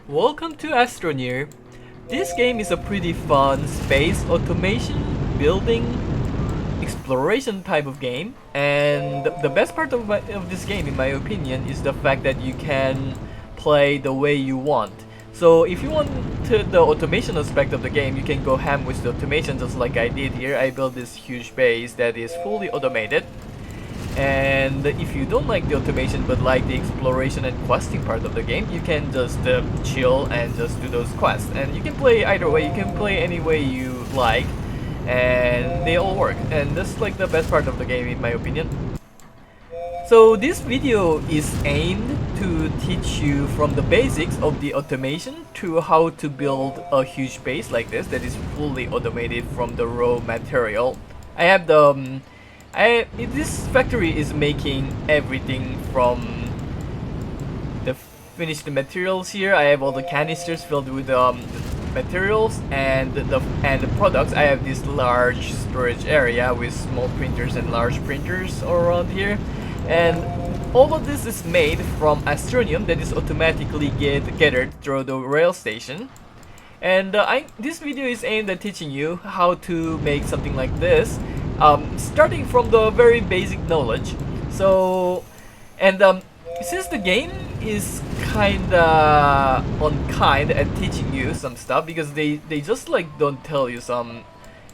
Welcome to Astroneer. This game is a pretty fun space automation, building, exploration type of game, and the best part of this game in my opinion is the fact that you can play the way you want. So if you want the automation aspect of the game, you can go ham with the automation just like I did here. I built this huge base that is fully automated. And if you don't like the automation but like the exploration and questing part of the game, you can just chill and just do those quests. And you can play either way, you can play any way you like, and they all work. And that's like the best part of the game in my opinion. So this video is aimed to teach you from the basics of the automation to how to build a huge base like this that is fully automated from the raw material. I have the this factory is making everything from the finished materials here. I have all the canisters filled with materials and the products. I have this large storage area with small printers and large printers all around here, and all of this is made from astronium that is automatically gathered through the rail station. And this video is aimed at teaching you how to make something like this, starting from the very basic knowledge. So, and since the game is kinda unkind at teaching you some stuff, because they just like don't tell you some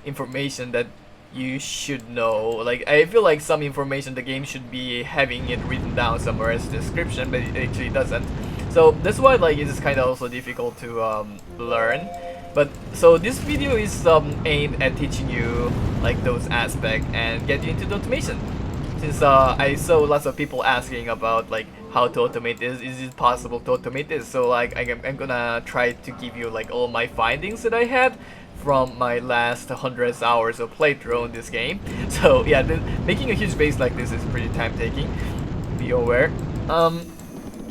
information that you should know. Like, I feel like some information the game should be having it written down somewhere as description, but it actually doesn't. So that's why like it is kind of also difficult to learn. But so this video is aimed at teaching you like those aspects and get you into the automation. Since I saw lots of people asking about like how to automate this, is it possible to automate this? So like I'm gonna try to give you like all my findings that I had from my last hundreds hours of playthrough on this game. So yeah, making a huge base like this is pretty time taking. Be aware.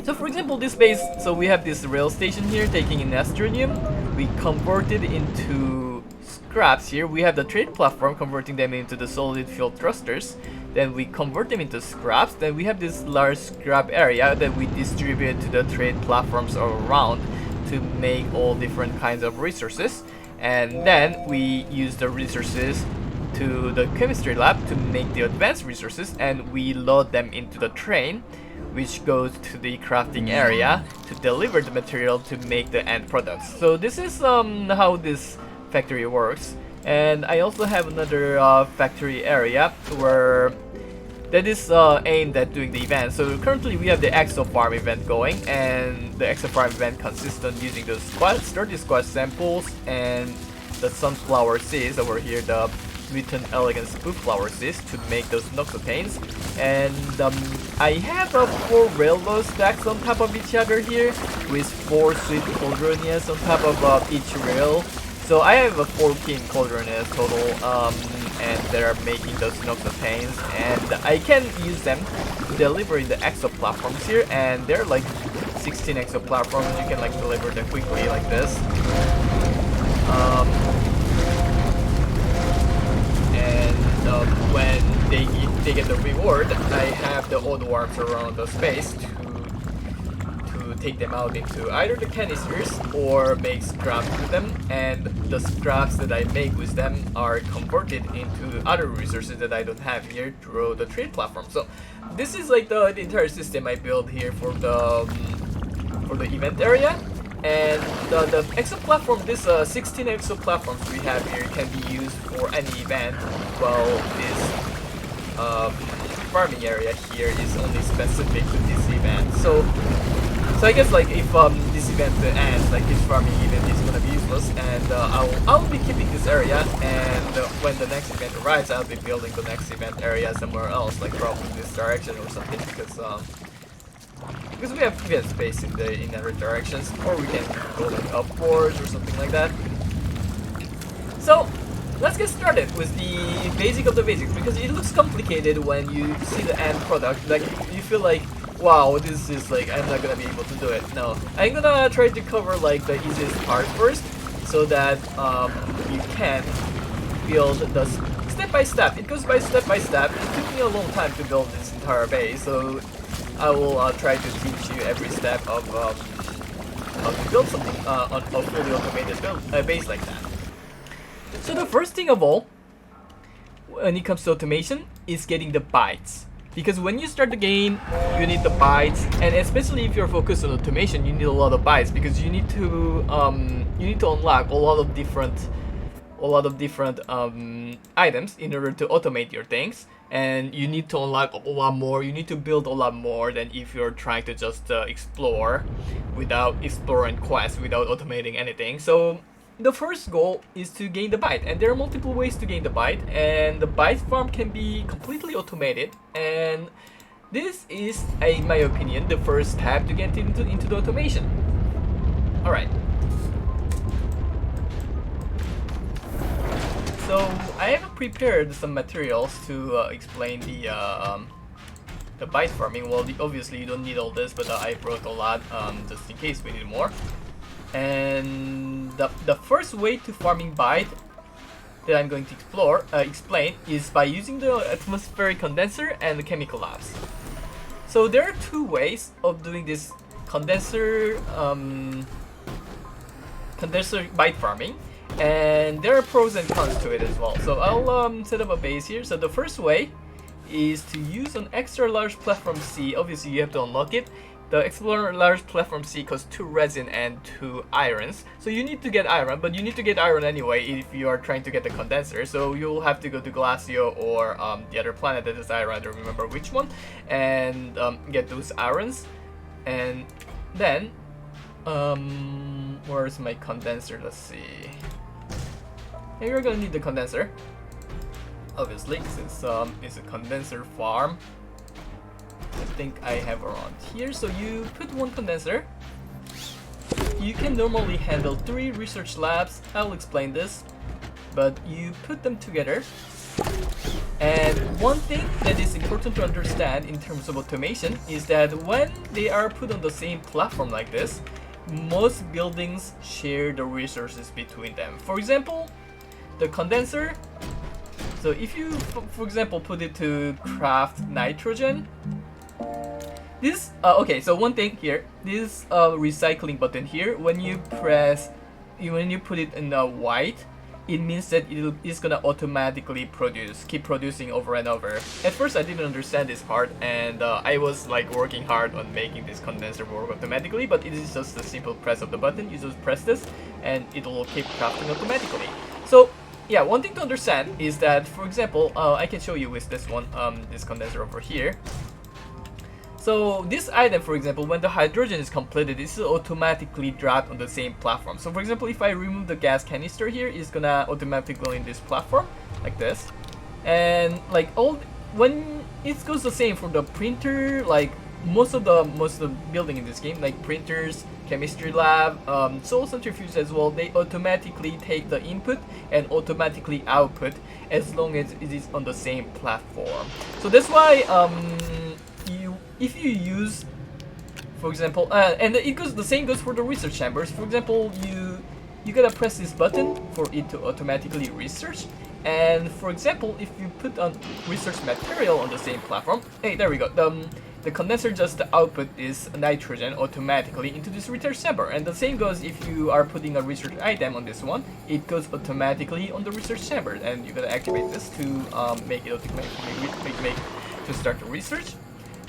So for example, this base, so we have this rail station here taking in astronium. We convert it into scraps here. We have the trade platform converting them into the solid fuel thrusters. Then we convert them into scraps. Then we have this large scrap area that we distribute to the trade platforms all around to make all different kinds of resources. And then we use the resources to the chemistry lab to make the advanced resources, and we load them into the train, which goes to the crafting area to deliver the material to make the end products. So this is how this factory works. And I also have another factory area where that is aimed at doing the event. So currently we have the Exo Farm event going, and the Exo Farm event consists on using those sturdy squash samples and the sunflower seeds over here, the Mutant Elegance Spoof Flower seeds, to make those noxotanes. And I have 4 railroad stacks on top of each other here, with 4 sweet cauldronias on top of each rail. So I have 14 cauldronias total, and they're making those noxotanes, and I can use them to deliver in the exo platforms here, and they're like 16 exo platforms. You can like deliver them quickly like this. When they get the reward, I have the old worms around the space to take them out into either the canisters or make scraps with them, and the scraps that I make with them are converted into other resources that I don't have here through the trade platform. So this is like the entire system I built here for the event area. And the exo platform, this 16 exo platforms we have here can be used for any event, while this farming area here is only specific to this event. So I guess like if this event ends, like this farming event is gonna be useless, and I'll be keeping this area, and when the next event arrives, I'll be building the next event area somewhere else, like probably this direction or something, because we have event space in other directions, or we can go like upwards or something like that. So let's get started with the basic of the basics, because it looks complicated when you see the end product. Like you feel like, wow, this is like, I'm not gonna be able to do it. No, I'm gonna try to cover like the easiest part first, so that you can build the step by step. It goes by step by step. It took me a long time to build this entire base, so I will try to teach you every step of how to build something on a fully automated base like that. So the first thing of all, when it comes to automation, is getting the bytes. Because when you start the game, you need the bytes, and especially if you're focused on automation, you need a lot of bytes because you need to unlock a lot of different items in order to automate your things, and you need to unlock a lot more. You need to build a lot more than if you're trying to just explore and quest without automating anything. So the first goal is to gain the byte, and there are multiple ways to gain the byte, and the byte farm can be completely automated, and this is, in my opinion, the first step to get into the automation. Alright. So I have prepared some materials to explain the byte farming. Well, obviously you don't need all this, but I wrote a lot just in case we need more. And the first way to farming byte that I'm going to explain is by using the atmospheric condenser and the chemical labs. So there are two ways of doing this condenser byte farming, and there are pros and cons to it as well. So I'll set up a base here. So the first way is to use an extra large platform C. Obviously you have to unlock it. The extra large platform C costs 2 resin and 2 irons. So you need to get iron, but you need to get iron anyway if you are trying to get the condenser. So you'll have to go to Glacio or the other planet that is iron, I don't remember which one, and get those irons. And then, where's my condenser? Let's see. And you're gonna need the condenser, obviously, since it's a condenser farm. I think I have around here. So you put one condenser. You can normally handle 3 research labs. I'll explain this, but you put them together. And one thing that is important to understand in terms of automation is that when they are put on the same platform like this, most buildings share the resources between them. For example, the condenser. So if you, for example, put it to craft nitrogen, this, okay, so one thing here, this recycling button here, when you put it in white, it means that it is gonna automatically keep producing over and over. At first I didn't understand this part, and I was like working hard on making this condenser work automatically, but it is just a simple press of the button. You just press this and it will keep crafting automatically. So yeah, one thing to understand is that, for example, I can show you with this one, this condenser over here. So this item, for example, when the hydrogen is completed, this is automatically dropped on the same platform. So for example, if I remove the gas canister here, it's gonna automatically go in this platform like this. And like when it goes the same for the printer, like most of the building in this game, like printers, chemistry lab, soul centrifuge as well, they automatically take the input and automatically output as long as it is on the same platform. So that's why if you use, for example, and the same goes for the research chambers. For example, you gotta press this button for it to automatically research. And for example, if you put on research material on the same platform, hey, there we go. The condenser just output is nitrogen automatically into this research chamber. And the same goes if you are putting a research item on this one, it goes automatically on the research chamber. And you gotta activate this to make it automatically to start the research.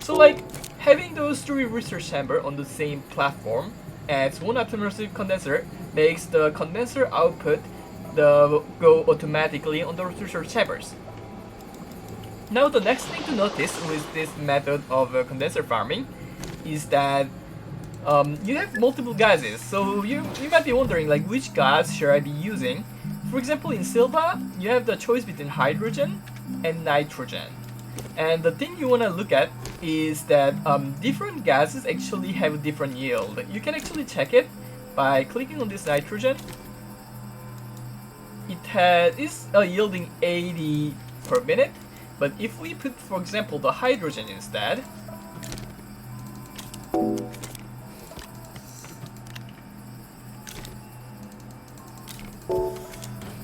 So like having those 3 research chamber on the same platform as one atmospheric condenser makes the condenser output go automatically on the research chambers. Now the next thing to notice with this method of condenser farming is that you have multiple gases. So you might be wondering, like, which gas should I be using? For example, in Silva, you have the choice between hydrogen and nitrogen. And the thing you want to look at is that different gases actually have a different yield. You can actually check it by clicking on this nitrogen. It's yielding 80 per minute, but if we put, for example, the hydrogen instead,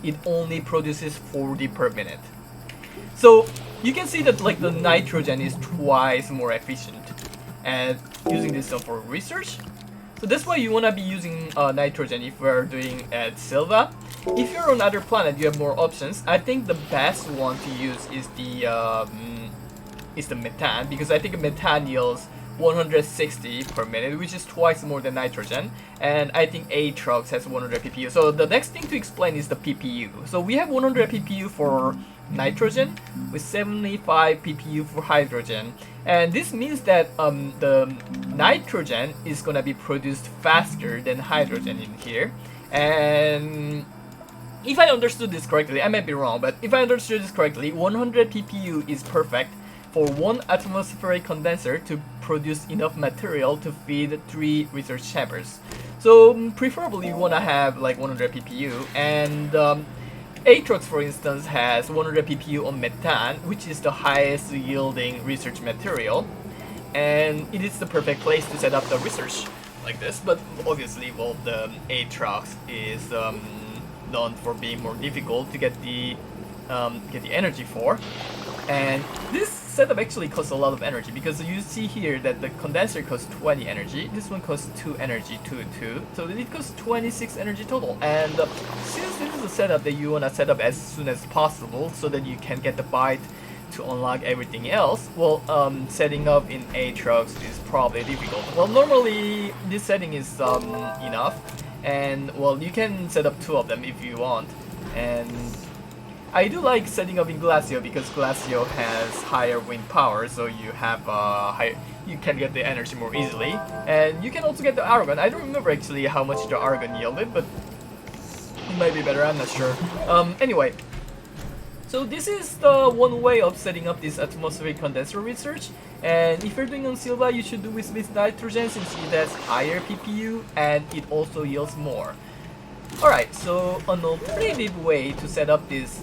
it only produces 40 per minute. So you can see that like the nitrogen is twice more efficient at using this for research. So that's why you wanna be using nitrogen if we're doing at Silva. If you're on other planet, you have more options. I think the best one to use is the methane, because I think methane yields 160 per minute, which is twice more than nitrogen, and I think Aatrox has 100 PPU. So the next thing to explain is the PPU. So we have 100 PPU for nitrogen with 75 PPU for hydrogen, and this means that the nitrogen is gonna be produced faster than hydrogen in here. And if I understood this correctly, I might be wrong, but if I understood this correctly, 100 PPU is perfect for one atmospheric condenser to produce enough material to feed 3 research chambers. So preferably you want to have like 100 PPU, and Aatrox for instance has 100 PPU on methane, which is the highest yielding research material, and it is the perfect place to set up the research like this. But obviously, well, the Aatrox is known for being more difficult to get the energy for, and this setup actually costs a lot of energy, because you see here that the condenser costs 20 energy, this one costs 2 energy, 2, so it costs 26 energy total. And since this is a setup that you want to set up as soon as possible so that you can get the Byte to unlock everything else, well, setting up in Aatrox is probably difficult. Well, normally this setting is enough, and well, you can set up 2 of them if you want. And I do like setting up in Glacio because Glacio has higher wind power, so you have you can get the energy more easily, and you can also get the argon. I don't remember actually how much the argon yielded, but it might be better, I'm not sure. Anyway, so this is the one way of setting up this atmospheric condenser research, and if you're doing on Silva, you should do with nitrogen since it has higher PPU and it also yields more. Alright, so an alternative way to set up this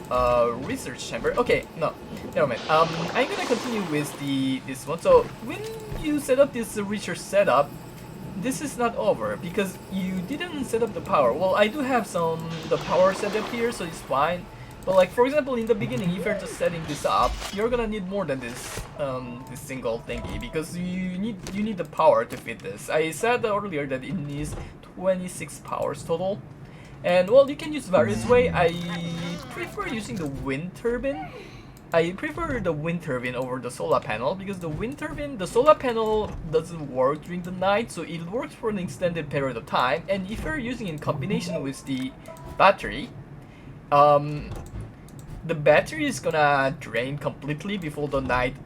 research chamber. Okay, no, never mind. I'm gonna continue with this one. So when you set up this research setup, this is not over because you didn't set up the power. Well, I do have the power set up here, so it's fine. But like for example, in the beginning, if you're just setting this up, you're gonna need more than this this single thingy, because you need the power to fit this. I said earlier that it needs 26 powers total. And well, you can use various way. I prefer using the wind turbine. I prefer the wind turbine over the solar panel because the solar panel doesn't work during the night, so it works for an extended period of time. And if you're using in combination with the battery, the battery is gonna drain completely before the night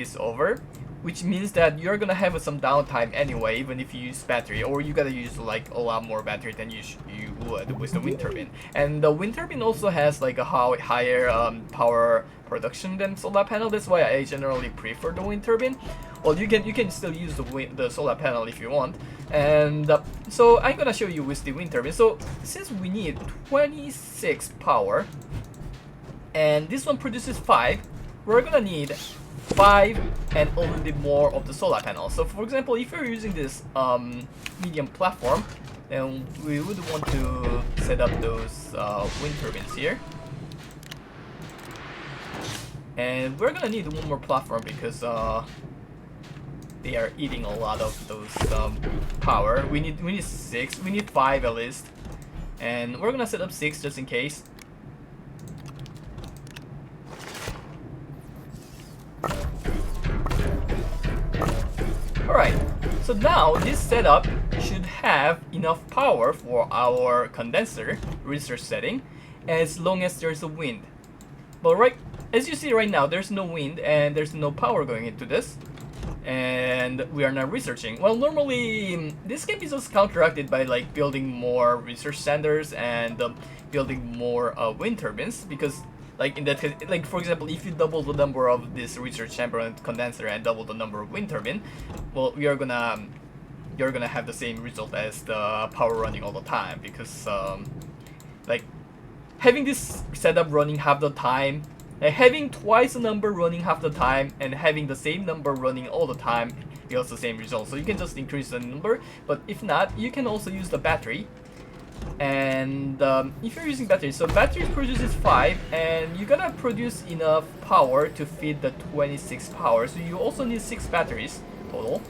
is over, which means that you're gonna have some downtime anyway, even if you use battery, or you gotta use like a lot more battery than you would with the wind turbine. And the wind turbine also has like a higher power production than solar panel. That's why I generally prefer the wind turbine. Well, you can still use the solar panel if you want. And so I'm gonna show you with the wind turbine. So since we need 26 power, and this one produces 5, we're gonna need 5 and a little bit more of the solar panel. So for example, if you're using this medium platform, then we would want to set up those wind turbines here. And we're gonna need one more platform because they are eating a lot of those power. We need 6, we need 5 at least. And we're gonna set up 6 just in case. Alright, so now this setup should have enough power for our condenser research setting as long as there's a wind. But right, as you see right now, there's no wind and there's no power going into this, and we are not researching. Well, normally this can be just counteracted by like building more research centers and building more wind turbines, because like in that case, like for example, if you double the number of this research chamber and condenser and double the number of wind turbine, well, you're gonna have the same result as the power running all the time, because like having this setup running half the time, having twice the number running half the time and having the same number running all the time yields the same result. So you can just increase the number, but if not, you can also use the battery. And if you're using batteries, so batteries produces 5, and you gotta produce enough power to feed the 26 power, so you also need 6 batteries total.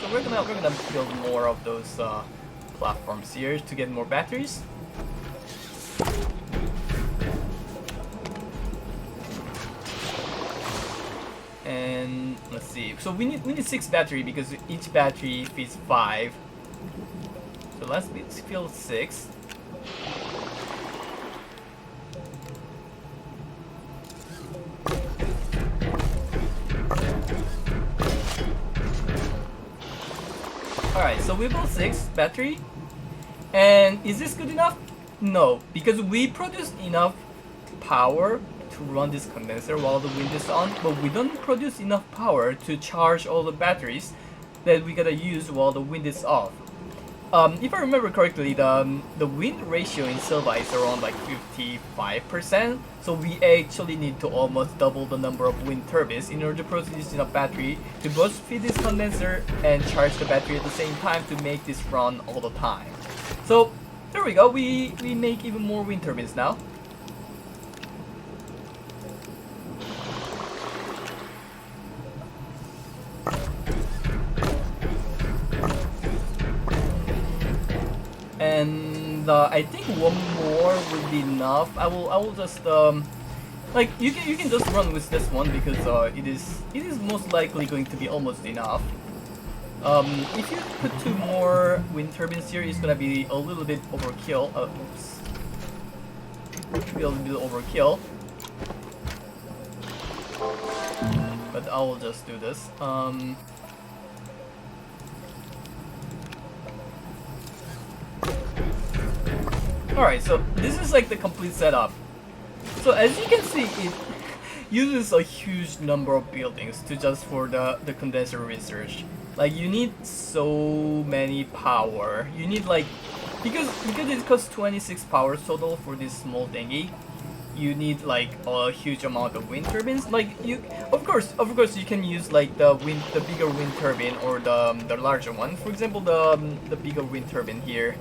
So we're gonna build more of those platforms here to get more batteries. And let's see. So we need 6 battery because each battery feeds 5. So let's fill 6. Alright, so we built 6 battery. And is this good enough? No, because we produce enough power to run this condenser while the wind is on, but we don't produce enough power to charge all the batteries that we gotta use while the wind is off. If I remember correctly, the wind ratio in Silva is around like 55%, so we actually need to almost double the number of wind turbines in order to produce enough battery to both feed this condenser and charge the battery at the same time to make this run all the time. So there we go, we make even more wind turbines now. And I think one more would be enough. I will just like you can just run with this one because it is most likely going to be almost enough. If you put 2 more wind turbines here, it's gonna be a little bit overkill. Oops, be a little bit overkill. But I will just do this. Alright, so this is like the complete setup. So as you can see, it uses a huge number of buildings to just for the condenser research. Like you need so many power. You need like because it costs 26 power total for this small thingy. You need like a huge amount of wind turbines. Like you, of course, you can use like the bigger wind turbine or the larger one. For example, the bigger wind turbine here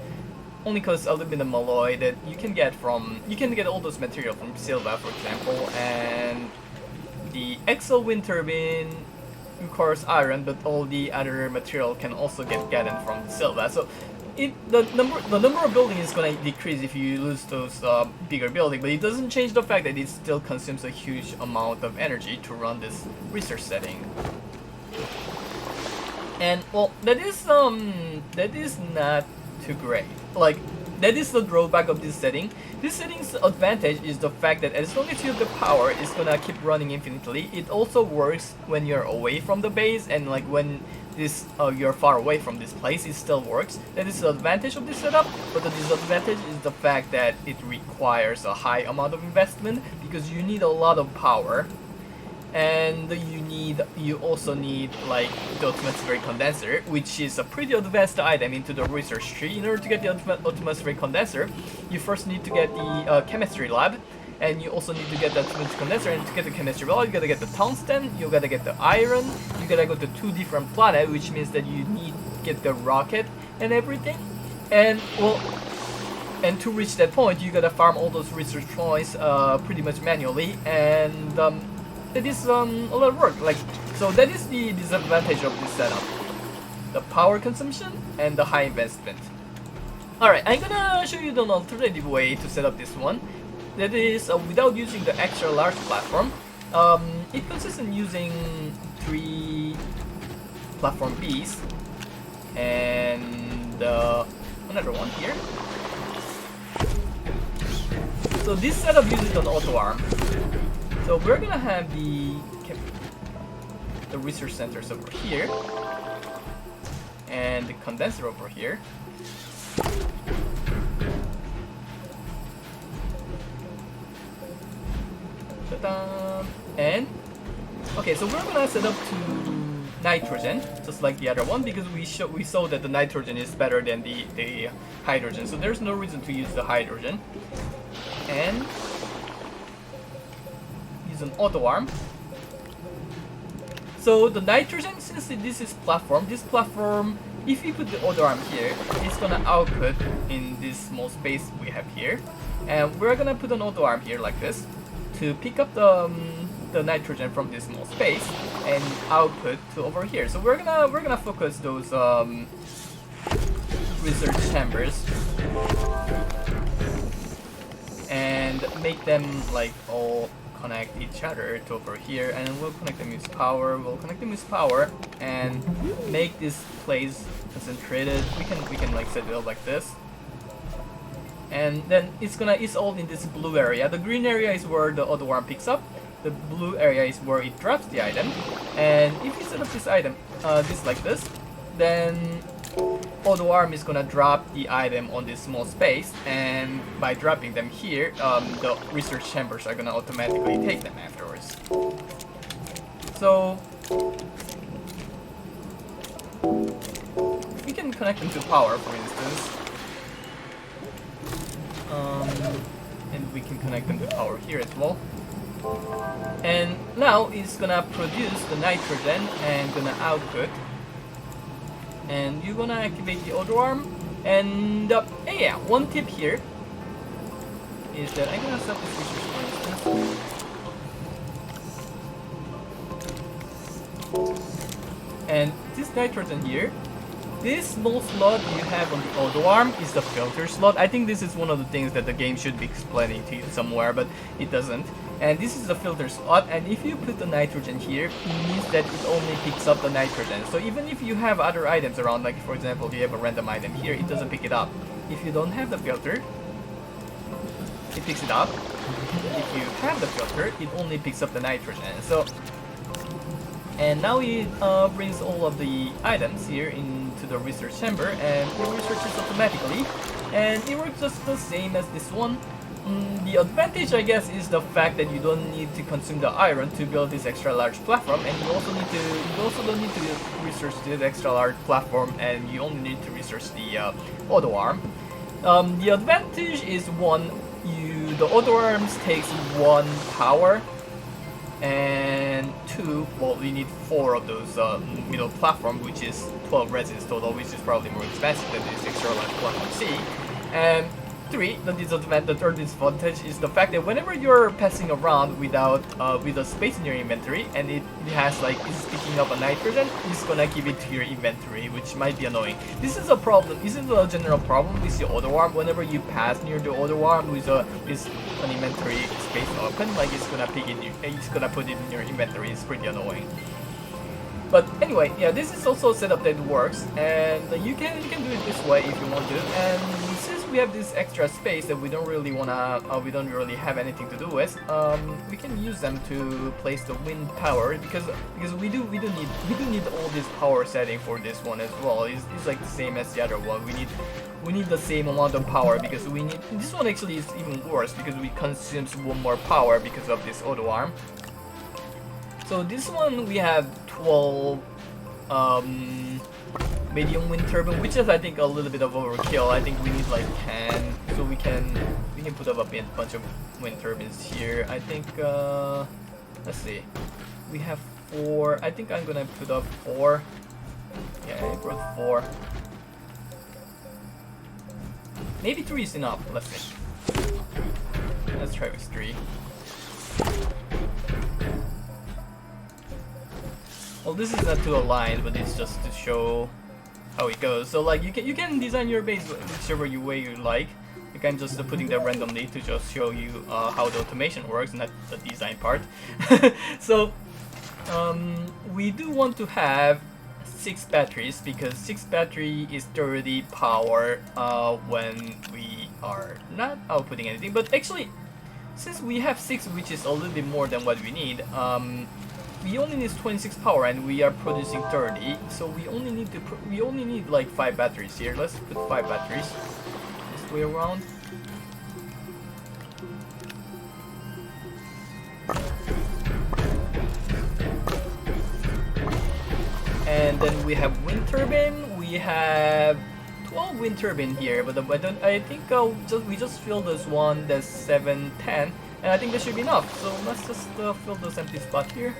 only costs a little bit of alloy that you can get all those material from Silva, for example, and the XL wind turbine requires iron, but all the other material can also get gotten from Silva. So the number of building is gonna decrease if you lose those bigger building, but it doesn't change the fact that it still consumes a huge amount of energy to run this research setting. And well, that is not too great. Like that is the drawback of this setting. This setting's advantage is the fact that as long as you have the power, it's gonna keep running infinitely. It also works when you're away from the base, and like when you're far away from this place, it still works. That is the advantage of this setup, but the disadvantage is the fact that it requires a high amount of investment because you need a lot of power. And you also need like the atmospheric condenser, which is a pretty advanced item into the research tree. In order to get the atmospheric condenser, you first need to get the chemistry lab, and you also need to get the atmospheric condenser. And to get the chemistry lab, you gotta get the tungsten, you gotta get the iron, you gotta go to 2 different planets, which means that you need to get the rocket and everything. And well, and to reach that point, you gotta farm all those research points pretty much manually, and it is a lot of work. Like, so that is the disadvantage of this setup: the power consumption and the high investment. Alright, I'm gonna show you an alternative way to set up this one. That is without using the extra large platform. It consists in using 3 platform Bs and another one here. So this setup uses an auto arm. So we're gonna have the research centers over here and the condenser over here. Ta-da! And okay, so we're gonna set up to nitrogen, just like the other one, because we saw that the nitrogen is better than the hydrogen. So there's no reason to use the hydrogen. And an auto arm. So the nitrogen, since this is platform, if you put the auto arm here, it's gonna output in this small space we have here, and we're gonna put an auto arm here like this to pick up the the nitrogen from this small space and output to over here. So we're gonna focus those research chambers and make them like all connect each other to over here, and we'll connect them with power. We'll connect them with power and make this place concentrated. We can like set it up like this, and then it's all in this blue area. The green area is where the other arm picks up. The blue area is where it drops the item. And if you set up this item, this like this, then auto arm is gonna drop the item on this small space, and by dropping them here, the research chambers are gonna automatically take them afterwards. So we can connect them to power, for instance, and we can connect them to power here as well. And now it's gonna produce the nitrogen and gonna output. And you're gonna activate the auto arm. And yeah, one tip here is that I'm gonna set this research, for instance. And this nitrogen here, this small slot you have on the auto arm is the filter slot. I think this is one of the things that the game should be explaining to you somewhere, but it doesn't. And this is the filter slot, and if you put the nitrogen here, it means that it only picks up the nitrogen. So even if you have other items around, like for example, if you have a random item here, it doesn't pick it up. If you don't have the filter, it picks it up. If you have the filter, it only picks up the nitrogen. So, and now it brings all of the items here into the research chamber, and it researches automatically, and it works just the same as this one. The advantage, I guess, is the fact that you don't need to consume the iron to build this extra large platform, and you also don't need to research this extra large platform, and you only need to research the auto arm. The advantage is one, the auto arms takes 1 power, and 2, well, we need 4 of those middle platform, which is 12 resins total, which is probably more expensive than this extra large platform C. And 3, the third disadvantage is the fact that whenever you're passing around without with a space in your inventory, and it has like, it's picking up a nitrogen, it's gonna give it to your inventory, which might be annoying. This is a problem. This is a general problem with the auto arm. Whenever you pass near the auto arm with an inventory space open, like it's gonna put it in your inventory. It's pretty annoying. But anyway, yeah, this is also a setup that works, and you can do it this way if you want to. And since we have this extra space that we don't really have anything to do with, we can use them to place the wind power, because we do need all this power setting for this one as well. It's like the same as the other one. We need the same amount of power, because this one actually is even worse because we consume 1 more power because of this auto arm. So this one we have 12 medium wind turbine, which is I think a little bit of overkill. I think we need like 10, so we can put up a bunch of wind turbines here. I think let's see, we have 4. I think I'm gonna put up 4. Yeah, I brought 4. Maybe 3 is enough. Let's see. Let's try with 3. Well, this is not too aligned, but it's just to show how it goes. So like you can design your base whichever way you like. Like I'm just putting that randomly to just show you how the automation works, not the design part. So we do want to have 6 batteries, because 6 battery is 30 power when we are not outputting anything. But actually, since we have 6, which is a little bit more than what we need, we only need 26 power and we are producing 30, so we only need like 5 batteries here. Let's put 5 batteries this way around. And then we have wind turbine. We have 12 wind turbine here, but I think we just fill this one. That's 7, 10, and I think that should be enough. So let's just fill this empty spot here.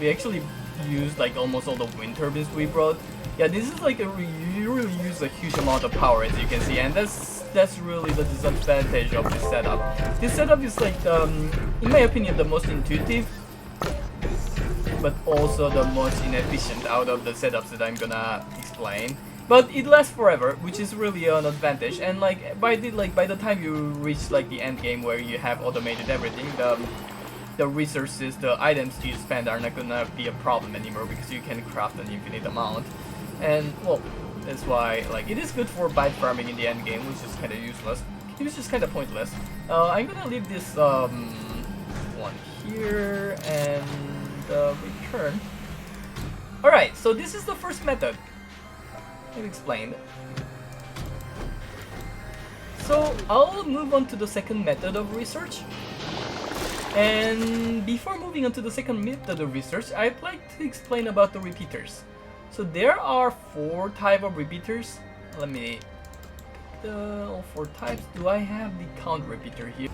We actually use like almost all the wind turbines we brought. Yeah, this is like you really use a huge amount of power, as you can see, and that's really the disadvantage of this setup. This setup is like, in my opinion, the most intuitive, but also the most inefficient out of the setups that I'm gonna explain. But it lasts forever, which is really an advantage. And like by the time you reach like the end game where you have automated everything, the resources, the items you spend are not gonna be a problem anymore because you can craft an infinite amount. And well, that's why like it is good for byte farming in the end game, which is kind of useless. It was just kind of pointless. I'm gonna leave this one here and return. Alright, so this is the first method. I've explained. So I'll move on to the second method of research. And before moving on to the second method of research, I'd like to explain about the repeaters. So there are 4 types of repeaters. Let me pick all 4 types. Do I have the count repeater here?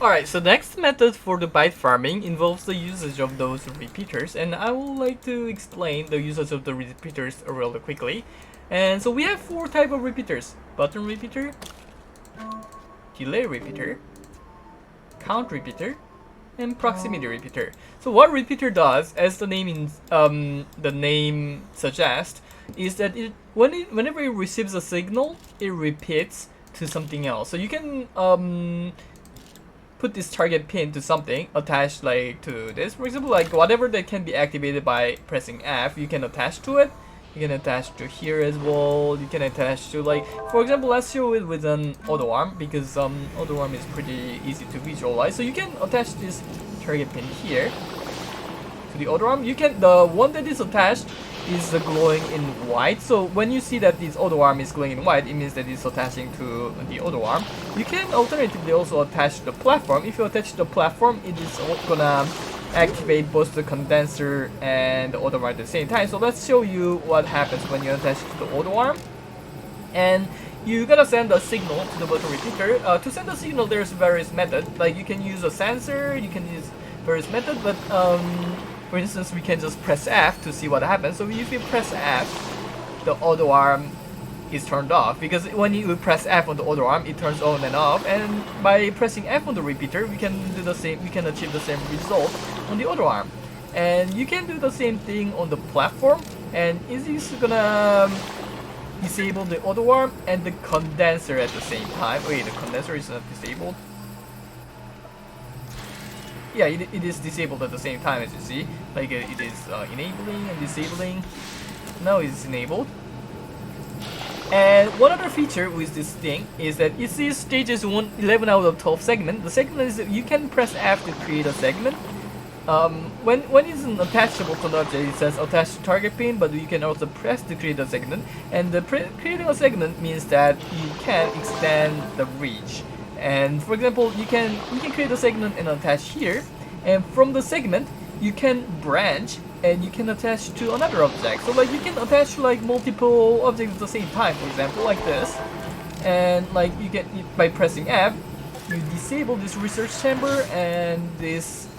Alright, so next method for the byte farming involves the usage of those repeaters, and I would like to explain the usage of the repeaters really quickly. And so we have 4 types of repeaters: button repeater, delay repeater, count repeater, and proximity repeater. So what repeater does, as the name suggests, is that whenever it receives a signal, it repeats to something else. So you can put this target pin to something attached like to this. For example, like whatever that can be activated by pressing F, you can attach to it. You can attach to here as well. You can attach to, like, for example, let's show it with an auto arm, because auto arm is pretty easy to visualize. So you can attach this target pin here to the auto arm. You can, the one that is attached is glowing in white. So when you see that this auto arm is glowing in white, it means that it's attaching to the auto arm. You can alternatively also attach to the platform. If you attach to the platform, it is gonna activate both the condenser and the auto arm at the same time. So let's show you what happens when you attach to the auto arm. And you gotta send a signal to the button repeater. To send a signal, there's various methods. Like you can use a sensor, you can use various methods, but for instance, we can just press F to see what happens. So if you press F, the auto arm is turned off, because when you press F on the auto arm, it turns on and off. And by pressing F on the repeater, we can do the same. We can achieve the same result on the auto arm. And you can do the same thing on the platform. And it is gonna disable the auto arm and the condenser at the same time. Wait, the condenser is not disabled. Yeah, it is disabled at the same time, as you see. Like it is enabling and disabling. Now it's enabled. And one other feature with this thing is that it says stages 11 out of 12 segment. The segment is that you can press F to create a segment. When it's an attachable to an object, it says attach to target pin, but you can also press to create a segment. And creating a segment means that you can extend the reach. And for example, you can create a segment and attach here, and from the segment you can branch and you can attach to another object. So like you can attach like multiple objects at the same time, for example, like this. And like you get, by pressing F, you disable this research chamber and this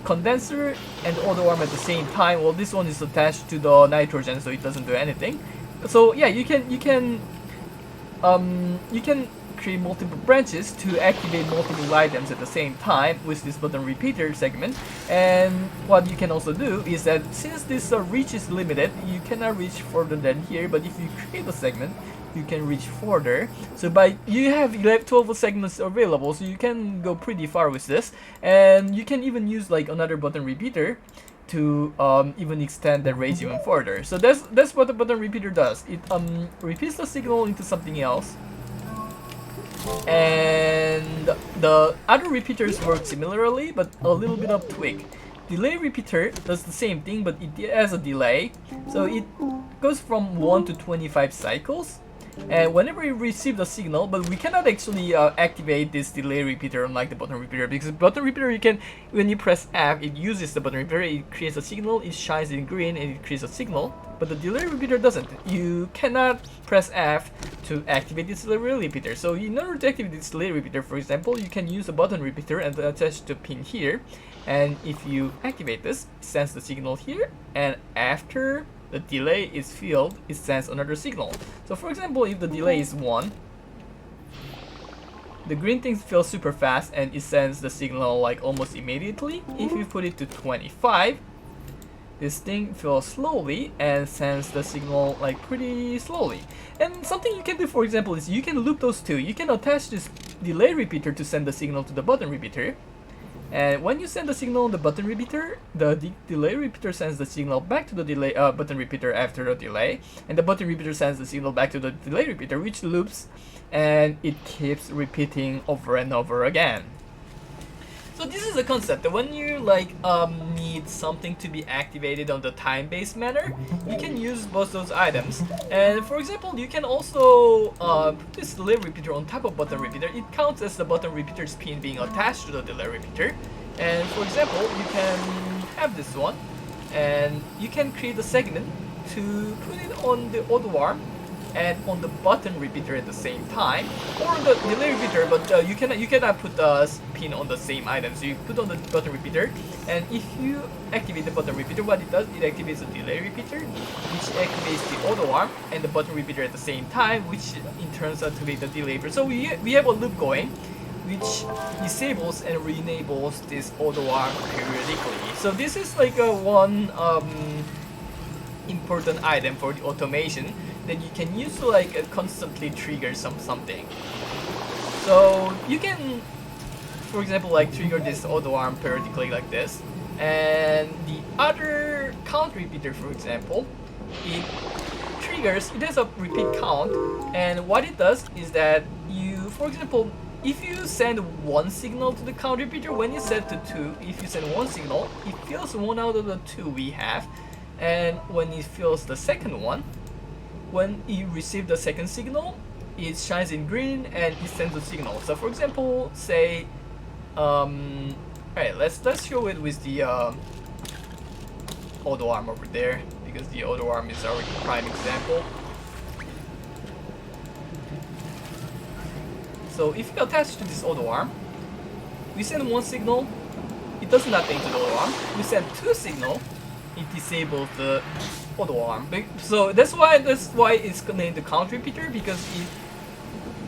condenser and auto arm at the same time. Well, this one is attached to the nitrogen, so it doesn't do anything. So yeah, you can create multiple branches to activate multiple items at the same time with this button repeater segment. And what you can also do is that since this reach is limited, you cannot reach further than here, but if you create a segment, you can reach further. So you have 12 segments available, so you can go pretty far with this. And you can even use like another button repeater to even extend the range even further. So that's what the button repeater does. It repeats the signal into something else. And the other repeaters work similarly, but a little bit of tweak. Delay repeater does the same thing, but it has a delay. So it goes from 1 to 25 cycles. And whenever you receive the signal, but we cannot actually activate this delay repeater unlike the button repeater, because the button repeater, you can, when you press F, it uses the button repeater, it creates a signal, it shines in green, and it creates a signal. but the delay repeater doesn't. You cannot press F to activate this delay repeater. So in order to activate this delay repeater, for example, you can use a button repeater and attach the pin here. And if you activate this, it sends the signal here, and after the delay is filled, it sends another signal. So for example, if the delay is 1, the green thing fills super fast and it sends the signal like almost immediately. If you put it to 25, this thing fills slowly and sends the signal like pretty slowly. And something you can do, for example, is you can loop those two. You can attach this delay repeater to send the signal to the button repeater. And when you send the signal on the button repeater, the delay repeater sends the signal back to the delay button repeater after the delay, and the button repeater sends the signal back to the delay repeater, which loops, and it keeps repeating over and over again. So this is a concept that when you like need something to be activated on the time-based manner, you can use both those items. And for example, you can also put this delay repeater on top of button repeater. It counts as the button repeater's pin being attached to the delay repeater. And for example, you can have this one, and you can create a segment to put it on the auto arm and on the button repeater at the same time, or on the delay repeater, but you cannot put the pin on the same item. So you put on the button repeater, and if you activate the button repeater, what it does, it activates the delay repeater, which activates the auto arm and the button repeater at the same time, which in turn activates the delay repeater. So we have a loop going, which disables and re-enables this auto arm periodically. So this is like a one important item for the automation that you can use to like constantly trigger something. So you can, for example, like trigger this auto arm periodically like this, and the other count repeater, for example, it has a repeat count, and what it does is that you, for example, if you send one signal to the count repeater, when you set to 2, if you send one signal, it fills one out of the 2 we have, and when it fills the second one, when you receive the second signal, it shines in green and it sends a signal. So for example, say, alright, let's show it with the auto arm over there, because the auto arm is our prime example. So if you attach to this auto arm, we send one signal, it does nothing to the auto arm. We send 2 signals, it disables the auto arm. So that's why it's named the count repeater, because it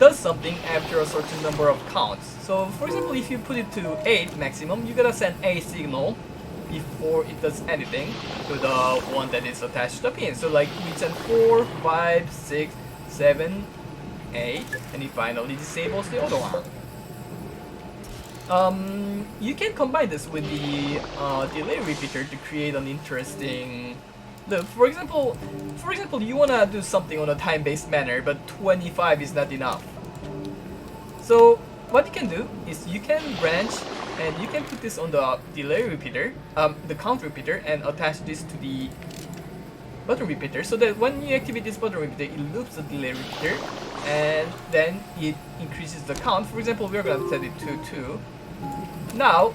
does something after a certain number of counts. So for example, if you put it to 8 maximum, you gotta send a signal before it does anything to the one that is attached to the pin. So like we send 4, 5, 6, 7, 8, and it finally disables the auto arm. You can combine this with the delay repeater to create an interesting. For example, you wanna do something on a time-based manner, but 25 is not enough. So what you can do is you can branch and you can put this on the delay repeater, the count repeater, and attach this to the button repeater, so that when you activate this button repeater, it loops the delay repeater, and then it increases the count. For example, we're gonna set it to 2. Now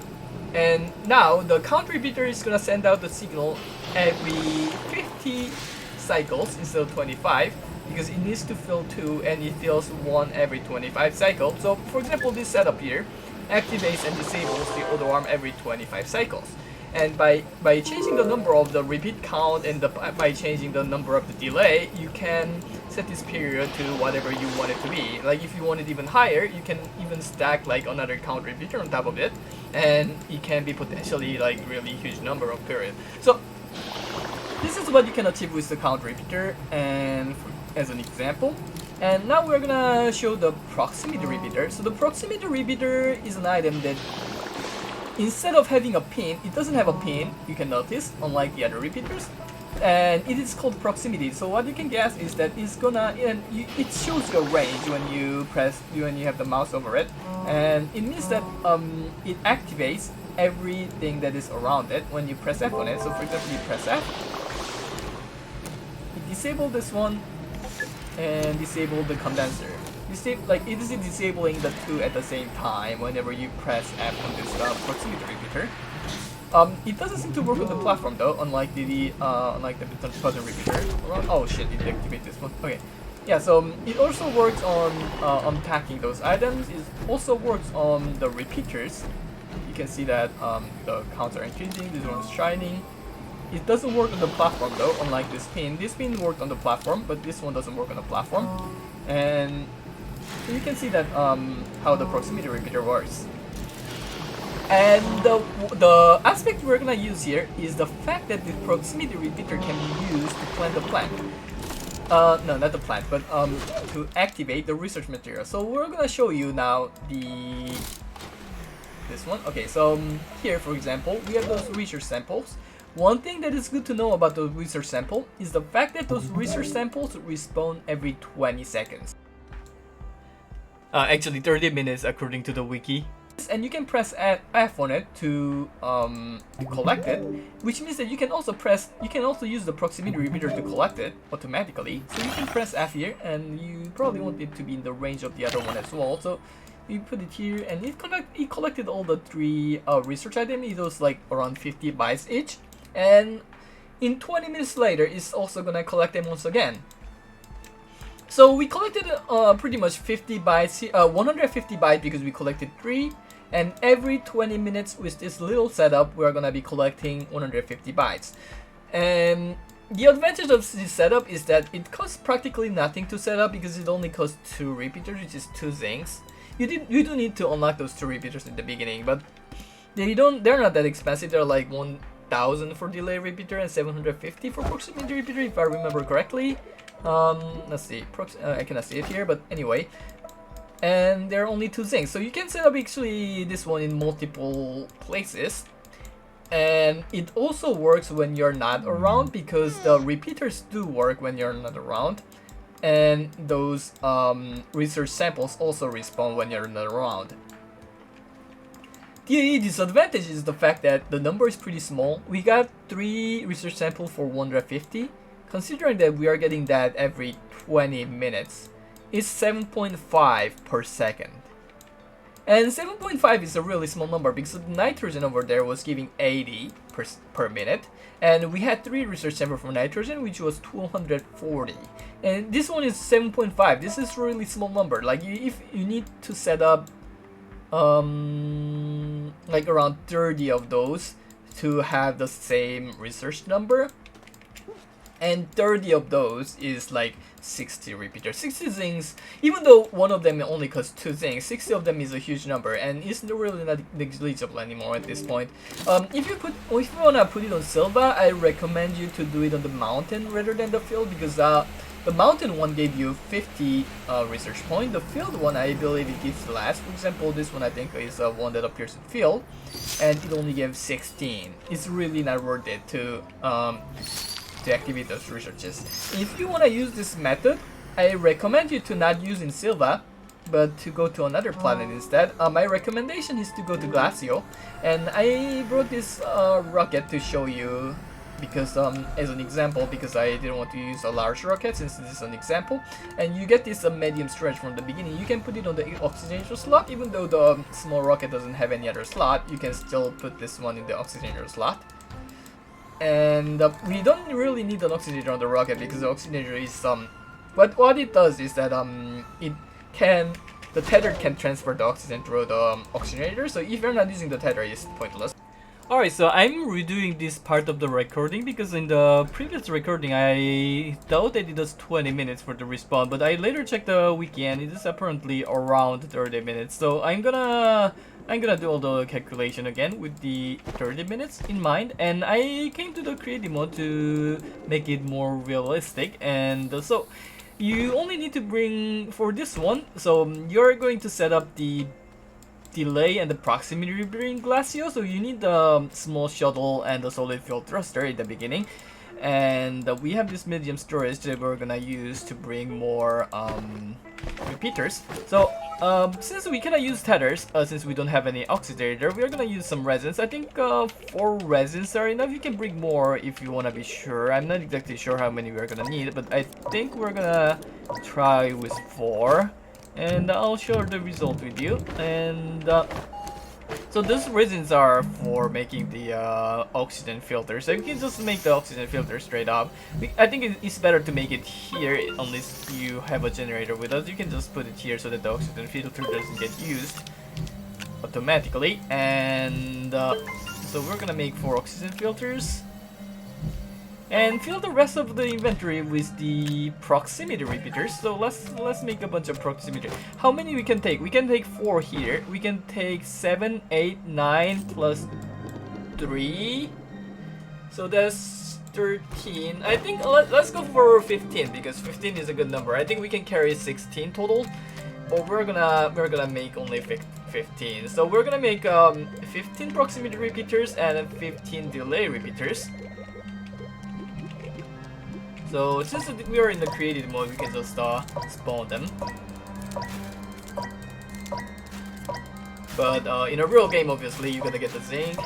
the count repeater is gonna send out the signal every 50 cycles instead of 25, because it needs to fill 2 and it fills 1 every 25 cycles. So for example, this setup here activates and disables the auto arm every 25 cycles. And by changing the number of the repeat count and by changing the number of the delay, you can set this period to whatever you want it to be. Like if you want it even higher, you can even stack like another count repeater on top of it, and it can be potentially like really huge number of periods. So this is what you can achieve with the count repeater, and as an example. And now we're gonna show the proximity repeater. So the proximity repeater is an item that, instead of having a pin, it doesn't have a pin, you can notice, unlike the other repeaters. And it is called proximity. So what you can guess is that it's gonna, it shows your range when you have the mouse over it. And it means that it activates everything that is around it when you press F on it. So for example, you press F, it disables this one, and disable the condenser. Like it is disabling the 2 at the same time whenever you press F on this proximity repeater. It doesn't seem to work on the platform though, unlike the button repeater. Oh shit! It deactivated this one. Okay, yeah. So it also works on unpacking those items. It also works on the repeaters. You can see that the counts are increasing. This one's shining. It doesn't work on the platform though, unlike this pin. This pin worked on the platform, but this one doesn't work on the platform. And you can see that how the proximity repeater works. And the aspect we're gonna use here is the fact that the proximity repeater can be used to plant the plant. No, not the plant, but to activate the research material. So we're gonna show you now this one. Okay, so here, for example, we have those research samples. One thing that is good to know about the research sample is the fact that those research samples respawn every 20 seconds. Actually 30 minutes according to the wiki. And you can press F on it to collect it, which means that you can also use the proximity repeater to collect it automatically. So you can press F here, and you probably want it to be in the range of the other one as well. So you put it here, and it collected all the 3 research items. It was like around 50 bytes each. And in 20 minutes later, it's also gonna collect them once again. So we collected pretty much 50 bytes, 150 bytes because we collected 3. And every 20 minutes with this little setup, we're gonna be collecting 150 bytes. And the advantage of this setup is that it costs practically nothing to set up because it only costs 2 repeaters, which is 2 zincs. You do need to unlock those 2 repeaters in the beginning, but they're not that expensive. They're like 1,000 for delay repeater and 750 for proximity repeater, if I remember correctly. Let's see, I cannot see it here, but anyway. And there are only 2 things, so you can set up actually this one in multiple places. And it also works when you're not around, because the repeaters do work when you're not around. And those research samples also respawn when you're not around. The disadvantage is the fact that the number is pretty small. We got 3 research samples for 150. Considering that we are getting that every 20 minutes, it's 7.5 per second. And 7.5 is a really small number because the nitrogen over there was giving 80 per minute. And we had 3 research samples for nitrogen, which was 240. And this one is 7.5. This is a really small number. Like if you need to set up like around 30 of those to have the same research number. And 30 of those is like 60 repeaters. 60 things, even though one of them only costs 2 things, 60 of them is a huge number and it's really not negligible anymore at this point. If you wanna put it on Silva, I recommend you to do it on the mountain rather than the field, because the mountain one gave you 50 research points. The field one, I believe it gives less. For example, this one I think is one that appears in field, and it only gives 16. It's really not worth it to activate those researches. If you want to use this method, I recommend you to not use in Silva, but to go to another planet instead. My recommendation is to go to Glacio, and I brought this rocket to show you because as an example, because I didn't want to use a large rocket since this is an example. And you get this medium stretch from the beginning. You can put it on the oxygenator slot. Even though the small rocket doesn't have any other slot, you can still put this one in the oxygenator slot. And we don't really need an oxygenator on the rocket because the oxygenator is but what it does is that the tether can transfer the oxygen through the oxygenator. So if you're not using the tether, it's pointless. Alright, so I'm redoing this part of the recording because in the previous recording I thought that it was 20 minutes for the respawn, but I later checked the wiki and it is apparently around 30 minutes. So I'm gonna do all the calculation again with the 30 minutes in mind, and I came to the creative mode to make it more realistic. And so you only need to bring, for this one, so you're going to set up the delay and the proximity repeater in Glacio, so you need the small shuttle and the solid fuel thruster in the beginning. And we have this medium storage that we're gonna use to bring more repeaters. So since we cannot use tethers, since we don't have any oxidator, we're gonna use some resins. I think 4 resins are enough. You can bring more if you wanna be sure. I'm not exactly sure how many we're gonna need, but I think we're gonna try with 4. And I'll share the result with you. And So these resins are for making the oxygen filter. So you can just make the oxygen filter straight up. I think it's better to make it here unless you have a generator with us. You can just put it here so that the oxygen filter doesn't get used automatically. And so we're gonna make 4 oxygen filters. And fill the rest of the inventory with the proximity repeaters. So let's make a bunch of proximity. How many we can take? We can take 4 here. We can take 7, 8, 9 plus 3. So that's 13. I think let's go for 15 because 15 is a good number. I think we can carry 16 total, but we're gonna make only 15. So we're gonna make 15 proximity repeaters and 15 delay repeaters. So since we are in the creative mode, we can just spawn them. But in a real game, obviously, you gotta get the zinc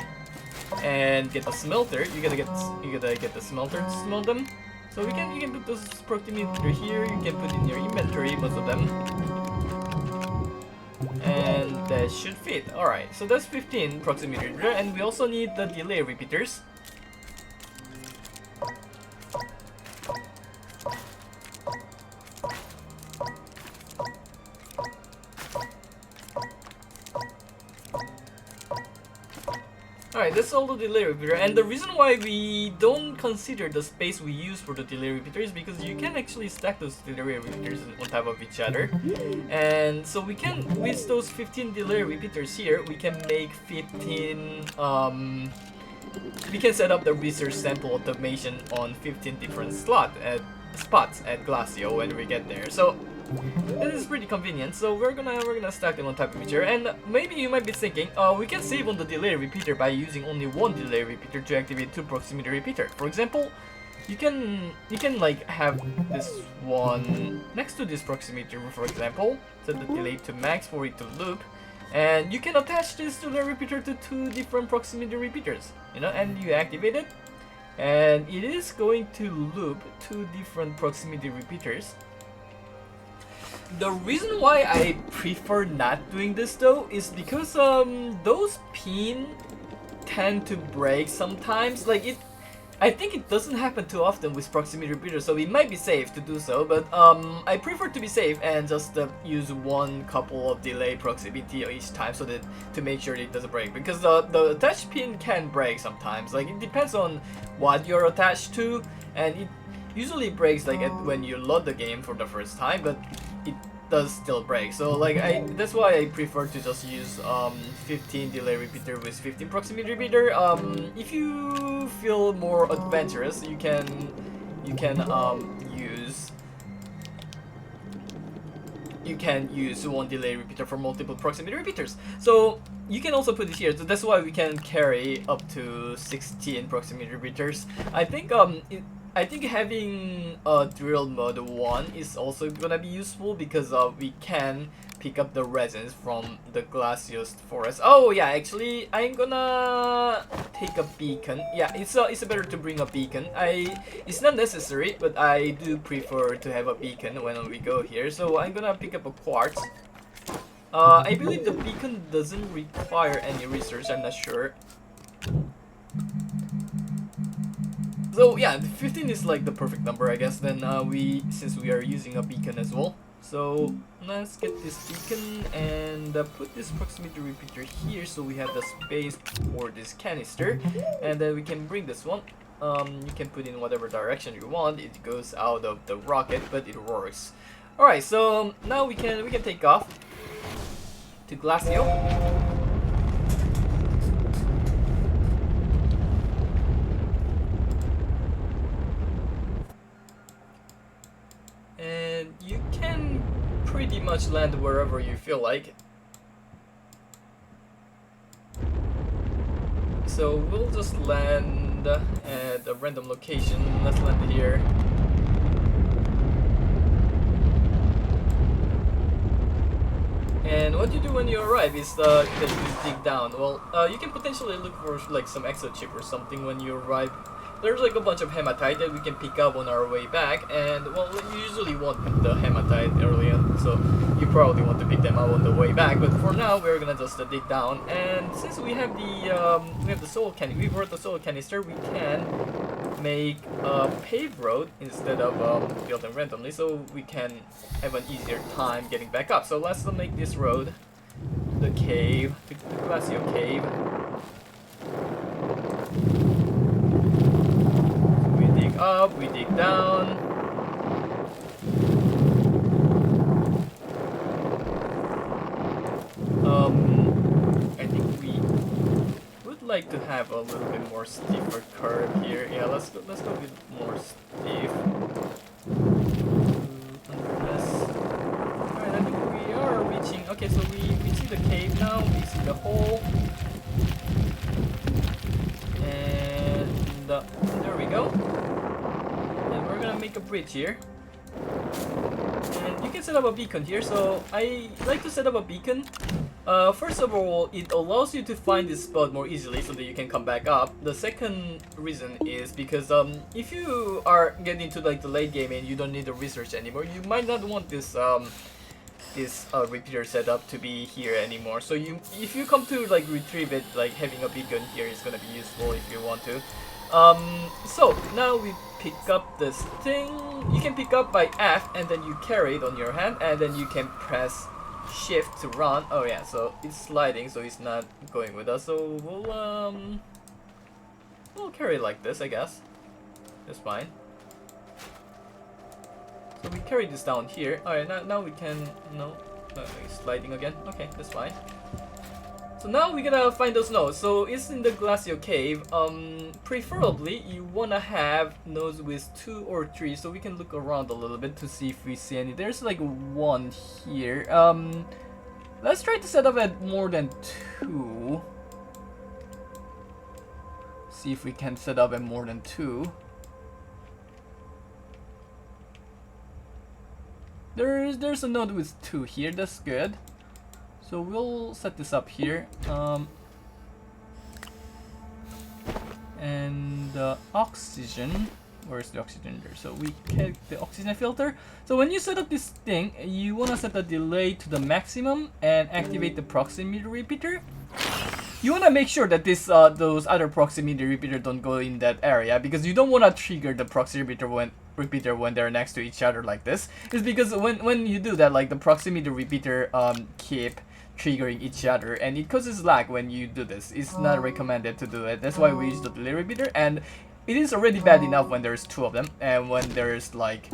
and get the smelter. You gotta get the smelter to smelt them. So you can put those proximity here. You can put in your inventory most of them, and that should fit. All right, so that's 15 proximity, and we also need the delay repeaters. Alright, that's all the delay repeater, and the reason why we don't consider the space we use for the delay repeater is because you can actually stack those delay repeaters on top of each other. And so we can, with those 15 delay repeaters here, we can make 15, we can set up the research sample automation on 15 different spots at Glacio when we get there. So this is pretty convenient. So we're gonna stack them on top of each other. And maybe you might be thinking, we can save on the delay repeater by using only 1 delay repeater to activate 2 proximity repeater. For example, you can like have this one next to this proximity, for example, set the delay to max for it to loop, and you can attach this delay repeater to 2 different proximity repeaters, you know, and you activate it, and it is going to loop 2 different proximity repeaters. The reason why I prefer not doing this though is because those pins tend to break sometimes. Like I think it doesn't happen too often with proximity repeaters, so it might be safe to do so. But I prefer to be safe and just use 1 couple of delay proximity each time, so that to make sure it doesn't break. Because the attached pin can break sometimes. Like it depends on what you're attached to, and it usually breaks like when you load the game for the first time, but it does still break. So like that's why I prefer to just use 15 delay repeater with 15 proximity repeater. If you feel more adventurous, you can use 1 delay repeater for multiple proximity repeaters. So you can also put it here. So that's why we can carry up to 16 proximity repeaters. I think having drill mode 1 is also gonna be useful because we can pick up the resins from the Glacios forest. Oh yeah, actually I'm gonna take a beacon. Yeah, it's better to bring a beacon. It's not necessary, but I do prefer to have a beacon when we go here. So I'm gonna pick up a quartz. I believe the beacon doesn't require any research. I'm not sure. So yeah, 15 is like the perfect number, I guess. Then since we are using a beacon as well, so let's get this beacon and put this proximity repeater here, so we have the space for this canister, and then we can bring this one. You can put in whatever direction you want. It goes out of the rocket, but it works. All right, so now we can take off to Glacio. And you can pretty much land wherever you feel like. So we'll just land at a random location. Let's land here. And what you do when you arrive is that you dig down. Well, you can potentially look for like some exo chip or something when you arrive there's like a bunch of hematite that we can pick up on our way back, and well, you usually want the hematite early on, so you probably want to pick them up on the way back. But for now, we're gonna just dig down, and since we have the soul can we brought the soul canister, we can make a paved road instead of building randomly, so we can have an easier time getting back up. So let's make this road, the cave, the glacial cave. Up, we dig down. I think we would like to have a little bit more stiffer curve here. Yeah, let's go with more stiff. Alright, I think we are reaching. Okay, so we see the cave now. We see the hole, and there we go. We're gonna make a bridge here, and you can set up a beacon here. So I like to set up a beacon. First of all, it allows you to find this spot more easily so that you can come back up. The second reason is because if you are getting into like the late game and you don't need the research anymore, you might not want this repeater setup to be here anymore. So if you come to like retrieve it, like having a beacon here is gonna be useful if you want to. So now we pick up this thing. You can pick up by F, and then you carry it on your hand, and then you can press shift to run. Oh yeah, so it's sliding, so it's not going with us. So we'll carry it like this, I guess. That's fine. So we carry this down here. Alright, now we can it's sliding again. Okay, that's fine. So now we're gonna find those nodes. So it's in the glacial cave. Preferably you wanna have nodes with 2 or 3, so we can look around a little bit to see if we see any. There's like 1 here. Let's try to set up at more than 2. See if we can set up at more than 2. There's a node with 2 here. That's good. So we'll set this up here, and oxygen, where's the oxygen there? So we get the oxygen filter. So when you set up this thing, you want to set the delay to the maximum and activate the proximity repeater. You want to make sure that those other proximity repeater don't go in that area, because you don't want to trigger the proximity repeater when they're next to each other like this. It's because when you do that, like the proximity repeater keep triggering each other, and it causes lag when you do this. It's not recommended to do it. That's why we use the delay repeater, and it is already bad enough when there's 2 of them, and when there's like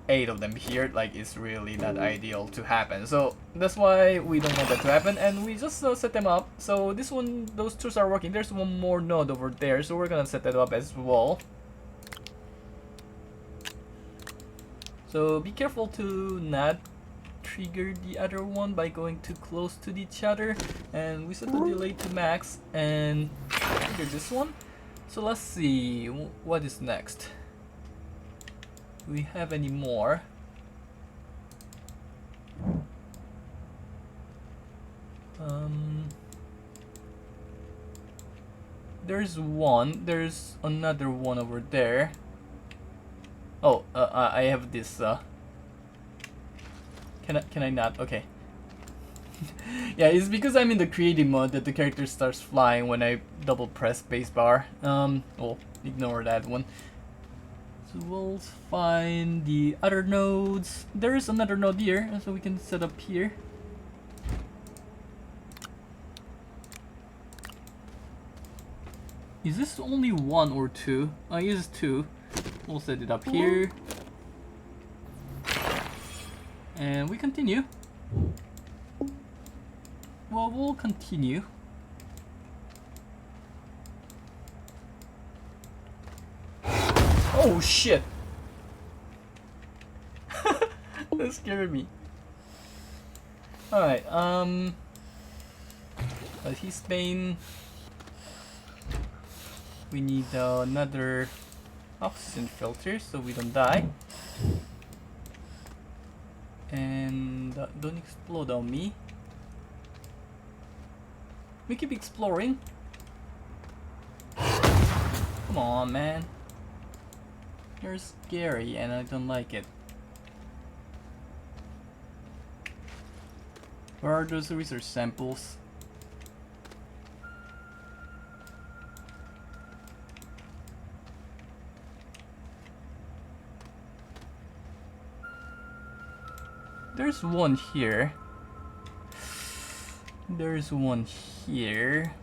8 of them here, like it's really not ideal to happen. So that's why we don't want that to happen, and we just set them up. So this one, those 2 are working. There's 1 more node over there, so we're gonna set that up as well. So be careful to not trigger the other one by going too close to each other, and we set the delay to max and trigger this one. So let's see what is next. Do we have any more? There's 1. There's another one over there. Oh, I have this. Can I not? Okay. Yeah, it's because I'm in the creative mode that the character starts flying when I double press spacebar. Well, ignore that one. So we'll find the other nodes. There is another node here, so we can set up here. Is this only 1 or 2? I guess 2. We'll set it up here. And we continue. Well, we'll continue. Oh shit! That scared me. Alright, he's Spain. We need another oxygen filter so we don't die. And don't explode on me. We keep exploring. Come on, man. You're scary and I don't like it. Where are those research samples? There's one here. There's one here.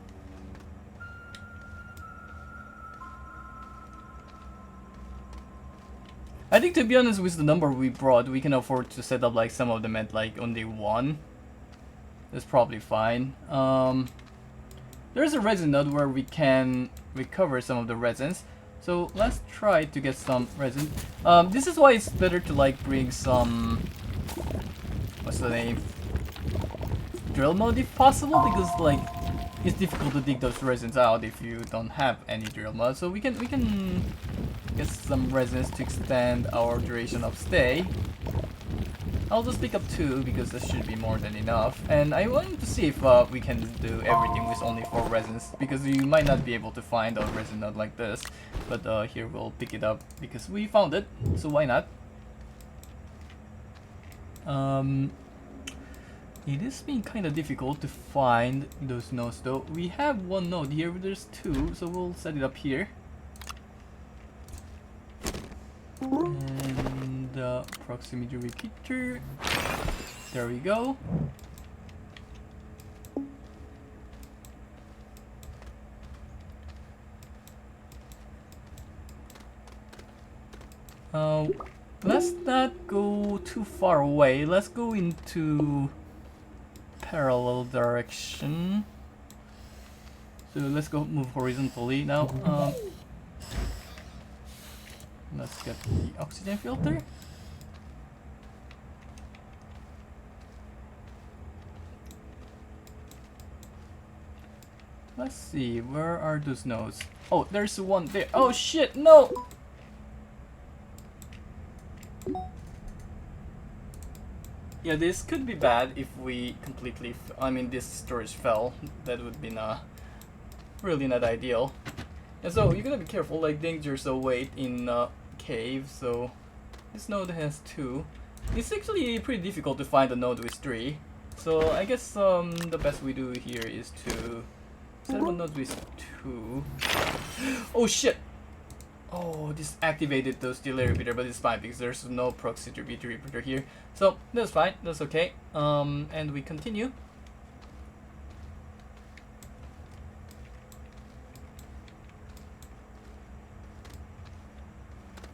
I think, to be honest, with the number we brought, we can afford to set up like some of them at like only one. That's probably fine. There's a resin node where we can recover some of the resins. So let's try to get some resin. This is why it's better to like bring some, what's the name? Drill mode if possible, because like it's difficult to dig those resins out if you don't have any drill mode. So we can get some resins to extend our duration of stay. I'll just pick up 2 because that should be more than enough. And I wanted to see if we can do everything with only 4 resins, because you might not be able to find a resin node like this. But here we'll pick it up because we found it, so why not? It is being kind of difficult to find those nodes though. We have one node here, but there's 2, so we'll set it up here. And proximity repeater. There we go. Let's not go too far away. Let's go into parallel direction. So let's go move horizontally now. Let's get the oxygen filter. Let's see, where are those nodes? Oh, there's one there. Oh shit, no! Yeah, this could be bad if we completely, this storage fell. That would be really not ideal. And so you gotta be careful, like dangers await in cave. So this node has 2. It's actually pretty difficult to find a node with 3. So I guess the best we do here is to set up a node with 2. Oh shit! Oh, this activated those delay repeater, but it's fine because there's no proximity repeater here. So that's fine, that's okay. And we continue.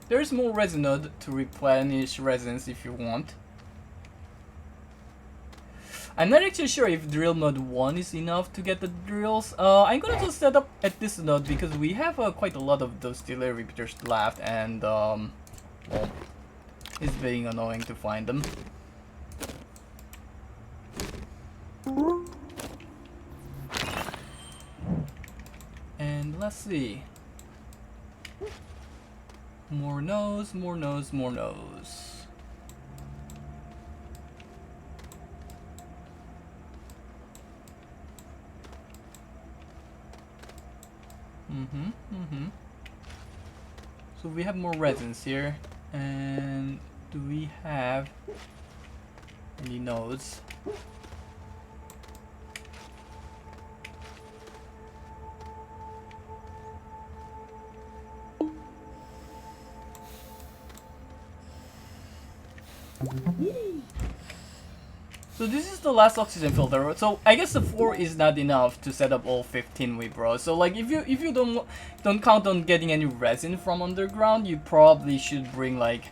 There's more resin node to replenish resins if you want. I'm not actually sure if drill mode 1 is enough to get the drills. I'm gonna just set up at this node because we have quite a lot of those delay repeaters left, and well, it's being annoying to find them. And let's see. More nodes, more nodes, more nodes. So we have more resins here, and do we have any nodes? So this is the last oxygen filter. So I guess the 4 is not enough to set up all 15 we brought. So like if you don't count on getting any resin from underground, you probably should bring like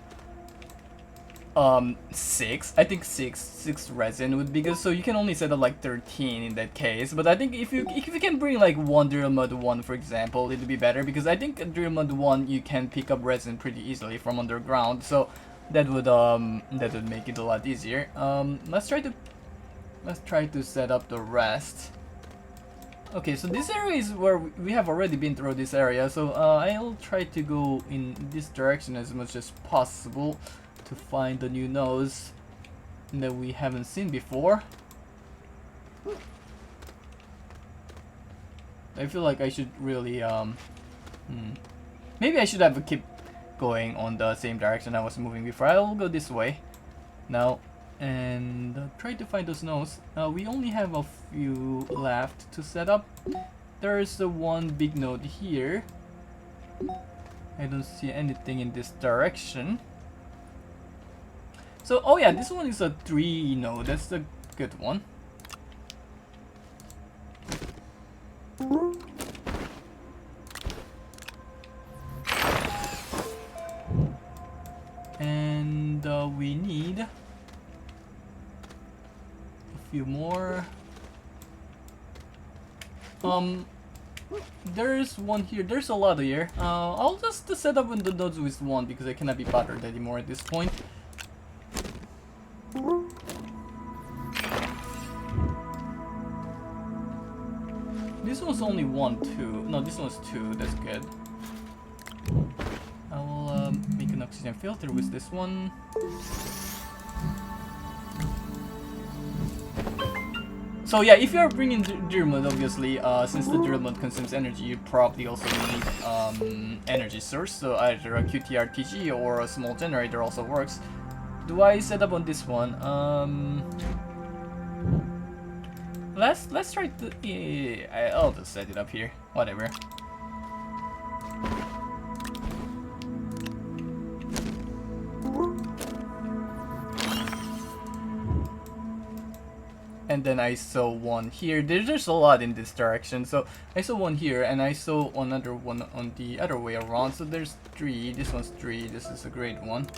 6. I think 6 resin would be good. So you can only set up like 13 in that case. But I think if you can bring like 1 drill mode 1, for example, it would be better, because I think drill mode 1 you can pick up resin pretty easily from underground. So that would make it a lot easier. Let's try to set up the rest. Okay, so this area is where we have already been through this area, so I'll try to go in this direction as much as possible to find the new nodes that we haven't seen before. I feel like I should really Maybe I should have keep going on the same direction I was moving before. I'll go this way now and try to find those nodes. We only have a few left to set up. There's the one big node here. I don't see anything in this direction. So, oh yeah, this one is a 3 node. That's a good one. And we need a few more. There's one here. There's a lot here. I'll just set up the nodes with one because I cannot be bothered anymore at this point. This one's only 1, 2. No, this one's 2. That's good. I will make an oxygen filter with this one. So yeah, if you are bringing drill mode, obviously, since the drill mode consumes energy, you probably also need energy source. So either a QTRTG or a small generator also works. Do I set up on this one? Let's try to. Yeah, I'll just set it up here. Whatever. And then I saw one here. There's a lot in this direction. So I saw one here, and I saw another one on the other way around. So there's 3. This one's 3. This is a great one.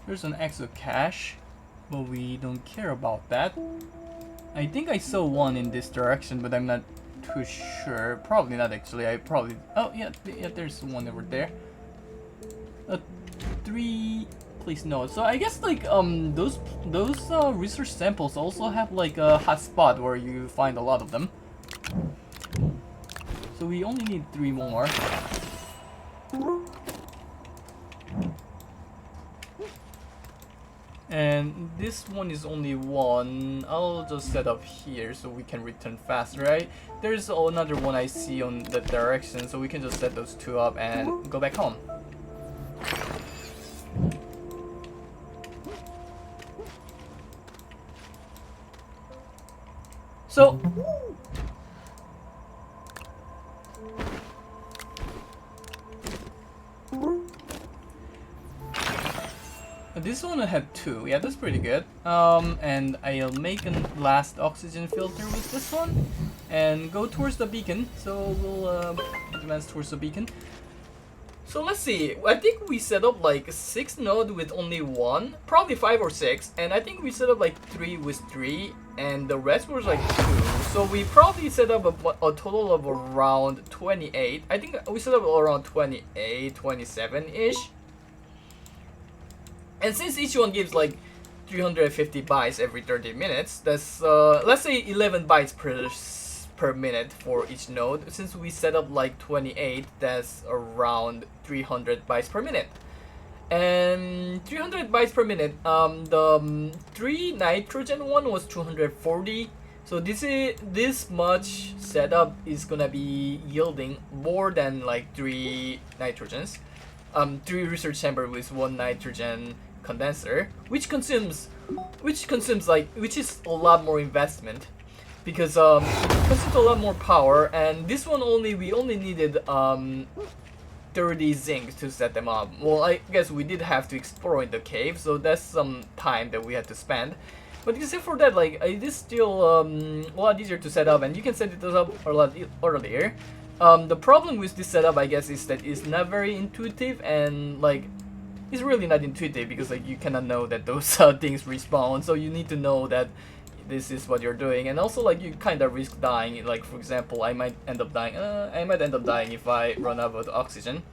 There's an exo cache, but we don't care about that. I think I saw one in this direction, but I'm not too sure. Probably not actually. Oh yeah, there's one over there. 3 place nodes. So I guess like those research samples also have like a hotspot where you find a lot of them. So we only need 3 more. And this one is only 1. I'll just set up here so we can return fast, right? There's another one I see on the direction, so we can just set those 2 up and go back home. So this one had 2. Yeah, that's pretty good. And I'll make a last oxygen filter with this one and go towards the beacon. So we'll advance towards the beacon. So let's see. I think we set up like 6 nodes with only 1, probably 5 or 6, and I think we set up like 3 with 3, and the rest was like 2. So we probably set up a total of around 28. I think we set up around 28, 27-ish. And since each one gives like 350 bytes every 30 minutes, that's let's say 11 bytes per minute for each node. Since we set up like 28, that's around 300 bytes per minute. And 300 bytes per minute, the 3 nitrogen one was 240. So this much setup is gonna be yielding more than like 3 nitrogens. 3 research chamber with 1 nitrogen condenser, which is a lot more investment because it consumes a lot more power, and this one we only needed 30 zinc to set them up. Well, I guess we did have to explore in the cave, so that's some time that we had to spend. But except for that, like it is still a lot easier to set up, and you can set it up a lot earlier. The problem with this setup, I guess, is that it's not very intuitive, and like it's really not intuitive because like you cannot know that those things respawn, so you need to know that this is what you're doing, and also like you kind of risk dying. Like for example, I might end up dying. If I run out of oxygen.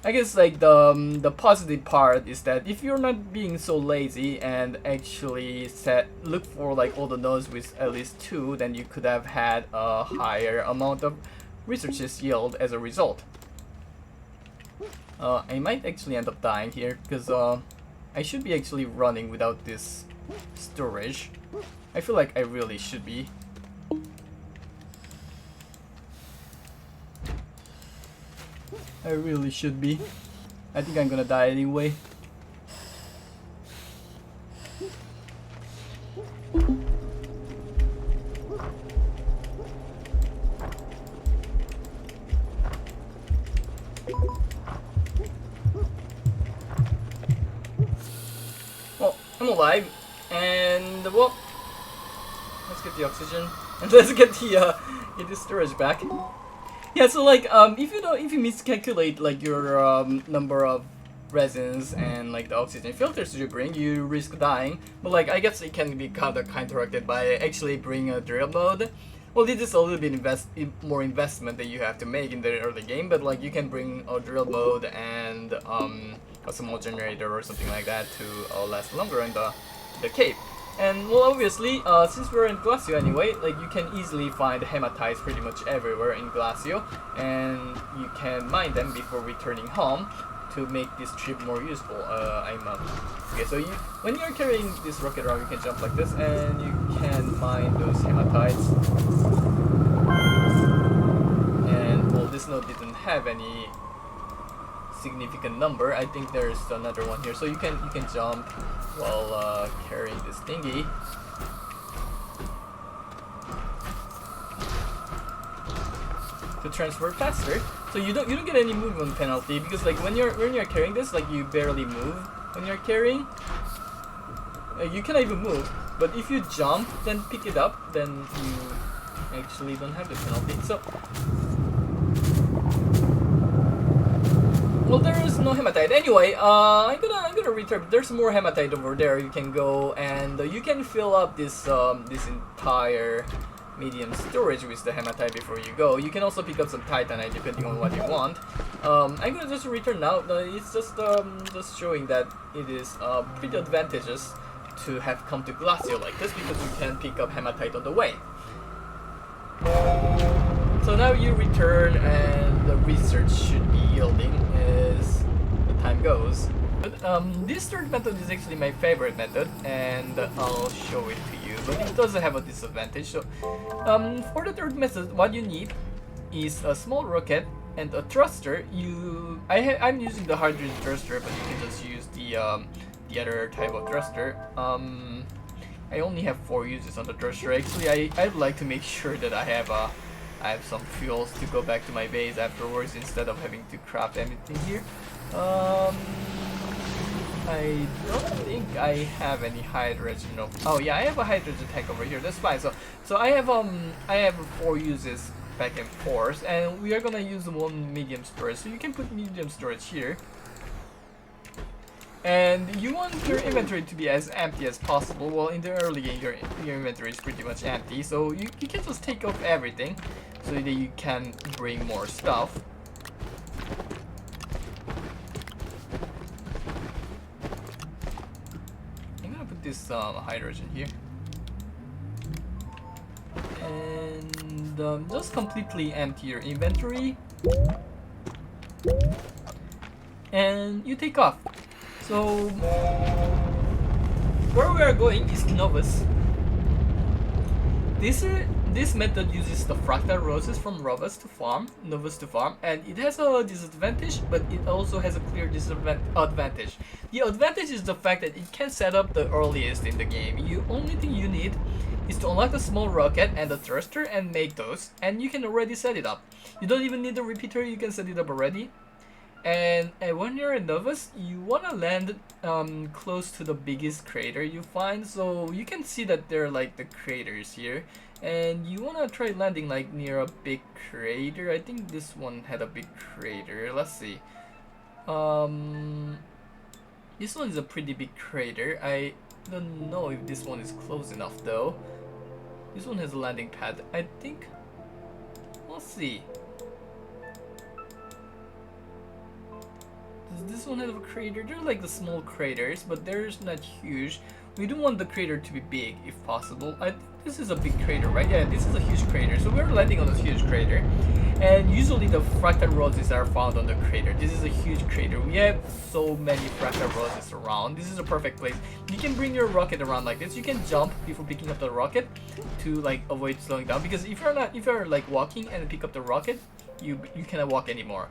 I guess like the positive part is that if you're not being so lazy and actually look for like all the nodes with at least 2, then you could have had a higher amount of researches yield as a result. I might actually end up dying here because I should be actually running without this storage. I feel like I really should be. I really should be. I think I'm gonna die anyway. Well, I'm alive, and well, let's get the oxygen and let's get the storage back. Yeah, so like if you miscalculate like your number of resins and like the oxygen filters you bring, you risk dying. But like I guess it can be counteracted by actually bringing a drill mode. Well, this is a little bit more investment that you have to make in the early game, but like you can bring a drill mode and a small generator or something like that to last longer in the cave. And well, obviously, since we're in Glacio anyway, like you can easily find hematites pretty much everywhere in Glacio, and you can mine them before returning home to make this trip more useful. Okay, so when you're carrying this rocket around, you can jump like this, and you can mine those hematites. And well, this node didn't have any significant number. I think there's another one here, so you can jump while carrying this thingy. To transfer faster, so you don't get any movement penalty, because like when you're carrying this, like you barely move when you're carrying. You cannot even move, but if you jump then pick it up, then you actually don't have the penalty. So well, there is no hematite. Anyway, I'm gonna return. There's more hematite over there. You can go and you can fill up this this entire medium storage with the hematite before you go. You can also pick up some titanite depending on what you want. I'm gonna just return now. It's just showing that it is pretty advantageous to have come to Glacio like this, because you can pick up hematite on the way. So now you return, and the research should be yielding as the time goes. But this third method is actually my favorite method, and I'll show it to you. But it does have a disadvantage. So for the third method, what you need is a small rocket and a thruster. I'm using the hydrogen thruster, but you can just use the other type of thruster. I only have 4 uses on the thruster. Actually, I'd like to make sure that I have some fuels to go back to my base afterwards instead of having to craft anything here. I don't think I have any hydrogen. Oh yeah, I have a hydrogen tank over here. That's fine. So I have 4 uses back and forth, and we are gonna use 1 medium storage. So you can put medium storage here. And you want your inventory to be as empty as possible. Well, in the early game, your inventory is pretty much empty, so you can just take off everything so that you can bring more stuff. I'm gonna put this hydrogen here. And just completely empty your inventory. And you take off. So, where we are going is Novus. This method uses the Fractal Roses from Novus to farm, and it has a disadvantage, but it also has a clear advantage. The advantage is the fact that it can set up the earliest in the game. The only thing you need is to unlock the small rocket and the thruster and make those, and you can already set it up. You don't even need the repeater, you can set it up already. And when you're in Novus, you want to land close to the biggest crater you find. So you can see that there are like the craters here, and you want to try landing like near a big crater. I think this one had a big crater. Let's see. This one is a pretty big crater. I don't know if this one is close enough though. This one has a landing pad, I think. Let's see. Does this one have a crater? They're like the small craters, but they're not huge. We don't want the crater to be big if possible. I think this is a big crater, right? Yeah, this is a huge crater. So we're landing on this huge crater. And usually the fractal roses are found on the crater. This is a huge crater. We have so many fractal roses around. This is a perfect place. You can bring your rocket around like this. You can jump before picking up the rocket to like avoid slowing down. Because if you're like walking and pick up the rocket, you cannot walk anymore.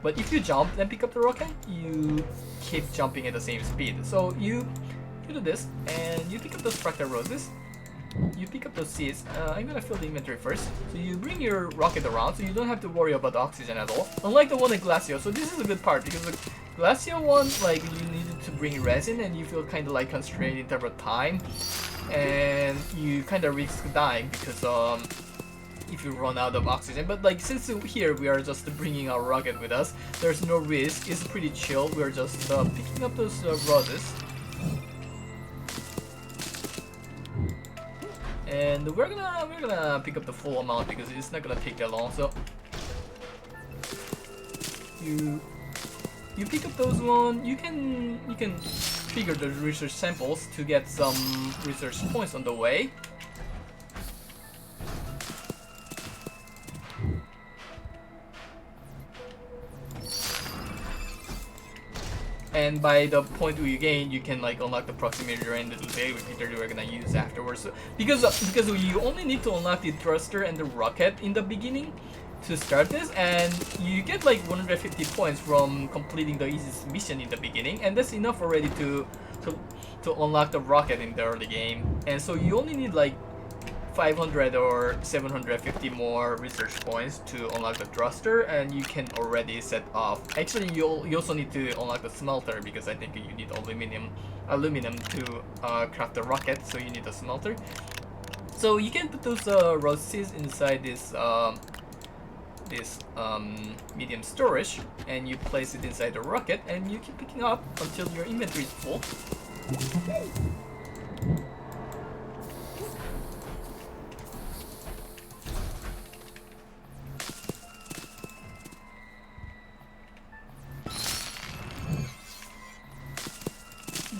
But if you jump and pick up the rocket, you keep jumping at the same speed. So you do this and you pick up those fractal roses. You pick up those seeds. I'm gonna fill the inventory first. So you bring your rocket around, so you don't have to worry about the oxygen at all. Unlike the one in Glacio. So this is a good part because the Glacio one, like you needed to bring resin and you feel kind of like constrained in terms of time, and you kind of risk dying because if you run out of oxygen. But like since here we are just bringing our rocket with us, there's no risk. It's pretty chill. We're just picking up those roses. And we're gonna pick up the full amount because it's not gonna take that long. So you pick up those one. You can trigger the research samples to get some research points on the way. And by the point you gain, you can like unlock the proximimeter and the delay repeater we're gonna use afterwards. So, because you only need to unlock the thruster and the rocket in the beginning to start this, and you get like 150 points from completing the easiest mission in the beginning, and that's enough already to unlock the rocket in the early game. And so you only need like 500 or 750 more research points to unlock the thruster, and you can already set off. Actually, you also need to unlock the smelter because I think you need aluminum to craft the rocket, so you need a smelter. So you can put those roses inside this medium storage, and you place it inside the rocket, and you keep picking up until your inventory is full.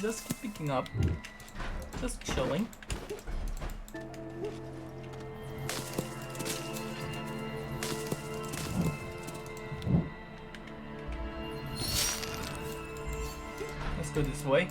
Just keep picking up, just chilling. Let's go this way.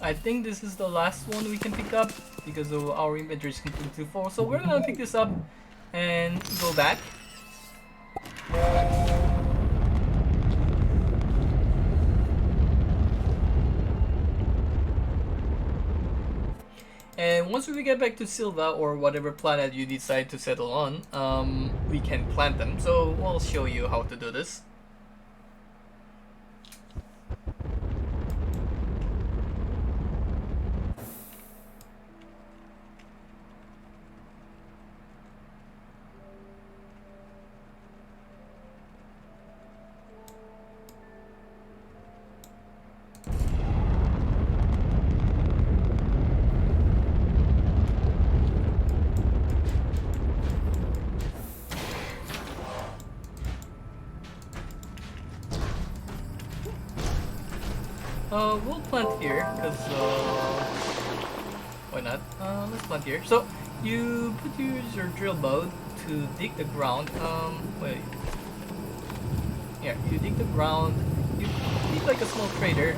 I think this is the last one we can pick up because of our inventory is completely full. So we're gonna pick this up and go back. And once we get back to Silva or whatever planet you decide to settle on, we can plant them. So we'll show you how to do this. We'll plant here, because, why not? Let's plant here. So, you use your drill mode to dig the ground. Wait. Yeah, you dig the ground. You dig like a small crater.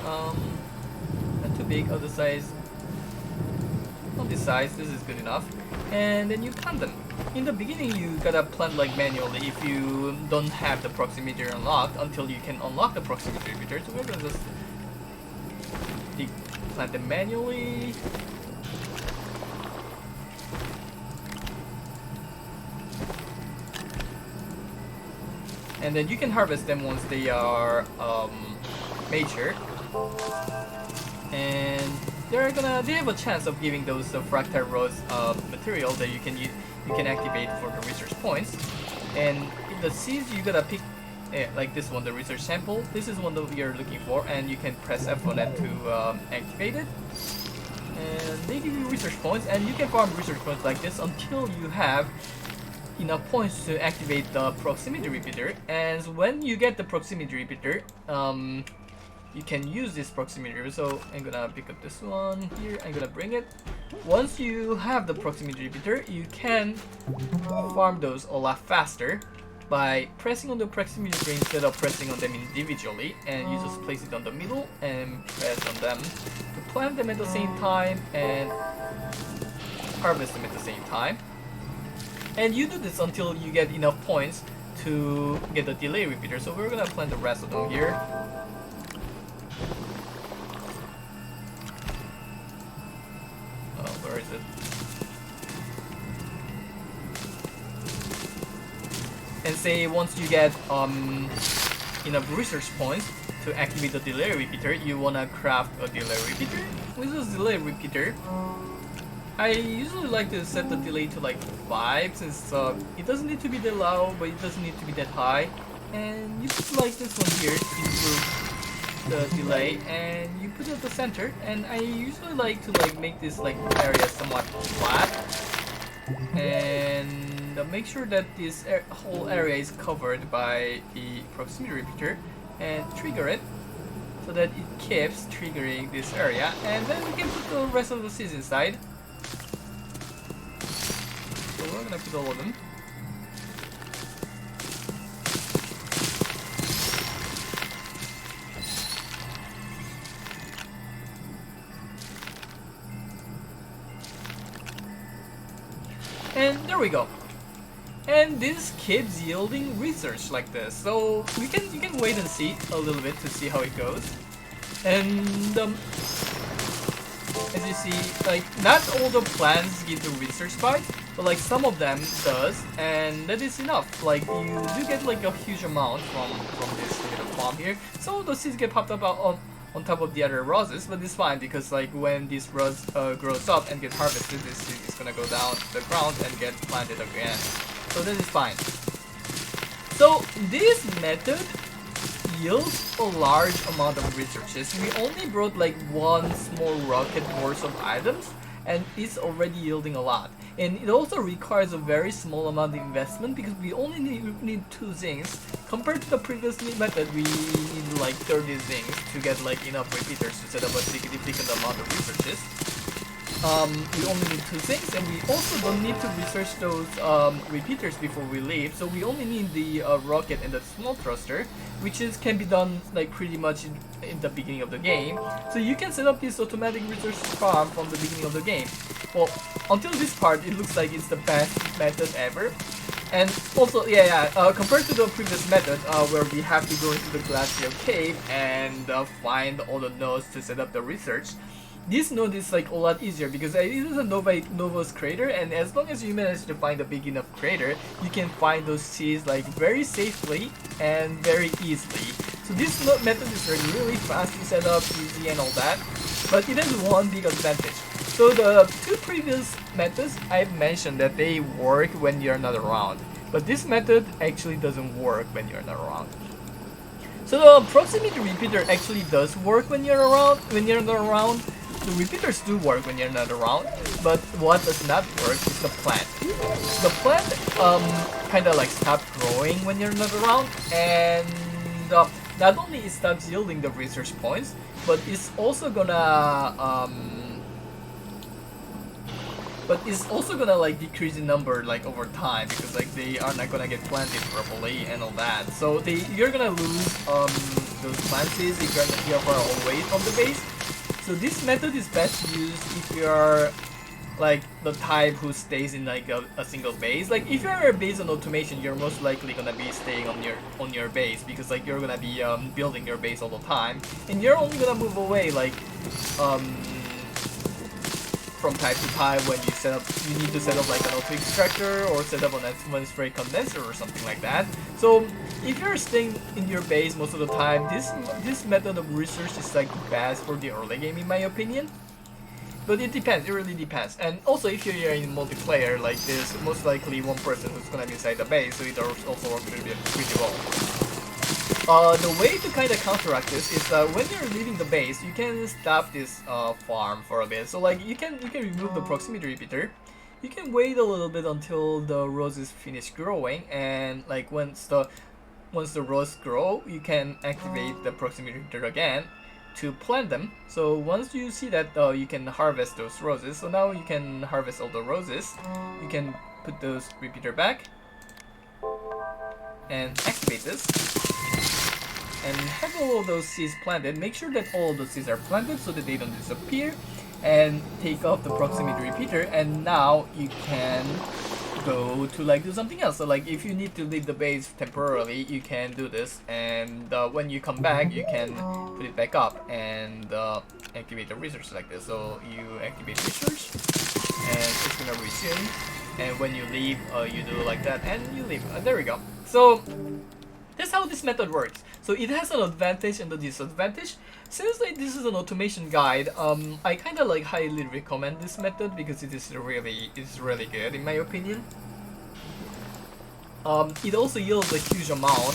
Not too big, of the size. Not this size, this is good enough. And then you plant them. In the beginning, you gotta plant like manually if you don't have the proximimeter unlocked until you can unlock the proximimeter. So we're gonna just plant them manually. And then you can harvest them once they are mature. And they have a chance of giving those Fractal Rose material that you can activate for the research points. And in the seeds you gotta pick like this one, the research sample. This is one that we are looking for, and you can press F on it to activate it. and they give you research points, and you can farm research points like this until you have enough points to activate the proximity repeater. And when you get the proximity repeater, you can use this proximity repeater. So I'm gonna pick up this one here, I'm gonna bring it. Once you have the proximity repeater, you can farm those a lot faster by pressing on the proximity ring instead of pressing on them individually, and you just place it on the middle and press on them to plant them at the same time and harvest them at the same time. And you do this until you get enough points to get the delay repeater. So we're gonna plant the rest of them here. Where is it? And say once you get enough research points to activate the delay repeater, you wanna craft a delay repeater. With this delay repeater, I usually like to set the delay to like 5, since it doesn't need to be that low, but it doesn't need to be that high. And you just like this one here to improve the delay, and you put it at the center. And I usually like to like make this like area somewhat flat, and make sure that this whole area is covered by the proximity repeater, and trigger it so that it keeps triggering this area. And then we can put the rest of the seeds inside. So we're gonna put all of them. And there we go. And this keeps yielding research like this. So you can wait and see a little bit to see how it goes. And as you see, like not all the plants give the research byte, but like some of them does, and that is enough. Like you do get like a huge amount from this little farm here. Some of the seeds get popped up on top of the other roses, but it's fine because like when this rose grows up and gets harvested, this seed is gonna go down to the ground and get planted again. So that is fine. So this method yields a large amount of researches. We only brought like one small rocket worth of items, and it's already yielding a lot. And it also requires a very small amount of investment because we only need 2 zincs. Compared to the previous method, we need like 30 zincs to get like enough repeaters to set up a significant amount of researches. We only need 2 zincs, and we also don't need to research those repeaters before we leave. So we only need the rocket and the small thruster, which can be done like pretty much in the beginning of the game. So you can set up this automatic research farm from the beginning of the game. Well, until this part, it looks like it's the best method ever. And also, compared to the previous method, where we have to go into the glacial cave and find all the nodes to set up the research, this node is like a lot easier because it is a Nova's crater, and as long as you manage to find a big enough crater, you can find those seeds like very safely and very easily. So this method is really fast to set up, easy and all that, but it has one big advantage. So the 2 previous methods, I've mentioned that they work when you're not around, but this method actually doesn't work when you're not around. So the proximity repeater actually does work when you're around. The repeaters do work when you're not around, but what does not work is the plant. The plant kind of like stops growing when you're not around, and not only it stops yielding the research points, but it's also gonna like decrease in number like over time, because like they are not gonna get planted properly and all that. So you're gonna lose those plant seeds if you're far away from the base. So this method is best used if you're like the type who stays in like a single base. Like if you're based on automation, you're most likely gonna be staying on your base, because like you're gonna be building your base all the time, and you're only gonna move away like from time to time when you need to set up like an auto extractor or set up an atmospheric condenser or something like that. So if you're staying in your base most of the time, this method of research is like best for the early game in my opinion. But it depends, it really depends. And also if you're in multiplayer, like there's most likely one person who's gonna be inside the base, so it also works pretty well. The way to kind of counteract this is that when you're leaving the base, you can stop this farm for a bit. So like you can remove the proximity repeater. You can wait a little bit until the roses finish growing, and like once the roses grow, you can activate the proximity repeater again to plant them. So once you see that, you can harvest those roses. So now you can harvest all the roses. You can put those repeater back and activate this. And have all of those seeds planted. Make sure that all of those seeds are planted so that they don't disappear. And take off the proximity repeater. And now you can go to like do something else. So like if you need to leave the base temporarily, you can do this. And when you come back, you can put it back up and activate the research like this. So you activate research, and it's gonna resume. And when you leave, you do like that, and you leave. There we go. So that's how this method works. So it has an advantage and a disadvantage. Since like this is an automation guide, I kind of like highly recommend this method because it is really good in my opinion. It also yields a huge amount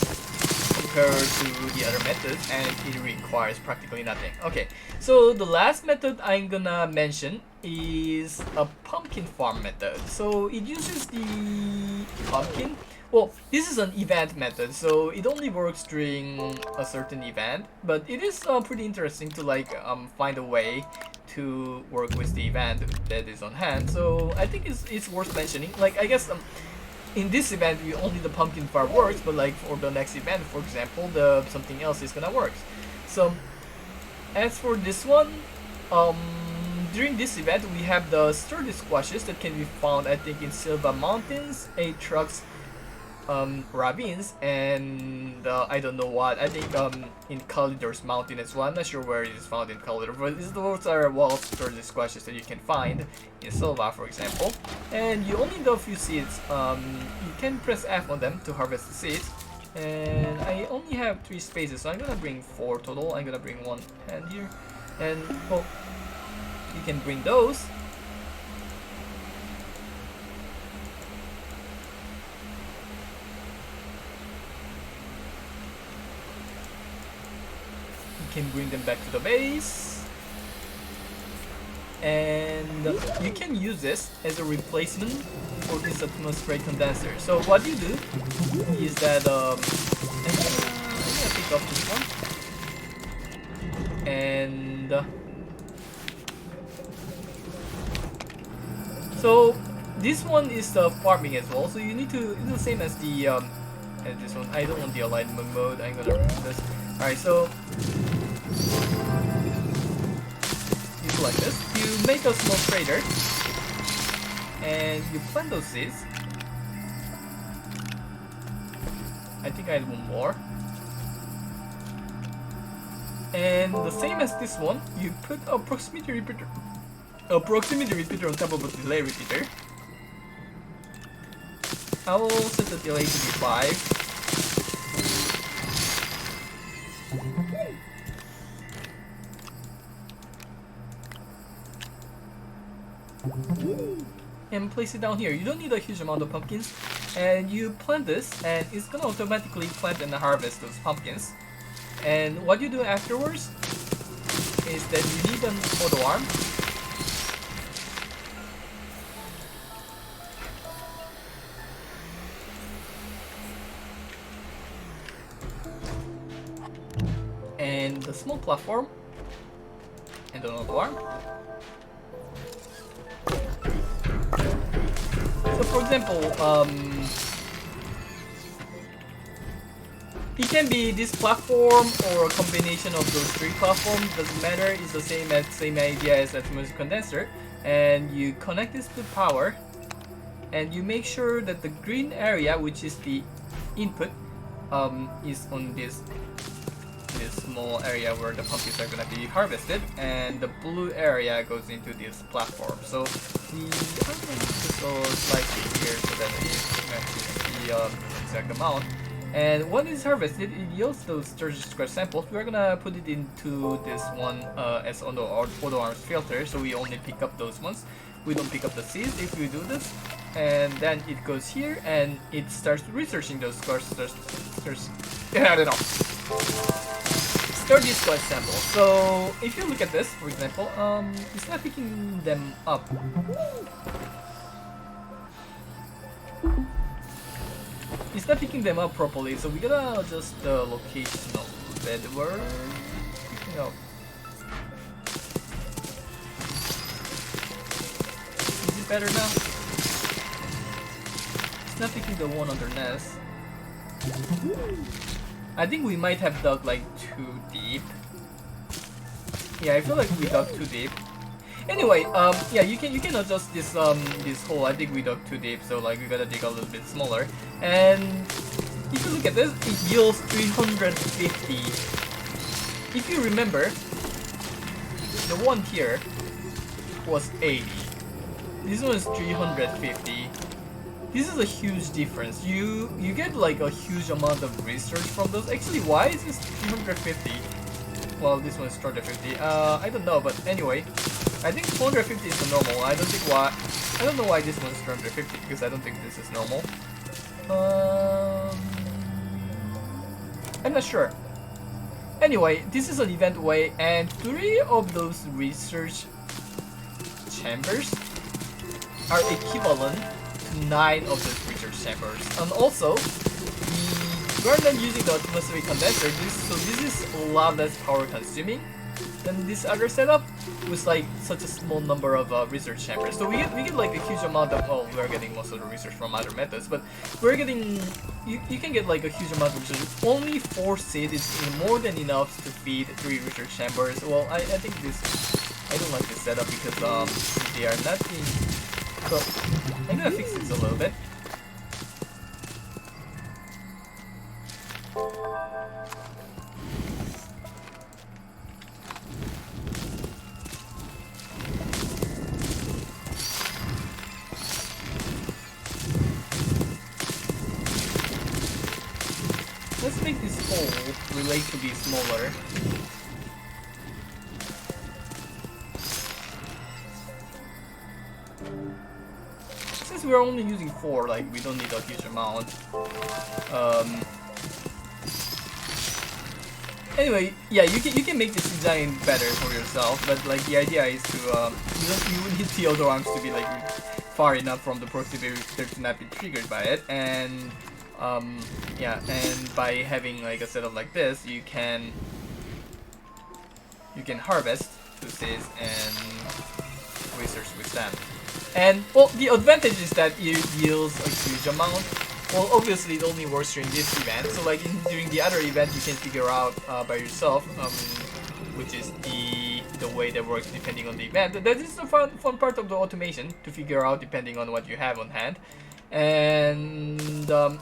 compared to the other methods, and it requires practically nothing. Okay, so the last method I'm gonna mention is a pumpkin farm method. So it uses the pumpkin. Well, this is an event method, so it only works during a certain event, but it is pretty interesting to like find a way to work with the event that is on hand. So I think it's worth mentioning. Like I guess in this event, only the pumpkin farm works, but like for the next event, for example, the something else is gonna work. So as for this one, during this event, we have the sturdy squashes that can be found, I think, in Silva Mountains, Atrox ravines, and I don't know what. I think in Calidor's mountain as well. I'm not sure where it is found in Calidor, but those are sturdy squashes that you can find in Silva, for example. And you only need a few seeds. You can press F on them to harvest the seeds. And I only have 3 spaces, so I'm gonna bring 4 total. I'm gonna bring 1 hand here, and well, you can bring those. Can bring them back to the base, and you can use this as a replacement for this atmospheric condenser. So what you do is that I'm gonna pick up this one, and so this one is farming as well. So you need to, it's the same as the as this one. I don't want the alignment mode. I'm gonna remove this. All right, so you do like this. You make a small crater, and you plant those seeds. I think I had 1 more. And the same as this one, you put a proximity repeater on top of a delay repeater. I will set the delay to be 5. And place it down here. You don't need a huge amount of pumpkins, and you plant this, and it's gonna automatically plant and harvest those pumpkins. And what you do afterwards is that you need an auto arm. And the small platform and an auto arm. So for example, it can be this platform or a combination of those 3 platforms, doesn't matter, it's the same idea as atmospheric condenser. And you connect this to power, and you make sure that the green area, which is the input, is on this small area where the pumpkins are gonna be harvested, and the blue area goes into this platform. So I'm going to just go slightly here so that you actually see the exact amount. And when it's harvested, it yields those sturdy square samples. We're gonna put it into this one as on the auto arms filter, so we only pick up those ones. We don't pick up the seeds if we do this. And then it goes here and it starts researching those scores. I don't know. start this quest sample. So if you look at this, for example, it's not picking them up. It's not picking them up properly, so we gotta adjust the location of bed we're picking up. Is it better now? It's not picking the one under nest. I think we might have dug like too deep. Yeah, I feel like we dug too deep. Anyway, yeah, you can adjust this this hole. I think we dug too deep, so like we gotta dig a little bit smaller. And if you look at this, it yields 350. If you remember, the one here was 80. This one is 350. This is a huge difference. You get like a huge amount of research from those. Actually, why is this 350? Well, this one is 250. I don't know, but anyway, I think 450 is the normal. I don't know why this one is 250 because I don't think this is normal. I'm not sure. Anyway, this is an event way, and 3 of those research chambers are equivalent to 9 of those research chambers. And also, we're not using the atmospheric condenser, so this is a lot less power consuming than this other setup with like such a small number of research chambers. So we get like a huge amount of, well, we're getting most of the research from other methods, but we're getting, you can get like a huge amount of research. Only 4 seeds is more than enough to feed 3 research chambers. Well, I think this, I don't like this setup because they are not being, so I'm gonna fix this a little bit. Let's make this hole relate to be smaller. Since we're only using 4, like we don't need a huge amount. Anyway, yeah, you can make this design better for yourself, but like the idea is to you need the other arms to be like far enough from the proxy vector to not be triggered by it, and yeah, and by having like a setup like this, you can harvest two seeds and research with them. And well, the advantage is that it yields a huge amount. Well, obviously it only works during this event, so like during the other event you can figure out by yourself, which is the way that works depending on the event. That is the fun part of the automation, to figure out depending on what you have on hand. And the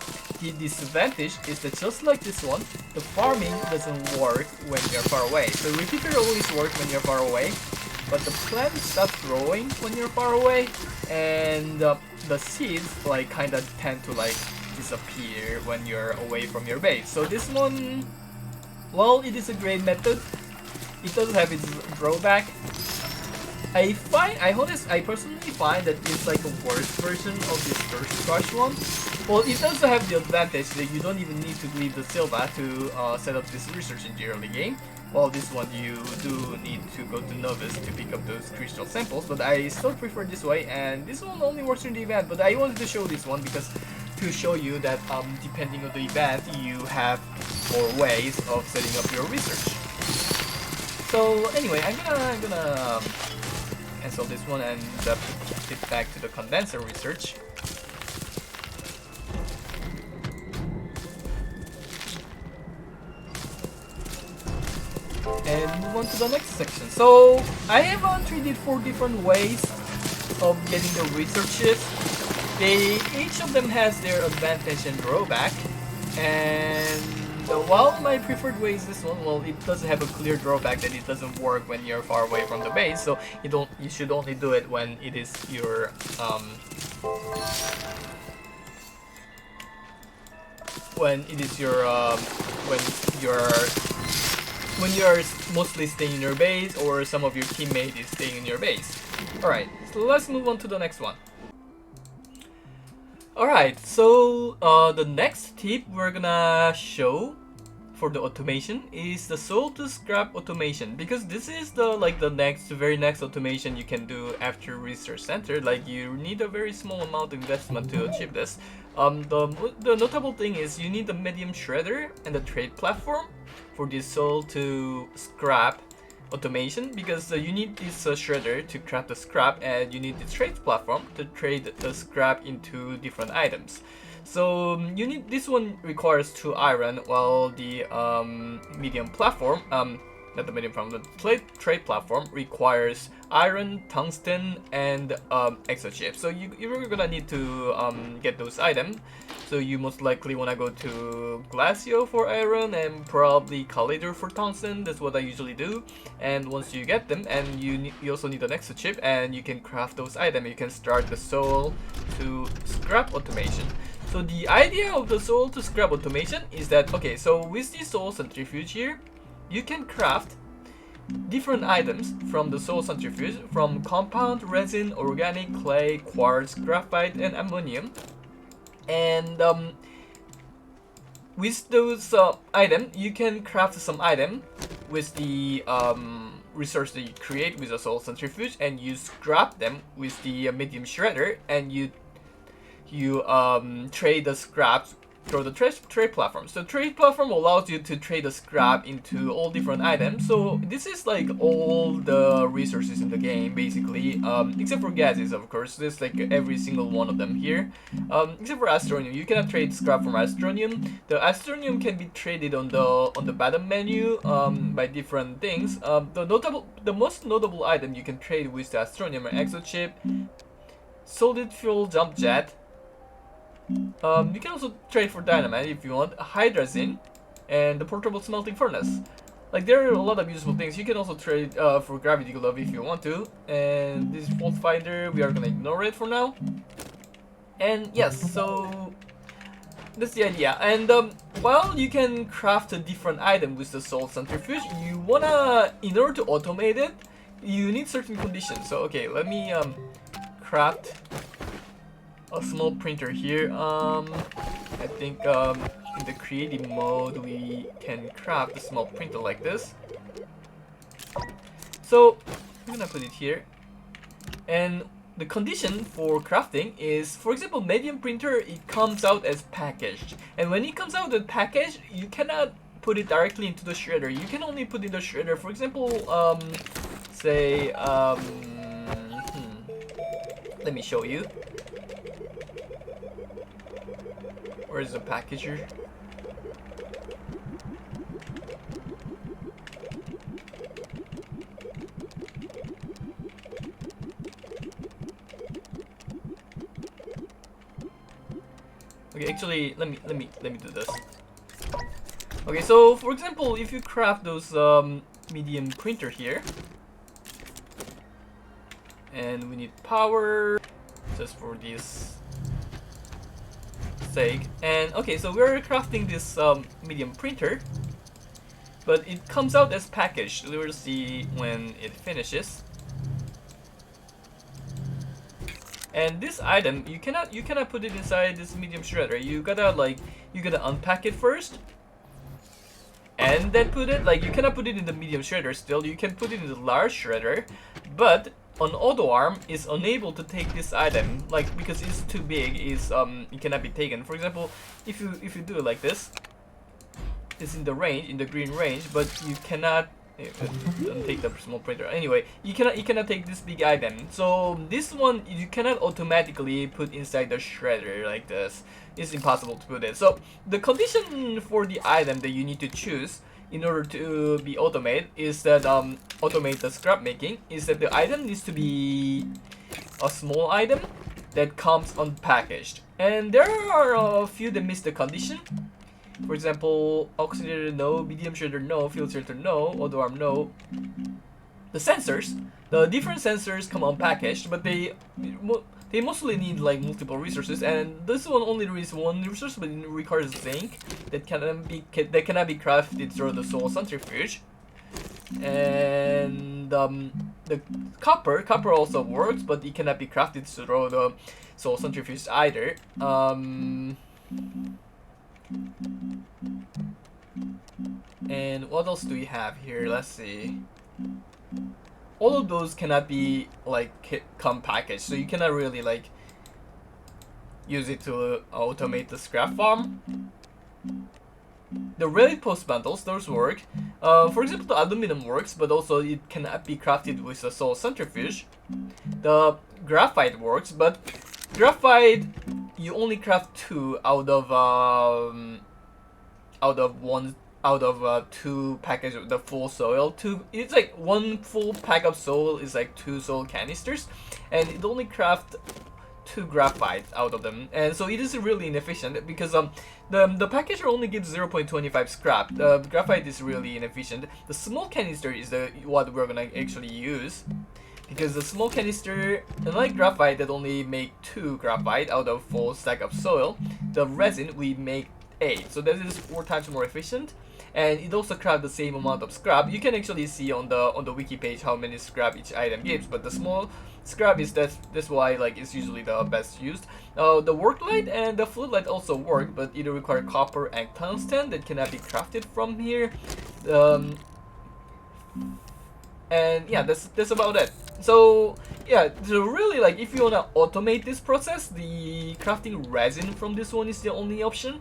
disadvantage is that just like this one, the farming doesn't work when you're far away. So repeater always works when you're far away, but the plant stops growing when you're far away, and the seeds like kinda tend to like disappear when you're away from your base. So this one, well, it is a great method. It does have its drawback. I personally find that it's like a worse version of this first crush one. Well, it also have the advantage that you don't even need to leave the Silva to set up this research in the early game. Well, this one you do need to go to Novice to pick up those crystal samples, but I still prefer this way, and this one only works in the event, but I wanted to show this one because to show you that depending on the event, you have more ways of setting up your research. So anyway, I'm gonna cancel this one and get back to the condenser research. And move on to the next section. So I have treated 4 different ways of getting the researches. Each of them has their advantage and drawback. And while my preferred way is this one, well, it does have a clear drawback that it doesn't work when you're far away from the base. So you should only do it when it is your when you're mostly staying in your base, or some of your teammate is staying in your base. Alright, so let's move on to the next one. Alright, so the next tip we're gonna show for the automation is the soul to scrap automation, because this is the very next automation you can do after research center. Like, you need a very small amount of investment to achieve this. The notable thing is you need the medium shredder and the trade platform for this soul to scrap automation, because you need this shredder to craft the scrap, and you need the trade platform to trade the scrap into different items. So you need, this one requires 2 iron, while the medium platform, not the medium platform, the trade platform requires iron, tungsten, and exochip. So you're gonna need to get those items. So you most likely wanna go to Glacio for iron and probably Collider for tungsten. That's what I usually do. And once you get them, and you also need an exochip, and you can craft those items. You can start the soul to scrap automation. So the idea of the soul to scrap automation is that, okay, so with the soul centrifuge here, you can craft different items from the soul centrifuge, from compound, resin, organic, clay, quartz, graphite, and ammonium. And with those items, you can craft some item with the resource that you create with the soul centrifuge, and you scrap them with the medium shredder, and you trade the scraps through the trade platform. So trade platform allows you to trade the scrap into all different items. So this is like all the resources in the game, basically, except for gases, of course. There's like every single one of them here, except for astronium. You cannot trade scrap from astronium. The astronium can be traded on the bottom menu by different things. The most notable item you can trade with the astronium are exochip, solid fuel jump jet. You can also trade for dynamite if you want, hydrazine, and the portable smelting furnace. Like, there are a lot of useful things. You can also trade for gravity glove if you want to. And this fault finder, we are gonna ignore it for now. And yes, so that's the idea. And while you can craft a different item with the soul centrifuge, you wanna, in order to automate it, you need certain conditions. So okay, let me craft a small printer here. I think in the creative mode we can craft a small printer like this. So I'm gonna put it here, and the condition for crafting is, for example, medium printer, it comes out as packaged, and when it comes out as packaged, you cannot put it directly into the shredder. You can only put in the shredder, for example, say let me show you. Where's the packager? Okay, actually, let me do this. Okay, so for example, if you craft those medium printer here, and we need power just for this sake. And okay, so we're crafting this medium printer, but it comes out as packaged. We'll see when it finishes. And this item, you cannot put it inside this medium shredder. You gotta unpack it first, and then put it. Like, you cannot put it in the medium shredder. Still, you can put it in the large shredder, but an auto arm is unable to take this item, like, because it's too big. It cannot be taken. For example, if you do it like this, it's in the range, in the green range, but you cannot. Don't take the small printer. Anyway, you cannot take this big item. So this one you cannot automatically put inside the shredder like this. It's impossible to put it. So the condition for the item that you need to choose in order to be automated is that automate the scrap making is that the item needs to be a small item that comes unpackaged. And there are a few that miss the condition. For example, oxidator no, medium shredder no, field filter no, auto arm no. The sensors, the different sensors come unpackaged, but they mostly need like multiple resources, and this one only needs one resource, but it requires zinc that cannot be crafted through the soul centrifuge. And the copper also works, but it cannot be crafted through the soul centrifuge either. And what else do we have here? Let's see. All of those cannot be like come packaged, so you cannot really like use it to automate the scrap farm. The relic post bundles, those work. For example, the aluminum works, but also it cannot be crafted with a soul centrifuge. The graphite works, but graphite you only craft 2 out of two packages of the full soil. It's like 1 full pack of soil is like 2 soil canisters, and it only craft 2 graphite out of them, and so it is really inefficient because the packager only gives 0.25 scrap. The graphite is really inefficient. The small canister is what we're gonna actually use, because the small canister, unlike graphite that only make 2 graphite out of 4 stack of soil, the resin we make 8, so that is 4 times more efficient. And it also crafts the same amount of scrap. You can actually see on the wiki page how many scrap each item gives, but the small scrap is that's why like it's usually the best used. The work light and the fluid light also work, but it require copper and tungsten that cannot be crafted from here. And yeah, that's about it. So yeah, so really like if you wanna automate this process, the crafting resin from this one is the only option.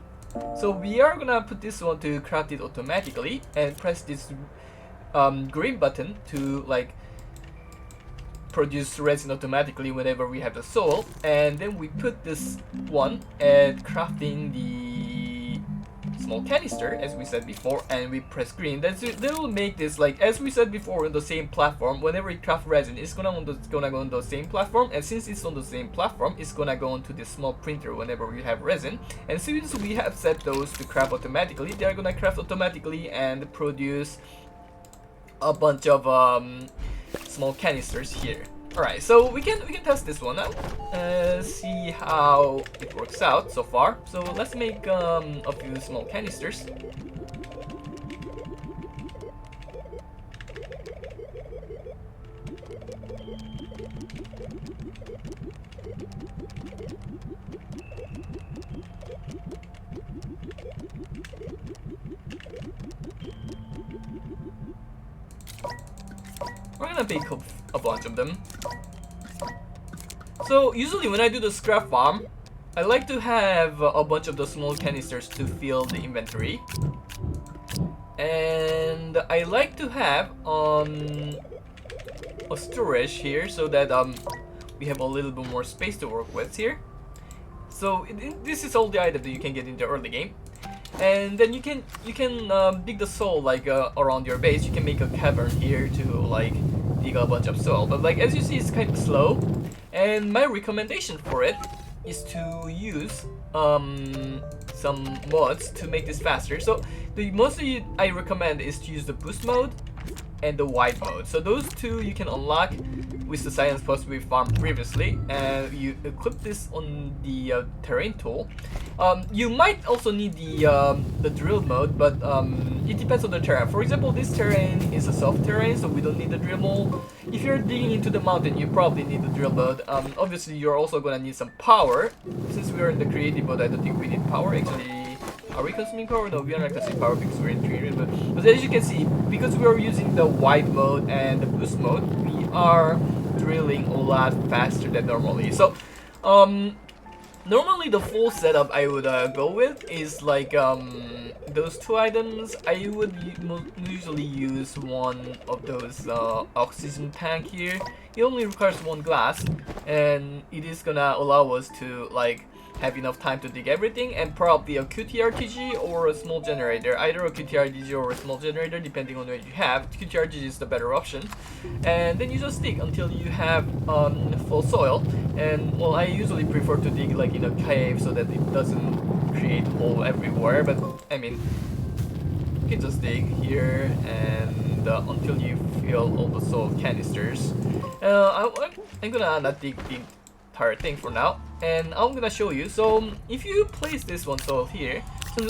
So we are gonna put this one to craft it automatically and press this green button to like produce resin automatically whenever we have the soul, and then we put this one at crafting the small canister as we said before, and we press green. That will make this like as we said before on the same platform. Whenever we craft resin, it's gonna go on the same platform, and since it's on the same platform, it's gonna go onto this small printer whenever we have resin. And since we have set those to craft automatically, they are gonna craft automatically and produce a bunch of small canisters here. Alright, so we can test this one out, see how it works out so far. So let's make a few small canisters. We're gonna make a bunch of them. So usually when I do the scrap farm, I like to have a bunch of the small canisters to fill the inventory. And I like to have a storage here so that we have a little bit more space to work with here. So this is all the items that you can get in the early game. And then you can dig the soil like around your base. You can make a cavern here to like dig a bunch of soil, but like as you see, it's kind of slow. And my recommendation for it is to use some mods to make this faster. So the mostly I recommend is to use the boost mode and the wide mode. So those two you can unlock with the science post we farmed previously, and you equip this on the terrain tool. You might also need the drill mode, but it depends on the terrain. For example, this terrain is a soft terrain, so we don't need the drill mode. If you're digging into the mountain, you probably need the drill mode. Obviously, you're also gonna need some power. Since we're in the creative mode, I don't think we need power. Actually, are we consuming power? No, we are not consuming power because we're in creative mode. But as you can see, because we are using the wide mode and the boost mode, we are drilling a lot faster than normally. So, normally the full setup I would go with is like those 2 items. I would usually use one of those oxygen tank here. It only requires 1 glass, and it is gonna allow us to like have enough time to dig everything, and probably a QTRTG or a small generator, either a QTRTG or a small generator depending on what you have. QTRTG is the better option, and then you just dig until you have full soil. And well, I usually prefer to dig like in a cave so that it doesn't create hole everywhere, but I mean you can just dig here and until you fill all the soil canisters. I'm gonna not dig the entire thing for now, and I'm gonna show you. So if you place this one soil here,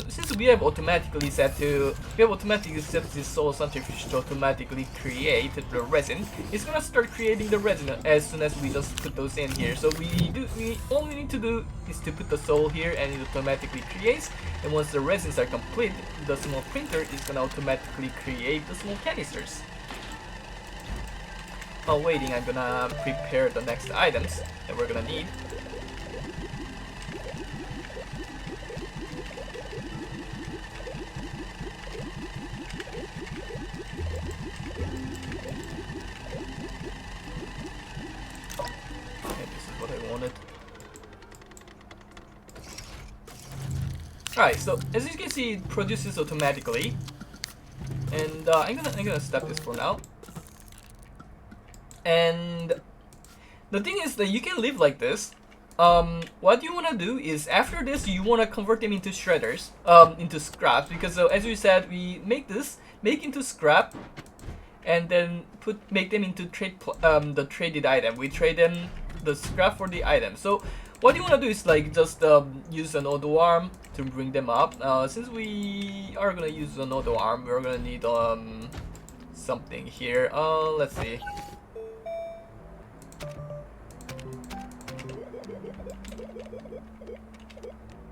since we have automatically set this soul centrifuge to automatically create the resin, it's gonna start creating the resin as soon as we just put those in here. So we all we need to do is to put the soul here, and it automatically creates. And once the resins are complete, the small printer is gonna automatically create the small canisters. While waiting, I'm gonna prepare the next items that we're gonna need. Alright, so as you can see, it produces automatically, and I'm gonna stop this for now. And the thing is that you can live like this. What you wanna do is after this, you wanna convert them into shredders, into scraps, because as we said, we make into scrap, and then make them into the traded item. We trade them the scrap for the item. So what you wanna do is like just use an auto arm to bring them up. Since we are gonna use an auto arm, we're gonna need something here. Let's see.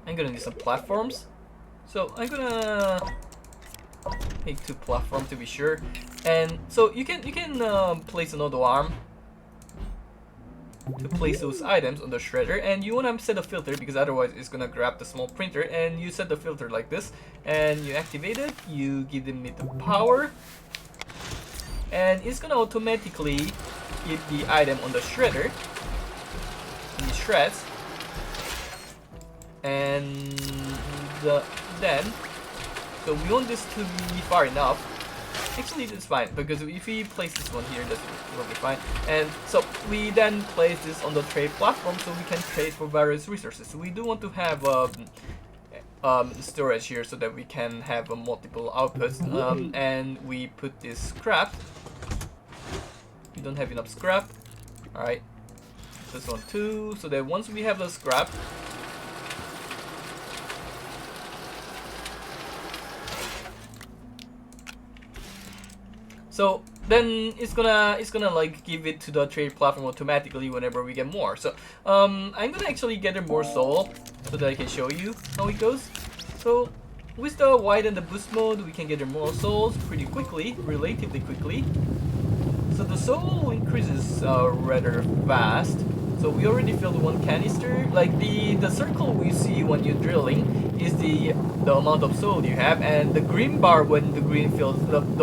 I'm gonna need some platforms. So I'm gonna make 2 platforms to be sure. And so you can place an auto arm to place those items on the shredder, and you want to set a filter because otherwise it's gonna grab the small printer. And you set the filter like this, and you activate it. You give them the power, and it's gonna automatically get the item on the shredder. And it shreds, and then so we want this to be far enough. Actually, it's fine because if we place this one here, that will be fine. And so we then place this on the trade platform so we can trade for various resources. So we do want to have storage here so that we can have multiple outputs. And we put this scrap. We don't have enough scrap. All right, this one too. So that once we have the scrap, so then it's gonna like give it to the trade platform automatically whenever we get more. So I'm gonna actually gather more soul so that I can show you how it goes. So with the wide and the boost mode, we can gather more souls pretty quickly, relatively quickly. So the soul increases rather fast. So we already filled 1 canister. Like the circle we see when you're drilling is the amount of soul you have, and the green bar when the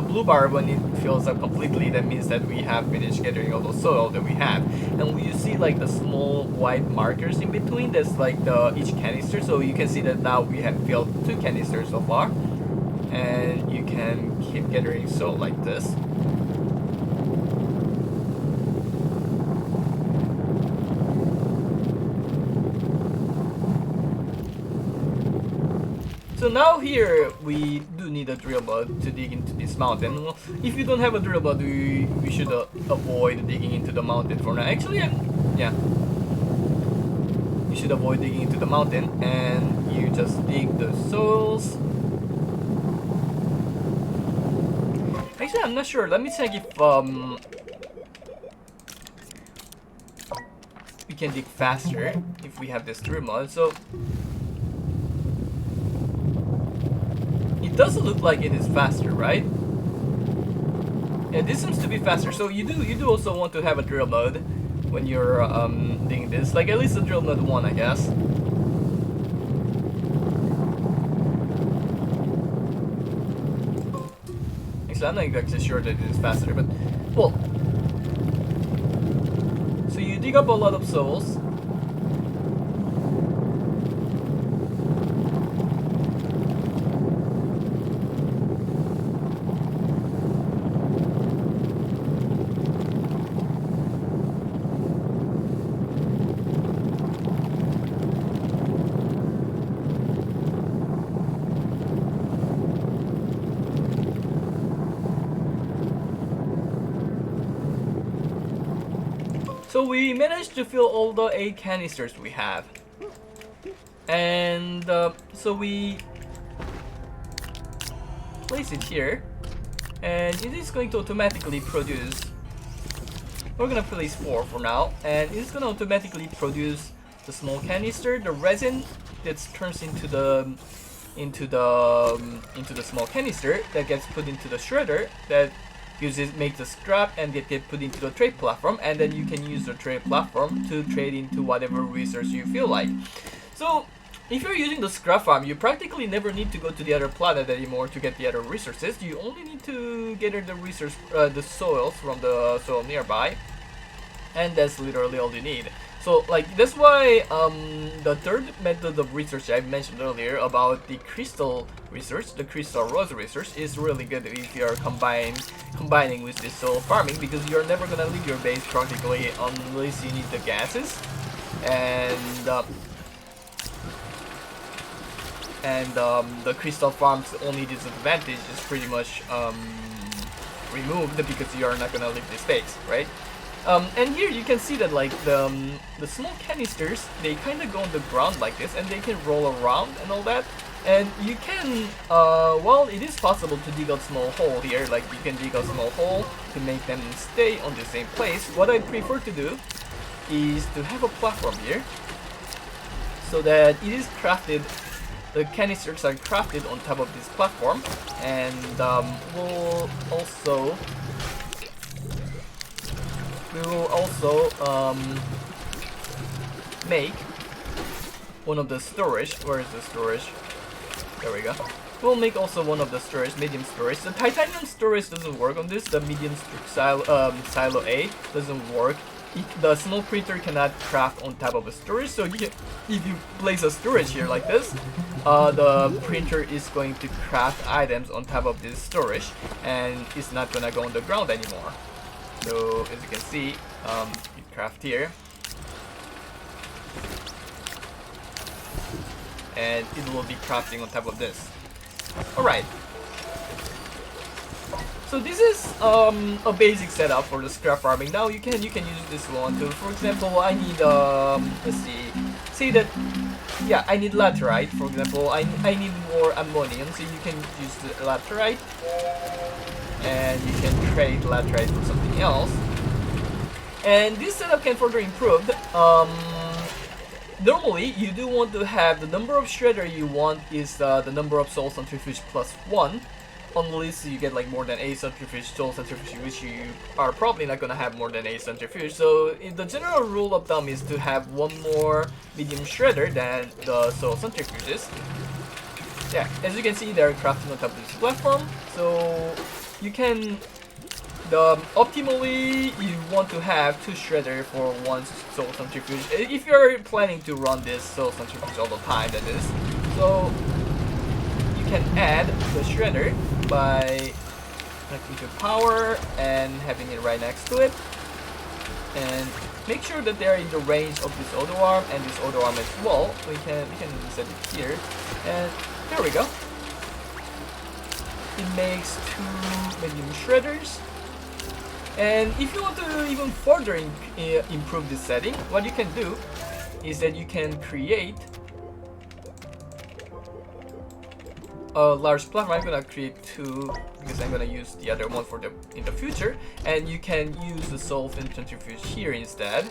blue bar when it fills up completely, that means that we have finished gathering all the soil that we have. And when you see like the small white markers in between, that's like each canister. So you can see that now we have filled 2 canisters so far, and you can keep gathering soil like this. So now here we do need a drill bud to dig into this mountain. Well, if you don't have a drill bud, we should avoid digging into the mountain for now. Actually, yeah, you should avoid digging into the mountain, and you just dig the soils. Actually, I'm not sure. Let me check if we can dig faster if we have this drill bud. So it doesn't look like it is faster, right? Yeah, this seems to be faster. So you do also want to have a drill mode when you're doing this, like at least a drill mode 1, I guess. Actually, I'm not exactly sure that it is faster, but well. So you dig up a lot of souls. So we managed to fill all the 8 canisters we have, and so we place it here, and it is going to automatically produce. We're gonna place 4 for now, and it's gonna automatically produce the small canister, the resin that turns into the small canister that gets put into the shredder that makes the scrap and get put into the trade platform, and then you can use the trade platform to trade into whatever resource you feel like. So if you're using the scrap farm, you practically never need to go to the other planet anymore to get the other resources. You only need to gather the soils from the soil nearby, and that's literally all you need. So like that's why the third method of research I mentioned earlier about the crystal research, the Crystal Rose research, is really good if you're combining with this soil farming, because you're never gonna leave your base practically unless you need the gases, and the crystal farm's only disadvantage is pretty much removed because you're not gonna leave this space, right? And here you can see that like the small canisters, they kind of go on the ground like this, and they can roll around and all that. And you can, well, it is possible to dig a small hole here, like you can dig a small hole to make them stay on the same place. What I prefer to do is to have a platform here, so that it is crafted, the canisters are crafted on top of this platform, and we'll also make one of the storage. Where is the storage? There we go. We'll make also one of the storage, medium storage. The titanium storage doesn't work on this. The medium silo A doesn't work. The small printer cannot craft on top of a storage. So if you place a storage here like this, the printer is going to craft items on top of this storage, and it's not gonna go on the ground anymore. So as you can see, you craft here, and it will be crafting on top of this. Alright. So this is a basic setup for the scrap farming. Now you can use this one too. For example, I need let's see, say that, yeah, I need laterite. For example, I need more ammonium, so you can use the laterite, and you can trade laterite for something else. And this setup can further improve. Normally, you do want to have the number of shredder you want is the number of soul centrifuge plus 1, unless you get like more than 8 centrifuge, soul centrifuge, which you are probably not gonna have more than 8 centrifuge. So the general rule of thumb is to have one more medium shredder than the soul centrifuges. Yeah, as you can see, they're crafting on top of this platform, so you can, optimally you want to have 2 shredder for 1 soul centrifuge, if you're planning to run this soul centrifuge all the time, that is. So you can add the shredder by connecting to power and having it right next to it, and make sure that they're in the range of this auto arm and this auto arm as well. We can set it here, and there we go. It makes 2 medium shredders. And if you want to even further improve this setting, what you can do is that you can create a large platform. I'm gonna create 2 because I'm gonna use the other one for in the future, and you can use the soul centrifuge here instead.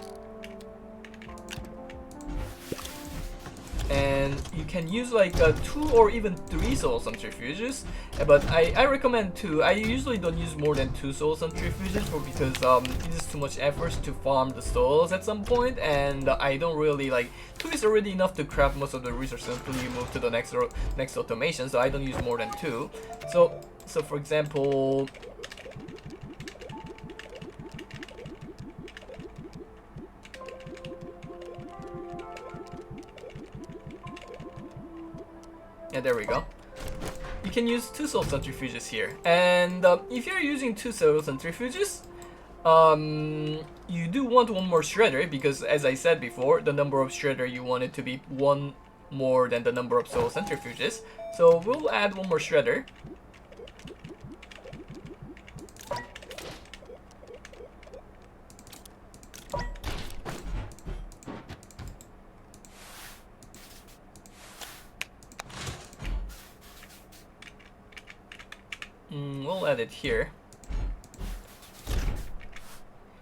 And you can use like 2 or even 3 soul centrifuges, but I recommend 2. I usually don't use more than 2 soul centrifuges because it is too much effort to farm the souls at some point, and I don't really like 2 is already enough to craft most of the resources until you move to the next automation. So I don't use more than 2. So for example, yeah, there we go. You can use 2 soul centrifuges here, and if you're using 2 soul centrifuges, you do want 1 more shredder, because as I said before, the number of shredder you want it to be 1 more than the number of soul centrifuges. So we'll add 1 more shredder. add it here.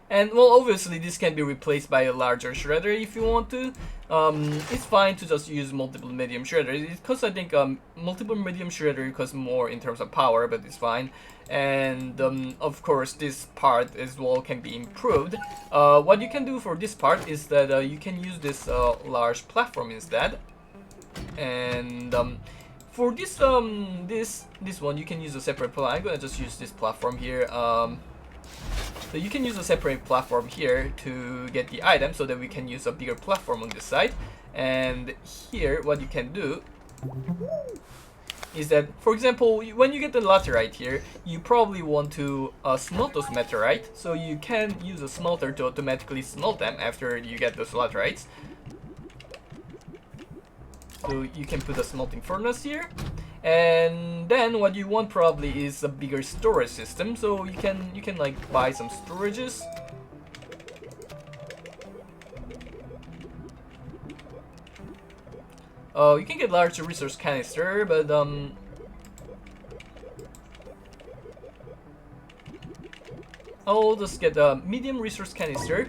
And well, obviously this can be replaced by a larger shredder if you want to. It's fine to just use multiple medium shredders. Because I think multiple medium shredder costs more in terms of power, but it's fine. And of course this part as well can be improved. What you can do for this part is that you can use this large platform instead. And for this this one you can use a separate platform. I'm gonna just use this platform here. So you can use a separate platform here to get the item so that we can use a bigger platform on this side. And here what you can do is that, for example, when you get the laterite here, you probably want to smelt those meteorite. So you can use a smelter to automatically smelt them after you get those laterites. So you can put a smelting furnace here. And then what you want probably is a bigger storage system. So you can like buy some storages. You can get larger resource canister, but I'll just get a medium resource canister.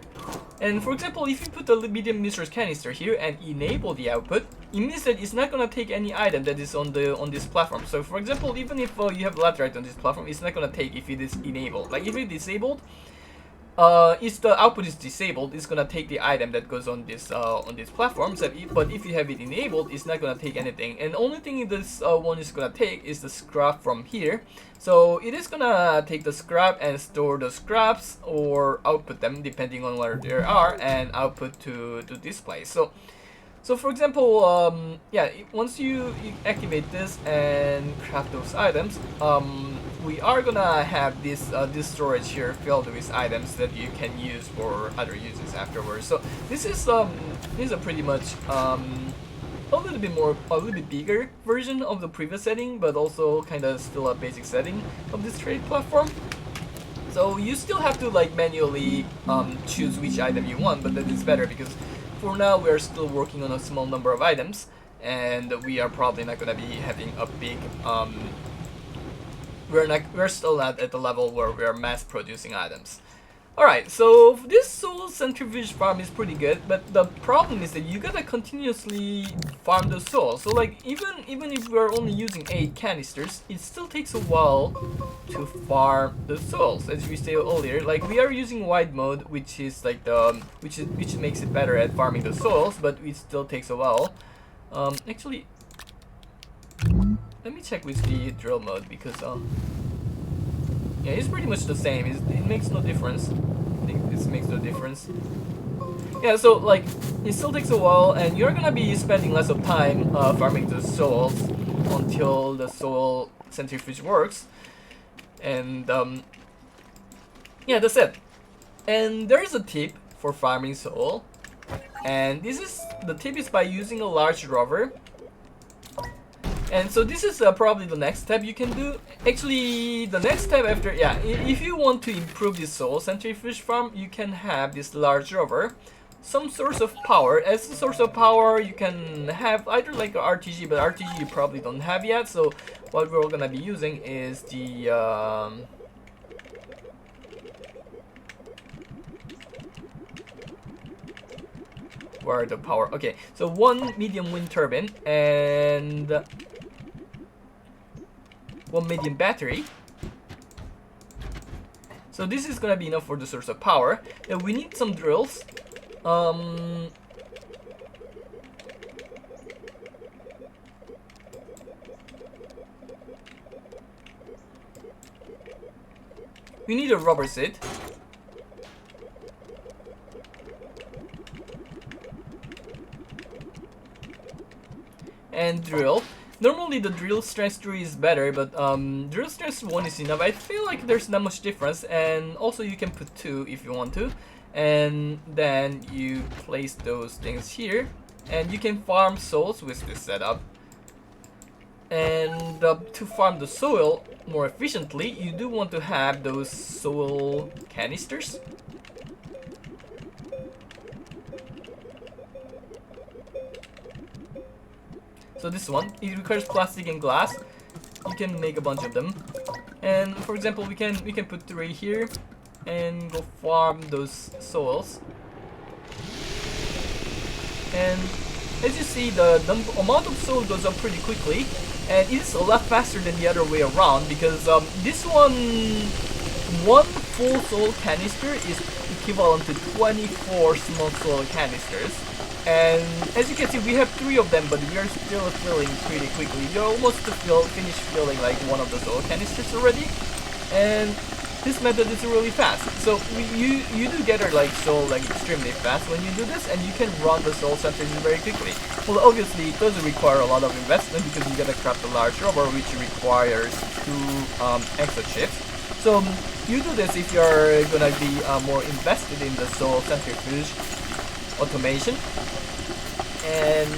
And for example, if you put the medium resource canister here and enable the output, it means that it's not gonna take any item that is on this platform. So for example, even if you have laterite on this platform, it's not gonna take if it is enabled. Like if it's disabled, if the output is disabled, it's gonna take the item that goes on this platform. So but if you have it enabled, it's not gonna take anything. And the only thing this one is gonna take is the scrap from here. So it is gonna take the scrap and store the scraps or output them depending on where they are and output to this place. So for example, yeah, once you activate this and craft those items, we are gonna have this storage here filled with items that you can use for other uses afterwards. So this is a pretty much a little bit bigger version of the previous setting, but also kind of still a basic setting of this trade platform. So you still have to like manually choose which item you want, but that is better because for now we are still working on a small number of items, and we are probably not gonna be having a big we're still not at the level where we are mass producing items. Alright, so this soul centrifuge farm is pretty good, but the problem is that you gotta continuously farm the souls. So like even if we're only using 8 canisters, it still takes a while to farm the souls. As we said earlier, like we are using wide mode, which is like which makes it better at farming the souls, but it still takes a while. Actually, let me check with the drill mode because yeah, it's pretty much the same. It makes no difference. I think this makes no difference. Yeah, so like it still takes a while, and you're gonna be spending less of time farming the souls until the soul centrifuge works. And yeah, that's it. And there is a tip for farming soul, and the tip is by using a large rover. And so this is probably the next step you can do. Actually, the next step after, yeah, if you want to improve this soul centrifuge farm, you can have this large rover, some source of power. As a source of power, you can have either like a RTG, but RTG you probably don't have yet. So what we're gonna be using is the where are the power? Okay, so one medium wind turbine and one medium battery. So this is gonna be enough for the source of power. And we need some drills. We need a rubber seat. And drill. Normally the drill strength 3 is better, but drill strength 1 is enough. I feel like there's not much difference, and also you can put 2 if you want to. And then you place those things here, and you can farm souls with this setup. And to farm the soil more efficiently, you do want to have those soil canisters. So this one, it requires plastic and glass. You can make a bunch of them. And for example, we can put 3 here and go farm those souls. And as you see, the amount of soul goes up pretty quickly, and it's a lot faster than the other way around, because this one full soul canister is equivalent to 24 small soul canisters. And as you can see, we have 3 of them, but we are still filling pretty quickly. We're almost finished filling like one of the soul canisters already, and this method is really fast. So you do gather like soul like extremely fast when you do this, and you can run the soul centers very quickly. Well, obviously it does require a lot of investment because you gotta craft a large rover, which requires 2 exochips. So you do this if you're gonna be more invested in the soul centrifuge automation. And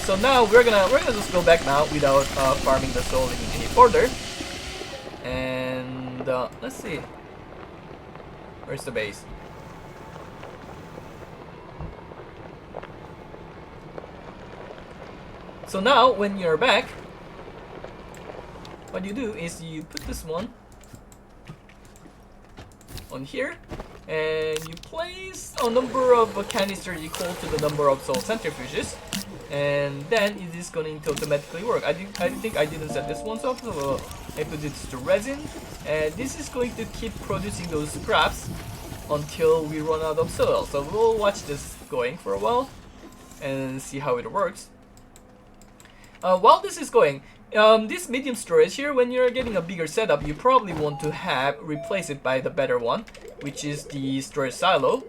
so now we're gonna just go back now without farming the soul any further. And let's see, where's the base? So now when you're back, what you do is you put this one on here, and you place a number of canisters equal to the number of soul centrifuges, and then it is going to automatically work. I think I didn't set this one up, so I put it to resin, and this is going to keep producing those scraps until we run out of soil. So we'll watch this going for a while and see how it works. While this is going, this medium storage here, when you're getting a bigger setup, you probably want to replace it by the better one, which is the storage silo.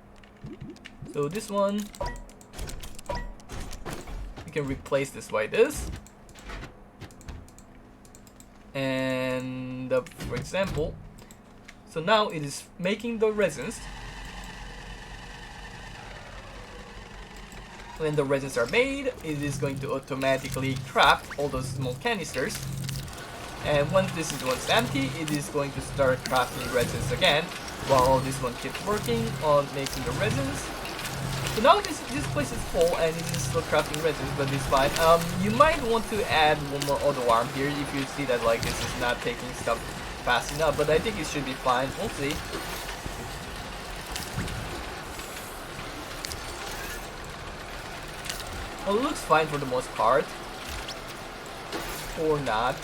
So this one, you can replace this by this. And for example, so now it is making the resins. When the resins are made, it is going to automatically craft all those small canisters. And once this is empty, it is going to start crafting resins again, while this one keeps working on making the resins. So now this place is full and it is still crafting resins, but it's fine. You might want to add one more auto arm here if you see that like this is not taking stuff fast enough, but I think it should be fine. We'll see. Well, it looks fine for the most part. Or not.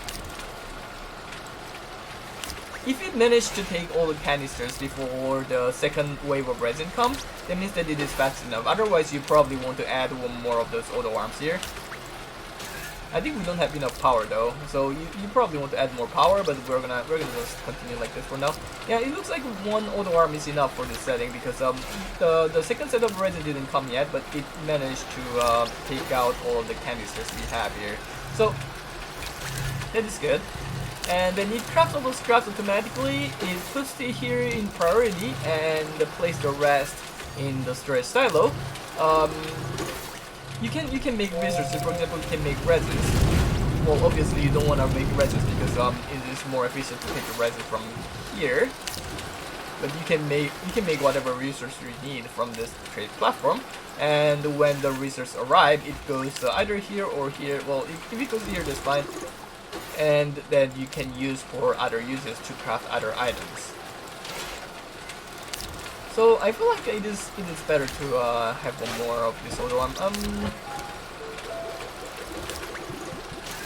If it managed to take all the canisters before the second wave of resin comes, that means that it is fast enough. Otherwise, you probably want to add one more of those auto arms here. I think we don't have enough power though, so you probably want to add more power, but we're gonna just continue like this for now. Yeah, it looks like one auto arm is enough for this setting because the second set of resin didn't come yet, but it managed to take out all of the canisters we have here. So that is good. And then it crafts all those scraps automatically. It puts it here in priority and place the rest in the storage silo. You can make resources. For example, you can make resins. Well, obviously you don't want to make resins because it is more efficient to take the resin from here. But you can make whatever resource you need from this trade platform. And when the resource arrive, it goes either here or here. Well, if it goes here, that's fine. And then you can use for other uses to craft other items. So I feel like it is better to have one more of this auto arm.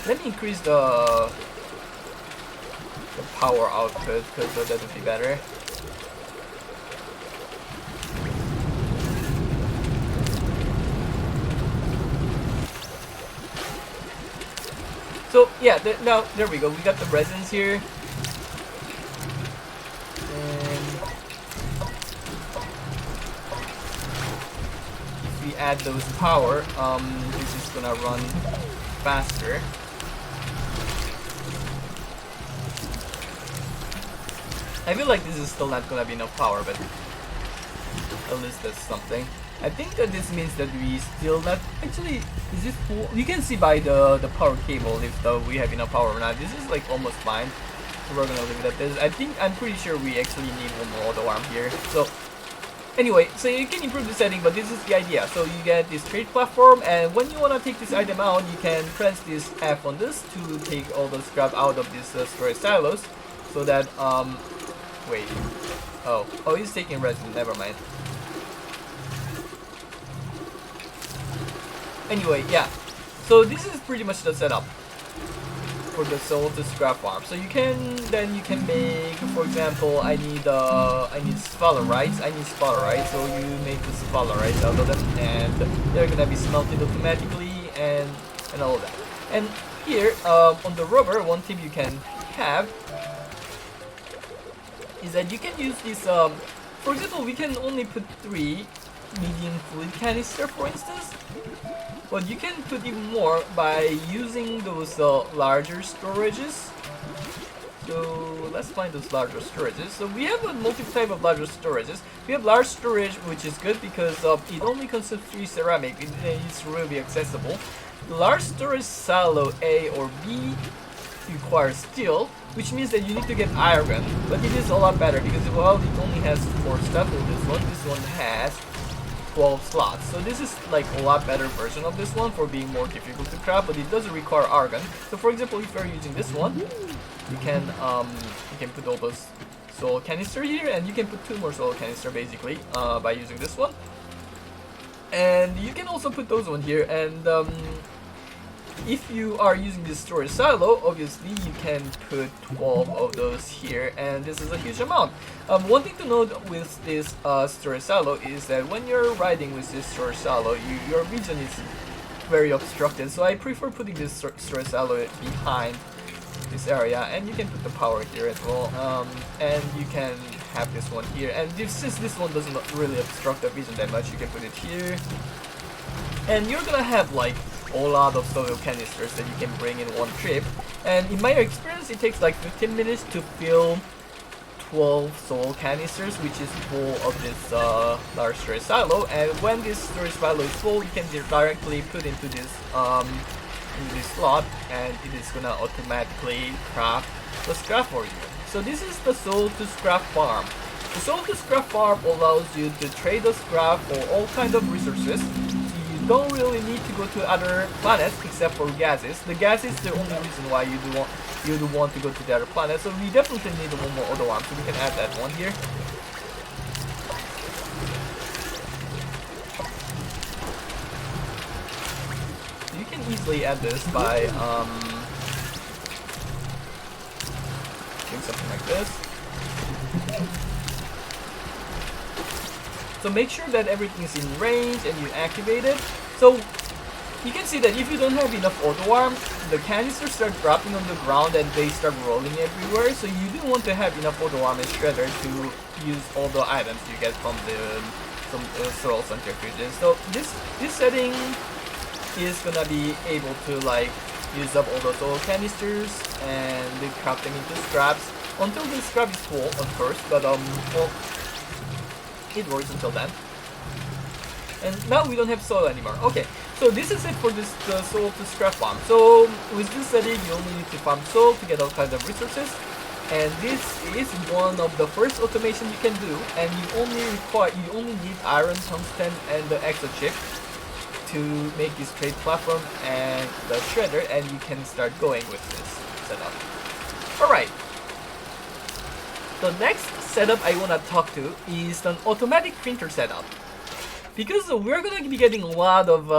Let me increase the power output because that would be better. So yeah, now there we go. We got the resins here. Add those power, this is gonna run faster. I feel like this is still not gonna be enough power, but at least that's something. I think that this means that we still not actually. Is this full? You can see by the power cable if we have enough power or not. This is like almost fine. So we're gonna leave it at this. I'm pretty sure we actually need one more auto arm here. So. Anyway, so you can improve the setting, but this is the idea. So you get this trade platform, and when you want to take this item out, you can press this F on this to take all the scrap out of these storage silos. so that wait. Oh, he's taking resin. Never mind. Anyway, yeah. So this is pretty much the setup for the soul to scrap farm. So you can make, for example, I need sphalerites. I need sphalerites. So you make the sphalerites out of them, and they're gonna be smelted automatically, and all of that. And here on the rubber, one tip you can have is that you can use this. For example, we can only put 3 medium fluid canister, for instance. But you can put even more by using those larger storages. So let's find those larger storages. So we have a multiple type of larger storages. We have large storage, which is good because it only consumes 3 ceramic. It's really accessible. The large storage silo A or B requires steel, which means that you need to get iron. But it is a lot better because, well, it only has 4 stuff. Well, this one has 12 slots. So this is like a lot better version of this one for being more difficult to craft, but it doesn't require argon. So for example, if you're using this one, you can put all those soul canister here, and you can put 2 more soul canister basically by using this one. And you can also put those one here, and if you are using this storage silo, obviously you can put 12 of those here, and this is a huge amount. One thing to note with this storage silo is that when you're riding with this storage silo, your vision is very obstructed, so I prefer putting this storage silo behind this area, and you can put the power here as well, and you can have this one here, and since this one doesn't really obstruct the vision that much, you can put it here, and you're gonna have like a lot of soil canisters that you can bring in one trip. And in my experience, it takes like 15 minutes to fill 12 soil canisters, which is full of this large storage silo. And when this storage silo is full, you can directly put into this slot, and it is gonna automatically craft the scrap for you. So this is the soul to scrap farm. The soul to scrap farm allows you to trade the scrap for all kinds of resources. Don't really need to go to other planets except for gases. The gas is the only reason why you do want to go to the other planet. So we definitely need one more auto arm, so we can add that one here. So you can easily add this by doing something like this. So make sure that everything is in range and you activate it. So you can see that if you don't have enough auto arm, the canisters start dropping on the ground and they start rolling everywhere. So you do want to have enough auto arm and shredder to use all the items you get from the soil centrifuges. So this setting is gonna be able to like use up all those oil canisters and craft them into scraps until the scrap is full, of course. But well, it works until then. And now we don't have soil anymore. Okay, so this is it for this soil to scrap farm. So with this setting, you only need to farm soil to get all kinds of resources. And this is one of the first automation you can do. And you only need iron, tungsten, and the exo chip to make this trade platform and the shredder, and you can start going with this setup. Alright. The next setup I want to talk to is an automatic printer setup, because we're gonna be getting a lot of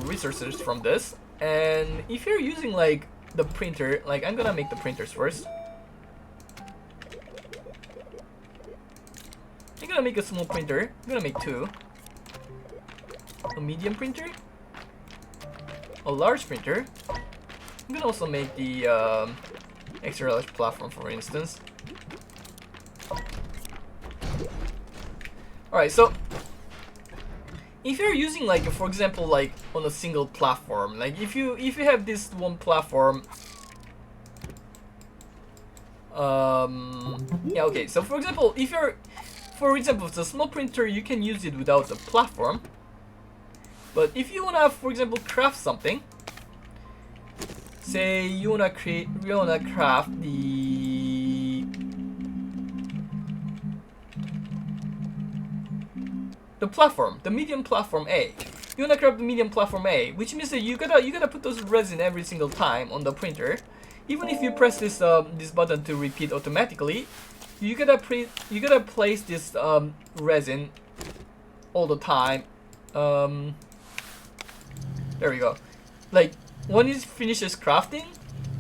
resources from this. And if you're using like the printer, like I'm gonna make the printers first. I'm gonna make a small printer. I'm gonna make 2. A medium printer, a large printer. I'm gonna also make the extra large platform, for instance. Alright, so if you're using like, for example, like on a single platform, like if you have this one platform, yeah, okay. So for example, if the small printer, you can use it without the platform. But if you wanna, for example, craft something, say you wanna craft the platform, the medium platform A. You wanna craft the medium platform A, which means that you gotta put those resin every single time on the printer. even if you press this this button to repeat automatically, you gotta place this resin all the time. There we go. Like when it finishes crafting,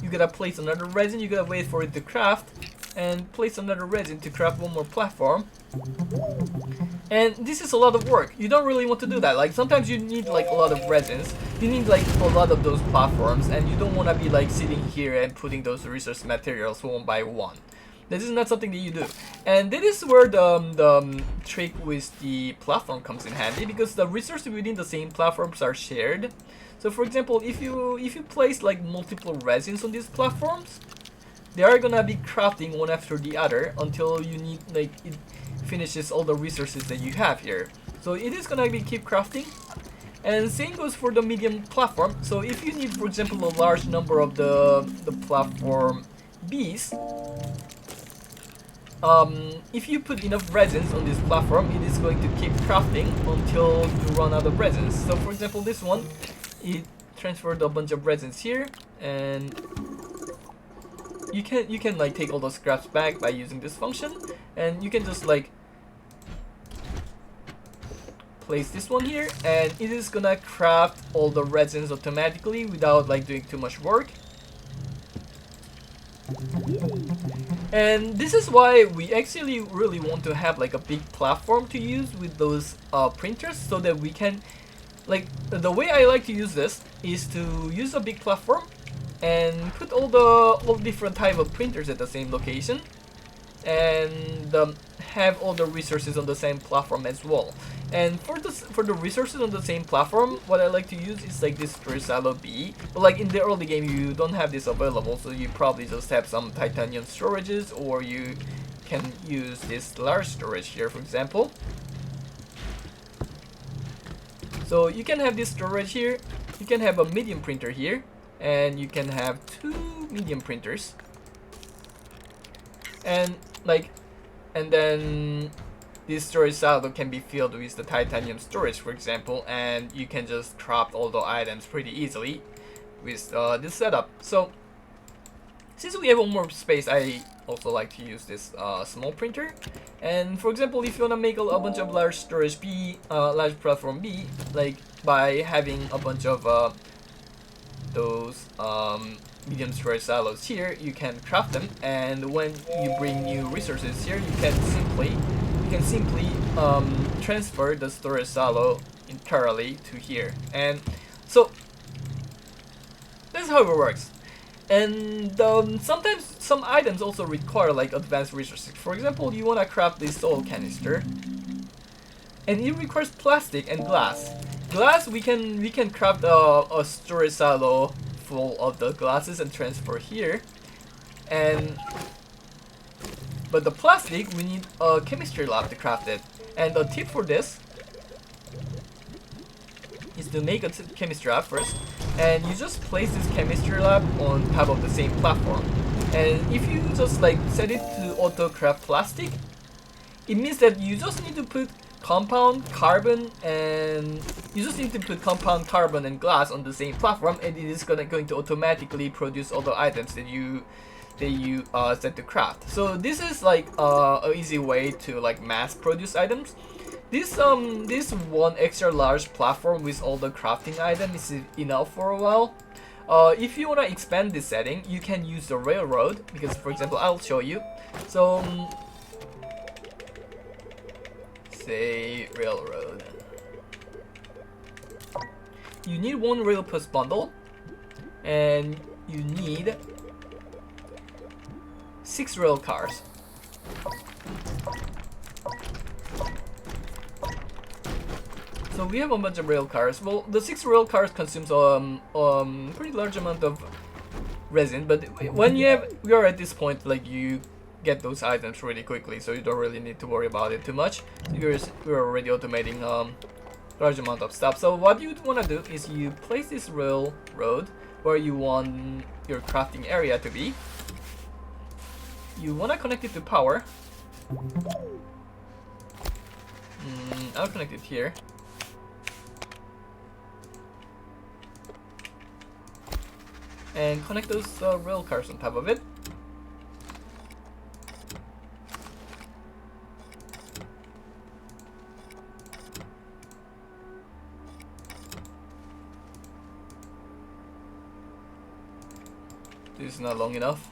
you gotta place another resin. You gotta wait for it to craft, and place another resin to craft one more platform. And this is a lot of work. You don't really want to do that. Like sometimes you need like a lot of resins. You need like a lot of those platforms, and you don't want to be like sitting here and putting those resource materials one by one. This is not something that you do. And that is where the trick with the platform comes in handy, because the resources within the same platforms are shared. So for example, if you place like multiple resins on these platforms, they are gonna be crafting one after the other until you need like it finishes all the resources that you have here. So it is gonna be keep crafting. And same goes for the medium platform. So if you need, for example, a large number of the platform Bs, if you put enough resins on this platform, it is going to keep crafting until you run out of resins. So for example, this one, it transferred a bunch of resins here, and you can like take all those scraps back by using this function, and you can just like place this one here, and it is gonna craft all the resins automatically without like doing too much work. And this is why we actually really want to have like a big platform to use with those printers, so that we can, like, the way I like to use this is to use a big platform and put all different type of printers at the same location, and have all the resources on the same platform as well. And for the resources on the same platform, what I like to use is like this storage silo B. But like in the early game, you don't have this available, so you probably just have some titanium storages, or you can use this large storage here, for example. So you can have this storage here, you can have a medium printer here, and you can have 2 medium printers. And then this storage silo can be filled with the titanium storage, for example, and you can just craft all the items pretty easily with this setup. So since we have one more space, I also like to use this small printer. And for example, if you want to make a bunch of large storage B, large platform B, like by having a bunch of those medium storage silos here, you can craft them, and when you bring new resources here, you can simply transfer the storage silo entirely to here. And so that's how it works. And sometimes some items also require like advanced resources. For example, you want to craft this soil canister, and it requires plastic and glass. Glass, we can craft a storage silo full of the glasses and transfer here. But the plastic, we need a chemistry lab to craft it. And the tip for this is to make a chemistry lab first, and you just place this chemistry lab on top of the same platform. And if you just like set it to auto craft plastic, it means that you just need to put compound carbon and glass on the same platform, and it is going to automatically produce all the items that you set to craft. So this is like a easy way to like mass produce items. This one extra large platform with all the crafting items is enough for a while. If you want to expand this setting, you can use the railroad, because for example, I'll show you. So say railroad. You need 1 rail plus bundle, and you need 6 rail cars. So we have a bunch of rail cars. Well, the 6 rail cars consumes pretty large amount of resin, but when we are at this point, like you get those items really quickly, so you don't really need to worry about it too much. So we're already automating large amount of stuff. So what you want to do is you place this railroad where you want your crafting area to be. You want to connect it to power. I'll connect it here. and connect those rail cars on top of it. This is not long enough.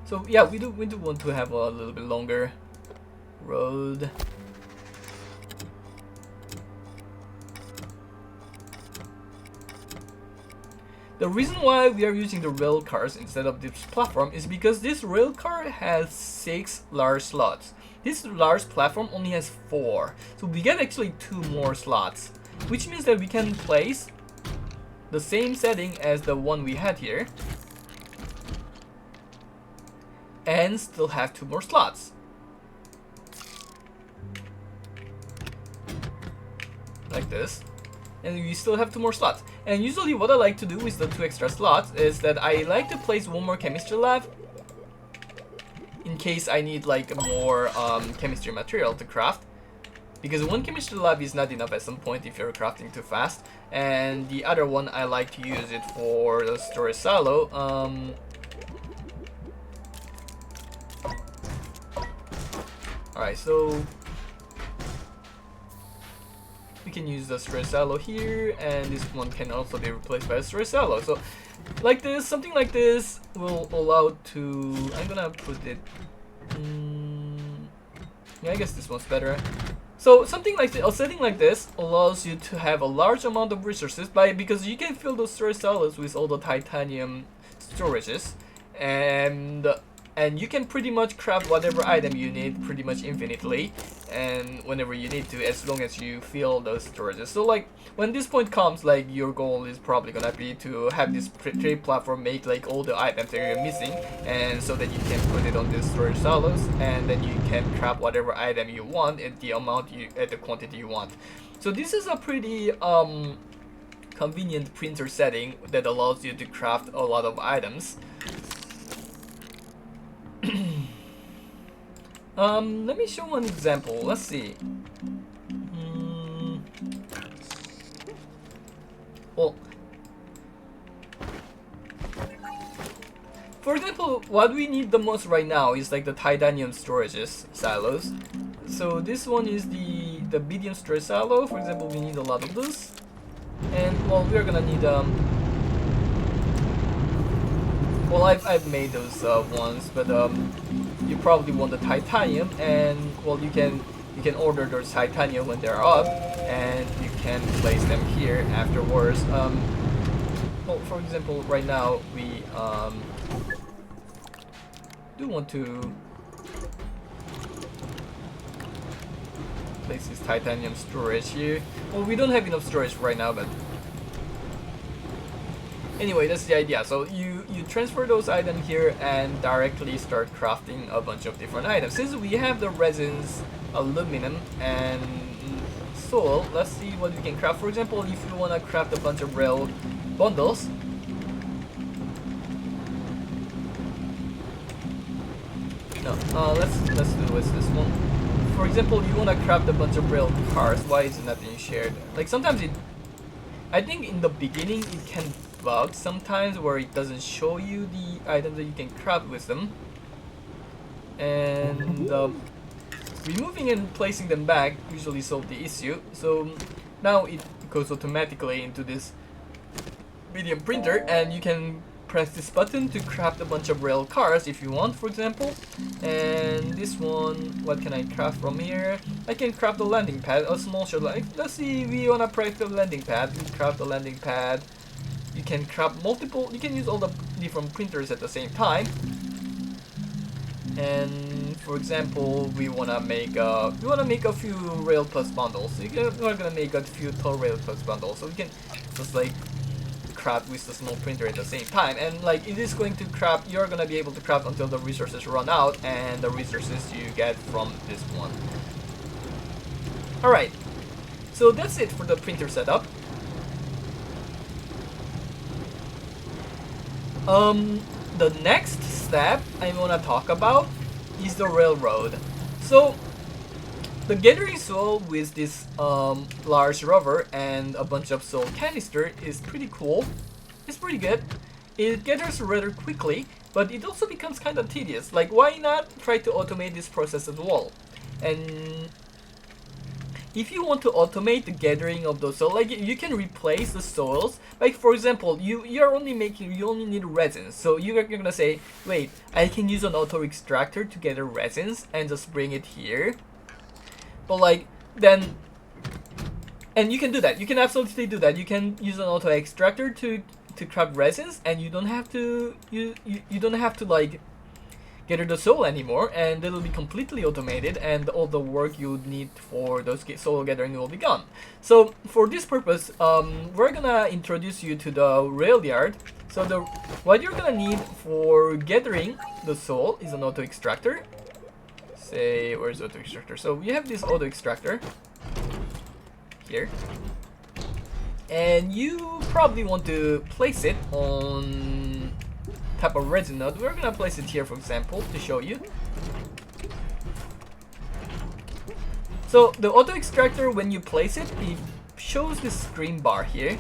So yeah, we do want to have a little bit longer road. The reason why we are using the rail cars instead of this platform is because this rail car has 6 large slots. This large platform only has 4. So we get actually 2 more slots, which means that we can place the same setting as the one we had here and still have 2 more slots. Like this. And we still have 2 more slots. And usually what I like to do with the 2 extra slots is that I like to place 1 more chemistry lab in case I need like more chemistry material to craft. Because 1 chemistry lab is not enough at some point if you're crafting too fast. And the other one I like to use it for the storage silo. Alright, so we can use the storage silo here, and this one can also be replaced by a storage silo. So like this, something like this will allow to, I'm gonna put it, yeah, I guess this one's better. So something like this, a setting like this allows you to have a large amount of resources because you can fill those storage silos with all the titanium storages, and you can pretty much craft whatever item you need pretty much infinitely and whenever you need to, as long as you fill those storages. So like when this point comes, like your goal is probably gonna be to have this trade platform make like all the items that you're missing, and so that you can put it on these storage silos, and then you can craft whatever item you want at the amount at the quantity you want. So this is a pretty convenient printer setting that allows you to craft a lot of items. Let me show one example. Let's see. Well, for example, what we need the most right now is like the titanium storages silos. So this one is the medium storage silo. For example, we need a lot of this, and well, we're gonna need well, I've made those ones, but you probably want the titanium, and well, you can order those titanium when they're up, and you can place them here afterwards. Well, for example, right now we do want to place this titanium storage here. Well, we don't have enough storage right now, but anyway, that's the idea. So you transfer those items here and directly start crafting a bunch of different items. Since we have the resins, aluminum, and soil, let's see what we can craft. For example, if you want to craft a bunch of rail bundles, no, let's do with this one. For example, you want to craft a bunch of rail cars. Why is it not being shared? Like sometimes I think in the beginning it can bug sometimes where it doesn't show you the items that you can craft with them, and removing and placing them back usually solve the issue. So now it goes automatically into this medium printer, and you can press this button to craft a bunch of rail cars if you want, for example. And this one, what can I craft from here? I can craft a landing pad, a small shell. Let's see, we wanna craft a landing pad. We craft a landing pad. You can craft multiple, you can use all the different printers at the same time. And for example, we wanna make a few rail plus bundles. So we're gonna make a few tow rail plus bundles. So we can just like craft with the small printer at the same time, and like it is going to craft, you're gonna be able to craft until the resources run out, and the resources you get from this one. Alright, so that's it for the printer setup. The next step I wanna talk about is the railroad. So the gathering soil with this large rover and a bunch of soil canister is pretty cool. It's pretty good. it gathers rather quickly, but it also becomes kind of tedious. Like, why not try to automate this process as well? And if you want to automate the gathering of those soil, like you can replace the soils. Like for example, you only need resins. So you're gonna say, wait, I can use an auto extractor to gather resins and just bring it here. But like then, and you can do that. You can absolutely do that. You can use an auto extractor to craft resins, and you don't have to you don't have to like gather the soil anymore, and it'll be completely automated, and all the work you need for those soil gathering will be gone. So for this purpose, we're gonna introduce you to the rail yard. So what you're gonna need for gathering the soil is an auto extractor. Say, where's auto extractor? So we have this auto extractor here, and you probably want to place it on type of resin node. We're gonna place it here, for example, to show you. So the auto extractor, when you place it, it shows this green bar here,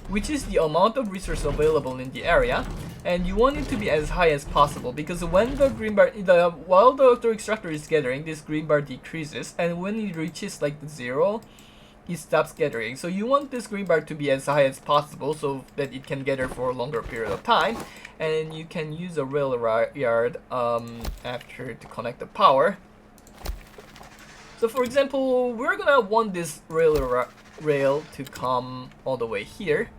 which is the amount of resource available in the area, and you want it to be as high as possible, because when the green bar, while the auto extractor is gathering, this green bar decreases, and when it reaches like the 0, it stops gathering. So you want this green bar to be as high as possible so that it can gather for a longer period of time, and you can use a rail yard after to connect the power. So for example, we're gonna want this rail to come all the way here,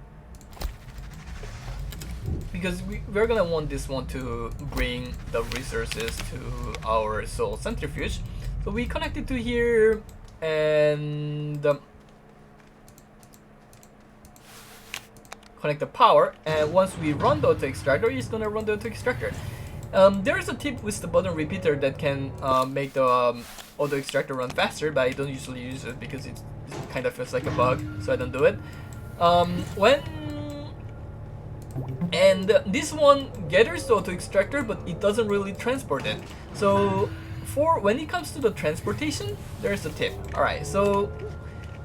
because we're gonna want this one to bring the resources to our soul centrifuge. So we connect it to here, and connect the power, and once we run the auto extractor, it's gonna run the auto extractor. There's a tip with the button repeater that can make the auto extractor run faster, but I don't usually use it because it kind of feels like a bug, so I don't do it. This one gathers the auto extractor, but it doesn't really transport it. So when it comes to the transportation, there's a tip. Alright, so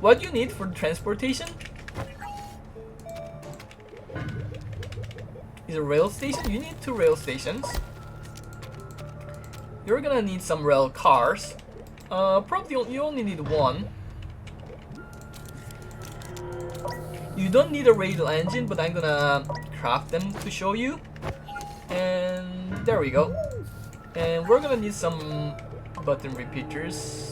what you need for the transportation is a rail station. You need 2 rail stations. You're gonna need some rail cars. Probably you only need 1. You don't need a rail engine, but I'm gonna craft them to show you. And there we go. And we're gonna need some button repeaters.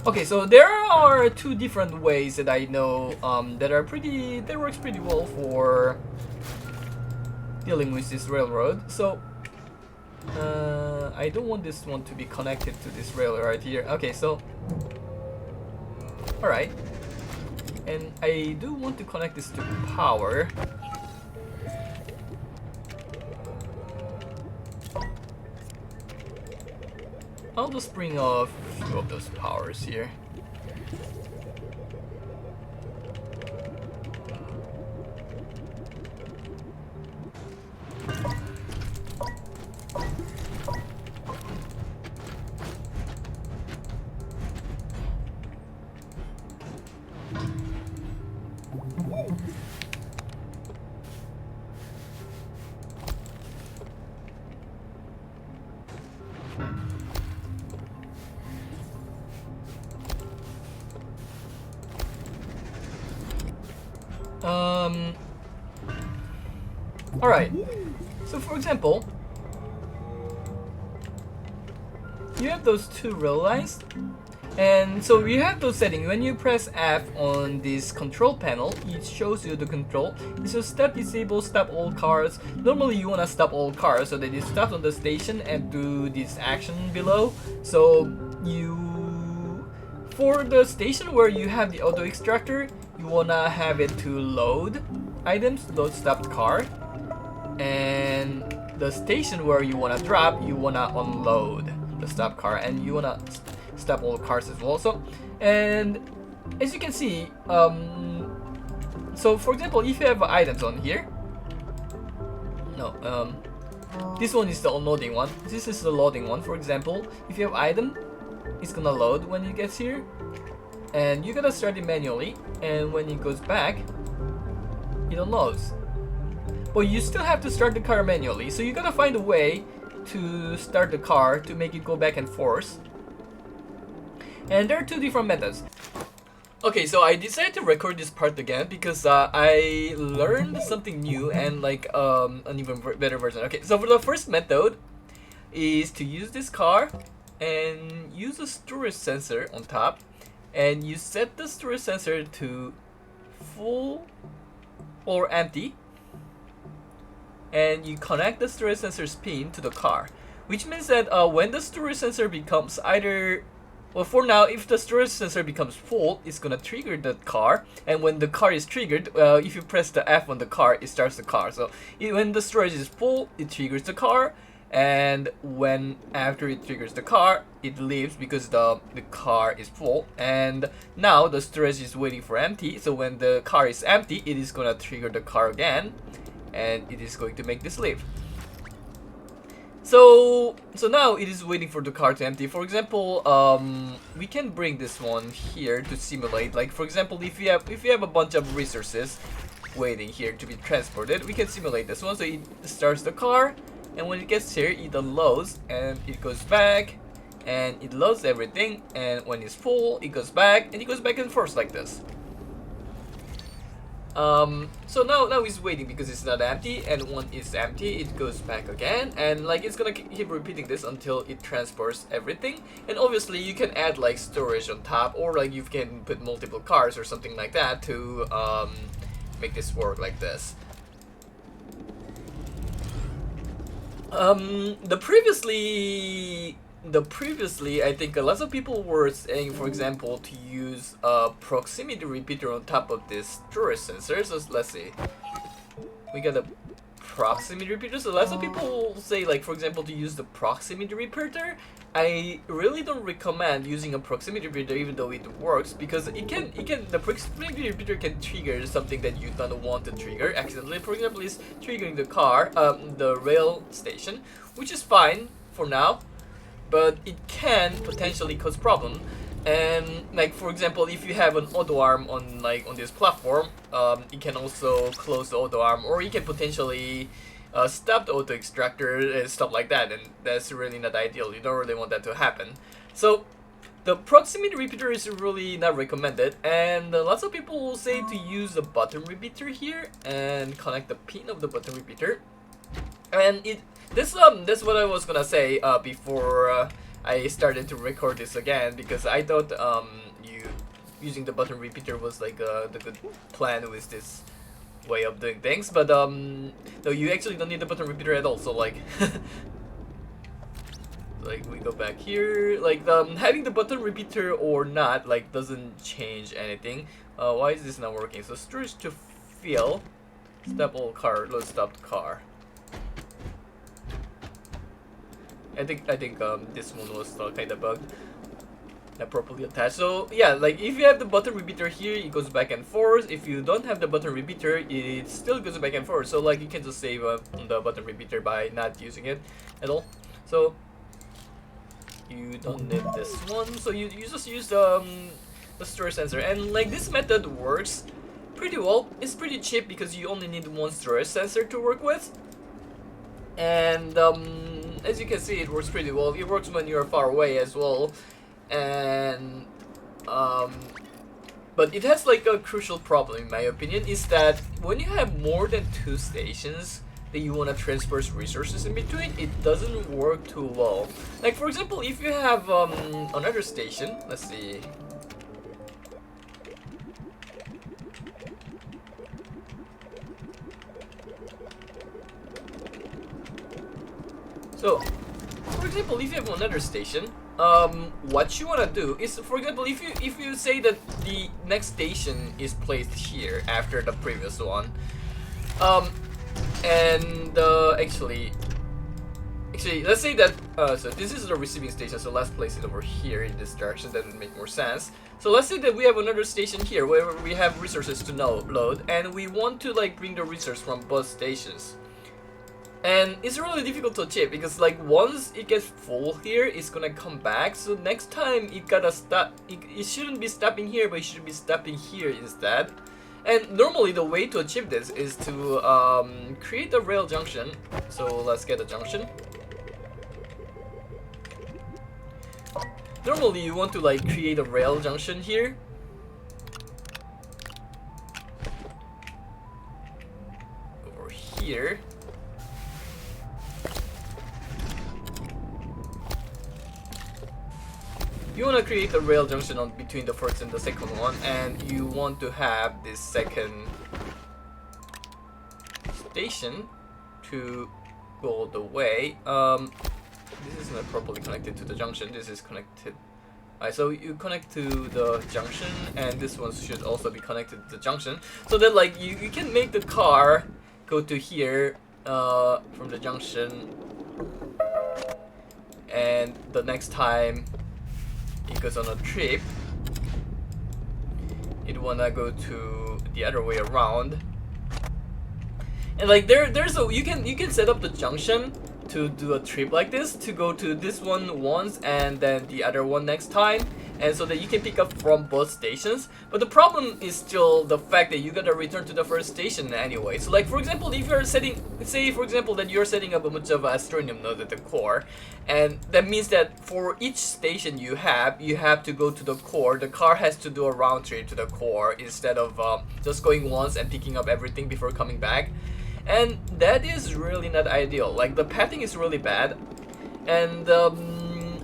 Okay, so there are 2 different ways that I know that works pretty well for dealing with this railroad. So I don't want this one to be connected to this rail right here. Okay, so alright, and I do want to connect this to power. I'll just bring a few of those powers here. Alright, so for example, you have those 2 rail lines, and so you have those settings. When you press F on this control panel, it shows you the control. It says stop disable, stop all cars. Normally you want to stop all cars so that it stops on the station and do this action below. So for the station where you have the auto extractor, you want to have it to load items, load stopped car. And the station where you want to drop, you want to unload the stop car, and you want to stop all cars as well. So, and as you can see, so for example, if you have items on here, This one is the unloading one. This is the loading one. For example, if you have item, it's gonna load when it gets here, and you gotta start it manually, and when it goes back, it unloads. But you still have to start the car manually, so you gotta find a way to start the car to make it go back and forth. And there are two different methods. Okay, so I decided to record this part again because I learned something new and like an even better version. Okay, so for the first method is to use this car and use a storage sensor on top, and you set the storage sensor to full or empty, and you connect the storage sensor's pin to the car, which means that when the storage sensor becomes either, well, for now, if the storage sensor becomes full, it's gonna trigger the car, and when the car is triggered, if you press the F on the car, it starts the car. So when the storage is full, it triggers the car, and when after it triggers the car, it leaves because the car is full, and now the storage is waiting for empty. So when the car is empty, it is gonna trigger the car again, and it is going to make this leave. So now it is waiting for the car to empty. For example, we can bring this one here to simulate. Like for example, if you have a bunch of resources waiting here to be transported, we can simulate this one. So it starts the car, and when it gets here, it unloads and it goes back, and it loads everything. And when it's full, it goes back, and it goes back and forth like this. So now it's waiting because it's not empty, and when it's empty, it goes back again, and like it's gonna keep repeating this until it transports everything. And obviously you can add like storage on top, or like you can put multiple cars or something like that to make this work like this. Previously, I think lots of people were saying, for example, to use a proximity repeater on top of this storage sensor. So let's see, we got a proximity repeater. So lots of people say, like for example, to use the proximity repeater. I really don't recommend using a proximity repeater, even though it works, because the proximity repeater can trigger something that you don't want to trigger accidentally. For example, it's triggering the car, the rail station, which is fine for now, but it can potentially cause problem. And like for example, if you have an auto arm on this platform, it can also close the auto arm, or you can potentially stop the auto extractor and stuff like that, and that's really not ideal. You don't really want that to happen. So the proximity repeater is really not recommended, and lots of people will say to use the button repeater here and connect the pin of the button repeater. And that's what I was gonna say before I started to record this again, because I thought using the button repeater was like the good plan with this way of doing things, but no, you actually don't need the button repeater at all. So like like we go back here, like having the button repeater or not like doesn't change anything. Why is this not working? So storage to fill, stop all car, load stopped car. I think this one was kind of bugged, not properly attached. So yeah, like if you have the button repeater here, it goes back and forth. If you don't have the button repeater, it still goes back and forth. So like you can just save the button repeater by not using it at all. So you don't need this one. So you just use the storage sensor, and like this method works pretty well. It's pretty cheap because you only need one storage sensor to work with. And as you can see, it works pretty well. It works when you're far away as well, and but it has like a crucial problem in my opinion, is that when you have more than 2 stations that you want to transfer resources in between, it doesn't work too well. Like for example, if you have another station, let's see. So, for example, if you have another station, what you wanna do is, for example, if you say that the next station is placed here after the previous one, and actually, let's say that so this is the receiving station, so let's place it over here in this direction. That would make more sense. So let's say that we have another station here where we have resources to load, and we want to like bring the resource from both stations. And it's really difficult to achieve because like once it gets full here, it's gonna come back. So next time it gotta stop. It shouldn't be stopping here, but it should be stopping here instead. And normally the way to achieve this is to create a rail junction. So let's get a junction. Normally you want to like create a rail junction here. Over here. You want to create a rail junction on between the first and the second one, and you want to have this second station to go all the way. This is not properly connected to the junction. This is connected. So you connect to the junction, and this one should also be connected to the junction, so that like you can make the car go to here from the junction, and the next time it goes on a trip, it wanna go to the other way around. And like there's a you can set up the junction to do a trip like this, to go to this one once and then the other one next time, and so that you can pick up from both stations. But the problem is still the fact that you gotta return to the first station anyway. So like for example, if you're setting, say for example that you're setting up a bunch of astronium nodes at the core, and that means that for each station you have to go to the core. The car has to do a round trip to the core instead of just going once and picking up everything before coming back. And that is really not ideal. Like the pathing is really bad, and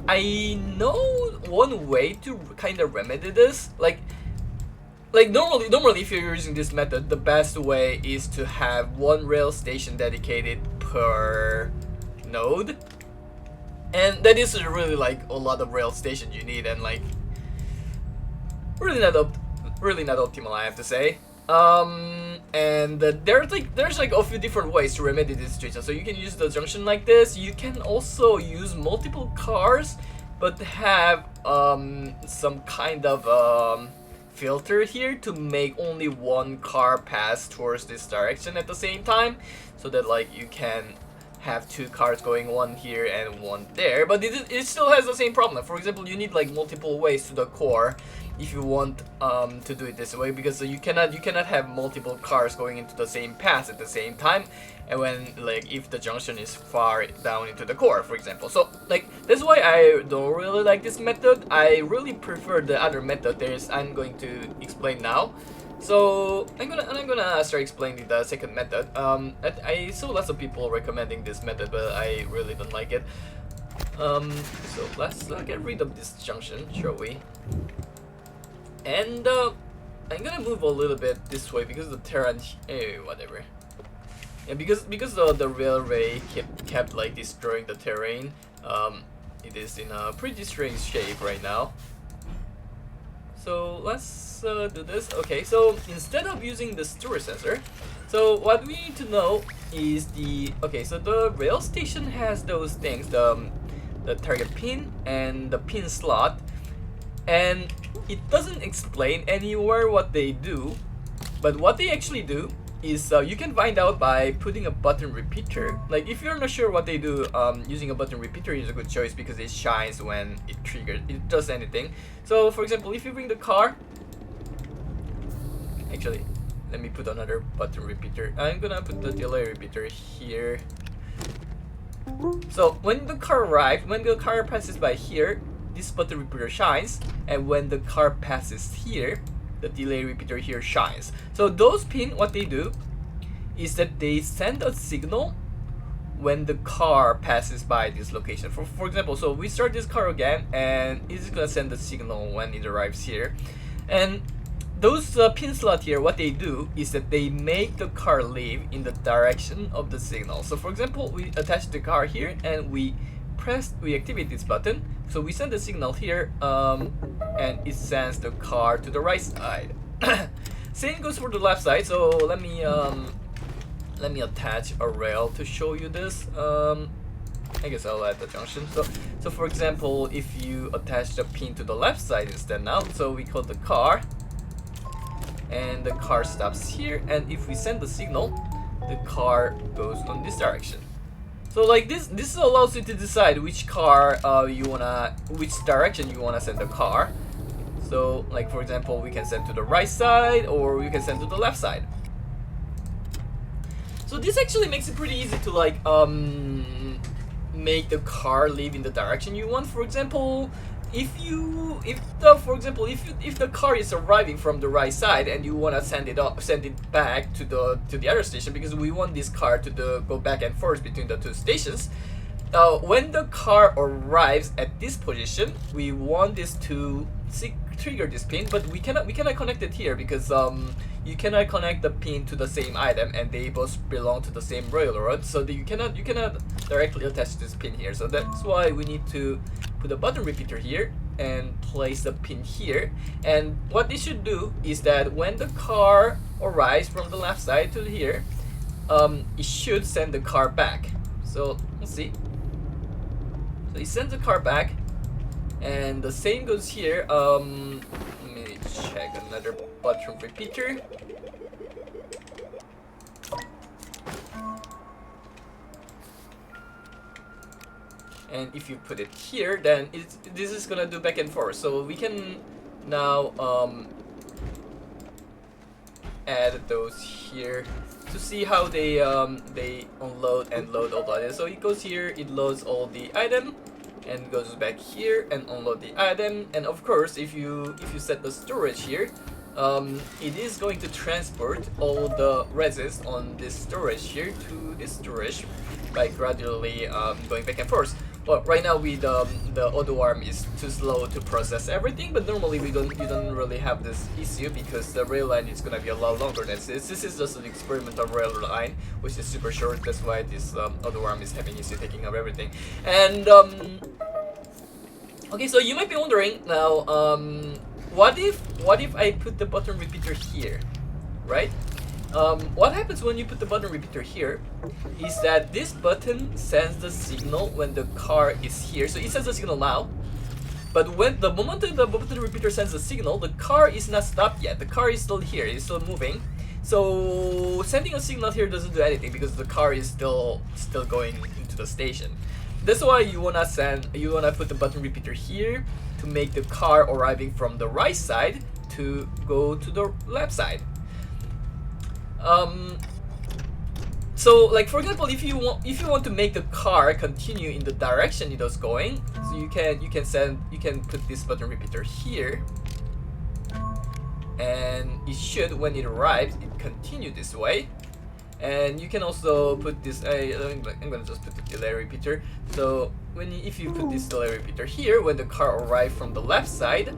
I know one way to kind of remedy this. Like normally if you're using this method, the best way is to have one rail station dedicated per node, and that is really like a lot of rail stations you need, and like really not optimal, I have to say. And there's like a few different ways to remedy this situation. So you can use the junction like this. You can also use multiple cars, but have some kind of filter here to make only one car pass towards this direction at the same time, so that like you can have two cars going, one here and one there. But it still has the same problem. For example, you need like multiple ways to the core if you want to do it this way, because you cannot have multiple cars going into the same path at the same time, and when like if the junction is far down into the core, for example. So like that's why I don't really like this method. I really prefer the other method. I'm going to explain now. So I'm gonna start explaining the second method. I saw lots of people recommending this method, but I really don't like it. So let's get rid of this junction, shall we? And I'm gonna move a little bit this way because the terrain, whatever. And because the railway kept like destroying the terrain, it is in a pretty strange shape right now. So let's do this. Okay, so instead of using the storage sensor, so what we need to know is so the rail station has those things, the target pin and the pin slot, and it doesn't explain anywhere what they do, but what they actually do is you can find out by putting a button repeater. Like if you're not sure what they do, using a button repeater is a good choice because it shines when it triggers, it does anything. So for example, if you bring the car, actually let me put another button repeater. I'm gonna put the delay repeater here. So when the car arrives, when the car passes by here, this button repeater shines, and when the car passes here, the delay repeater here shines. So those pins, what they do is that they send a signal when the car passes by this location. For example, so we start this car again, and it's gonna send a signal when it arrives here. And those pin slots here, what they do is that they make the car leave in the direction of the signal. So for example, we attach the car here and we activate this button. So we send the signal here, and it sends the car to the right side. Same goes for the left side. So let me attach a rail to show you this. I guess I'll add the junction. So for example, if you attach the pin to the left side instead now, so we call the car, and the car stops here, and if we send the signal, the car goes on this direction. So like this allows you to decide which car which direction you wanna send the car. So like for example, we can send to the right side or we can send to the left side. So this actually makes it pretty easy to like make the car leave in the direction you want. For example, if the car is arriving from the right side and you wanna send it back to the other station, because we want this car to go back and forth between the two stations. When the car arrives at this position, we want this to trigger this pin, but we cannot connect it here because you cannot connect the pin to the same item, and they both belong to the same railroad. So you cannot directly attach this pin here. So that's why we need to put a button repeater here and place the pin here. And what this should do is that when the car arrives from the left side to here, it should send the car back. So let's see. So it sends the car back, and the same goes here. Let me check another button repeater. And if you put it here, then this is gonna do back and forth. So we can now add those here to see how they unload and load all the items. So it goes here, it loads all the item, and goes back here and unload the item. And of course, if you set the storage here, it is going to transport all the resins on this storage here to this storage by gradually going back and forth. Well, right now the auto arm is too slow to process everything, but normally you don't really have this issue because the rail line is gonna be a lot longer than this. This is just an experimental rail line, which is super short. That's why this auto arm is having issue taking up everything. And okay, so you might be wondering now, what if I put the button repeater here, right? What happens when you put the button repeater here is that this button sends the signal when the car is here. So it sends the signal now, but when the moment the button repeater sends the signal, the car is not stopped yet. The car is still here, it's still moving. So sending a signal here doesn't do anything because the car is still going into the station. That's why you wanna put the button repeater here to make the car arriving from the right side to go to the left side. So like for example, if you want to make the car continue in the direction it was going, so you can put this button repeater here, and it should, when it arrives, it continue this way. And you can also put this. I'm gonna just put the delay repeater. So if you put this delay repeater here, when the car arrives from the left side,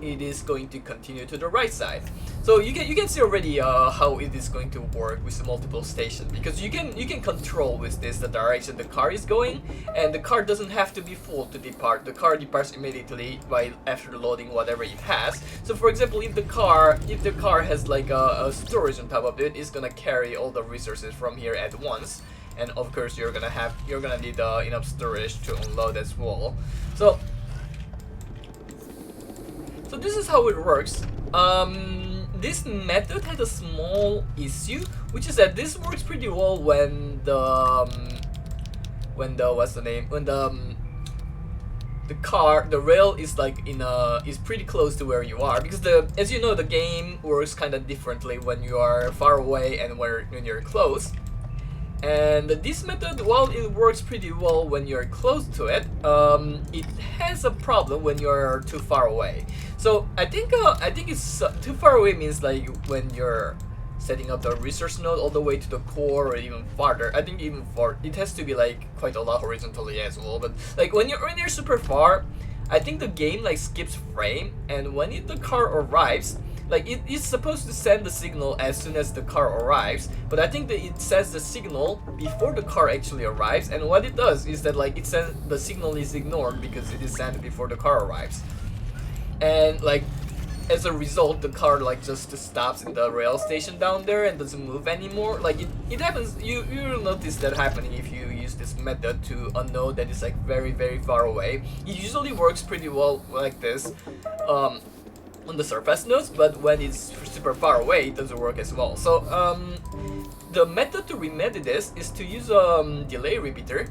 it is going to continue to the right side. So you can see already how it is going to work with multiple stations, because you can control with this the direction the car is going, and the car doesn't have to be full to depart. The car departs immediately after loading whatever it has. So for example, if the car has like a storage on top of it, it's gonna carry all the resources from here at once. And of course you're gonna need enough storage to unload as well. So this is how it works. This method has a small issue, which is that this works pretty well when the rail is like is pretty close to where you are, because as you know, the game works kind of differently when you are far away and when you're close. And this method, while it works pretty well when you're close to it, it has a problem when you're too far away. So I think it's too far away means like when you're setting up the resource node all the way to the core or even farther. I think even far, it has to be like quite a lot horizontally as well. But like when you're super far, I think the game like skips frame, and when the car arrives, like it's supposed to send the signal as soon as the car arrives, but I think that it sends the signal before the car actually arrives. And what it does is that like the signal is ignored because it is sent before the car arrives. And like as a result, the car like just stops in the rail station down there and doesn't move anymore. Like it happens. You'll notice that happening if you use this method to a node that is like very far away. It usually works pretty well like this on the surface nodes, but when it's super far away, it doesn't work as well. So the method to remedy this is to use delay repeater.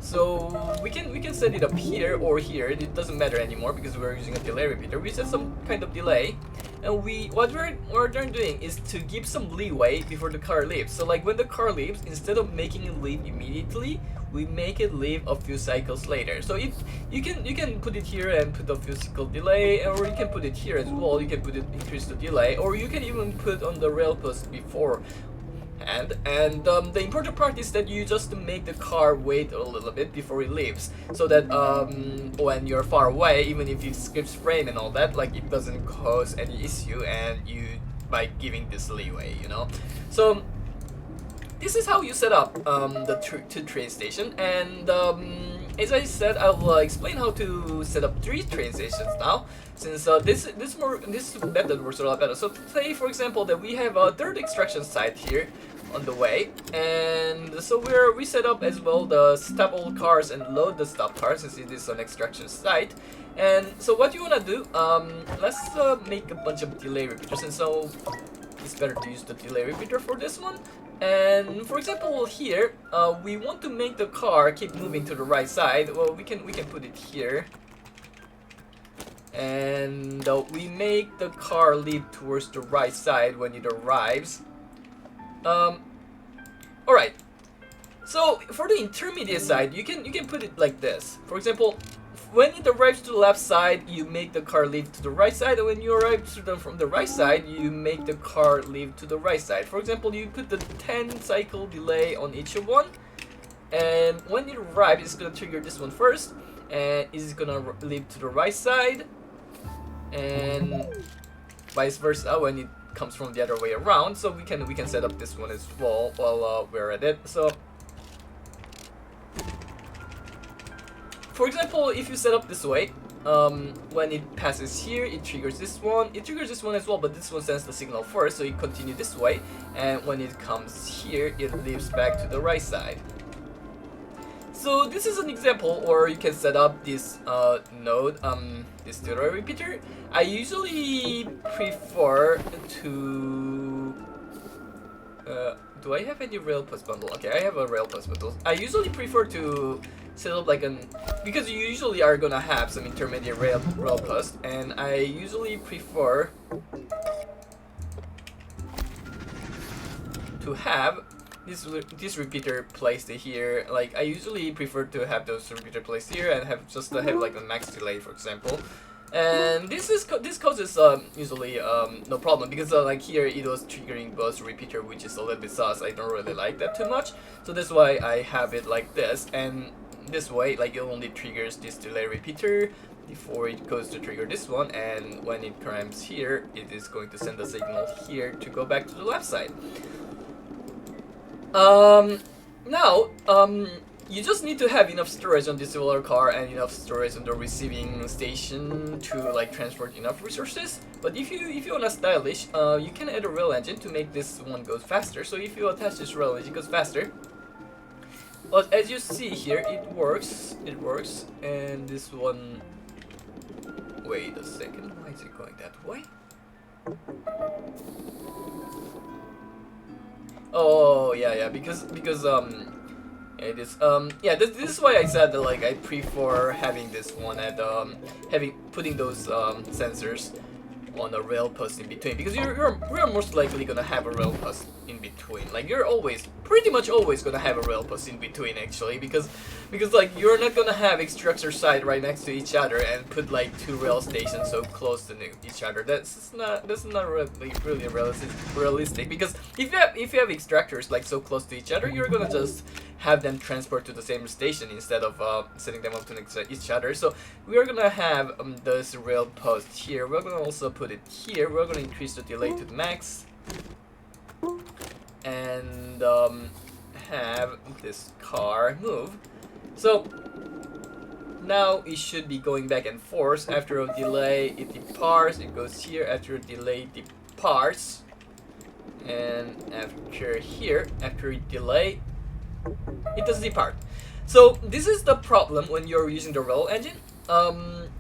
So we can set it up here or here. It doesn't matter anymore because we're using a delay repeater. We set some kind of delay, and what we're doing is to give some leeway before the car leaves. So like when the car leaves, instead of making it leave immediately, we make it leave a few cycles later. So if you can put it here and put a physical delay, or you can put it here as well. You can put it increase the delay, or you can even put on the rail post before. And the important part is that you just make the car wait a little bit before it leaves, so that when you're far away, even if it skips frame and all that, like it doesn't cause any issue, and you by giving this leeway, you know. So this is how you set up the two train station, and as I said, I will explain how to set up 3 train stations now, since this method works a lot better. So say for example that we have a third extraction site here on the way, and so we set up as well the stop all cars and load the stop cars, since it is an extraction site. And so what you wanna do, let's make a bunch of delay repeaters, and so it's better to use the delay repeater for this one. And for example here, we want to make the car keep moving to the right side. Well, we can put it here, and we make the car lead towards the right side when it arrives. Alright, so for the intermediate side, you can put it like this. For example, when it arrives to the left side, you make the car leave to the right side, and when you arrive from the right side, you make the car leave to the right side. For example, you put the 10 cycle delay on each one, and when it arrives, it's gonna trigger this one first, and it's gonna leave to the right side, and vice versa when it comes from the other way around. So we can set up this one as well while we're at it. So for example, if you set up this way, when it passes here, it triggers this one. It triggers this one as well, but this one sends the signal first, so you continue this way. And when it comes here, it leaves back to the right side. So this is an example, or you can set up this node, this delay repeater. I usually prefer to. Do I have any rail post bundle? Okay, I have a rail post bundle. I usually prefer to set up like because you usually are gonna have some intermediate rail post, and I usually prefer to have this repeater placed here. Like I usually prefer to have those repeater placed here and have like a max delay, for example. And this causes usually no problem, because like here it was triggering buzz repeater, which is a little bit sus. I don't really like that too much, so that's why I have it like this. And this way, like it only triggers this delay repeater before it goes to trigger this one, and when it comes here, it is going to send a signal here to go back to the left side. Now, you just need to have enough storage on this solar car and enough storage on the receiving station to like transport enough resources. But if you wanna stylish, you can add a rail engine to make this one go faster. So if you attach this rail engine, it goes faster. But as you see here, it works, and this one. Wait a second, why is it going that way? Oh yeah, because it is yeah, this is why I said that like I prefer having this one at putting those sensors on a rail post in between, because you're most likely gonna have a rail post in between. Like you're pretty much always gonna have a rail post in between, actually, because like you're not gonna have extractor site right next to each other and put like 2 rail stations so close to each other. That's not really realistic, because if you have extractors like so close to each other, you're gonna just have them transport to the same station instead of setting them up to each other. So we are gonna have this rail post here. We're gonna also put it here. We're gonna increase the delay to the max, and have this car move. So now it should be going back and forth. After a delay, it departs. It goes here. After a delay, it departs, and after a delay, it does depart. So this is the problem when you're using the rail engine.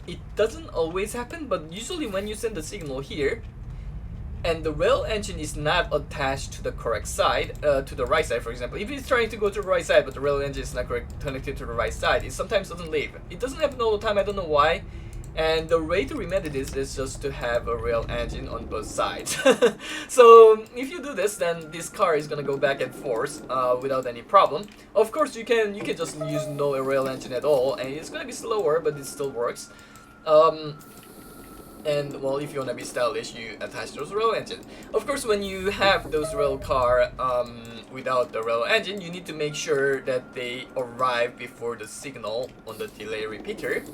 It doesn't always happen, but usually when you send the signal here, and the rail engine is not attached to the correct side, to the right side, for example. If it's trying to go to the right side, but the rail engine is not connected to the right side, it sometimes doesn't leave. It doesn't happen all the time, I don't know why. And the way to remedy this is just to have a rail engine on both sides. So if you do this, then this car is gonna go back and forth without any problem. Of course, you can just use no rail engine at all, and it's gonna be slower, but it still works. And well, if you wanna be stylish, you attach those rail engines. Of course, when you have those rail car without the rail engine, you need to make sure that they arrive before the signal on the delay repeater.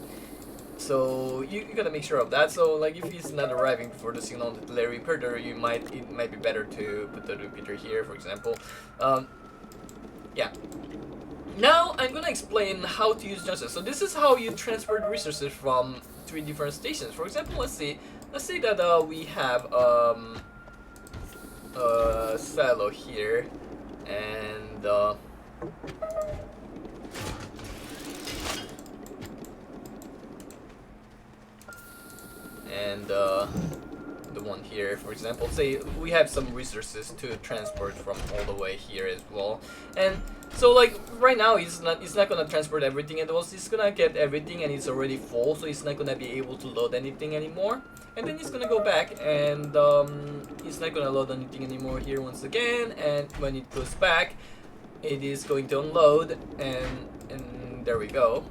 So you gotta make sure of that. So like if it's not arriving before the signal on the delay repeater, it might be better to put the repeater here, for example. Yeah. Now I'm gonna explain how to use junctions. So this is how you transfer the resources from 3 different stations. For example, let's say that we have a silo here, and the one here, for example. Say we have some resources to transport from all the way here as well, and so like right now it's not gonna transport everything at once. It's gonna get everything and it's already full, so it's not gonna be able to load anything anymore. And then it's gonna go back and it's not gonna load anything anymore here once again. And when it goes back, it is going to unload, and there we go.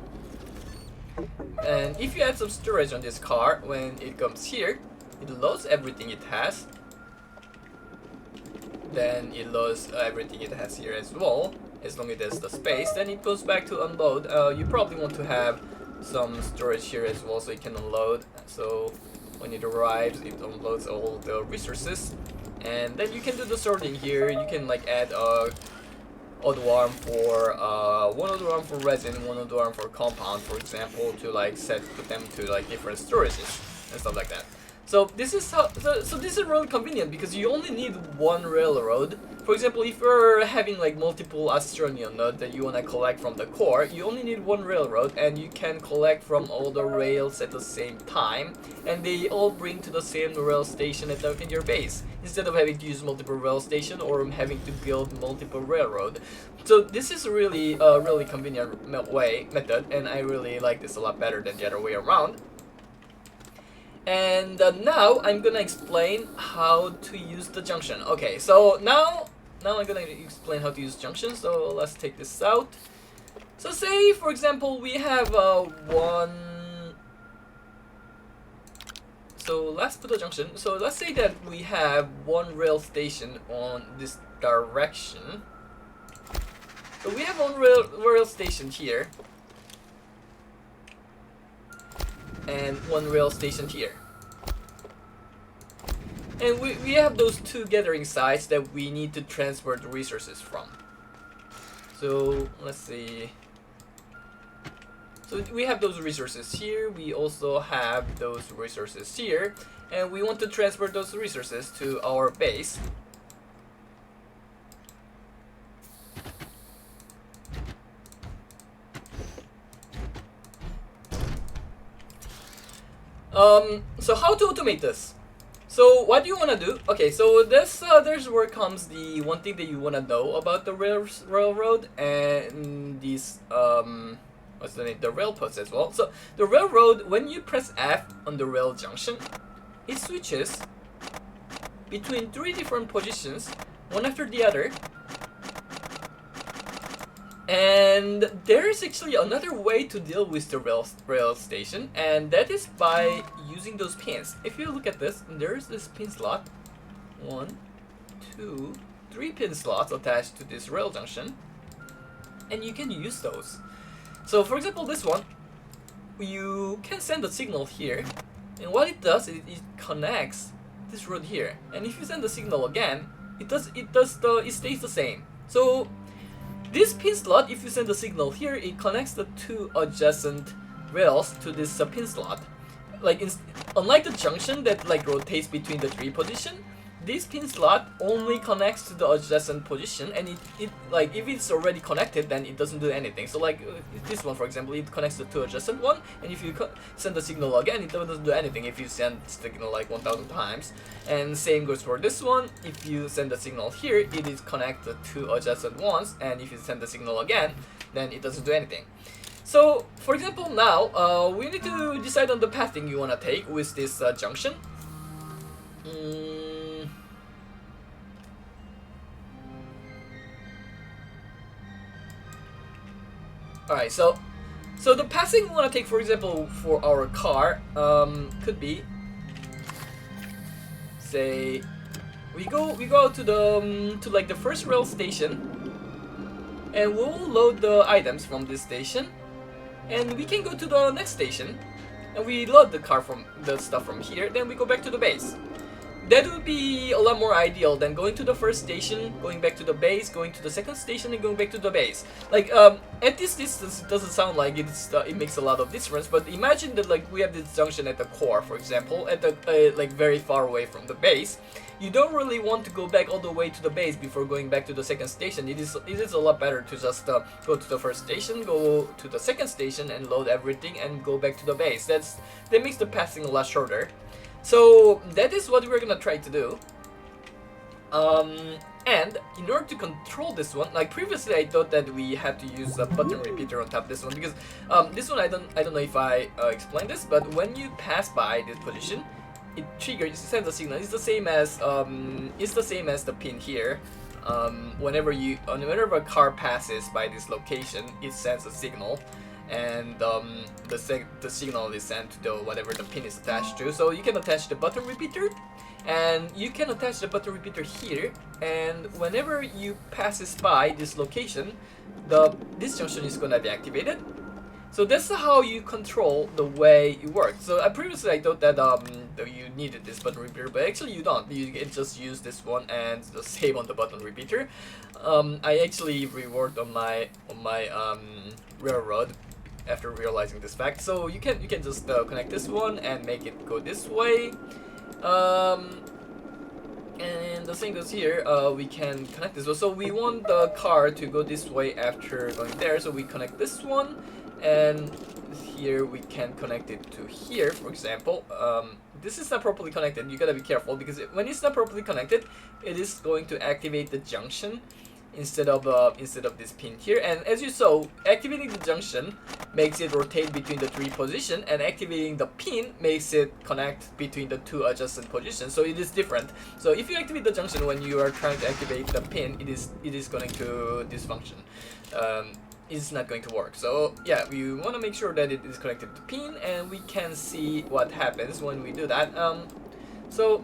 And if you add some storage on this car, when it comes here, it loads everything it has. Then it loads everything it has here as well, as long as there's the space. Then it goes back to unload. You probably want to have some storage here as well, so it can unload. So when it arrives, it unloads all the resources, and then you can do the sorting here. You can like add odd arm for one odd arm for resin, one odd arm for compound, for example, to like put them to like different storages and stuff like that. So this is how. So this is really convenient because you only need one railroad. For example, if you're having like multiple astronium nodes that you wanna collect from the core, you only need one railroad, and you can collect from all the rails at the same time, and they all bring to the same rail station in your base, instead of having to use multiple rail station or having to build multiple railroad. So this is really a really convenient method, and I really like this a lot better than the other way around. And now I'm gonna explain how to use the junction. Okay, so now I'm gonna explain how to use junction. So let's take this out. So say, for example, we have one. So let's put a junction. So let's say that we have one rail station on this direction. So we have one rail station here, and one rail station here. And we have those 2 gathering sites that we need to transfer the resources from. So let's see. So we have those resources here, we also have those resources here, and we want to transfer those resources to our base. So how to automate this? So what do you want to do? Okay, so there's where comes the one thing that you want to know about the railroad and these what's the name? The rail puts as well. So the railroad, when you press F on the rail junction, it switches between 3 different positions, one after the other. And there is actually another way to deal with the rail station, and that is by using those pins. If you look at this, there's this pin slot. 1, 2, 3 pin slots attached to this rail junction, and you can use those. So for example, this one, you can send a signal here, and what it does is it connects this road here. And if you send the signal again, it stays the same. So this pin slot, if you send a signal here, it connects the 2 adjacent rails to this pin slot. Like unlike the junction that like rotates between the 3 position, this pin slot only connects to the adjacent position, and it like if it's already connected, then it doesn't do anything. So like this one, for example, it connects to two adjacent one, and if you send the signal again, it doesn't do anything if you send signal like 1,000 times. And same goes for this one. If you send the signal here, it is connected to adjacent ones, and if you send the signal again, then it doesn't do anything. So for example, now we need to decide on the pathing you want to take with this junction. Alright, so the passing we want to take, for example, for our car, could be, say, we go to the to like the first rail station, and we'll load the items from this station, and we can go to the next station, and we load the stuff from here. Then we go back to the base. That would be a lot more ideal than going to the first station, going back to the base, going to the second station, and going back to the base. Like, at this distance, it doesn't sound like it makes a lot of difference, but imagine that like we have this junction at the core, for example, at the like very far away from the base. You don't really want to go back all the way to the base before going back to the second station. It is a lot better to just go to the first station, go to the second station, and load everything, and go back to the base. That makes the passing a lot shorter. So that is what we're gonna try to do. And in order to control this one, like previously I thought that we had to use a button repeater on top of this one, because this one I don't know if I explained this, but when you pass by this position, it triggers, it sends a signal. It's the same as the pin here. Whenever a car passes by this location, it sends a signal, and the signal is sent to whatever the pin is attached to. So you can attach the button repeater, and you can attach the button repeater here, and whenever you passes by this location, this junction is gonna be activated. So that's how you control the way it works. So previously I thought that you needed this button repeater, but actually you don't. You can just use this one and just save on the button repeater. I actually reworked on my railroad after realizing this fact. So you can just connect this one and make it go this way. And the same goes here. We can connect this one. So we want the car to go this way after going there. So we connect this one. And here we can connect it to here, for example. This is not properly connected. You gotta be careful, because when it's not properly connected, it is going to activate the junction instead of this pin here. And as you saw, activating the junction makes it rotate between the three positions, and activating the pin makes it connect between the two adjacent positions. So it is different. So if you activate the junction when you are trying to activate the pin, it is going to dysfunction. It's not going to work. So yeah, we want to make sure that it is connected to pin, and we can see what happens when we do that. So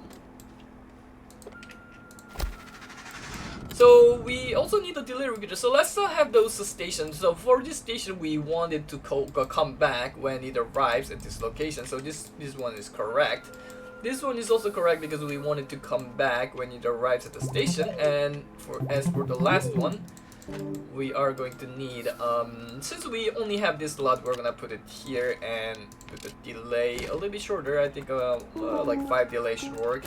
we also need a delay regulator. So let's have those stations. So for this station, we want it to come back when it arrives at this location. So this one is correct. This one is also correct because we want it to come back when it arrives at the station. And as for the last one, we are going to need, since we only have this slot, we're gonna put it here and put the delay a little bit shorter. I think like 5 delay should work.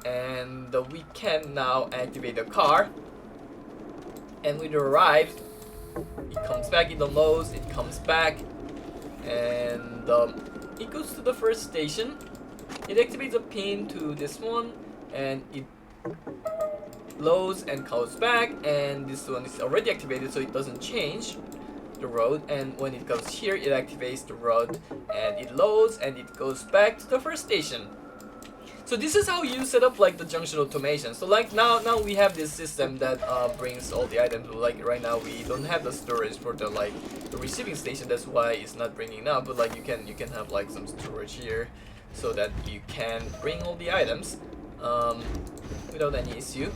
And we can now activate the car, and when it arrives, it comes back, it unloads, it comes back, and it goes to the first station. It activates a pin to this one, and it loads and goes back, and this one is already activated, so it doesn't change the road. And when it goes here, it activates the road, and it loads, and it goes back to the first station. So this is how you set up like the junction automation. So like now we have this system that brings all the items. Like right now we don't have the storage for the receiving station. That's why it's not bringing now. But like you can have like some storage here, so that you can bring all the items without any issue.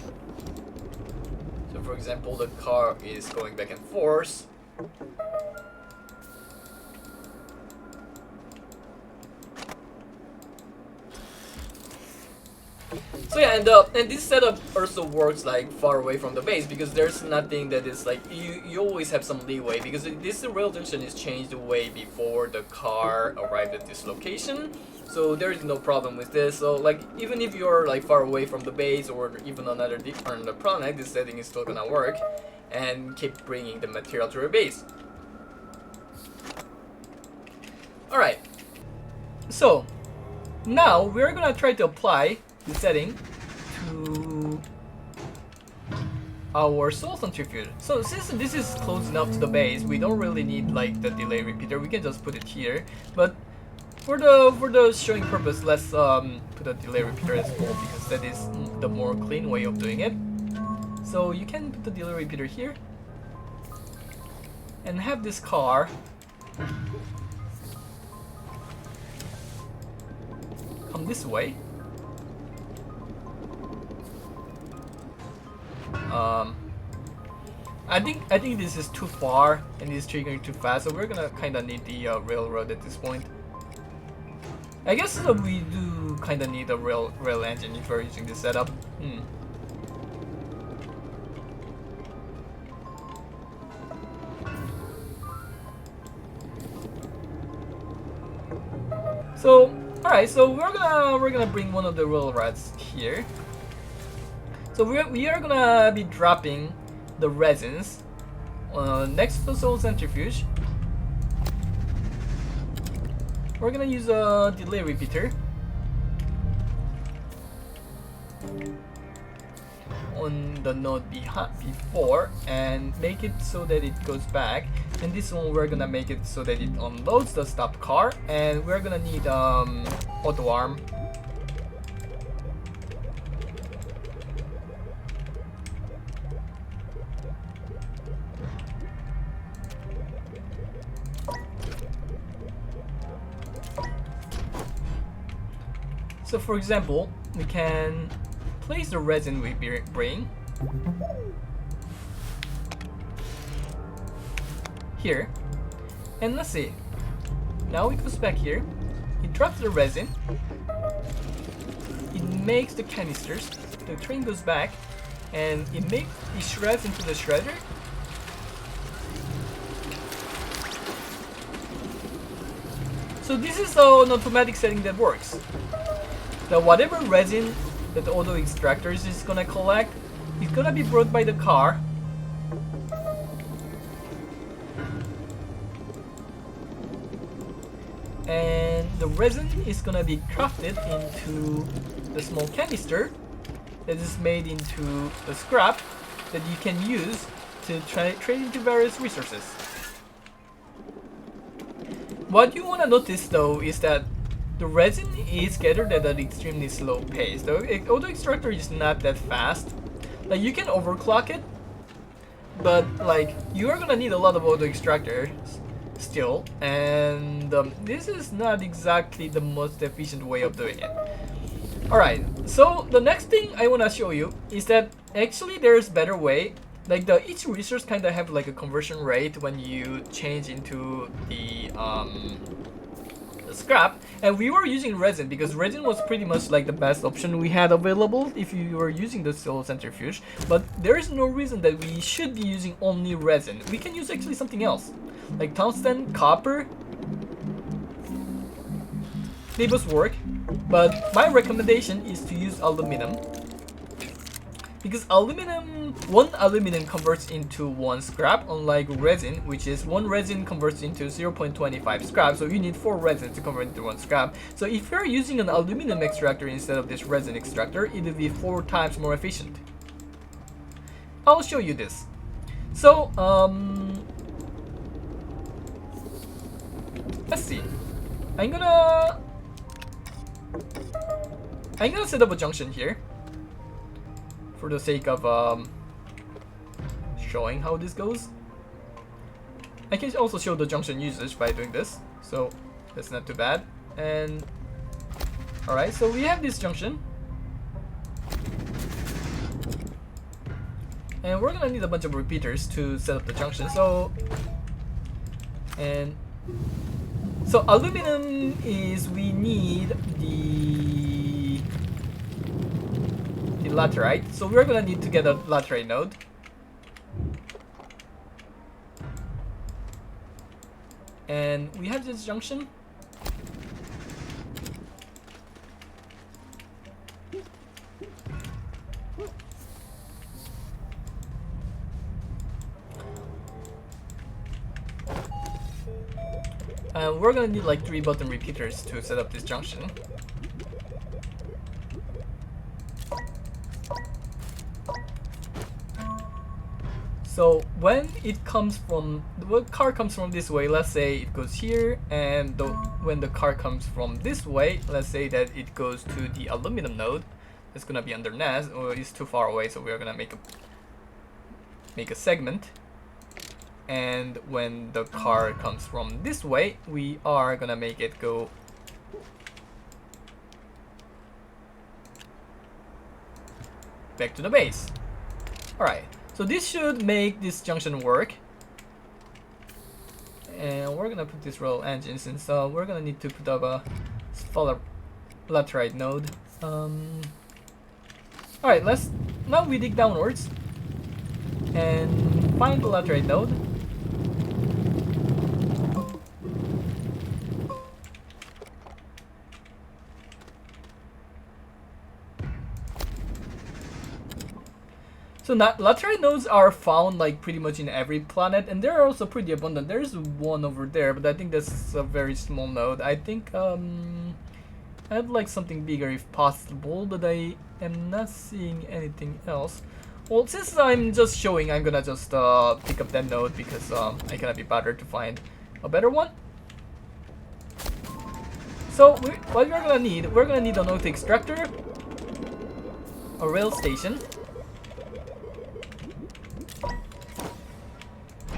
So for example, the car is going back and forth. So yeah, and this setup also works like far away from the base, because there's nothing that is like you always have some leeway, because this rail junction is changed way before the car arrived at this location. So there is no problem with this. So like even if you're like far away from the base or even another different planet, this setting is still gonna work and keep bringing the material to your base. Alright, so now we're gonna try to apply the setting to our soul centrifuge. So since this is close enough to the base, we don't really need like the delay repeater. We can just put it here. But for the showing purpose, let's put a delay repeater as well, because that is the more clean way of doing it. So you can put the delay repeater here and have this car come this way. I think this is too far and it's triggering too fast, so we're gonna kind of need the railroad at this point. I guess we do kind of need a rail engine if we're using this setup. So, alright, so we're gonna bring one of the railroads here. So we are gonna be dropping the resins next to the soul centrifuge. We're gonna use a delay repeater on the node before and make it so that it goes back. And this one we're gonna make it so that it unloads the stopped car, and we're gonna need auto arm. So for example, we can place the resin we bring here, and let's see. Now it goes back here. It drops the resin. It makes the canisters. The train goes back, and it shreds into the shredder. So this is an automatic setting that works. That whatever resin that the auto extractors is gonna collect is gonna be brought by the car. And the resin is gonna be crafted into the small canister that is made into the scrap that you can use to trade into various resources. What you wanna notice though is that the resin is gathered at an extremely slow pace. The auto extractor is not that fast. Like you can overclock it, but like you are gonna need a lot of auto extractors still, and this is not exactly the most efficient way of doing it. Alright, so the next thing I wanna show you is that actually there's better way. Like each resource kind of have like a conversion rate when you change into the scrap, and we were using resin because resin was pretty much like the best option we had available if you were using the soul centrifuge. But there is no reason that we should be using only resin. We can use actually something else like tungsten, copper. They both work, but my recommendation is to use aluminum, because one aluminum converts into 1 scrap, unlike resin, which is 1 resin converts into 0.25 scrap, so you need 4 resin to convert into 1 scrap. So if you're using an aluminum extractor instead of this resin extractor, it will be 4 times more efficient. I'll show you this. So let's see. I'm gonna set up a junction here for the sake of showing how this goes. I can also show the junction usage by doing this, so that's not too bad. And alright, so we have this junction, and we're gonna need a bunch of repeaters to set up the junction. So aluminum is, we need the the laterite. So we're gonna need to get a laterite node. And we have this junction. We're gonna need like 3 button repeaters to set up this junction. So when it comes from, the car comes from this way, let's say it goes here, and when the car comes from this way, let's say that it goes to the aluminum node, it's gonna be under NAS, or it's too far away, so we're gonna make a segment. And when the car comes from this way, we are gonna make it go back to the base. Alright, so this should make this junction work. And we're gonna put this roll engine, since we're gonna need to put up a smaller laterite node. Alright, now we dig downwards and find the laterite node. So laterite nodes are found like pretty much in every planet, and they're also pretty abundant. There's one over there, but I think that's a very small node. I think I'd like something bigger if possible, but I am not seeing anything else. Well, since I'm just showing, I'm gonna just pick up that node because I cannot be bothered to find a better one. So what we're gonna need an auto extractor, a rail station.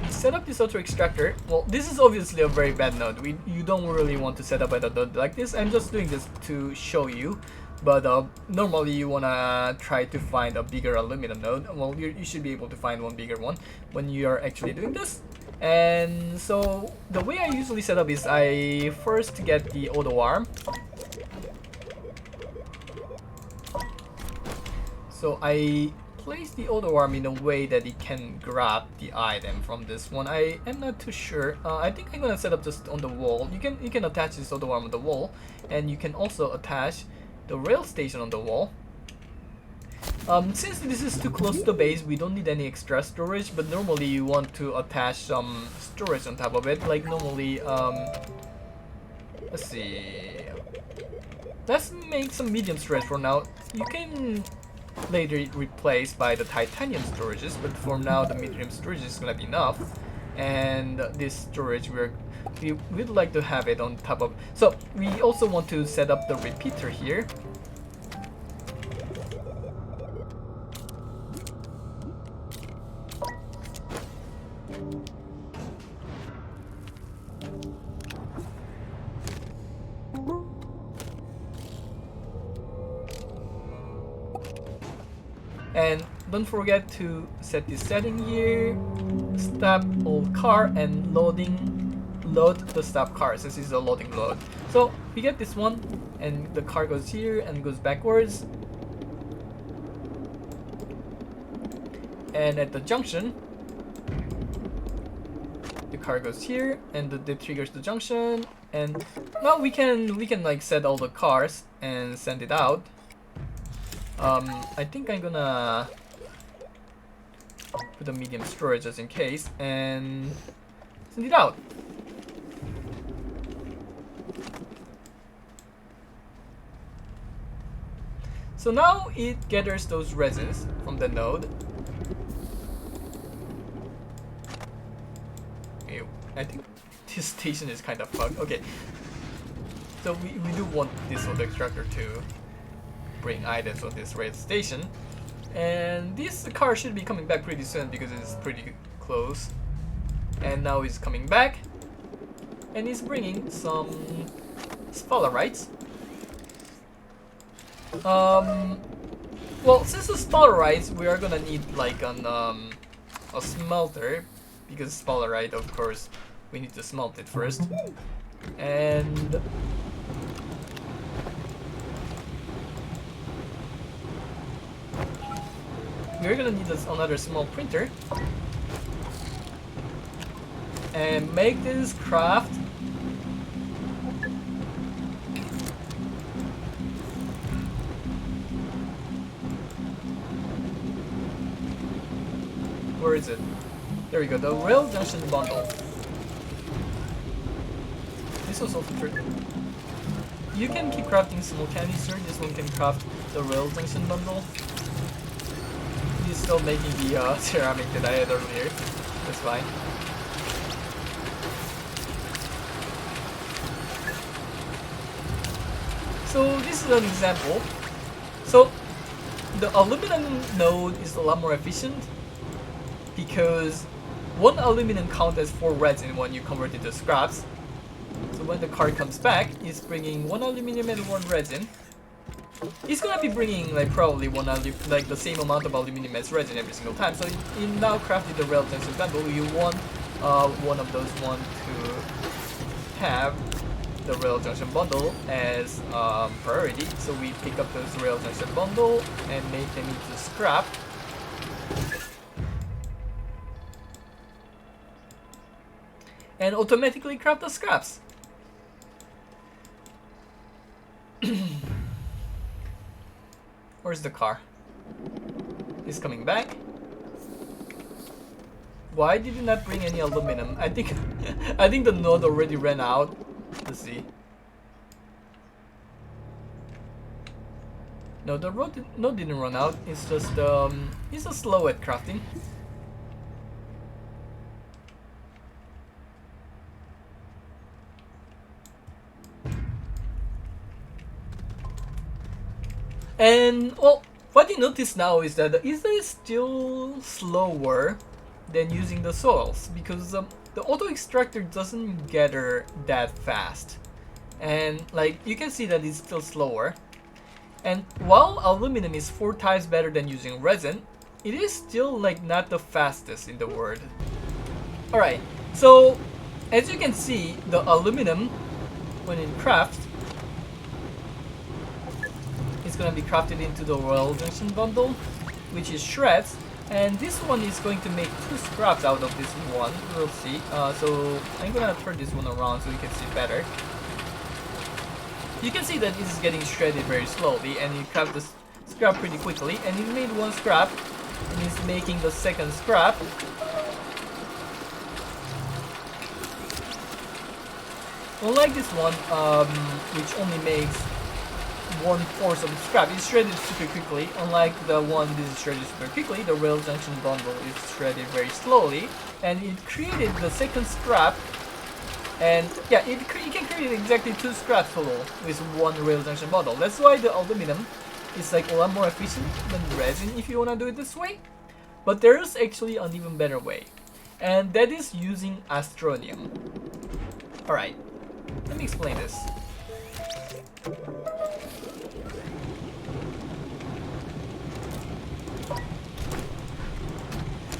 Set up this auto extractor. Well, this is obviously a very bad node. You don't really want to set up a node like this. I'm just doing this to show you, but normally you wanna try to find a bigger aluminum node. Well, you should be able to find one bigger one when you are actually doing this. And so the way I usually set up is I first get the auto arm. So I place the auto arm in a way that it can grab the item from this one. I am not too sure. I think I'm gonna set up just on the wall. You can attach this auto arm on the wall, and you can also attach the rail station on the wall. Since this is too close to the base, we don't need any extra storage, but normally you want to attach some storage on top of it. Like normally, let's see. Let's make some medium storage for now. You can later replaced by the titanium storages, but for now the medium storage is gonna be enough. And this storage we'd like to have it on top of. So we also want to set up the repeater here. And don't forget to set this setting here, stop all car, and load the stop car, since it's a loading load. So we get this one, and the car goes here and goes backwards. And at the junction, the car goes here, and that triggers the junction. And now we can like set all the cars and send it out. I think I'm gonna put a medium storage just in case and send it out. So now it gathers those resins from the node. Ew, I think this station is kind of fucked. Okay, so we do want this auto extractor to bring items on this rail station, and this car should be coming back pretty soon because it's pretty close. And now it's coming back, and he's bringing some sphalerites. Well, since the sphalerites, we are gonna need like a smelter, because sphalerite, of course, we need to smelt it first. And we're gonna need another small printer and make this craft. Where is it? There we go, the rail junction bundle. This was also true. You can keep crafting small canister, this one can craft the rail junction bundle. He's still making the ceramic that I had earlier. That's fine. So this is an example. So the aluminum node is a lot more efficient because one aluminum counts as 4 resin when you convert it to scraps. So when the car comes back, it's bringing 1 aluminum and 1 resin. It's gonna be bringing like probably like the same amount of aluminum as resin every single time. So in now crafting the rail junction bundle, you want one of those one to have the rail junction bundle as priority. So we pick up those rail junction bundle and make them into scrap. And automatically craft the scraps. Where's the car? He's coming back. Why did you not bring any aluminum? I think I think the node already ran out. Let's see. No, the node didn't run out. It's just he's just slow at crafting. And well, what you notice now is that the Ether is still slower than using the soils because the auto extractor doesn't gather that fast, and like you can see that it's still slower. And while aluminum is 4 times better than using resin, it is still like not the fastest in the world. All right, so as you can see, the aluminum when it crafts, it's going to be crafted into the rail junction bundle, which is shreds, and this one is going to make 2 scraps out of this one. We'll see. So I'm going to turn this one around so you can see better. You can see that this is getting shredded very slowly, and you craft the scrap pretty quickly, and it made 1 scrap, and it's making the 2nd scrap. Unlike this one, which only makes 1/4 of the scrap, it's shredded super quickly. Unlike the one this is shredded super quickly, the rail junction bundle is shredded very slowly, and it created the 2nd scrap. And yeah, you can create exactly 2 scraps total with 1 rail junction bundle. That's why the aluminum is like a lot more efficient than resin if you wanna do it this way. But there's actually an even better way, and that is using astronium. All right, let me explain this.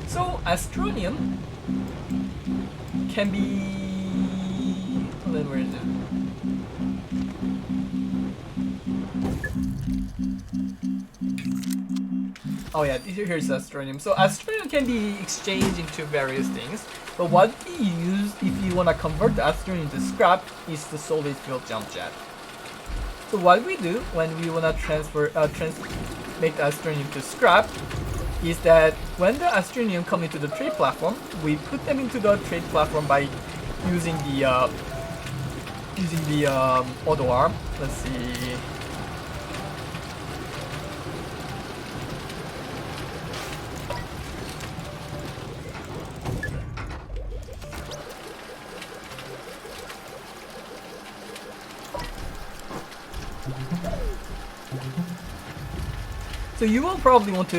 So astronium can be, where is it? Oh yeah, here's astronium. So astronium can be exchanged into various things, but what we use if you want to convert the astronium to scrap is the solid fuel jump jet. So what we do when we want to make the astronium to scrap is that when the astronium come into the trade platform, we put them into the trade platform by using the auto arm. Let's see. So you will probably want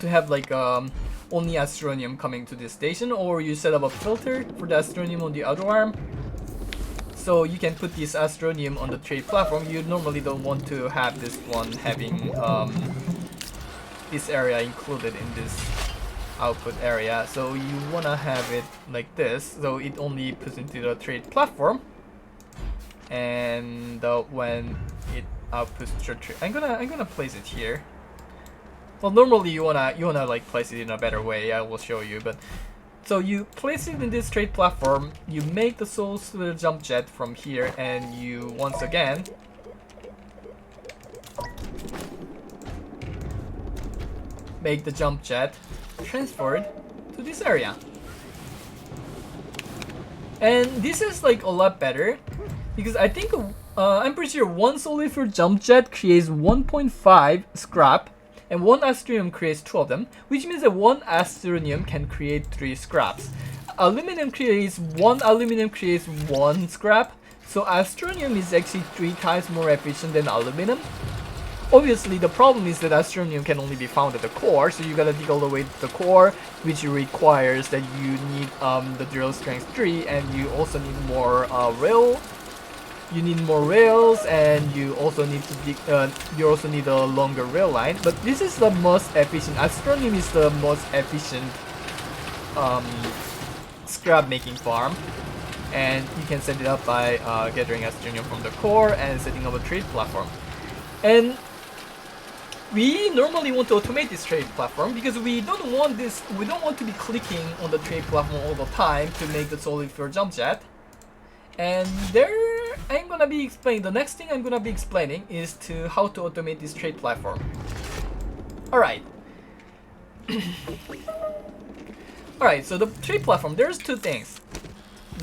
to have like only astronium coming to this station, or you set up a filter for the astronium on the other arm. So you can put this astronium on the trade platform. You normally don't want to have this one having this area included in this output area. So you wanna have it like this, so it only puts into the trade platform. And when it outputs to trade, I'm gonna place it here. Well, normally you wanna like place it in a better way. I will show you, but so you place it in this straight platform. You make the soul jump jet from here, and you once again make the jump jet transferred to this area. And this is like a lot better because I think I'm pretty sure one solid fuel jump jet creates 1.5 scrap and one astronium creates 2 of them, which means that one astronium can create 3 scraps. Aluminum creates 1 scrap, so astronium is actually 3 times more efficient than aluminum. Obviously, the problem is that astronium can only be found at the core, so you gotta dig all the way to the core, which requires that you need the drill strength 3, and you also need more rail. You need more rails, and you also need to dig. You also need a longer rail line. But this is the most efficient. Astronium is the most efficient scrap making farm, and you can set it up by gathering astronium from the core and setting up a trade platform. And we normally want to automate this trade platform because we don't want to be clicking on the trade platform all the time to make the solid fuel jump jet. And the next thing I'm gonna be explaining is to how to automate this trade platform. Alright. Alright, so the trade platform, there's 2 things.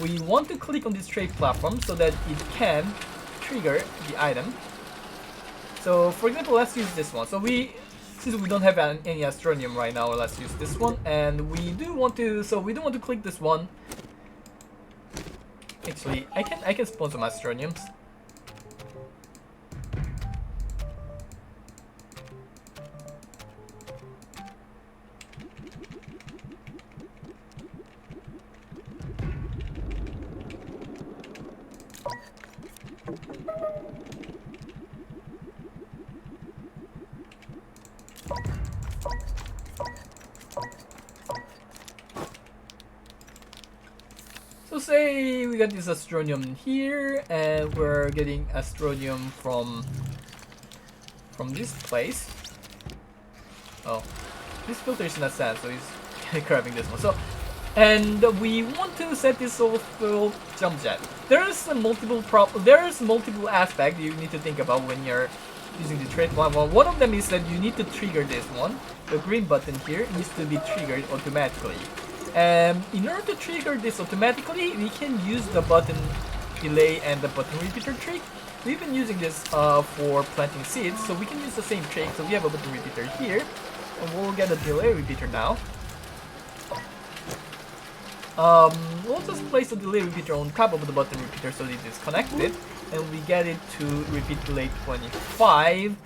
We want to click on this trade platform so that it can trigger the item. So for example, let's use this one. Since we don't have any astronium right now, let's use this one. And we do want to click this one. Actually, I can spawn some astroniums. So say we got this astronium here, and we're getting astronium from this place. Oh, this filter is not sad, so he's grabbing this one. So, and we want to set this full jump jet. There's multiple aspects you need to think about when you're using the trade platform. One of them is that you need to trigger this one. The green button here needs to be triggered automatically. In order to trigger this automatically, we can use the button delay and the button repeater trick. We've been using this for planting seeds, so we can use the same trick. So we have a button repeater here, and we'll get a delay repeater now. We'll just place the delay repeater on top of the button repeater so it is connected, and we get it to repeat delay 25,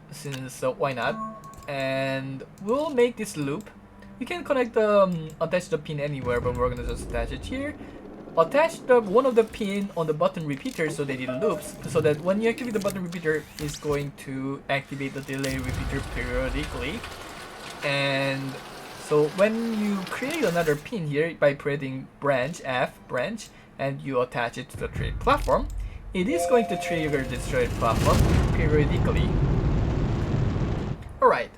since why not? And we'll make this loop. You can attach the pin anywhere, but we're gonna just attach it here. Attach one of the pin on the button repeater so that it loops, so that when you activate the button repeater, it's going to activate the delay repeater periodically. And so when you create another pin here by creating branch, and you attach it to the trade platform, it is going to trigger this trade platform periodically. Alright.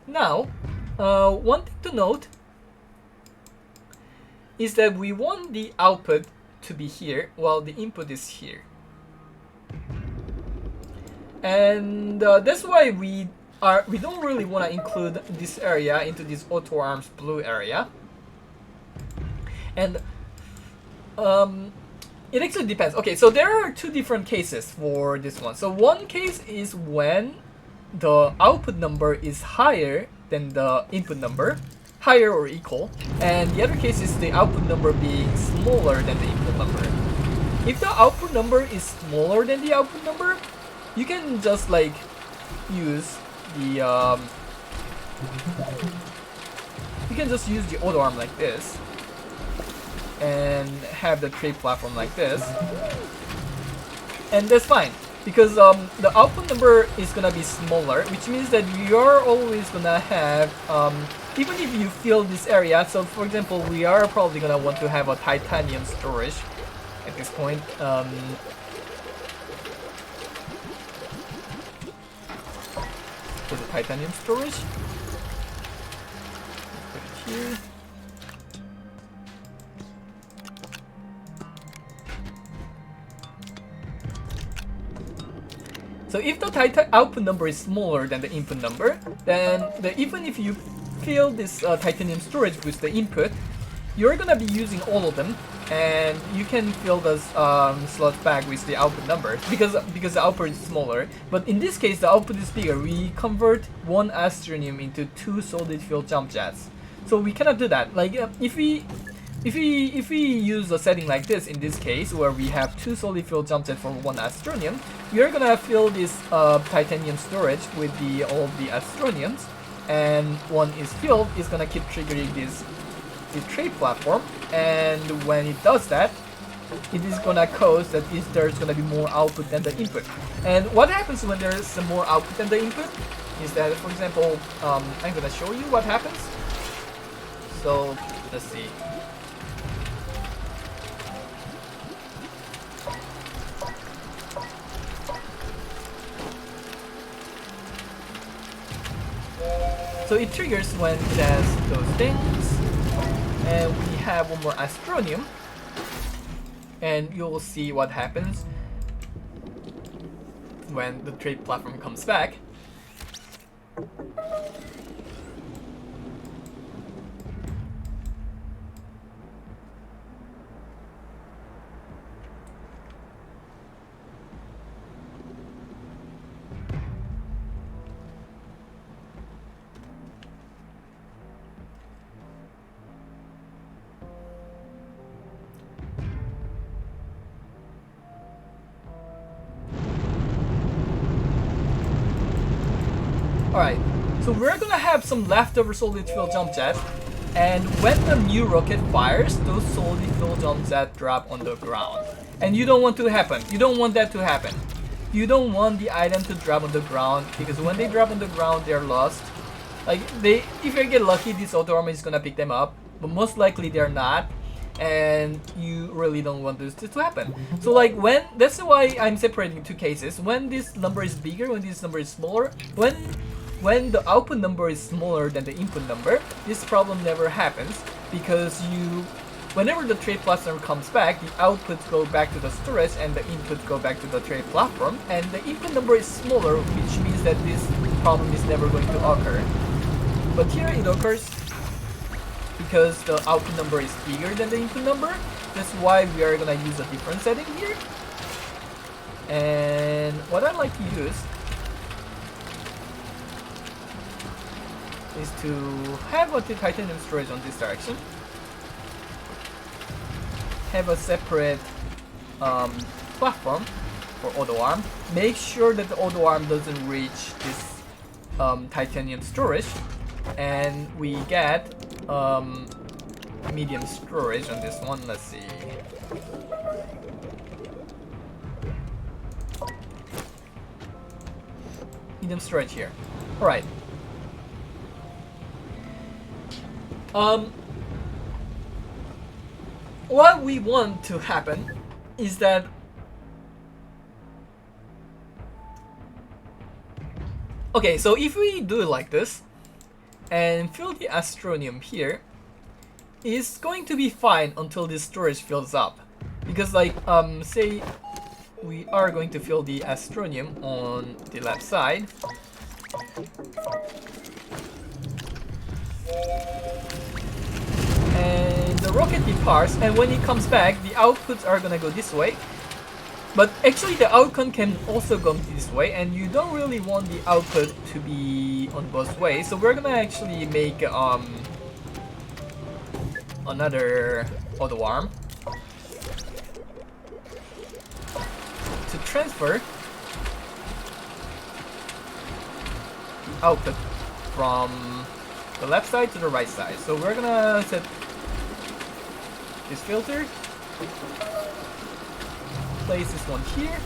Now, one thing to note is that we want the output to be here while the input is here. And that's why we don't really want to include this area into this auto arms blue area. And it actually depends. Okay, so there are 2 different cases for this one. So one case is when the output number is higher than the input number, higher or equal, and the other case is the output number being smaller than the input number. If the output number is smaller than the output number, you can just like use the auto arm like this and have the trade platform like this, and that's fine. Because the output number is gonna be smaller, which means that you're always gonna have, even if you fill this area, so for example, we are probably gonna want to have a titanium storage at this point. titanium storage. Put it here. So if the output number is smaller than the input number, then even if you fill this titanium storage with the input, you're gonna be using all of them, and you can fill the slots back with the output number because the output is smaller. But in this case, the output is bigger. We convert one astronium into 2 solid field jump jets, so we cannot do that. Like if we use a setting like this, in this case where we have 2 solid field jump jets for 1 astronium, we are gonna fill this titanium storage with all of the astroniums, and one is filled, it's gonna keep triggering the trade platform, and when it does that, it is gonna cause that there's gonna be more output than the input. And what happens when there's some more output than the input is that, for example, I'm gonna show you what happens. So let's see. So it triggers when it has those things, and we have one more astronium, and you'll see what happens when the trade platform comes back. Alright, so we're gonna have some leftover solid fuel jump jets, and when the new rocket fires, those solid fuel jump jets drop on the ground. And you don't want to happen. You don't want that to happen. You don't want the item to drop on the ground, because when they drop on the ground, they're lost. Like, if you get lucky, this auto armor is gonna pick them up, but most likely they're not. And you really don't want this to happen. So like that's why I'm separating 2 cases. When this number is bigger, when this number is smaller, when the output number is smaller than the input number, this problem never happens, because whenever the trade platform comes back, the outputs go back to the storage and the inputs go back to the trade platform, and the input number is smaller, which means that this problem is never going to occur. But here it occurs because the output number is bigger than the input number. That's why we are gonna use a different setting here. And what I like to use is to have a titanium storage on this direction, have a separate platform for auto arm, make sure that the auto arm doesn't reach this titanium storage, and we get medium storage on this one. Let's see. Medium storage here. Alright. What we want to happen is that okay, so if we do it like this and fill the astronium here, it's going to be fine until this storage fills up. Because like say we are going to fill the astronium on the left side. And the rocket departs, and when it comes back, the outputs are gonna go this way. But actually the outcome can also go this way, and you don't really want the output to be on both ways. So we're gonna actually make another auto arm to transfer the output from the left side to the right side. So we're gonna set this filter, place this one here,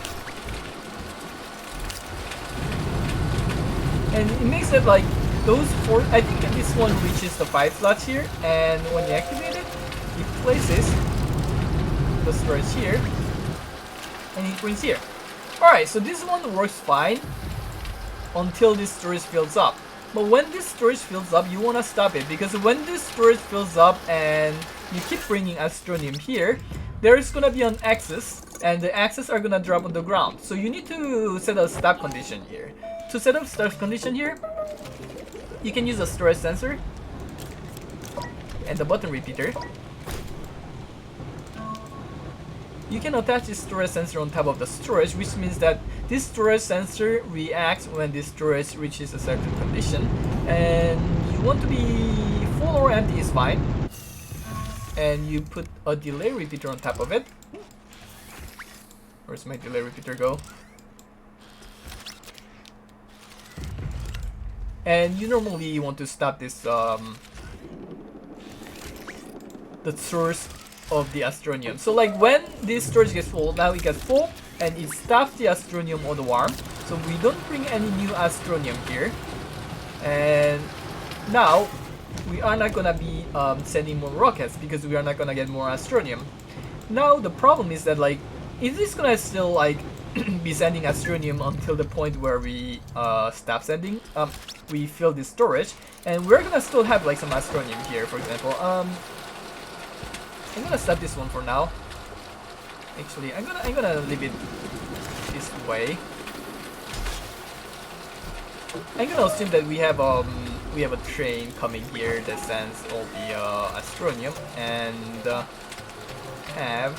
and it makes it like those 4. I think this one reaches the 5 slots here, and when you activate it, it places the storage here, and it brings here. Alright, so this one works fine. until this storage fills up. But when this storage fills up, you want to stop it, because when this storage fills up and you keep bringing astronium here, there's gonna be an axis, and the axes are gonna drop on the ground. So you need to set a stop condition here. To set up stop condition here, you can use a storage sensor and the button repeater. You can attach this storage sensor on top of the storage, which means that this storage sensor reacts when this storage reaches a certain condition, and you want to be full or empty is fine. And you put a delay repeater on top of it. Where's my delay repeater go? And you normally want to stop this the source of the astronium. So like when this storage gets full, now it gets full and it stops the astronium on the worm. So we don't bring any new astronium here. And now we are not gonna be sending more rockets because we are not gonna get more astronium. Now the problem is that like, is this gonna still like be sending astronium until the point where we stop sending? We fill this storage, and we're gonna still have like some astronium here, for example. I'm gonna stop this one for now. Actually, I'm gonna leave it this way. I'm gonna assume that we have a train coming here that sends all the astronium, and have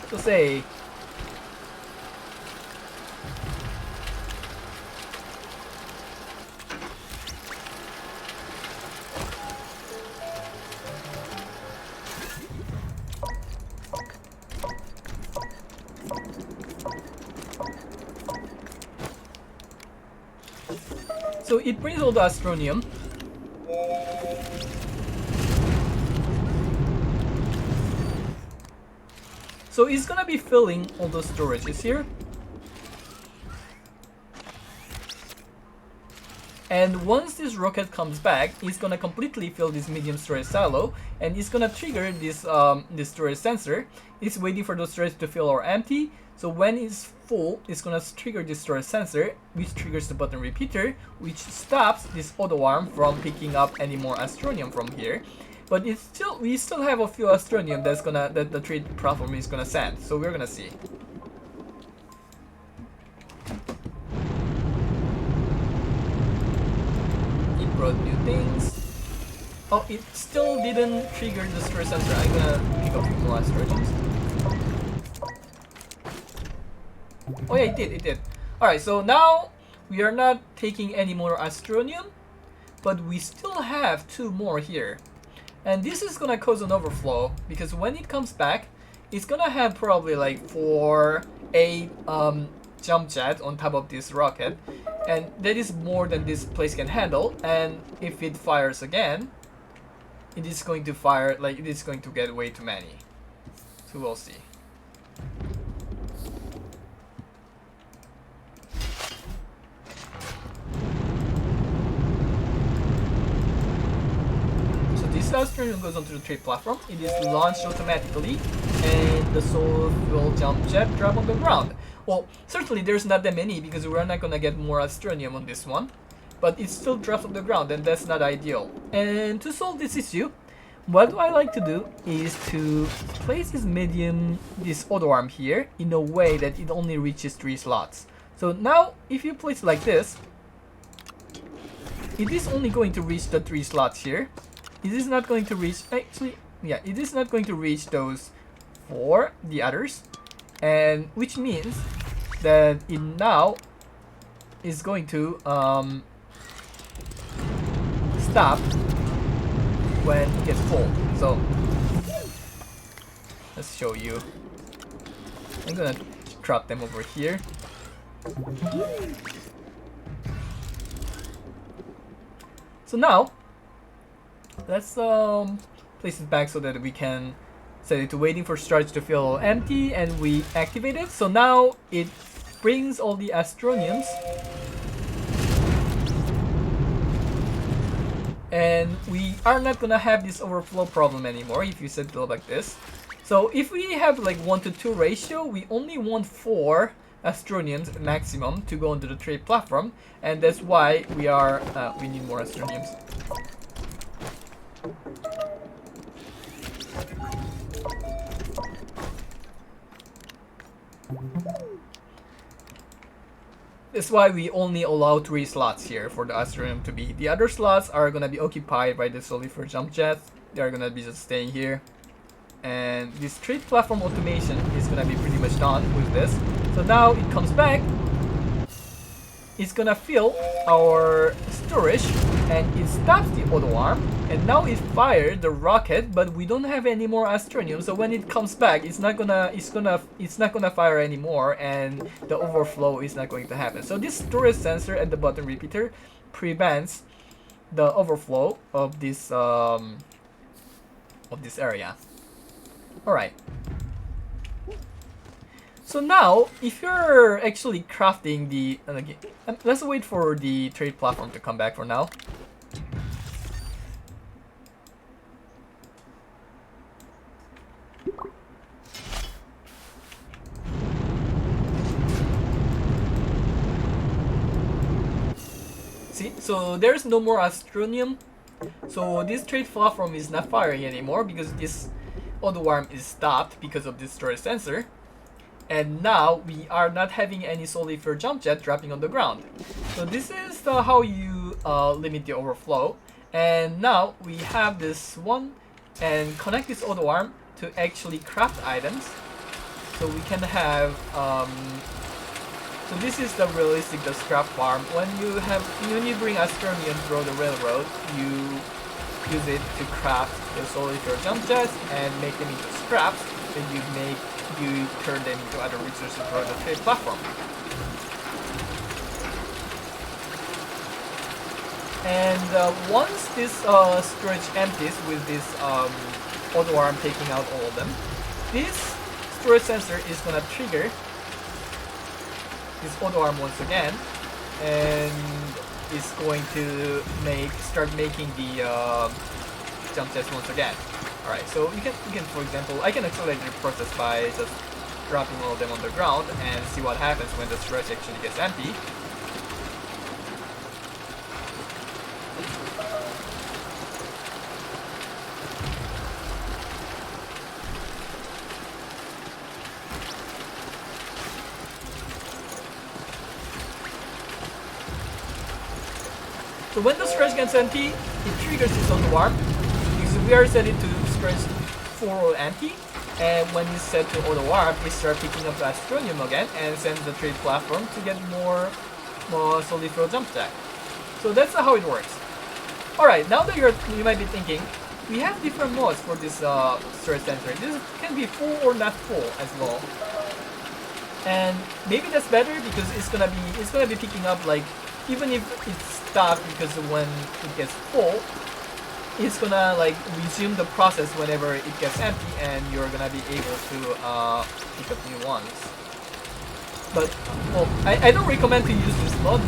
to say so it brings all the astronium. So it's gonna be filling all the storages here. And once this rocket comes back, it's gonna completely fill this medium storage silo, and it's gonna trigger this this storage sensor. It's waiting for the storage to fill or empty. So when it's full, it's gonna trigger this storage sensor, which triggers the button repeater, which stops this auto arm from picking up any more astronium from here. But we still have a few astronium that the trade platform is gonna send. So we're gonna see. It brought new things. Oh, it still didn't trigger the storage sensor. I'm gonna pick up a few more astroniums. Oh yeah, it did. Alright, so now we are not taking any more astronium, but we still have 2 more here. And this is gonna cause an overflow, because when it comes back, it's gonna have probably like 8 jump jets on top of this rocket, and that is more than this place can handle. And if it fires again, it is going to fire, like it is going to get way too many. So we'll see. Astronium goes onto the trade platform. It is launched automatically, and the soul fuel jump jet drop on the ground. Well, certainly there's not that many because we're not gonna get more astronium on this one, but it still drops on the ground, and that's not ideal. And to solve this issue, what I like to do is to place this auto arm here in a way that it only reaches 3 slots. So now, if you place it like this, it is only going to reach the 3 slots here. It is not going to reach, actually, yeah, it is not going to reach those 4, the others, and which means that it now is going to stop when it gets full. So let's show you. I'm gonna drop them over here. So now let's place it back so that we can set it to waiting for storage to fill empty, and we activate it. So now it brings all the astroniums, and we are not gonna have this overflow problem anymore if you set it like this. So if we have like 1-to-2 ratio, we only want 4 astroniums maximum to go onto the trade platform, and that's why we need more astroniums. That's why we only allow 3 slots here for the astronium to be. The other slots are gonna be occupied by the Solifer jump jets. They're gonna be just staying here. And this trade platform automation is gonna be pretty much done with this. So now it comes back. It's gonna fill our storage, and it stops the auto arm. And now it fired the rocket, but we don't have any more astronium. So when it comes back, it's not gonna fire anymore, and the overflow is not going to happen. So this storage sensor and the button repeater prevents the overflow of this area. All right. So now, if you're actually crafting the... let's wait for the trade platform to come back for now. See, so there's no more astronium. So this trade platform is not firing anymore because this auto arm is stopped because of this storage sensor. And now we are not having any Solifer jump jet dropping on the ground. So this is how you limit the overflow. And now we have this one, and connect this auto arm to actually craft items. So we can have so this is the realistic the scrap farm. When you bring astronium through the railroad, you use it to craft the Solifer jump jets and make them into scraps. Then you turn them into other resources for the trade platform. And once this storage empties with this auto arm taking out all of them, this storage sensor is gonna trigger this auto arm once again, and is going to start making the jump jets once again. Alright, so you can for example, I can accelerate the process by just dropping all of them on the ground and see what happens when the storage actually gets empty. So when the storage gets empty, it triggers this auto arm. Because we are set it to storage full or empty, and when it's set to auto arm, it starts picking up the astronium again and sends the trade platform to get more Solifer jump jack. So that's how it works. Alright, now that you might be thinking, we have different modes for this storage sensor. This can be full or not full as well. And maybe that's better because it's gonna be picking up, like, even if it's stopped, because when it gets full, it's gonna like resume the process whenever it gets empty, and you're gonna be able to pick up new ones. But well, I don't recommend to use this mode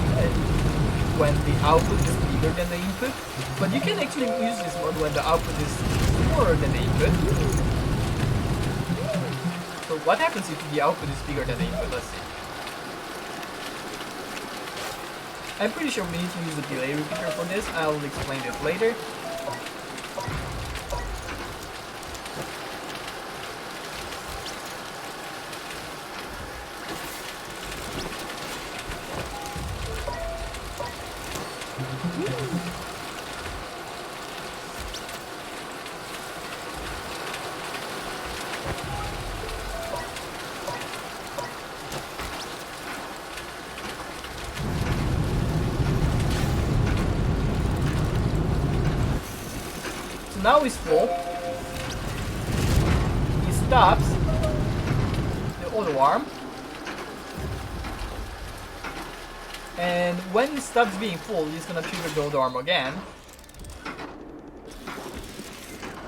when the output is bigger than the input, but you can actually use this mode when the output is smaller than the input. So what happens if the output is bigger than the input? Let's see. I'm pretty sure we need to use the delay repeater for this. I'll explain this later. Now it's full. It stops the auto arm, and when it stops being full, it's gonna trigger the auto arm again.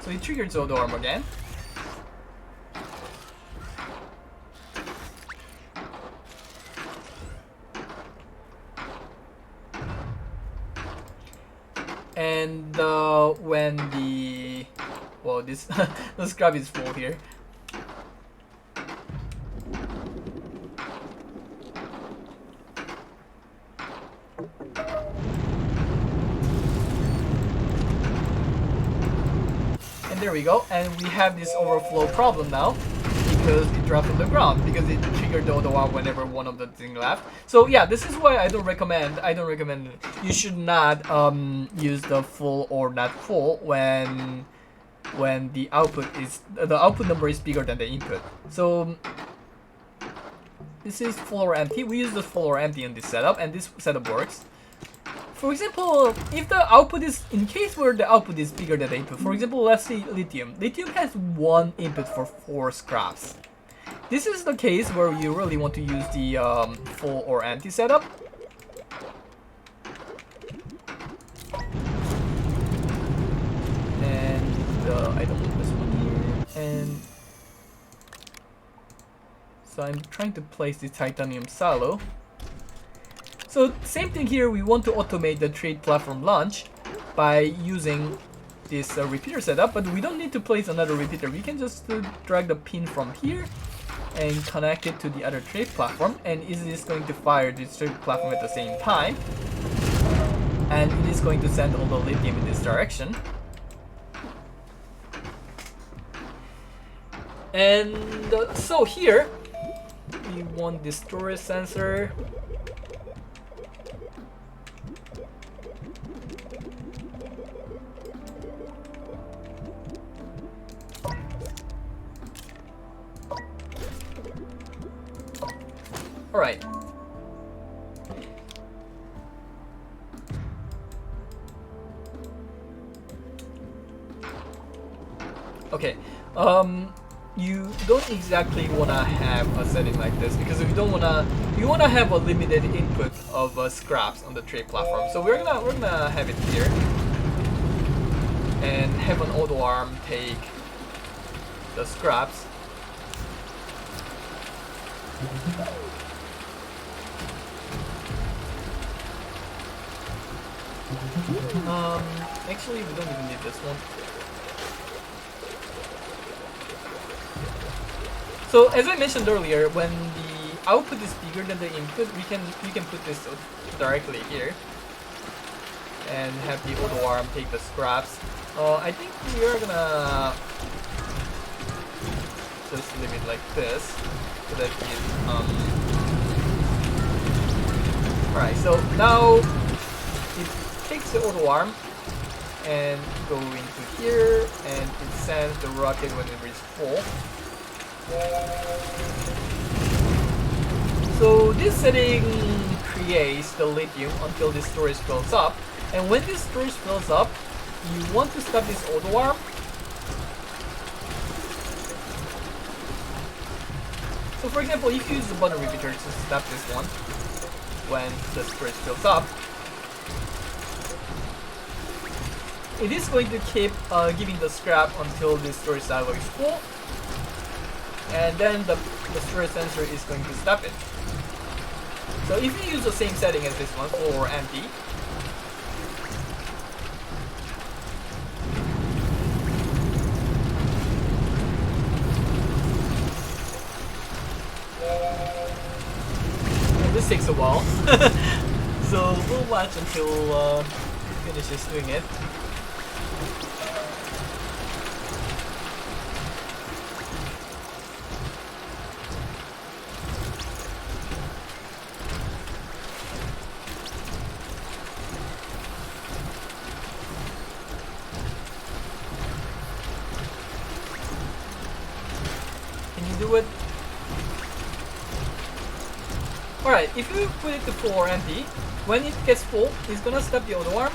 So it triggers the auto arm again. And when the this the scrub is full here, And there we go. And we have this overflow problem now because it dropped on the ground because it triggered the auto arm whenever one of the thing left. So yeah, this is why I don't recommend you should not use the full or not full when the output number is bigger than the input. So this is full or empty. We use the full or empty in this setup, and this setup works. For example, if the output is, in case where the output is bigger than the input, for example, let's say lithium. Lithium has one input for 4 scraps. This is the case where you really want to use the full or empty setup. And I don't want this one here. And so I'm trying to place the titanium silo. So same thing here, we want to automate the trade platform launch by using this repeater setup, but we don't need to place another repeater. We can just drag the pin from here and connect it to the other trade platform, and it is going to fire this trade platform at the same time. And it is going to send all the lithium in this direction. And so here, we want the storage sensor. Alright. Okay. You don't exactly wanna have a setting like this because if you don't wanna, you wanna have a limited input of scraps on the trade platform. So we're gonna have it here and have an auto arm take the scraps. Actually, we don't even need this one. So as I mentioned earlier, when the output is bigger than the input, you can put this directly here and have the auto arm take the scraps. I think we are gonna just leave it like this so that it Alright, so now it takes the auto arm and go into here, and it sends the rocket when it reaches full. So this setting creates the lithium until this storage fills up, and when this storage fills up, you want to stop this auto arm. So for example, if you use the button repeater to stop this one when the storage fills up, it is going to keep giving the scrap until this storage silo is full, and then the storage sensor is going to stop it. So if you use the same setting as this one, full or empty, and this takes a while, so we'll watch until it finishes doing it. Do it. Alright, if you put it to full or empty, when it gets full, it's gonna stop the auto arm,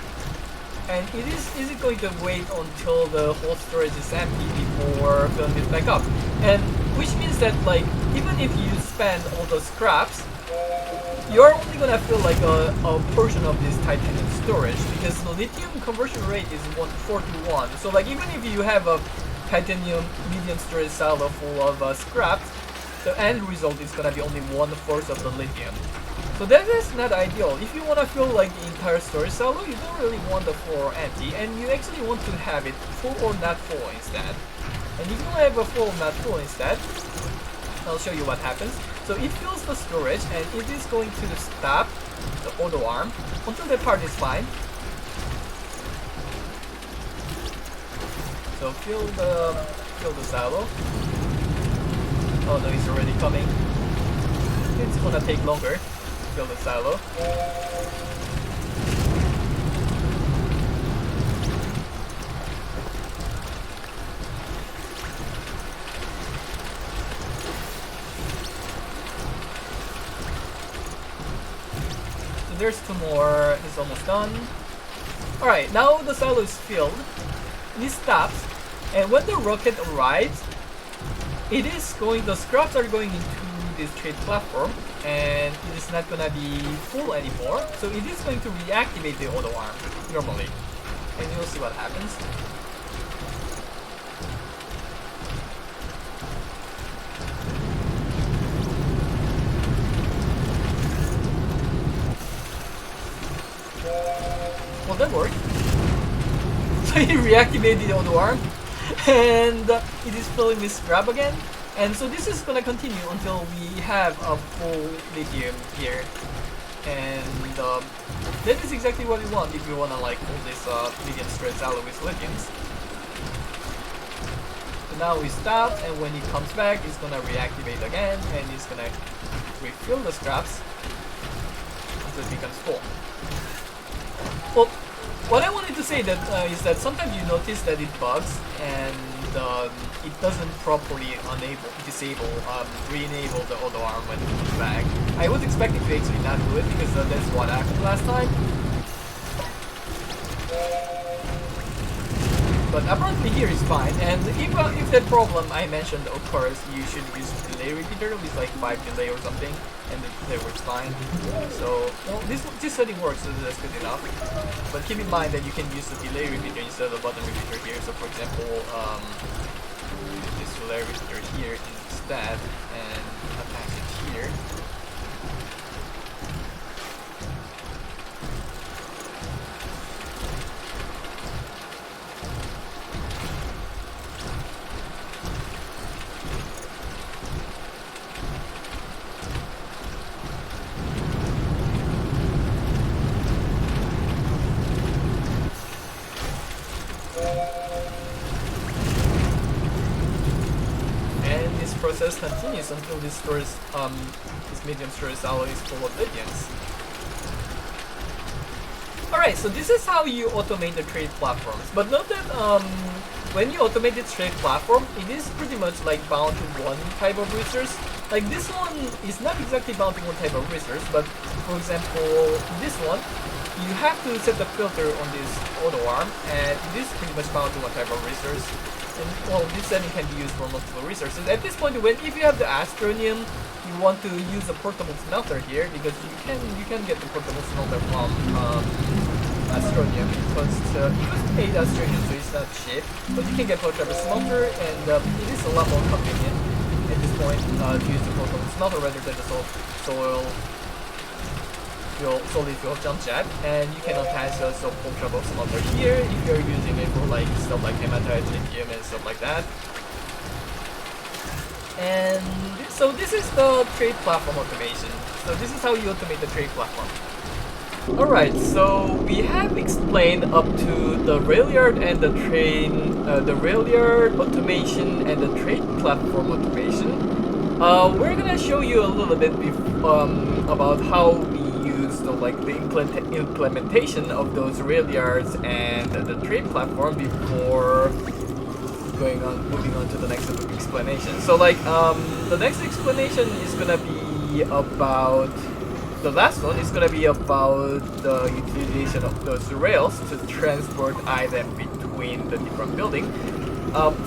and it is going to wait until the whole storage is empty before filling it back up. And which means that, like, even if you spend all the scraps, you're only gonna fill like a portion of this titanium storage, because the lithium conversion rate is 4:1. So like even if you have a titanium medium storage silo full of scraps, the end result is gonna be only 1/4 of the lithium. So that is not ideal. If you wanna fill like the entire storage silo, you don't really want the full or empty, and you actually want to have it full or not full instead. And if you wanna have a full or not full instead, I'll show you what happens. So it fills the storage, and it is going to stop the auto arm until that part is fine. So So fill the silo. Oh no, he's already coming. It's gonna take longer to fill the silo. So there's 2 more. It's almost done. Alright, now the silo is filled. He stops, and when the rocket arrives, the scraps are going into this trade platform, and it is not gonna be full anymore, so it is going to reactivate the auto arm normally, and you'll see what happens. Well, that worked. So he reactivated the auto arm, and it is filling this scrap again. And so this is gonna continue until we have a full lithium here, and that is exactly what we want if we wanna like pull this medium stress alloy with lithiums. So now we stop, and when he comes back, it's gonna reactivate again, and it's gonna refill the scraps until it becomes full. Well, what I wanted to say is that sometimes you notice that it bugs and it doesn't properly re-enable the auto arm when it comes back. I was expecting to actually not do it because that's what happened last time. But apparently here is fine, and if that problem I mentioned occurs, you should use delay repeater with like 5 delay or something, and that works fine. So, well, this setting works, so that's good enough. But keep in mind that you can use the delay repeater instead of the button repeater here. So for example, this delay repeater here instead, and attach it here. Process continues until this medium stress alloy is full of lithiums. Alright, so this is how you automate the trade platforms. But note that when you automate the trade platform, it is pretty much like bound to one type of resource. Like this one is not exactly bound to one type of resource, but for example, this one, you have to set the filter on this auto arm, and it is pretty much bound to one type of resource. And well, this setting can be used for multiple resources. At this point, if you have the astronium, you want to use a portable smelter here because you can get the portable smelter from astronium because it was paid astronium, so it's not cheap. But you can get portable smelter, and it is a lot more convenient at this point to use the portable smelter rather than the solid fuel jump jet, and you can attach a portable smelter here if you're using it for like stuff like hematite, lithium, and stuff like that. And so this is the trade platform automation. So this is how you automate the trade platform. Alright, so we have explained up to the rail yard and the rail yard automation and the trade platform automation. We're gonna show you a little bit about how we the implementation of those rail yards and the trade platform before moving on to the next explanation. So the next explanation is gonna be about the last one is gonna be about the utilization of those rails to transport items between the different buildings.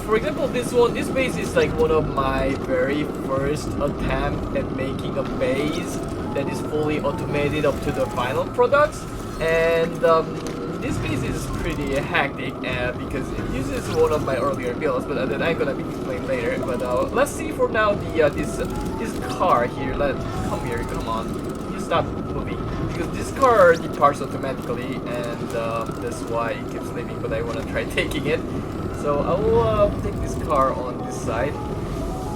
For example, this base is like one of my very first attempt at making a base that is fully automated up to the final products, and this base is pretty hectic because it uses one of my earlier builds, but that I'm gonna be explaining later. But let's see for now this car here. Come here, come on, you stop moving because this car departs automatically, and that's why it keeps leaving. But I wanna try taking it, so I will take this car on this side.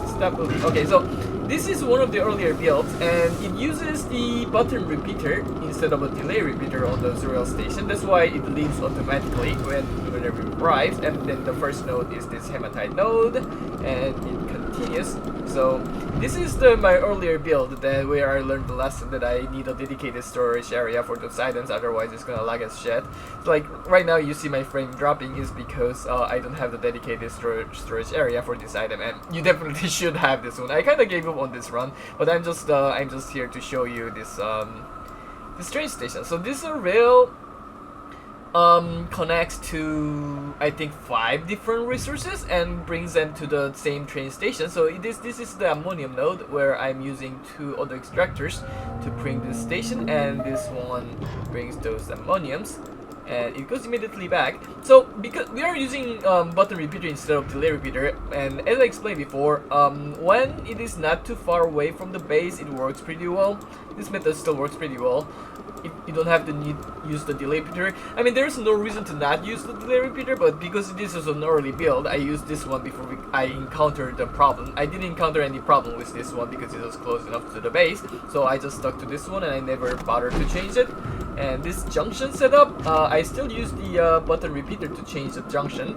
Stop moving. Okay, so this is one of the earlier builds, and it uses the button repeater instead of a delay repeater on the serial station. That's why it leaves automatically whenever it arrives. And then the first node is this hematite node, and it continues. So this is my earlier build where I learned the lesson that I need a dedicated storage area for those items, otherwise it's gonna lag as shit. So like right now you see my frame dropping is because I don't have the dedicated storage area for this item, and you definitely should have this one. I kind of gave up on this run, but I'm just here to show you this train station. So this rail connects to I think 5 different resources and brings them to the same train station. So this is the ammonium node where I'm using 2 auto extractors to bring this station, and this one brings those ammoniums, and it goes immediately back. So because we are using button repeater instead of delay repeater, and as I explained before, when it is not too far away from the base, it works pretty well. This method still works pretty well. You don't have to use the delay repeater. I mean, there's no reason to not use the delay repeater, but because this is an early build, I used this one before I encountered the problem. I didn't encounter any problem with this one because it was close enough to the base, so I just stuck to this one and I never bothered to change it. And this junction setup, I still use the button repeater to change the junction.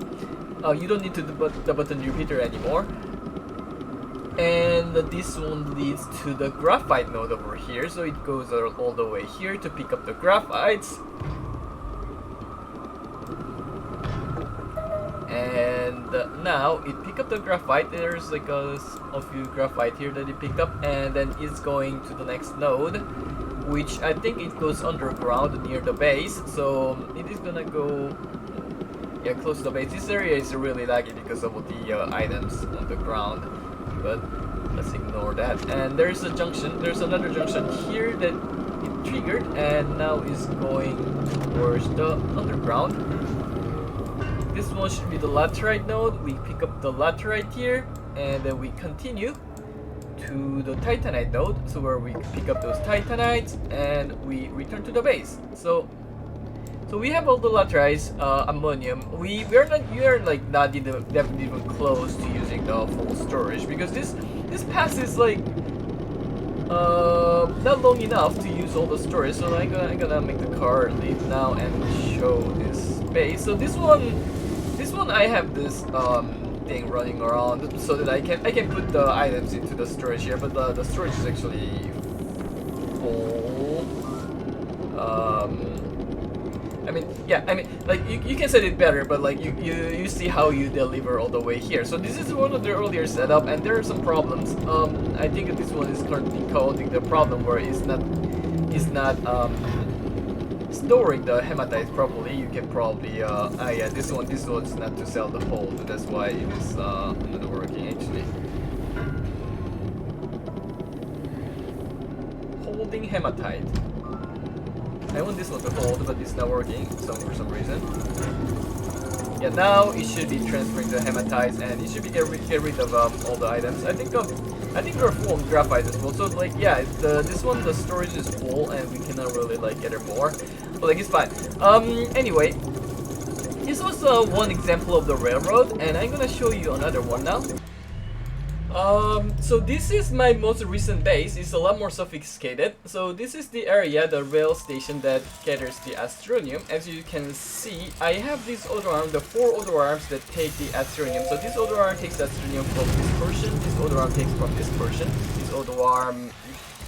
You don't need to do the button repeater anymore. And this one leads to the graphite node over here, so it goes all the way here to pick up the graphites. And now it picked up the graphite. There's like a few graphite here that it picked up, and then it's going to the next node, which I think it goes underground near the base. So it is gonna go close to the base. This area is really laggy because of the items on the ground, but let's ignore that. And there's a junction, there's another junction here that it triggered, and now is going towards the underground. This one should be the laterite node. We pick up the laterite here, and then we continue to the titanite node, so where we pick up those titanites and we return to the base. So we have all the laterites, ammonium. We are not even close to using the full storage, because this pass is like not long enough to use all the storage. So I'm gonna make the car leave now and show this base. So this one I have this thing running around so that I can put the items into the storage here, but the storage is actually full. I mean, like you can set it better, but like you see how you deliver all the way here. So this is one of the earlier setup, and there are some problems. I think this one is currently causing the problem where it's not storing the hematite properly. You can probably this one's not to sell the hold, that's why it is not working actually. Holding hematite. I want this one to hold, but it's not working for some reason. Yeah, now it should be transferring the hematites, and it should be get rid of all the items. I think we're full on graphite as well. So like this one the storage is full, and we cannot really like gather more. But like it's fine. Anyway, this was one example of the railroad, and I'm gonna show you another one now. So this is my most recent base. It's a lot more sophisticated. So this is the area, the rail station that gathers the astronium. As you can see, I have this auto arm, the 4 auto arms that take the astronium. So this auto arm takes astronium from this portion. This auto arm takes from this portion. This auto arm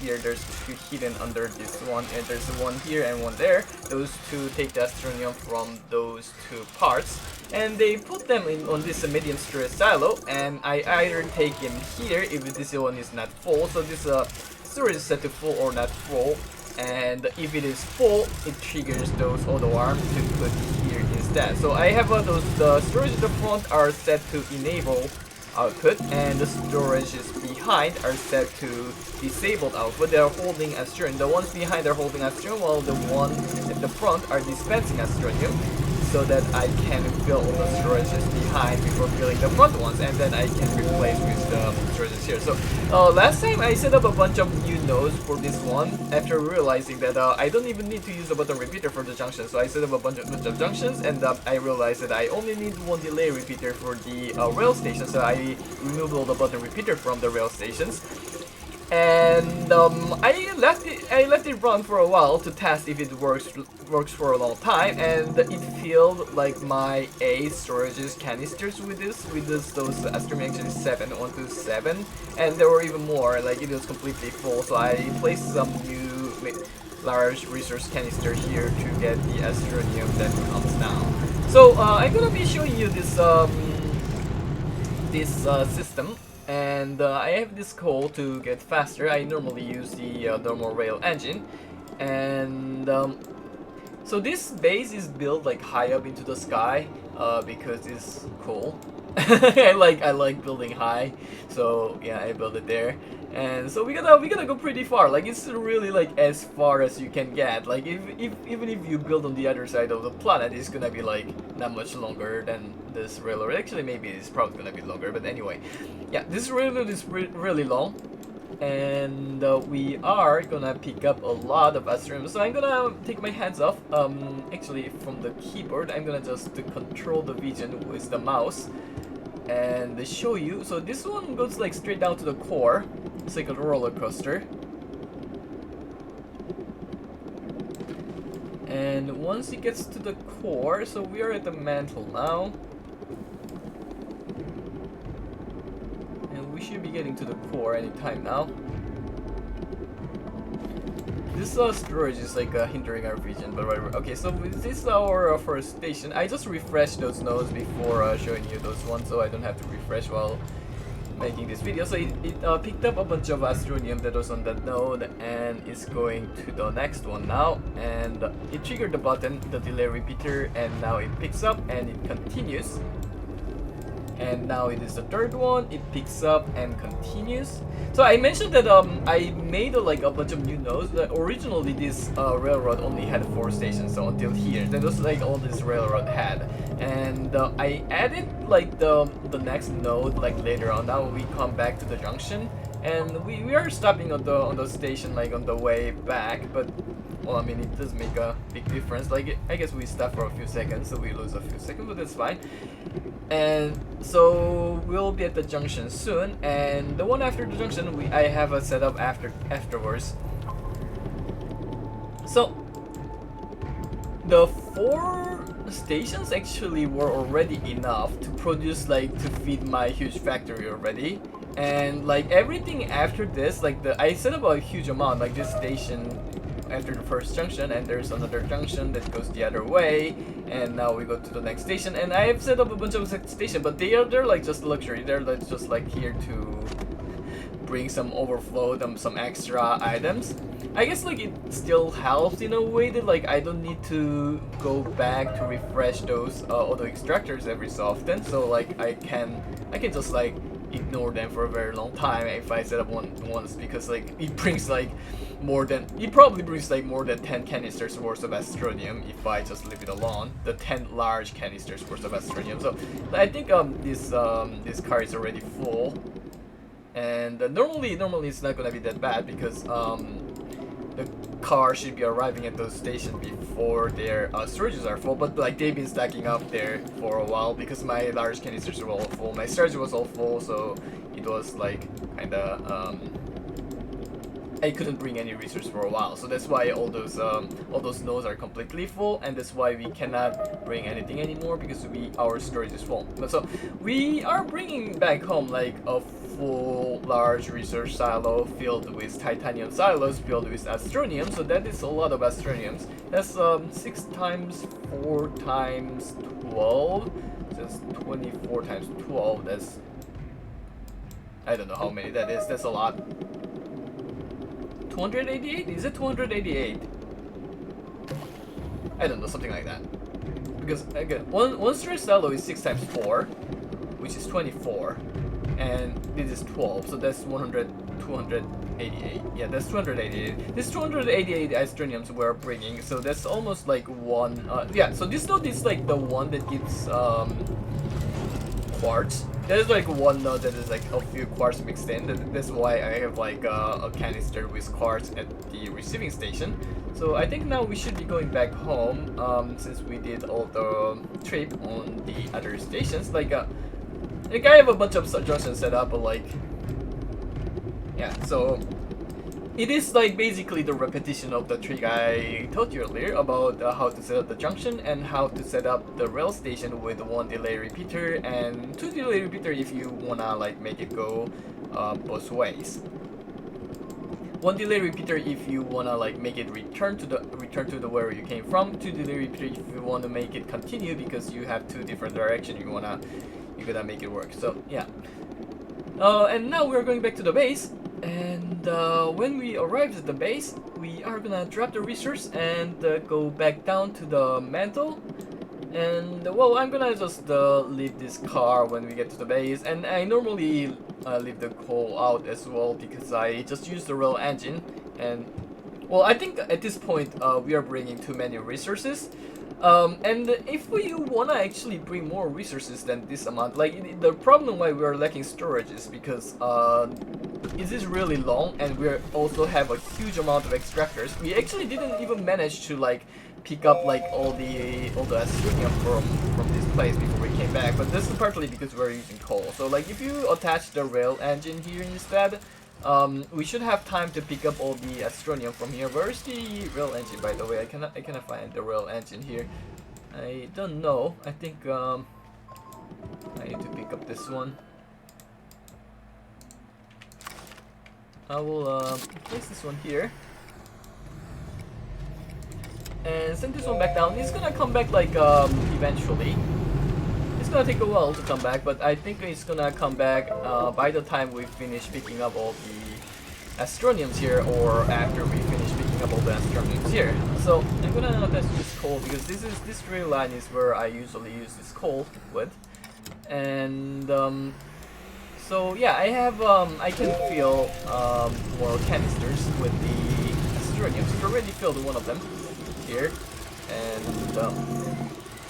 here, there's 2 hidden under this one, and there's one here and one there. Those 2 take the astronium from those 2 parts, and they put them on this medium storage silo, and I either take them here if this one is not full. So this storage is set to full or not full, and if it is full, it triggers those auto arms to put here instead. So I have the storage at the front are set to enable output, and the storage is behind are set to disabled output. They are holding astronium. The ones behind are holding astronium, while the ones at the front are dispensing astronium, so that I can fill all the storages behind before filling the front ones, and then I can replace with the storages here. So last time I set up a bunch of new nodes for this one after realizing that I don't even need to use the button repeater for the junction. So I set up a bunch of junctions, and I realized that I only need 1 delay repeater for the rail station. So I removed all the button repeater from the rail stations. And I left it run for a while to test if it works for a long time, and it filled like my 8 storages canisters with those Astroneer actually 1 to 7, and there were even more. Like it was completely full, so I placed some new large resource canister here to get the astronium that comes now. So I'm gonna be showing you this system, and I have this coal to get faster. I normally use the normal rail engine, and so this base is built like high up into the sky because it's cool. I like building high, so yeah, I built it there. And so we gotta go pretty far. Like it's really like as far as you can get. Like even if you build on the other side of the planet, it's gonna be like not much longer than this railroad. Actually, maybe it's probably gonna be longer. But anyway, yeah, this railroad is really long, and we are gonna pick up a lot of astroniums. So I'm gonna take my hands off. Actually, from the keyboard, I'm gonna just control the vision with the mouse and show you. So this one goes like straight down to the core. It's like a roller coaster. And once it gets to the core, so we are at the mantle now. And we should be getting to the core anytime now. This storage is like hindering our vision, but whatever. Okay, so this is our first station. I just refreshed those nodes before showing you those ones, so I don't have to refresh while making this video. So it picked up a bunch of astronium that was on that node, and it's going to the next one now. And it triggered the button, the delay repeater, and now it picks up and it continues. And now it is the third one. It picks up and continues. So I mentioned that I made like a bunch of new nodes. Originally, this railroad only had 4 stations, so until here, that was like all this railroad had. And I added like the next node like later on. Now we come back to the junction, and we are stopping on the station like on the way back. But well, I mean, it does make a big difference. Like I guess we stop for a few seconds, so we lose a few seconds, but that's fine. And so we'll be at the junction soon, and the one after the junction I have a setup afterwards. So the 4 stations actually were already enough to produce like to feed my huge factory already. And like everything after this, like I set up a huge amount, like this station after the first junction, and there's another junction that goes the other way, and now we go to the next station. And I have set up a bunch of stations, but they're like just luxury. They're like just like here to bring some overflow, some extra items. I guess like it still helps in a way that like I don't need to go back to refresh those auto extractors every so often. So like I can just like ignore them for a very long time if I set up once, because like it brings like it probably brings like more than 10 canisters worth of astronium if I just leave it alone. The 10 large canisters worth of astronium. So I think this car is already full, and normally it's not gonna be that bad because the car should be arriving at those stations before their storages are full. But like they've been stacking up there for a while because my large canisters were all full. My storage was all full, so it was like kinda I couldn't bring any resource for a while. So that's why all those nodes are completely full, and that's why we cannot bring anything anymore because our storage is full. But so we are bringing back home like a full large research silo filled with titanium silos filled with astronium. So that is a lot of astroniums. That's 6 times 4 times 12. That's 24 times 12. That's, I don't know how many that is. That's a lot. 288? Is it 288? I don't know, something like that. Because again, one stress silo is 6 times 4, which is 24, and this is 12, so that's 288. Yeah, that's 288. This 288 astroniums we're bringing, so that's almost like one. Yeah, so this node is like the one that gives quartz. There's like one node that is like a few quartz mixed in. That's why I have like a canister with quartz at the receiving station. So I think now we should be going back home since we did all the trip on the other stations. Like I have a bunch of junctions set up, but like yeah. So it is like basically the repetition of the trick I told you earlier about how to set up the junction and how to set up the rail station with one delay repeater and two delay repeater if you wanna like make it go both ways. One delay repeater if you wanna like make it return to the where you came from. Two delay repeater if you wanna make it continue because you have two different directions you gotta make it work. So yeah. And now we're going back to the base, and when we arrive at the base, we are gonna drop the resource and go back down to the mantle. And well, I'm gonna just leave this car when we get to the base, and I normally leave the coal out as well because I just use the rail engine. And well, I think at this point we are bringing too many resources. And if we wanna actually bring more resources than this amount, like the problem why we are lacking storage is because it is really long, and we also have a huge amount of extractors. We actually didn't even manage to like pick up like all the astronium from this place before we came back, but this is partly because we're using coal. So like if you attach the rail engine here instead, we should have time to pick up all the astronium from here. Where's the rail engine, by the way? I cannot find the rail engine here. I don't know. I think I need to pick up this one. I will place this one here and send this one back down. It's gonna come back like eventually. It's gonna take a while to come back, but I think it's gonna come back by the time we finish picking up all the astroniums here, or after we finish picking up all the astroniums here. So I'm gonna attach this coal because this rail line is where I usually use this coal with, and so yeah, I have I can fill more canisters with the astroniums. I've already filled one of them here, and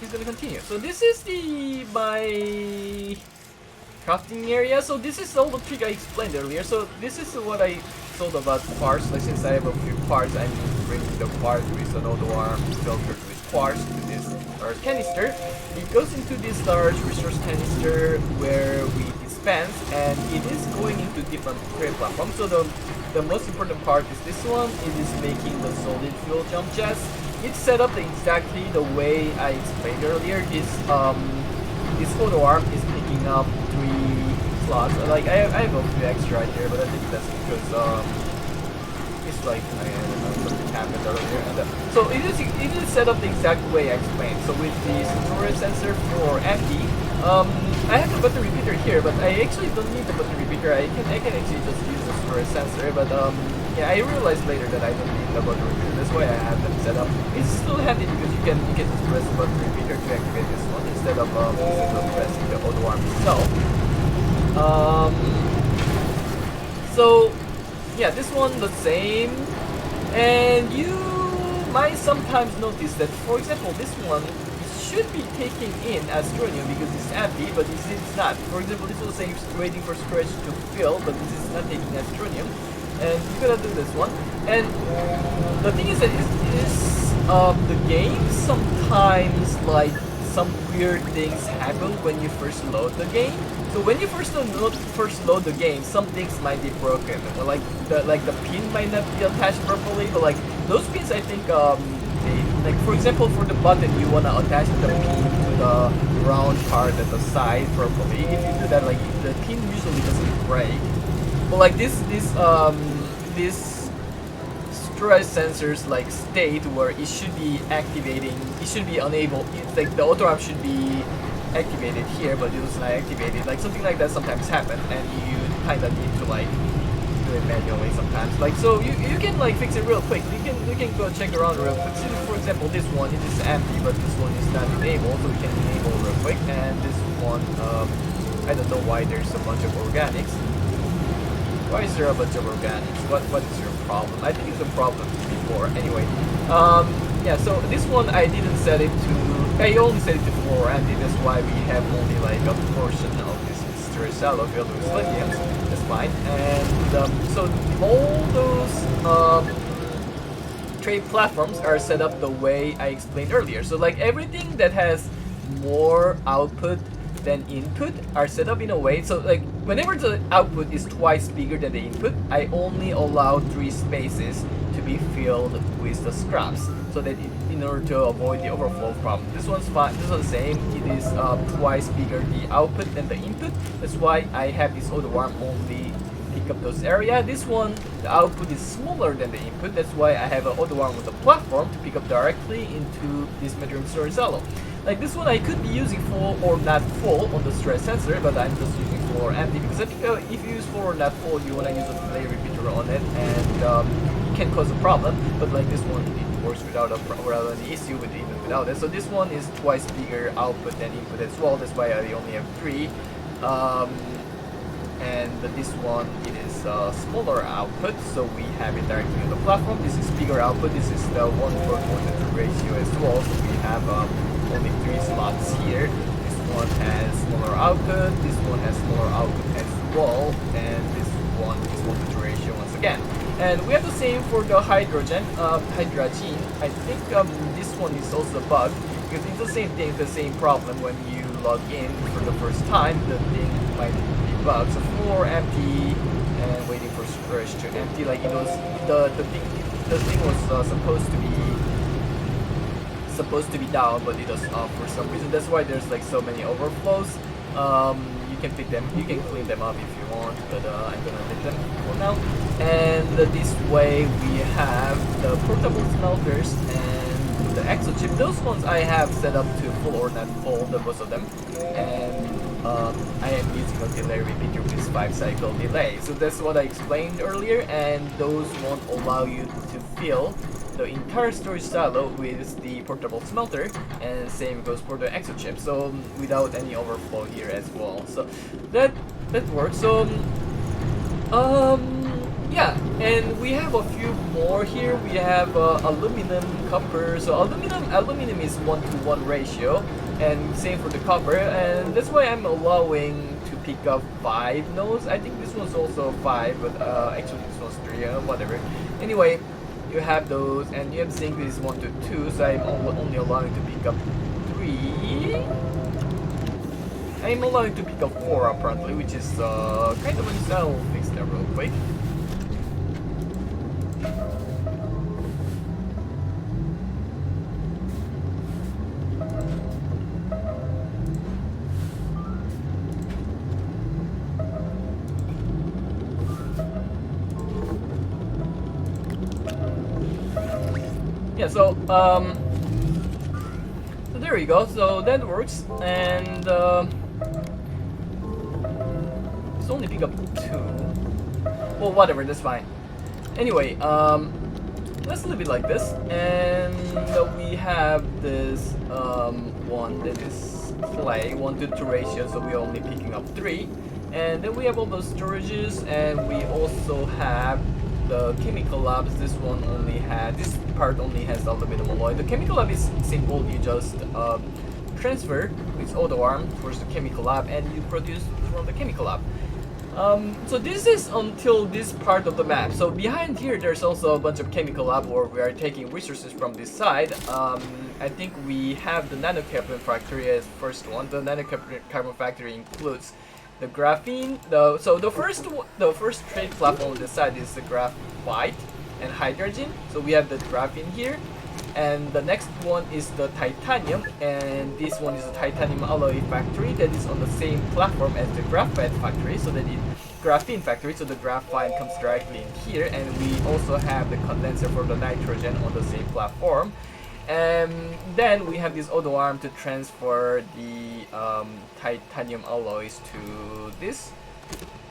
he's gonna continue. So this is my crafting area. So this is all the trick I explained earlier. So this is what I told about quartz. Like since I have a few quartz, I'm bringing the quartz with an auto arm filtered with quartz to this large canister. It goes into this large resource canister where we dispense, and it is going into different trade platforms. So the most important part is this one. It is making the solid fuel jump jets. It's set up exactly the way I explained earlier. This photo arm is picking up 3 slots. Like I have a few extra right here, but I think that's because it's like I don't know, something happened earlier. So it is set up the exact way I explained. So with the storage sensor for empty, I have the button repeater here, but I actually don't need the button repeater. I can actually just use the storage sensor, but yeah, I realized later that I don't need the button repeater. That's why I have them set up. It's still handy because you can just press the button repeater to activate this one instead of pressing the auto arm itself. So yeah, this one the same, and you might sometimes notice that, for example, this one should be taking in astronium because it's empty, but it's not. For example, this was saying waiting for storage to fill, but this is not taking astronium, and you're gonna do this one. And the thing is that the game sometimes like some weird things happen when you first load the game. So when you first load the game, some things might be broken. Like the pin might not be attached properly, but like those pins, I think like for example, for the button, you wanna attach the pin to the round part at the side properly. If you do that, like the pin usually doesn't break. But like this storage sensors like state where it should be activating, it should be unable. It's like the auto arm should be activated here, but it was not activated. Like something like that sometimes happen, and you kind of need to like do it manually sometimes. Like so, you can like fix it real quick. You can go check around real quick. So for example, this one it is empty, but this one is not enabled, so we can enable real quick. And this one, I don't know why there's a bunch of organics. Why is there a bunch of organics? What is your problem? I think it's a problem before. Anyway, yeah. So this one I didn't set it to. I only set it to 4 empty. That's why we have only like a portion of this storage silo filled with lithiums. That's fine. And so all those trade platforms are set up the way I explained earlier. So like everything that has more output then input are set up in a way so like whenever the output is twice bigger than the input, I only allow 3 spaces to be filled with the scraps, so that in order to avoid the overflow problem. This one's fine. This one's the same. It is twice bigger the output than the input. That's why I have this other one only pick up those area. This one, the output is smaller than the input. That's why I have another one with a platform to pick up directly into this material storage silo. Like this one, I could be using full or not full on the stress sensor, but I'm just using full or empty because I think if you use full or not full, you want to use a delay repeater on it, and it can cause a problem. But like this one, it works without any issue with even without it. So this one is twice bigger output than input as well. That's why I only have 3. And this one, it is smaller output, so we have it directly on the platform. This is bigger output. This is the 1:1 ratio as well. So we have only 3 slots here. This one has smaller output. This one has smaller output as well, and this one is 1:2 ratio once again. And we have the same for the hydrogen. I think this one is also a bug because it's the same thing, the same problem when you log in for the first time. The thing might bug. So full empty and waiting for storage to empty. Like it was the thing was supposed to be down, but it was up for some reason. That's why there's like so many overflows. You can pick them, you can clean them up if you want, but I'm gonna pick them for now. And this way we have the portable smelters and the exo chip. Those ones I have set up to full or not full, the most of them, and I am using a delay repeater with 5-cycle delay. So that's what I explained earlier, and those won't allow you to fill the entire storage silo with the portable smelter, and same goes for the exo chip. So without any overflow here as well. So that works. So yeah, and we have a few more here. We have aluminum, copper. So aluminum is 1:1 ratio, and same for the copper. And that's why I'm allowing to pick up 5 nodes. I think this one's also 5, but actually this one's 3. Whatever. Anyway, you have those, and you have zinc is 1:2. So I'm only allowing to pick up 3. I'm allowing to pick up 4 apparently, which is kind of unusual. I'll fix that real quick. Yeah, so there you go. So that works, and it's only pick up 2. Well, whatever, that's fine. Anyway, let's leave it like this, and we have this one that is clay 1:2 ratio, so we're only picking up 3, and then we have all those storages, and we also have the chemical labs. This one only had, this part only has aluminum alloy. The chemical lab is simple. You just transfer with auto arm towards the chemical lab, and you produce from the chemical lab. So this is until this part of the map. So behind here there's also a bunch of chemical lab where we are taking resources from this side. I think we have the nanocarbon factory as first one. The nanocarbon factory includes the graphene. The first trade platform on this side is the graphite and hydrogen. So we have the graphene here, and the next one is the titanium, and this one is the titanium alloy factory that is on the same platform as the graphite factory. So that is graphene factory. So the graphite comes directly in here, and we also have the condenser for the nitrogen on the same platform. And then we have this auto arm to transfer the titanium alloys to this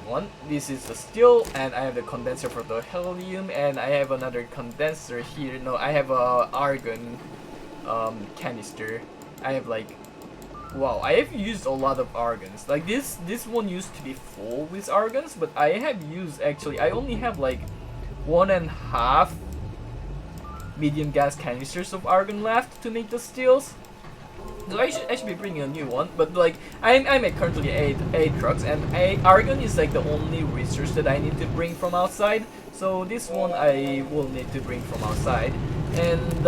one. This is the steel, and I have the condenser for the helium, and I have another condenser here. No, I have a argon canister. I have like, wow, I have used a lot of argons. Like this one used to be full with argons, but I have used, actually I only have like 1.5 medium gas canisters of argon left to make the steels. So I should be bringing a new one, but like I'm at currently eight trucks, and argon is like the only resource that I need to bring from outside. So this one I will need to bring from outside, and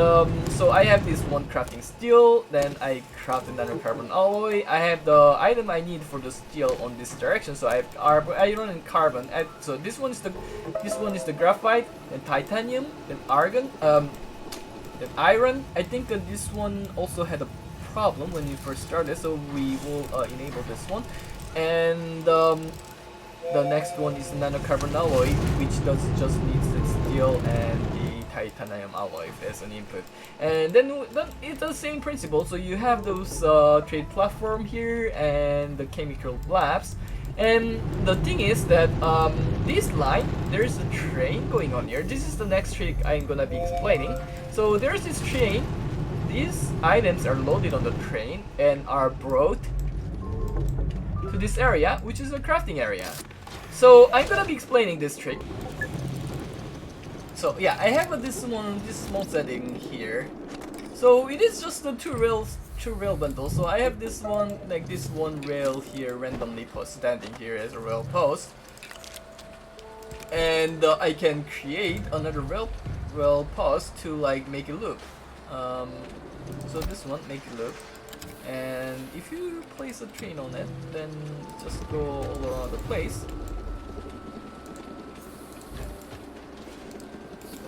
so I have this one crafting steel. Then I craft another carbon alloy. I have the item I need for the steel on this direction. So I have iron and carbon. So this one is the graphite, then titanium, then argon, then iron. I think that this one also had a problem when you first started, so we will enable this one. And the next one is nanocarbon alloy, which just needs the steel and the titanium alloy as an input. And then it's the same principle. So you have those trade platform here and the chemical labs. And the thing is that this line, there's a train going on here. This is the next trick I'm gonna be explaining. So there's this train. These items are loaded on the train and are brought to this area, which is a crafting area. So I'm gonna be explaining this trick. So yeah, I have this small setting here. So it is just the two rail bundle. So I have this one, like this one rail here randomly standing here as a rail post, and I can create another rail post to like make a loop. So this one, make a loop, and if you place a train on it, then just go all around the place.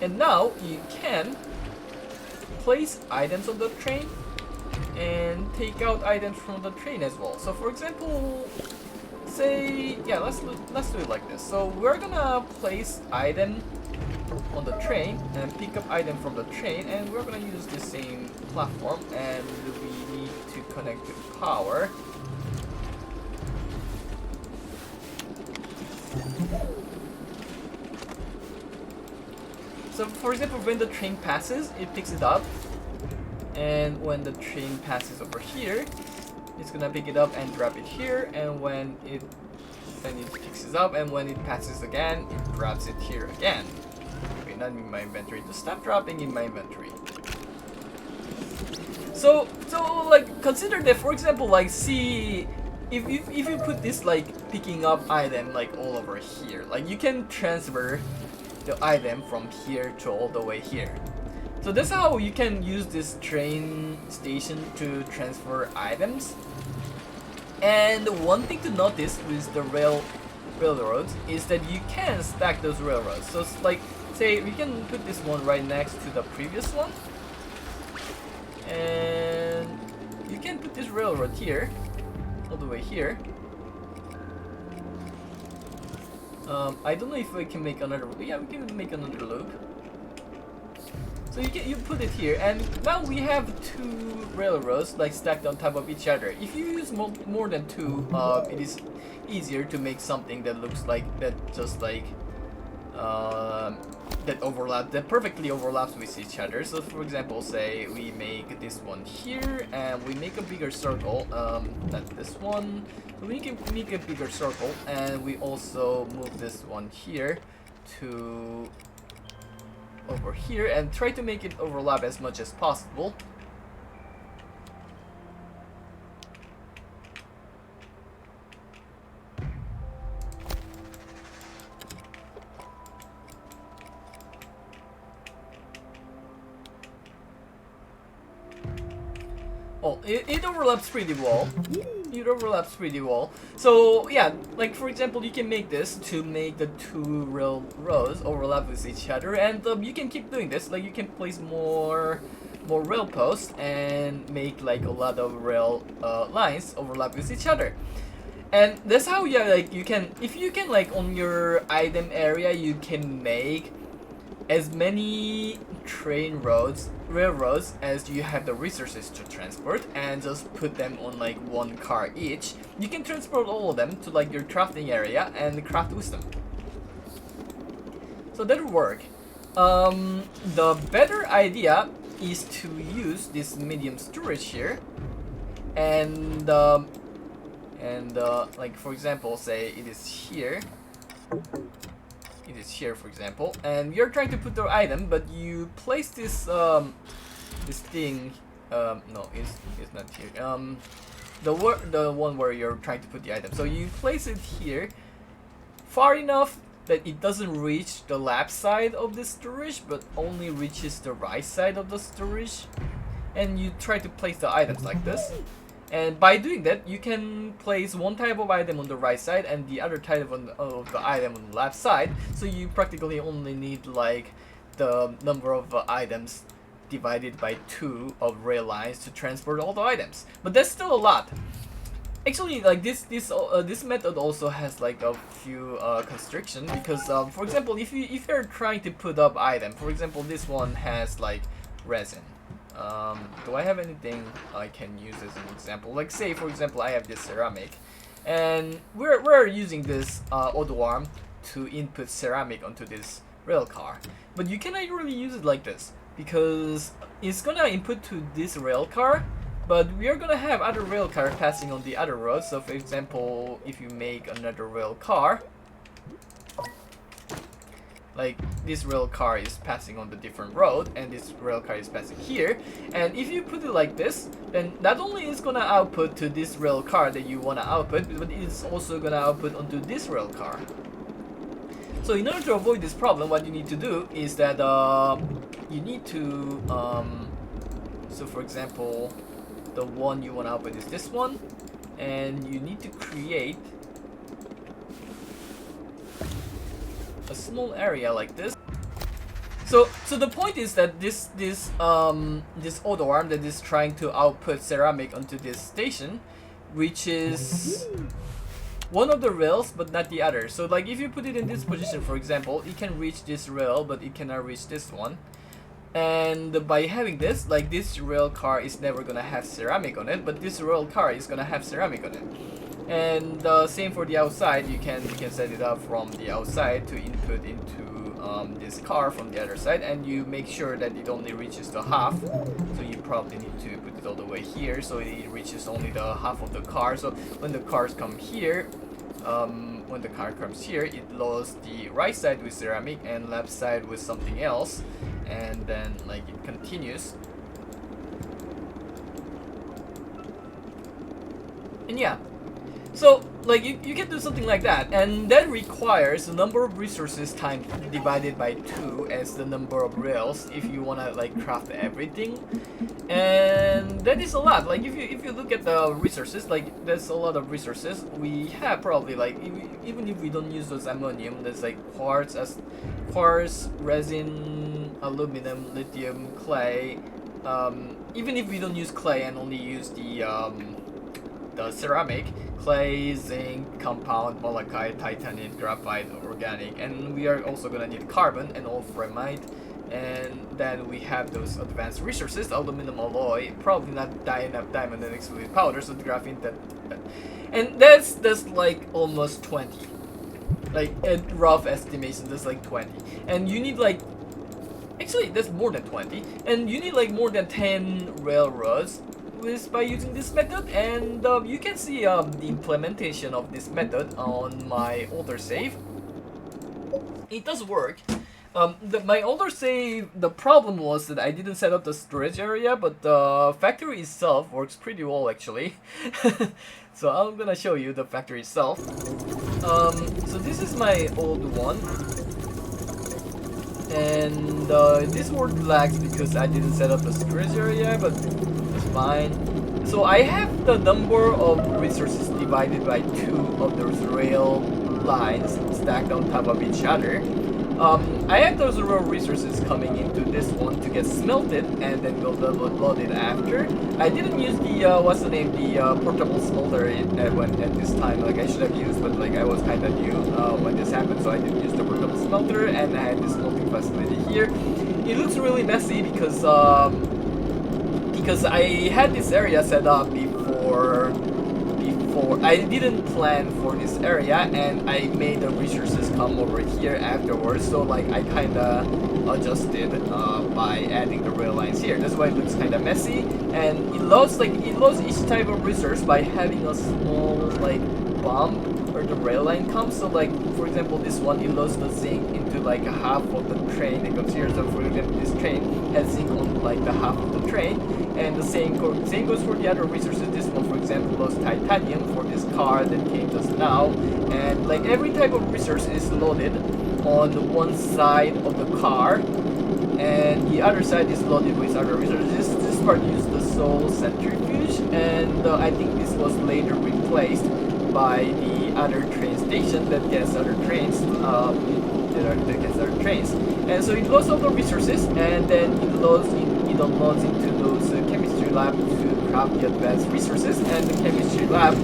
And now you can place items on the train and take out items from the train as well. So for example, say, yeah, let's do it like this. So we're gonna place item on the train and pick up item from the train, and we're gonna use the same platform, and we need to connect to power. So for example, when the train passes, it picks it up, and when the train passes over here, it's gonna pick it up and drop it here, and when it picks it up, and when it passes again, it drops it here again. Okay, not in my inventory. Just stop dropping in my inventory. So like consider that, for example, like see if you put this like picking up item like all over here, like you can transfer the item from here to all the way here. So that's how you can use this train station to transfer items. And one thing to notice with the railroads is that you can stack those railroads. So it's like, say we can put this one right next to the previous one, and you can put this railroad here, all the way here. I don't know if we can make another. Yeah, we can make another loop. So you put it here, and now we have two railroads like stacked on top of each other. If you use more than two, it is easier to make something that looks like that, just like that perfectly overlaps with each other. So for example, say we make this one here, and we make a bigger circle. Not this one. We can make a bigger circle, and we also move this one here to over here, and try to make it overlap as much as possible. Oh, it overlaps pretty well. It overlaps pretty well. So yeah, like for example, you can make this to make the two railroads overlap with each other, and you can keep doing this. Like you can place more rail posts and make like a lot of rail lines overlap with each other. And that's how, yeah, like you can, if you can, like on your item area, you can make as many railroads as you have the resources to transport, and just put them on like one car each. You can transport all of them to like your crafting area and craft with them. So that'll work. The better idea is to use this medium storage here, and like for example, say it is here. It is here, for example, and you're trying to put the item, but you place this this thing No, it's not here. The one where you're trying to put the item. So you place it here, far enough that it doesn't reach the left side of the storage, but only reaches the right side of the storage. And you try to place the items like this. And by doing that, you can place one type of item on the right side and the other type of the item on the left side. So you practically only need like the number of items divided by 2 of rail lines to transport all the items. But that's still a lot. Actually, like this method also has like a few constrictions because, for example, if you're trying to put up item, for example, this one has like resin. Do I have anything I can use as an example? Like say, for example, I have this ceramic, and we're using this auto arm to input ceramic onto this rail car. But you cannot really use it like this because it's gonna input to this rail car, but we are gonna have other rail car passing on the other road. So for example, if you make another rail car, like this rail car is passing on the different road and this rail car is passing here, and if you put it like this, then not only is gonna output to this rail car that you wanna output, but it's also gonna output onto this rail car. So in order to avoid this problem, what you need to do is that you need to so for example, the one you wanna output is this one, and you need to create a small area like this. So the point is that this auto arm that is trying to output ceramic onto this station reaches one of the rails but not the other. So like if you put it in this position, for example, it can reach this rail but it cannot reach this one. And by having this, like this rail car is never gonna have ceramic on it, but this rail car is gonna have ceramic on it. And same for the outside, you can set it up from the outside to input into this car from the other side, and you make sure that it only reaches the half. So you probably need to put it all the way here so it reaches only the half of the car. So when the cars come here, when the car comes here, it loads the right side with ceramic and left side with something else, and then like it continues. And yeah. So, like, you can do something like that, and that requires the number of resources times divided by 2 as the number of rails if you wanna, like, craft everything. And that is a lot. Like, if you look at the resources, like, there's a lot of resources. We have probably, like, even if we don't use those ammonium, there's, like, quartz, resin, aluminum, lithium, clay. Even if we don't use clay and only use the ceramic, clay, zinc, compound, malachite, titanate, graphite, organic, and we are also gonna need carbon and wolframite. And then we have those advanced resources, aluminum alloy, probably not diamond and explosive powder, so the graphene and that's like almost 20. Like a rough estimation, that's like 20. And you need like, actually that's more than 20, and you need like more than 10 railroads by using this method. And you can see the implementation of this method on my older save. It does work. My older save, the problem was that I didn't set up the storage area, but the factory itself works pretty well actually. So I'm gonna show you the factory itself. So this is my old one, and this word lags because I didn't set up the storage area, but it's fine. So I have the number of resources divided by 2 of those rail lines stacked on top of each other. I have those raw resources coming into this one to get smelted, and then we'll load it after. I didn't use the portable smelter at this time. Like I should have used, but like I was kind of new when this happened, so I didn't use the portable smelter, and I had this smelting facility here. It looks really messy because I had this area set up before I didn't plan for this area, and I made the resources come over here afterwards, so like I kinda adjusted by adding the rail lines here. That's why it looks kinda messy, and it loads each type of resource by having a small like bump where the rail line comes. So like for example, this one, it lost the zinc into like a half of the train that comes here. So for example, this train has zinc on like the half of the train, and the same goes for the other resources. This one, for example, lost titanium for this car that came just now, and like every type of resource is loaded on one side of the car, and the other side is loaded with other resources. This part used the soul centrifuge, and I think this was later replaced by the other train station that gets other trains. That gets other trains, and so it lost all the resources, and then it unloads into those chemistry lab to craft the advanced resources, and the chemistry lab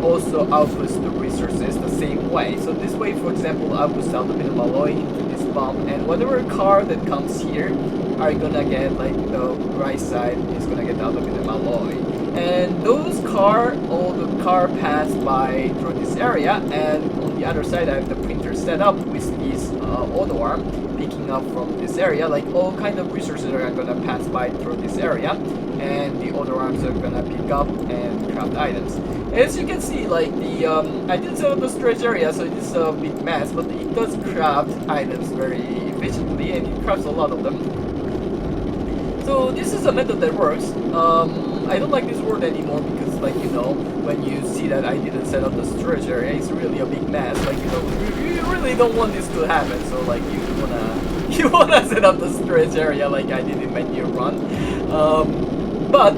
also outputs the resources the same way. So this way, for example, outputs the aluminum alloy into this bomb, and whatever car that comes here are gonna get like the right side is gonna get the aluminum alloy. And all the car pass by through this area, and on the other side I have the printer set up with this auto arm picking up from this area. Like all kind of resources are gonna pass by through this area, and the auto arms are gonna pick up and craft items. As you can see, like the I didn't set up the storage area, so it is a big mess, but it does craft items very efficiently, and it crafts a lot of them. So this is a method that works. I don't like this word anymore because, like, you know, when you see that I didn't set up the storage area, it's really a big mess. Like, you know, you really don't want this to happen. So, like, you wanna set up the storage area like I did in my new run. But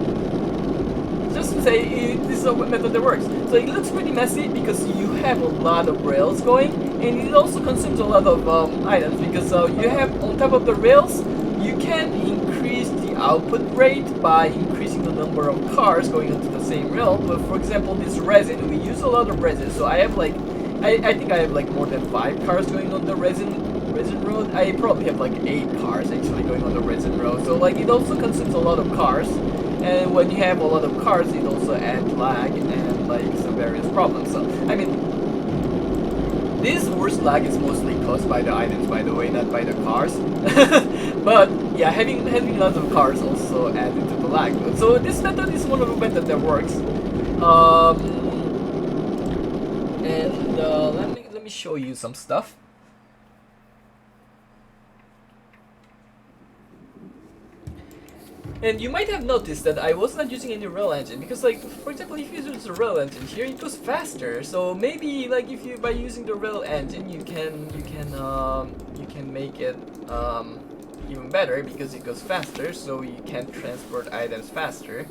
just to say, this is a method that works. So it looks pretty messy because you have a lot of rails going, and it also consumes a lot of items because you have on top of the rails, you can increase the output rate by increasing the number of cars going into the same rail. But for example, this resin, we use a lot of resin, so I have like, I think I have like more than 5 cars going on the resin road. I probably have like 8 cars actually going on the resin road. So like it also consumes a lot of cars, and when you have a lot of cars, it also adds lag and like some various problems. So I mean, this worst lag is mostly caused by the items, by the way, not by the cars. But yeah, having lots of cars also adds into the lag. So this method is one of the methods that works. And let me show you some stuff. And you might have noticed that I was not using any rail engine because, like, for example, if you use the rail engine here, it goes faster. So maybe, like, if you by using the rail engine, you can make it even better because it goes faster, so you can transport items faster.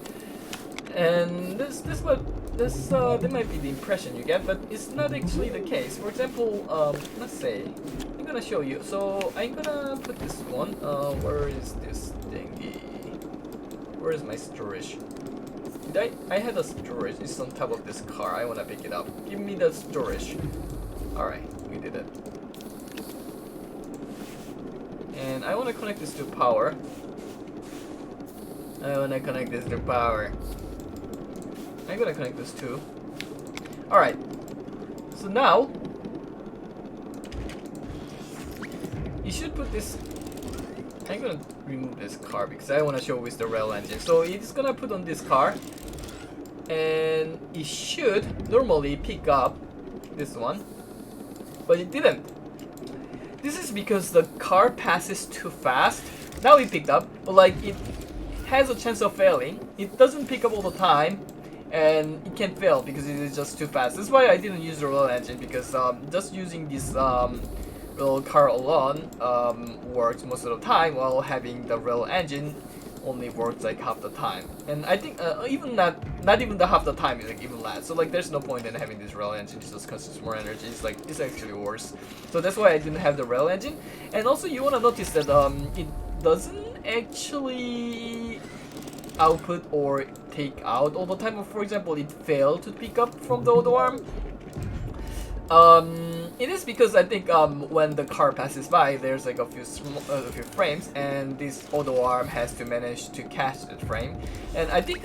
And that might be the impression you get, but it's not actually the case. For example, let's say I'm gonna show you. So I'm gonna put this one. Where is this thingy? Where is my storage? I had a storage. It's on top of this car. I wanna pick it up. Give me the storage. Alright, we did it. And I wanna connect this to power. I'm gonna connect this too. Alright. So now you should put this. I'm gonna remove this car because I want to show with the rail engine. So it's gonna put on this car, and it should normally pick up this one, but it didn't. This is because the car passes too fast. Now it picked up, but like it has a chance of failing. It doesn't pick up all the time, and it can fail because it is just too fast. That's why I didn't use the rail engine, because just using this rail car alone works most of the time, while having the rail engine only works like half the time. And I think even not even the half the time is like even less. So like there's no point in having this rail engine. It just consumes more energy. It's actually worse. So that's why I didn't have the rail engine. And also you wanna notice that it doesn't actually output or take out all the time. For example, it failed to pick up from the auto arm. It is because I think when the car passes by, there's like a few frames, and this auto arm has to manage to catch that frame. And I think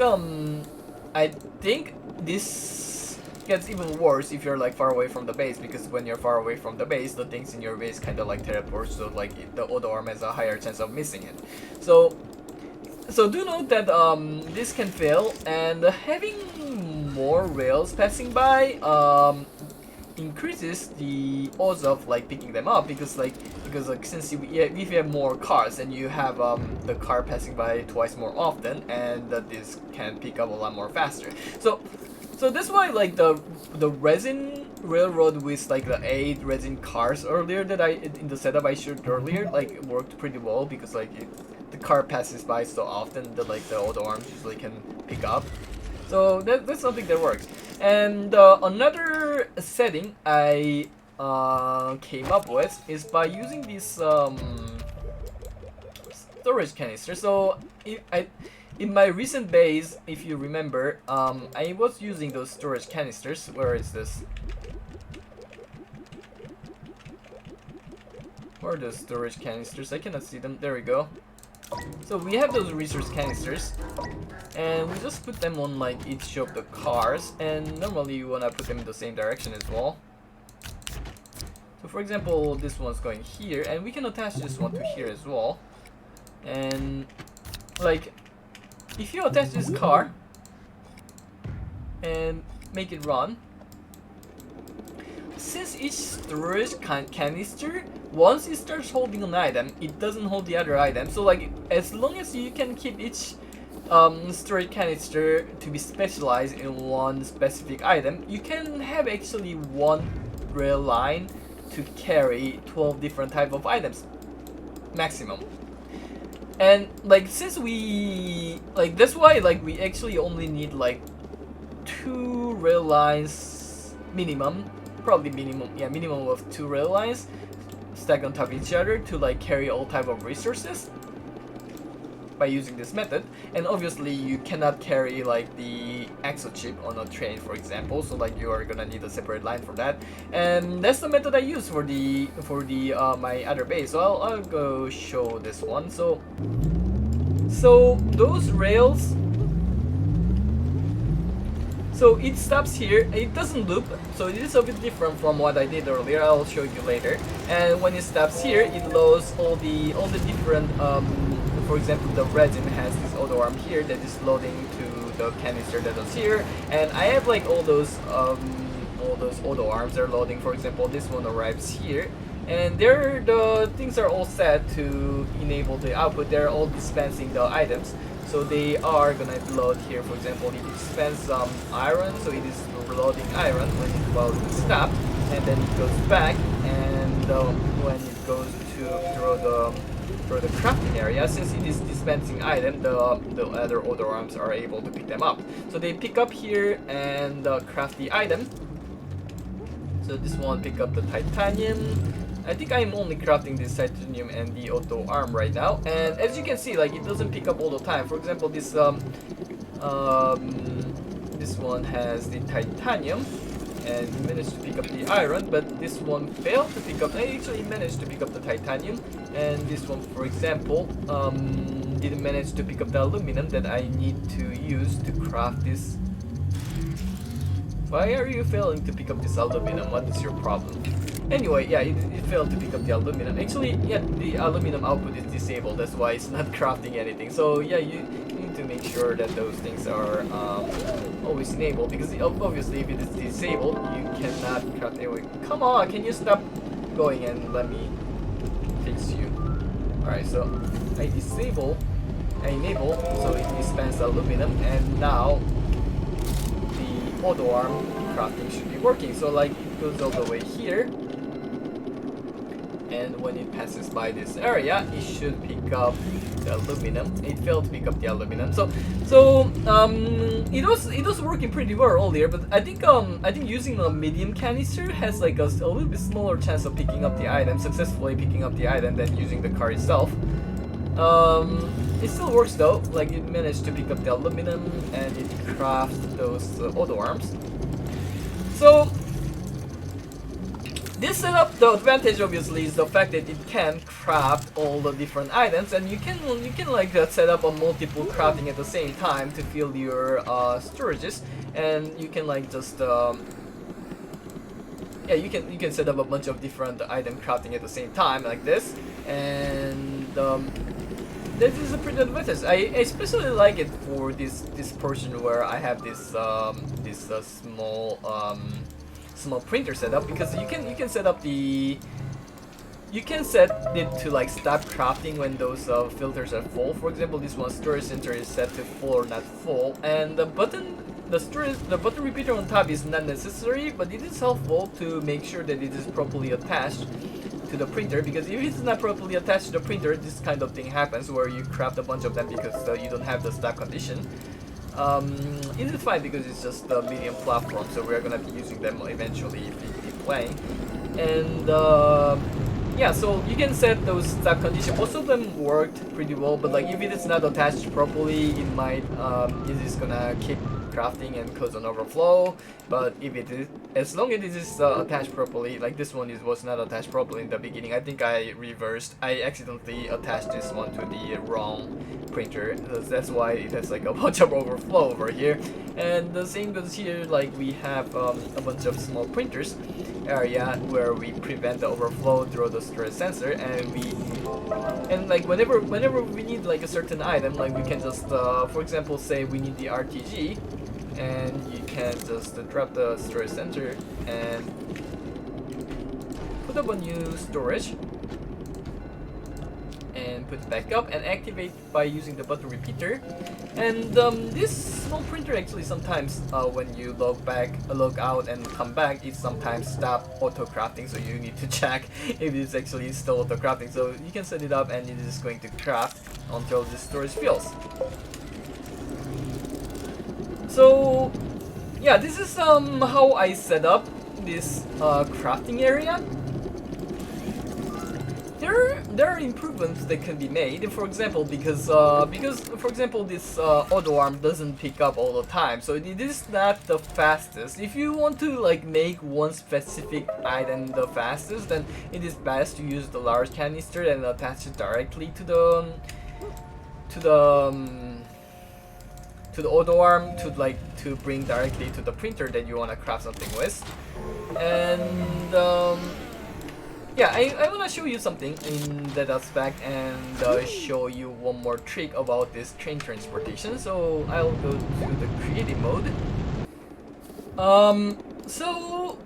this gets even worse if you're like far away from the base, because when you're far away from the base, the things in your base kind of like teleport, so like the auto arm has a higher chance of missing it. So do note that this can fail, and having more rails passing by increases the odds of like picking them up, because since if you have more cars, then you have the car passing by twice more often, and this can pick up a lot more faster. So that's why like the resin railroad with like the 8 resin cars earlier that in the setup I showed earlier, like it worked pretty well, because like the car passes by so often that like the auto arms usually can pick up. So that's something that works. And another setting I came up with is by using this storage canister. So in my recent base, if you remember, I was using those storage canisters. Where is this? Where are the storage canisters? I cannot see them. There we go. So we have those resource canisters, and we just put them on like each of the cars, and normally you wanna put them in the same direction as well. So for example, this one's going here, and we can attach this one to here as well. And like, if you attach this car and make it run, since each storage canister, once it starts holding an item, it doesn't hold the other item. So like, as long as you can keep each storage canister to be specialized in one specific item, you can have actually one rail line to carry 12 different type of items maximum. And like, since we like, that's why like we actually only need like 2 rail lines minimum, probably minimum of 2 rail lines stacked on top of each other to like carry all type of resources by using this method. And obviously you cannot carry like the exo chip on a train, for example, so like you are gonna need a separate line for that. And that's the method I use for the my other base. So I'll go show this one. So those rails, so it stops here, it doesn't loop, so it is a bit different from what I did earlier. I'll show you later. And when it stops here, it loads all the different for example, the resin has this auto arm here that is loading to the canister that is here, and I have like all those auto arms are loading. For example, this one arrives here, and the things are all set to enable the output. They're all dispensing the items, so they are gonna load here. For example, it dispenses iron, so it is loading iron when it stops, and then it goes back, and when it goes to throw the crafting area, since it is dispensing item, the other auto arms are able to pick them up. So they pick up here and craft the item. So this one pick up the titanium. I think I'm only crafting this titanium and the auto arm right now. And as you can see, like, it doesn't pick up all the time. For example, this one has the titanium, and he managed to pick up the iron, but this one failed to pick up. I actually managed to pick up the titanium, and this one, for example, didn't manage to pick up the aluminum that I need to use to craft this. Why are you failing to pick up this aluminum? What is your problem? Anyway, yeah, it failed to pick up the aluminum. Actually, yeah, the aluminum output is disabled. That's why it's not crafting anything. So yeah, you need to make sure that those things are always enabled, because obviously if it is disabled, you cannot craft anyway. Come on, can you stop going and let me fix you? Alright, so I enable, so it dispenses aluminum, and now the auto arm crafting should be working. So like, it goes all the way here, and when it passes by this area, it should pick up the aluminum. It failed to pick up the aluminum. So it was working pretty well earlier, but I think using a medium canister has like a little bit smaller chance of picking up the item, successfully picking up the item, than using the car itself. It still works though. Like, it managed to pick up the aluminum and it crafts those auto arms. So this setup, the advantage obviously is the fact that it can craft all the different items, and you can like set up a multiple crafting at the same time to fill your storages, and you can like just yeah, you can set up a bunch of different item crafting at the same time like this, and this is a pretty advantage. I especially like it for this portion where I have this small small printer setup, because you can set up the you can set it to like stop crafting when those filters are full. For example, this one storage center is set to full or not full, and the button repeater on top is not necessary, but it is helpful to make sure that it is properly attached to the printer, because if it's not properly attached to the printer, this kind of thing happens where you craft a bunch of them because you don't have the stop condition. It is fine because it's just a medium platform, so we're gonna be using them eventually if we keep playing. And yeah, so you can set those stop conditions. Most of them worked pretty well, but like if it is not attached properly, it might it is gonna keep crafting and cause an overflow. But if it is, as long as it is attached properly, like this one was not attached properly in the beginning. I think I accidentally attached this one to the wrong printer, that's why it has like a bunch of overflow over here. And the same goes here, like we have a bunch of small printers area where we prevent the overflow through the storage sensor, and like whenever we need like a certain item, like we can just for example say we need the RTG, and you can just drop the storage sensor and put up a new storage and put it back up and activate by using the button repeater. And this small printer actually sometimes when you log out and come back, it sometimes stop auto crafting, so you need to check if it's actually still auto crafting. So you can set it up and it is going to craft until the storage fills. So yeah, this is how I set up this crafting area. There are improvements that can be made. For example, because for example this auto arm doesn't pick up all the time, so it is not the fastest. If you want to like make one specific item the fastest, then it is best to use the large canister and attach it directly to the auto arm to bring directly to the printer that you want to craft something with. And yeah, I want to show you something in that aspect, and show you one more trick about this train transportation. So I'll go to the creative mode. So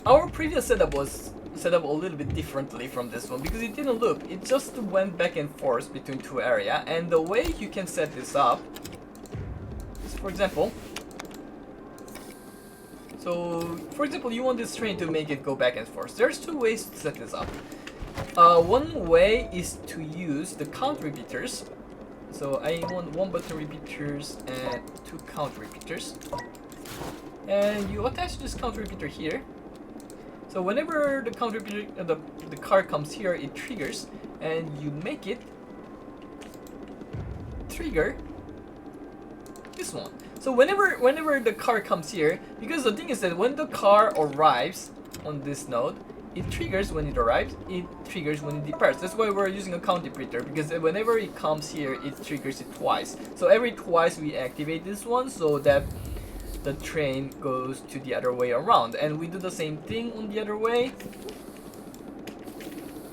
our previous setup was set up a little bit differently from this one, because it didn't loop, it just went back and forth between two areas. And the way you can set this up is, for example, you want this train to make it go back and forth. There's two ways to set this up. One way is to use the count repeaters. So I want one button repeaters and two count repeaters. And you attach this count repeater here. So whenever the count repeater, the car comes here, it triggers, and you make it trigger this one. So whenever the car comes here, because the thing is that when the car arrives on this node, it triggers when it arrives, it triggers when it departs. That's why we're using a count repeater, because whenever it comes here, it triggers it twice. So every twice we activate this one, so that the train goes to the other way around. And we do the same thing on the other way.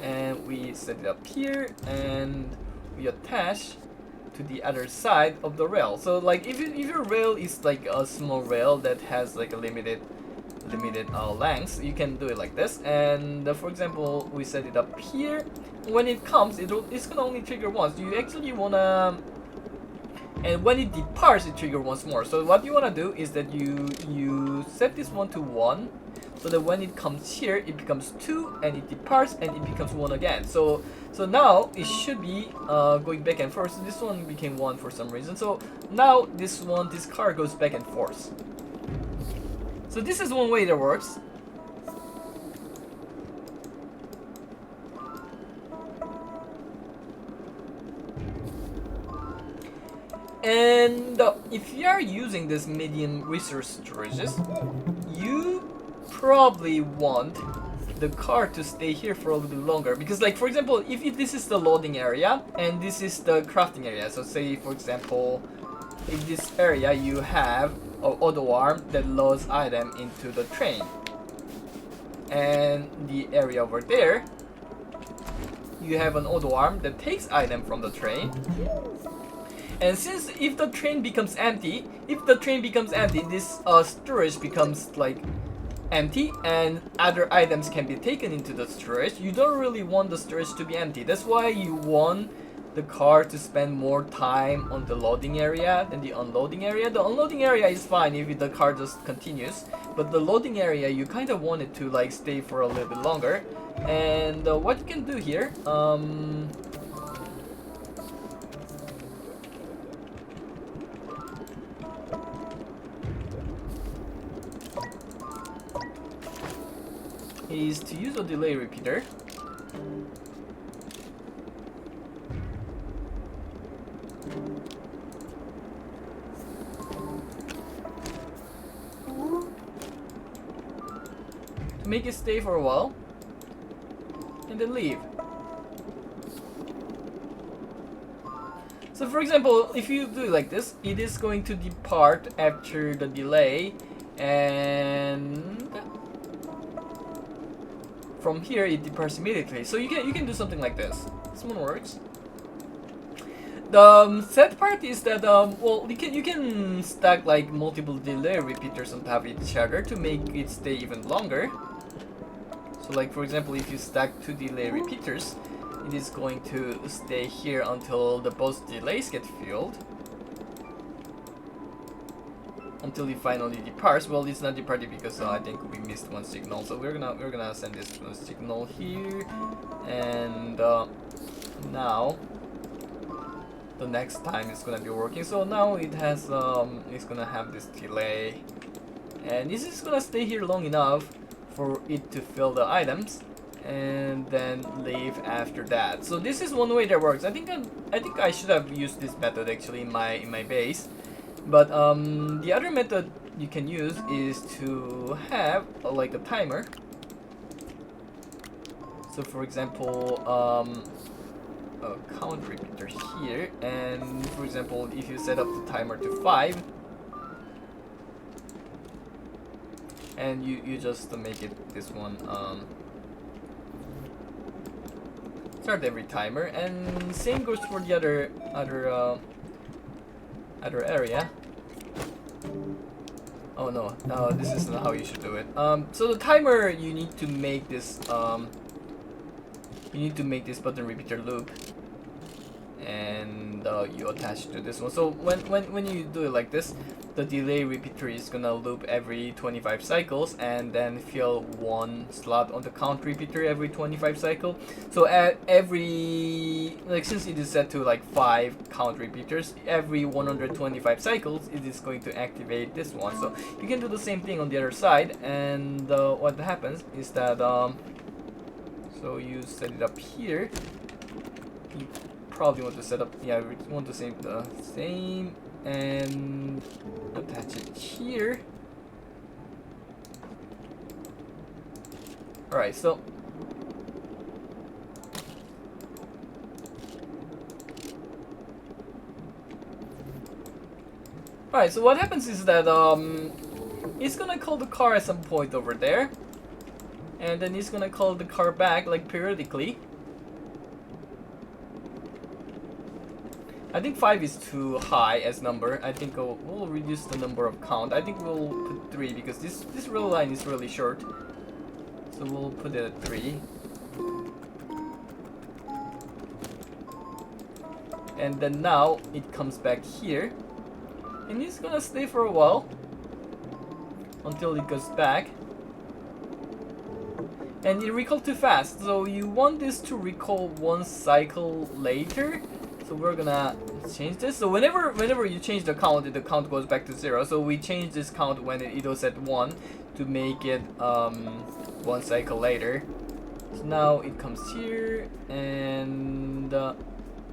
And we set it up here, and we attach to the other side of the rail. So like if your rail is like a small rail that has like a limited length, you can do it like this. And for example, we set it up here. When it comes, it's gonna only trigger once. You actually wanna, and when it departs, it triggers once more. So what you wanna do is that you set this one to 1, so that when it comes here, it becomes 2, and it departs, and it becomes 1 again. So now it should be going back and forth. So this one became 1 for some reason. So now this car goes back and forth. So this is one way that works. And if you are using this medium resource storages, you probably want the car to stay here for a little bit longer, because like for example, if this is the loading area and this is the crafting area, so say for example in this area you have an auto arm that loads item into the train, and the area over there you have an auto arm that takes item from the train. And since if the train becomes empty, this storage becomes like empty and other items can be taken into the storage. You don't really want the storage to be empty. That's why you want the car to spend more time on the loading area than the unloading area. The unloading area is fine if the car just continues, but the loading area you kind of want it to like stay for a little bit longer. And what you can do here, is to use a delay repeater. To make it stay for a while and then leave. So for example, if you do it like this, it is going to depart after the delay, and from here it departs immediately. So you can do something like this. This one works. The sad part is that well, you can stack like multiple delay repeaters on top of each other to make it stay even longer. So like for example, if you stack 2 delay repeaters, it is going to stay here until the both delays get filled, until it finally departs. Well, it's not departed because I think we missed one signal, so we're gonna send this signal here, and now the next time it's gonna be working. So now it has it's gonna have this delay, and this is gonna stay here long enough for it to fill the items and then leave after that. So this is one way that works. I think I should have used this method actually in my base. But the other method you can use is to have like a timer. So for example, a count repeater here, and for example, if you set up the timer to 5, and you just make it this one start every timer, and same goes for the other area. Oh no, this is not how you should do it. So the timer, you need to make this button repeater loop, and you attach to this one. So when you do it like this, the delay repeater is gonna loop every 25 cycles and then fill one slot on the count repeater every 25 cycle. So at every, like, since it is set to like 5 count repeaters, every 125 cycles it is going to activate this one. So you can do the same thing on the other side, and what happens is that so you set it up here. You probably want to set up, yeah, we want to save the same and attach it here. Alright, so alright, so what happens is that it's gonna call the car at some point over there, and then it's gonna call the car back like periodically. I think 5 is too high as number. I think we'll reduce the number of count. I think we'll put 3 because this row line is really short. So we'll put it at 3. And then now it comes back here, and it's gonna stay for a while until it goes back. And it recalled too fast, so you want this to recall one cycle later. So we're gonna change this. So whenever you change the count goes back to 0. So we change this count when it was at 1 to make it one cycle later. So now it comes here, and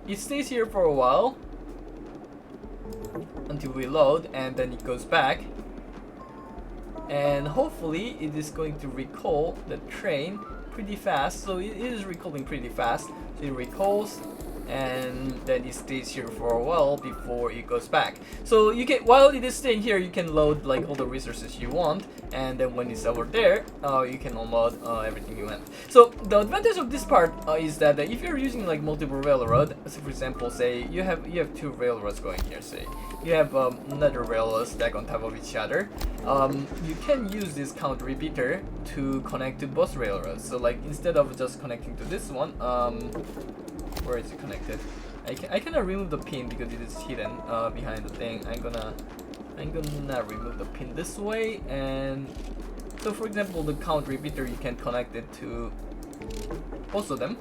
it stays here for a while until we load, and then it goes back. And hopefully it is going to recall the train pretty fast. So it is recalling pretty fast. So it recalls, and then it stays here for a while before it goes back. So you can, while it is staying here, you can load like all the resources you want, and then when it's over there, you can unload everything you want. So the advantage of this part is that if you're using like multiple railroad, so for example, say you have two railroads going here, say you have another railroad stack on top of each other, you can use this count repeater to connect to both railroads. So like instead of just connecting to this one, where is it connected? I cannot remove the pin because it is hidden behind the thing. I'm gonna remove the pin this way, and so for example the count repeater, you can connect it to both of them,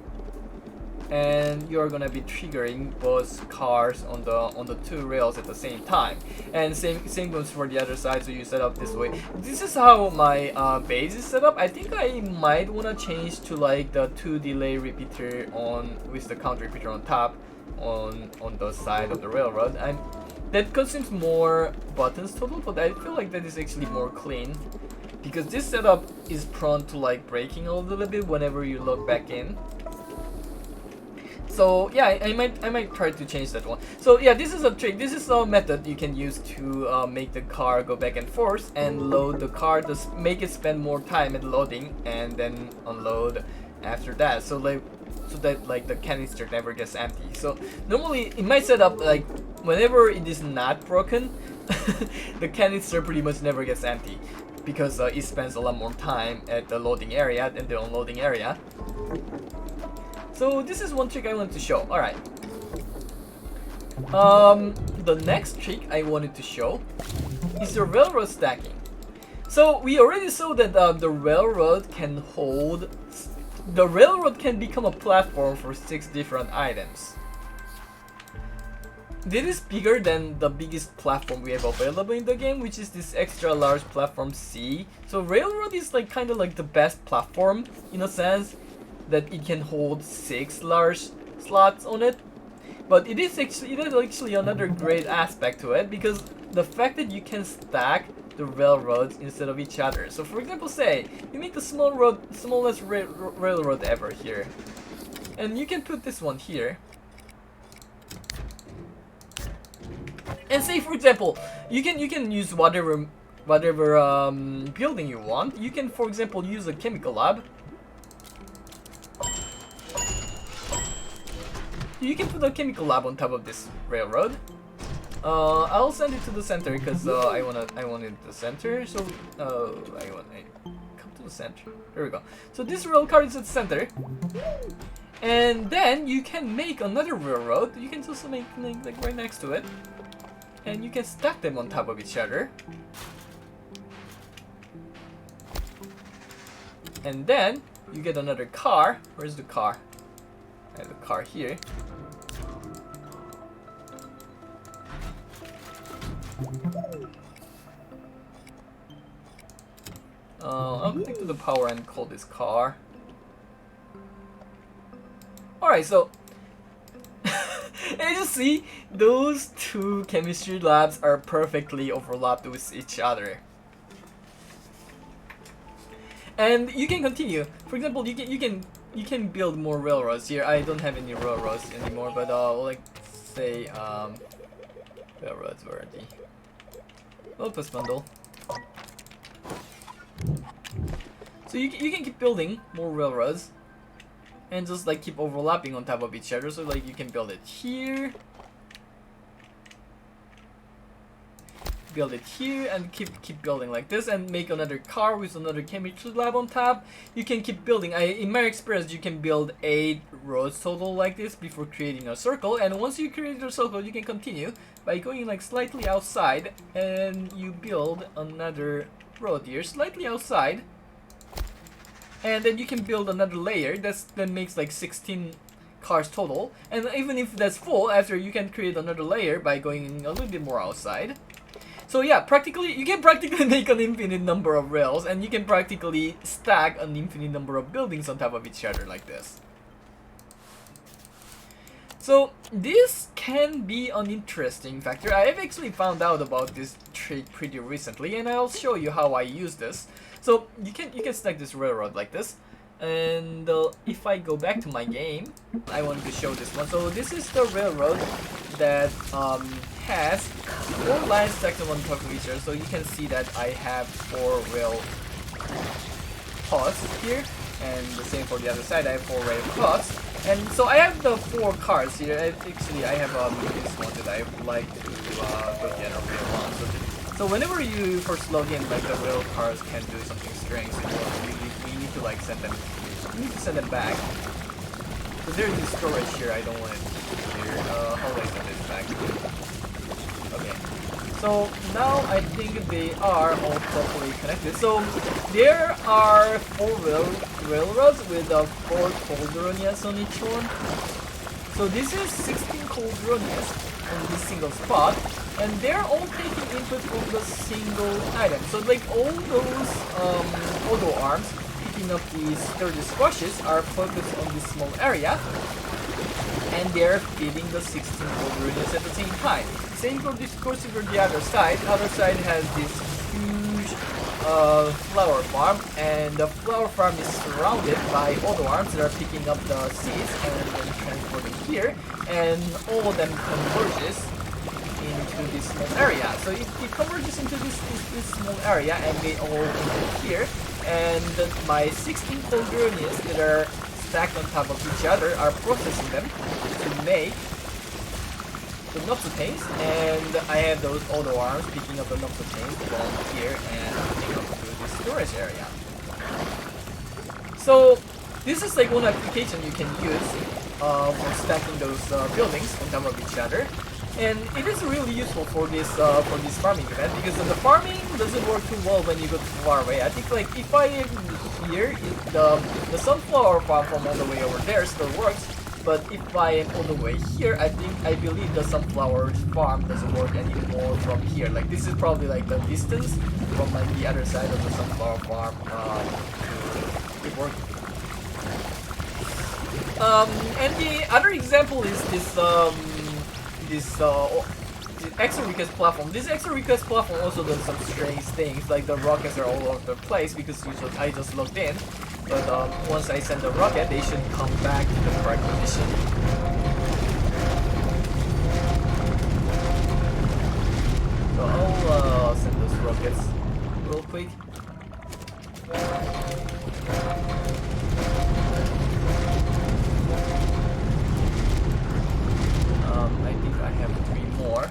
and you're gonna be triggering both cars on the two rails at the same time. And same goes for the other side, so you set up this way. This is how my base is set up. I think I might wanna change to like the 2 delay repeater on with the count repeater on top on the side of the railroad. That consumes more buttons total, but I feel like that is actually more clean because this setup is prone to like breaking a little bit whenever you log back in. So yeah, I might try to change that one. So yeah, this is a trick. This is a method you can use to make the car go back and forth and load the car to make it spend more time at loading and then unload after that. So that like the canister never gets empty. So normally in my setup, like whenever it is not broken, the canister pretty much never gets empty because it spends a lot more time at the loading area than the unloading area. So this is one trick I wanted to show. Alright. The next trick I wanted to show is the railroad stacking. So we already saw that the railroad can become a platform for 6 different items. This is bigger than the biggest platform we have available in the game, which is this extra large platform C. So railroad is like kind of like the best platform in a sense that it can hold 6 large slots on it. But it is actually another great aspect to it, because the fact that you can stack the railroads instead of each other. So for example, say you make the smallest railroad ever here, and you can put this one here. And say for example, you can use whatever building you want. You can for example use a chemical lab. You can put a chemical lab on top of this railroad. I'll send it to the center because I wanted the center. So come to the center. There we go. So this rail car is at the center, and then you can make another railroad. You can just make like right next to it, and you can stack them on top of each other. And then you get another car. Where's the car? I have a car here. I'll connect to the power and call this car. Alright, so as you see, those two chemistry labs are perfectly overlapped with each other. And you can continue. For example, you can build more railroads here. I don't have any railroads anymore, but like say railroads were the Opus bundle. So you can keep building more railroads and just like keep overlapping on top of each other. So like you can build it here, build it here, and keep building like this, and make another car with another chemistry lab on top. You can keep building. In my experience, you can build 8 roads total like this before creating a circle. And once you create your circle, you can continue by going like slightly outside, and you build another road here slightly outside, and then you can build another layer that makes like 16 cars total. And even if that's full, after you can create another layer by going a little bit more outside. So yeah, you can practically make an infinite number of rails, and you can practically stack an infinite number of buildings on top of each other like this. So this can be an interesting factor. I have actually found out about this trick pretty recently, and I'll show you how I use this. So you can stack this railroad like this, And if I go back to my game, I wanted to show this one. So this is the railroad that has 4 lines stacked on top of each other. So you can see that I have 4 rail pods here, and the same for the other side. I have 4 rail pods, and so I have the 4 cars here. Actually, I have this one that I would like to go get a rail on. So whenever you first log in, like the rail cars can do something strange. So we need to like send them. We need to send them back. So there's this storage here. I don't want it here. How do I send it back? Okay. So now I think they are all properly connected. So there are 4 railroads with 4 cauldronias on each one. So this is 16 cauldronias on this single spot, and they're all taking input from the single item. So like all those auto arms picking up these sturdy squashes are focused on this small area, and they're feeding the 16 cauldronias at the same time. Same for this course for the other side. The other side has this huge flower farm, and the flower farm is surrounded by auto arms that are picking up the seeds and then transporting here, and all of them converges into this small area. So it converges into this small area, and they all enter here, and my 16 cauldronias that are stacked on top of each other are processing them to make the nopsotanes, and I have those auto arms picking up the nopsotanes from here and putting up to this storage area. So this is like one application you can use for stacking those buildings on top of each other, and it is really useful for this farming event, because the farming doesn't work too well when you go too far away. I think like if I am here, the sunflower farm from all the way over there still works. But if I am all the way here, I believe the sunflower farm doesn't work anymore from here. Like this is probably like the distance from like the other side of the sunflower farm to keep working. And the other example is this extra request platform. This extra request platform also does some strange things. Like the rockets are all over the place because usually I just logged in. But once I send the rocket, they should come back to the correct position. So I'll send those rockets real quick. I think I have 3 more.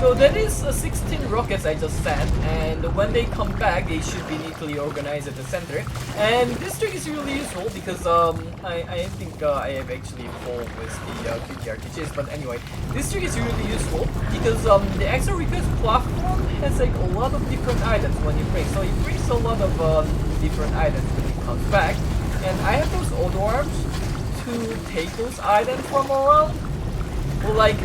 So that is 16 rockets I just sent, and when they come back, they should be neatly organized at the center. And this trick is really useful because I think I have actually full with the QTRTGs, but anyway, this trick is really useful because the extra request platform has like a lot of different items when you bring. So it brings a lot of different items when it comes back, and I have those auto arms to take those items from around. Well, like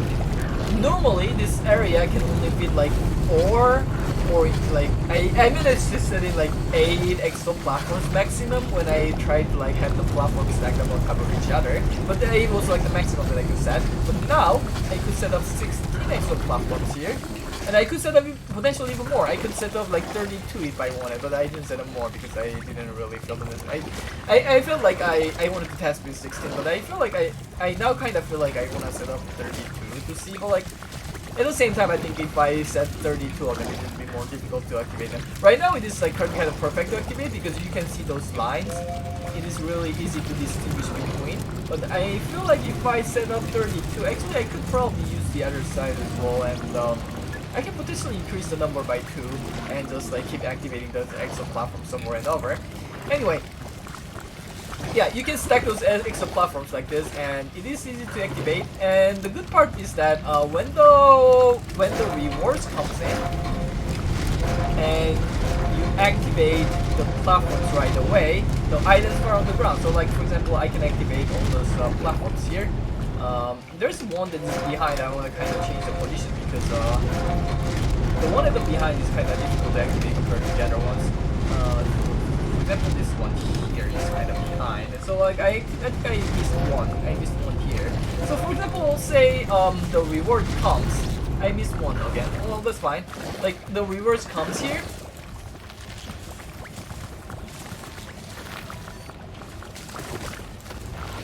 normally this area can only fit like 4 or like I managed to set in like 8 extra platforms maximum when I tried to like have the platforms stacked up on top of each other, but then it was like the maximum that I could set. But now I could set up 16 extra platforms here, and I could set up potentially even more. I could set up like 32 if I wanted, but I didn't set up more because I didn't really feel this. I felt like I wanted to test with 16, but I feel like I now kind of feel like I want to set up 32 to see, but like at the same time I think if I set 32 of them, it would be more difficult to activate them. Right now it is like kind of perfect to activate because you can see those lines. It is really easy to distinguish between, but I feel like if I set up 32, actually I could probably use the other side as well, and I can potentially increase the number by 2 and just like keep activating those extra platforms somewhere and over. Anyway, yeah, you can stack those extra platforms like this, and it is easy to activate. And the good part is that when the rewards comes in and you activate the platforms right away, the items are on the ground. So like for example, I can activate all those platforms here. There's one that is behind. I want to kind of change the position because the one at the behind is kind of difficult to activate compared to the other ones. For example, this one here is kind of behind. So like I think I missed one. I missed one here. So for example, say the reward comes. I missed one again. Well, that's fine. Like the reward comes here,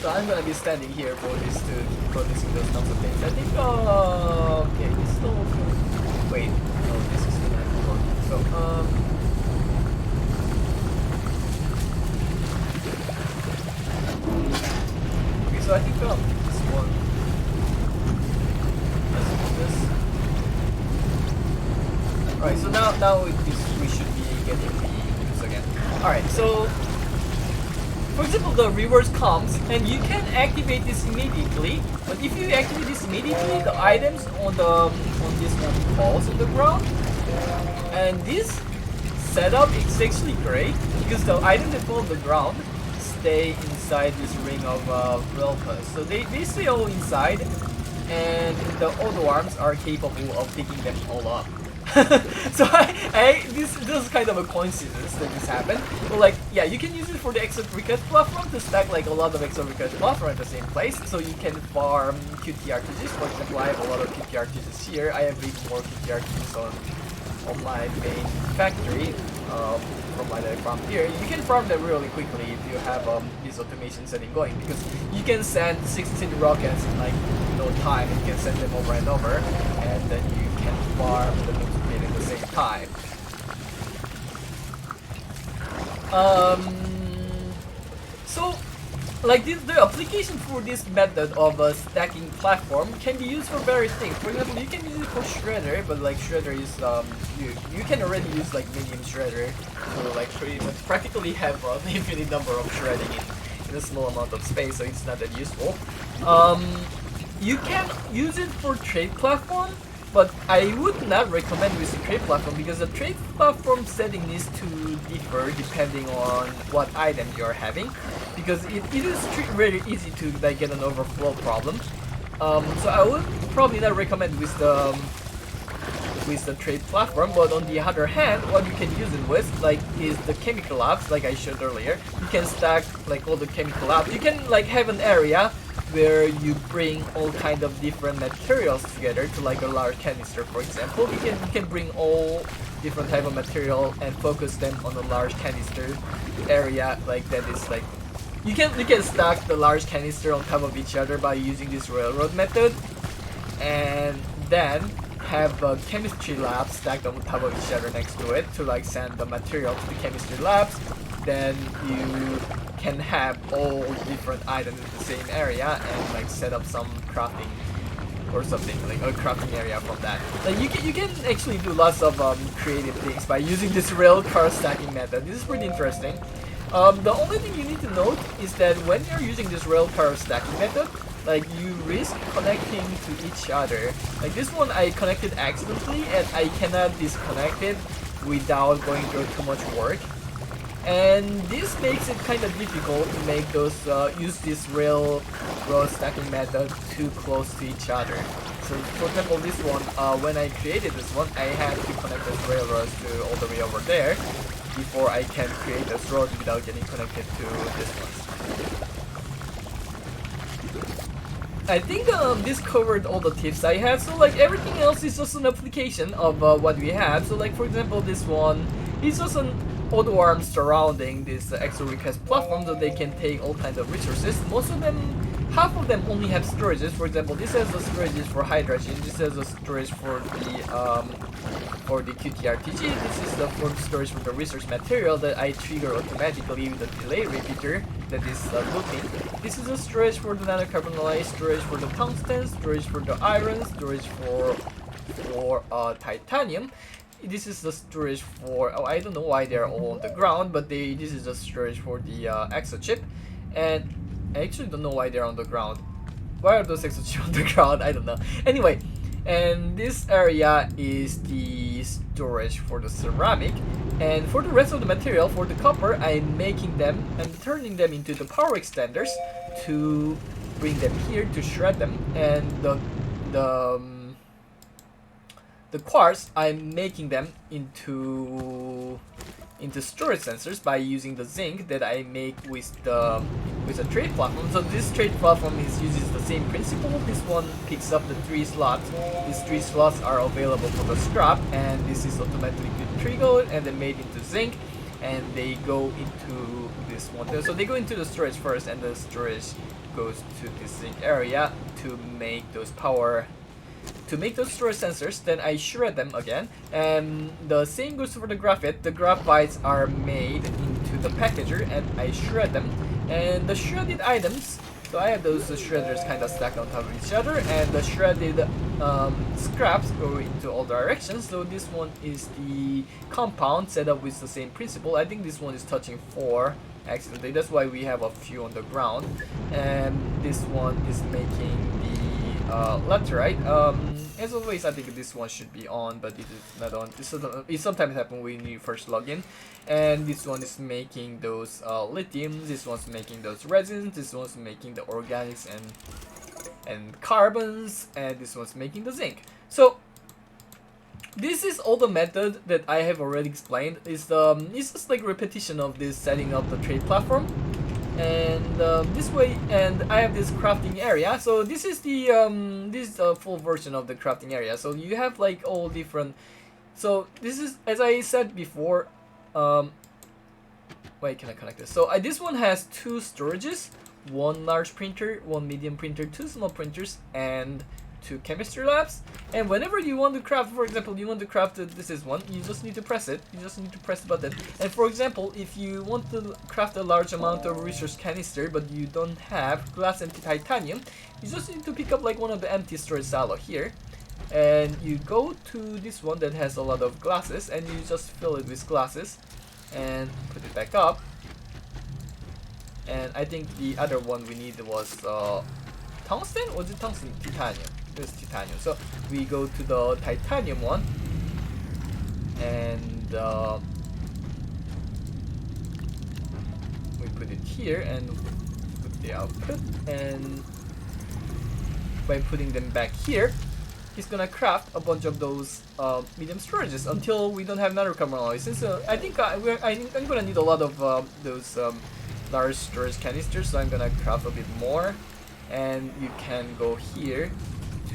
So I'm gonna be standing here for this to keep producing those kinds of things. I think, okay, this is all okay. Wait, no, this is not working. So, okay, so I think, this one. Let's do this. Alright, so now we should be getting the news again. Alright, so for example, the reverse comes and you can activate this immediately. But if you activate this immediately, the items on this one falls on the ground. And this setup is actually great because the items that fall on the ground stay inside this ring of Relpas. So they stay all inside, and the auto arms are capable of picking them all up. So this is kind of a coincidence that this happened. But like, yeah, you can use it for the extra request platform to stack like a lot of extra request platform at the same place, so you can farm QTRTGs. For example, I have a lot of QTRTGs here. I have even more QTRTGs on my main factory from what I farm here. You can farm them really quickly if you have this automation setting going, because you can send 16 rockets in like no time. You can send them over and over, and then you can farm the duplicate at the same time. So like the application for this method of stacking platform can be used for various things. For example, you can use it for shredder, but like shredder is you can already use like medium shredder to like pretty much practically have an infinite number of shredding in a small amount of space, so it's not that useful. You can use it for trade platform, but I would not recommend with the trade platform because the trade platform setting needs to differ depending on what item you are having, because it is very easy to like get an overflow problem. So I would probably not recommend with the trade platform. But on the other hand, what you can use it with like is the chemical labs, like I showed earlier. You can stack like all the chemical labs. You can like have an area where you bring all kind of different materials together to like a large canister, for example. You can bring all different type of material and focus them on a large canister area like that. Is like you can stack the large canister on top of each other by using this railroad method, and then have a chemistry lab stacked on top of each other next to it to like send the material to the chemistry labs. Then you can have all different items in the same area and like set up some crafting or something, like a crafting area from that. Like you can actually do lots of creative things by using this rail car stacking method. This is pretty interesting. The only thing you need to note is that when you're using this rail car stacking method, like you risk connecting to each other. Like this one I connected accidentally and I cannot disconnect it without going through too much work. And this makes it kind of difficult to make those use this rail row stacking method too close to each other. So for example, this one, when I created this one, I had to connect those railroads to all the way over there before I can create those roads without getting connected to this one. I think this covered all the tips I had. So like everything else is just an application of what we have. So like for example, this one is just an auto arm surrounding this extra request platform, so they can take all kinds of resources. Most of them, half of them only have storages. For example, this has the storages for hydrogen. This has the storage for the QTRTG. This is the storage for the research material that I trigger automatically with the delay repeater that is looping. This is a storage for the nanocarbon alloy, storage for the tungsten, storage for the iron, storage for titanium. This is the storage for, I don't know why they're all on the ground, but this is the storage for the exo chip. And I actually don't know why they're on the ground. Why are those exo chips on the ground? I don't know. Anyway, and this area is the storage for the ceramic. And for the rest of the material, for the copper, I'm making them and turning them into the power extenders to bring them here to shred them. And the quartz, I'm making them into storage sensors by using the zinc that I make with a trade platform. So this trade platform uses the same principle. This one picks up the 3 slots. These 3 slots are available for the scrap, and this is automatically triggered and then made into zinc, and they go into this one. So they go into the storage first, and the storage goes to this zinc area to make those storage sensors. Then I shred them again, and the same goes for the graphite. The graphites are made into the packager, and I shred them. And the shredded items, so I have those shredders kind of stacked on top of each other, and the shredded scraps go into all directions. So this one is the compound set up with the same principle. I think this one is touching 4 accidentally. That's why we have a few on the ground. And this one is making the laterite. As always, I think this one should be on, but it is not on. It sometimes happens when you first log in. And this one is making those lithiums. This one's making those resins. This one's making the organics and carbons. And this one's making the zinc. So this is all the method that I have already explained. It's just like repetition of this setting up the trade platform. And this way, and I have this crafting area. So this is the full version of the crafting area. So you have like all different. So this is, as I said before. Wait, can I connect this? So this one has 2 storages, 1 large printer, 1 medium printer, 2 small printers, and 2 chemistry labs. And whenever you want to craft, for example, you want to craft this is one, you just need to press it. You just need to press the button. And for example, if you want to craft a large amount of resource canister, but you don't have glass and titanium, you just need to pick up like one of the empty storage silo here. And you go to this one that has a lot of glasses, and you just fill it with glasses and put it back up. And I think the other one we need was tungsten? Or was it tungsten? Titanium. It was titanium. So we go to the titanium one, and we put it here and put the output. And by putting them back here, he's gonna craft a bunch of those medium storages until we don't have another carbon alloy. Since I think I'm gonna need a lot of those large storage canisters, so I'm gonna craft a bit more. And you can go here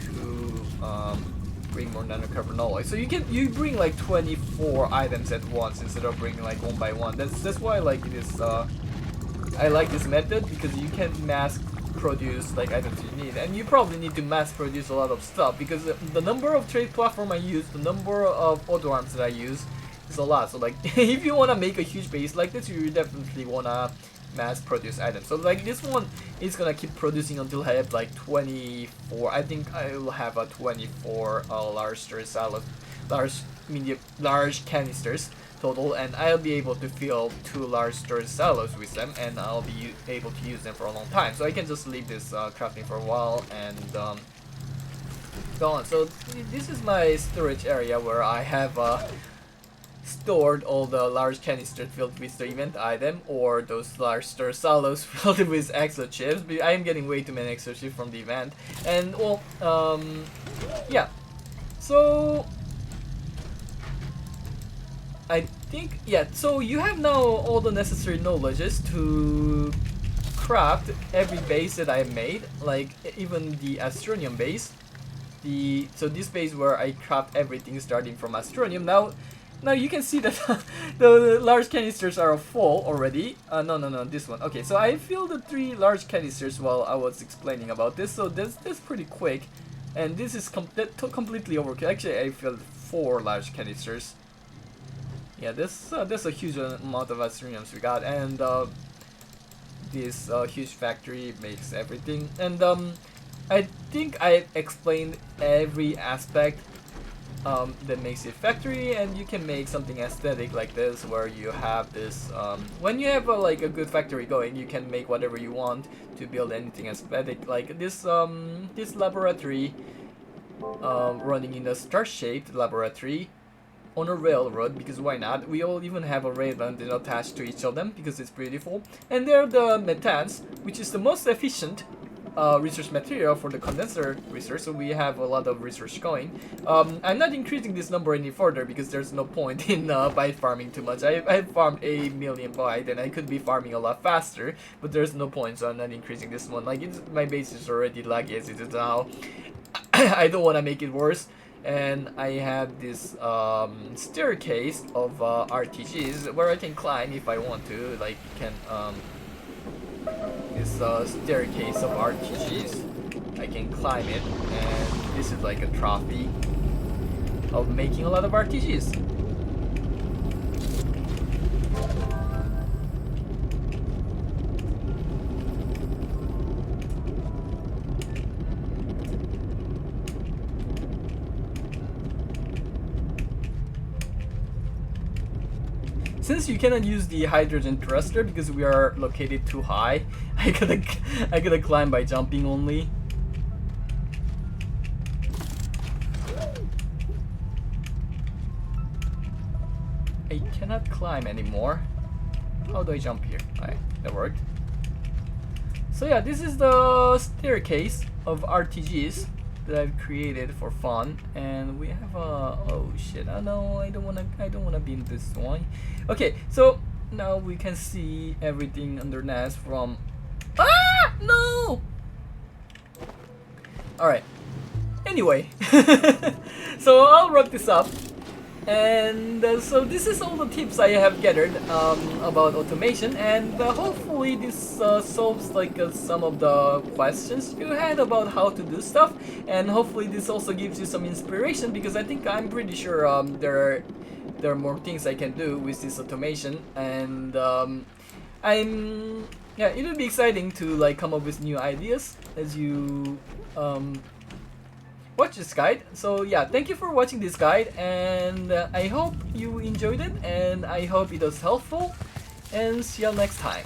to bring more nanocarbon alloy. So you bring like 24 items at once instead of bringing like one by one. That's why I like this. I like this method because you can mass produce like items you need, and you probably need to mass produce a lot of stuff because the number of trade platform I use, the number of auto arms that I use is a lot. So like if you want to make a huge base like this, you definitely want to mass produce items. So like this one is gonna keep producing until I have like 24. I think I will have a 24 large storage silos, large canisters total, and I'll be able to fill 2 large storage silos with them, and I'll be able to use them for a long time. So I can just leave this crafting for a while and go on. So this is my storage area where I have stored all the large canisters filled with the event item, or those large storage silos filled with exo chips. But I am getting way too many exo chips from the event, and well, yeah. So I think, yeah, so you have now all the necessary knowledges to craft every base that I made, like even the astronium base. So this base where I craft everything starting from astronium. Now you can see that the large canisters are full already. No, this one. Okay, so I filled the 3 large canisters while I was explaining about this, so that's pretty quick. And this is completely overkill. Actually, I filled 4 large canisters. Yeah, that's a huge amount of astroniums we got, and this huge factory makes everything. And I think I explained every aspect that makes it factory, and you can make something aesthetic like this, where you have this. When you have like a good factory going, you can make whatever you want to build anything aesthetic, like this this laboratory running in a star-shaped laboratory on a railroad, because why not? We all even have a railroad attached to each of them because it's beautiful. And they're the metans, which is the most efficient research material for the condenser research, so we have a lot of research going. I'm not increasing this number any further because there's no point in byte farming too much. I farmed 8 million byte and I could be farming a lot faster, but there's no point, so I'm not increasing this one. Like, my base is already laggy as it is now. I don't want to make it worse. And I have this staircase of RTGs where I can climb if I want to. Like, you can this staircase of RTGs. I can climb it, and this is like a trophy of making a lot of RTGs. Since you cannot use the hydrogen thruster because we are located too high, I gotta climb by jumping only. I cannot climb anymore. How do I jump here? Alright, that worked. So yeah, this is the staircase of RTGs that I've created for fun, and we have a oh shit! Oh no, I don't wanna be in this one. Okay, so now we can see everything underneath from. Ah no! All right. Anyway, so I'll wrap this up. And so this is all the tips I have gathered about automation, and hopefully this solves like some of the questions you had about how to do stuff, and hopefully this also gives you some inspiration, because I think I'm pretty sure there are more things I can do with this automation, and yeah, it would be exciting to like come up with new ideas as you watch this guide. So yeah, thank you for watching this guide, and I hope you enjoyed it, and I hope it was helpful, and see you next time.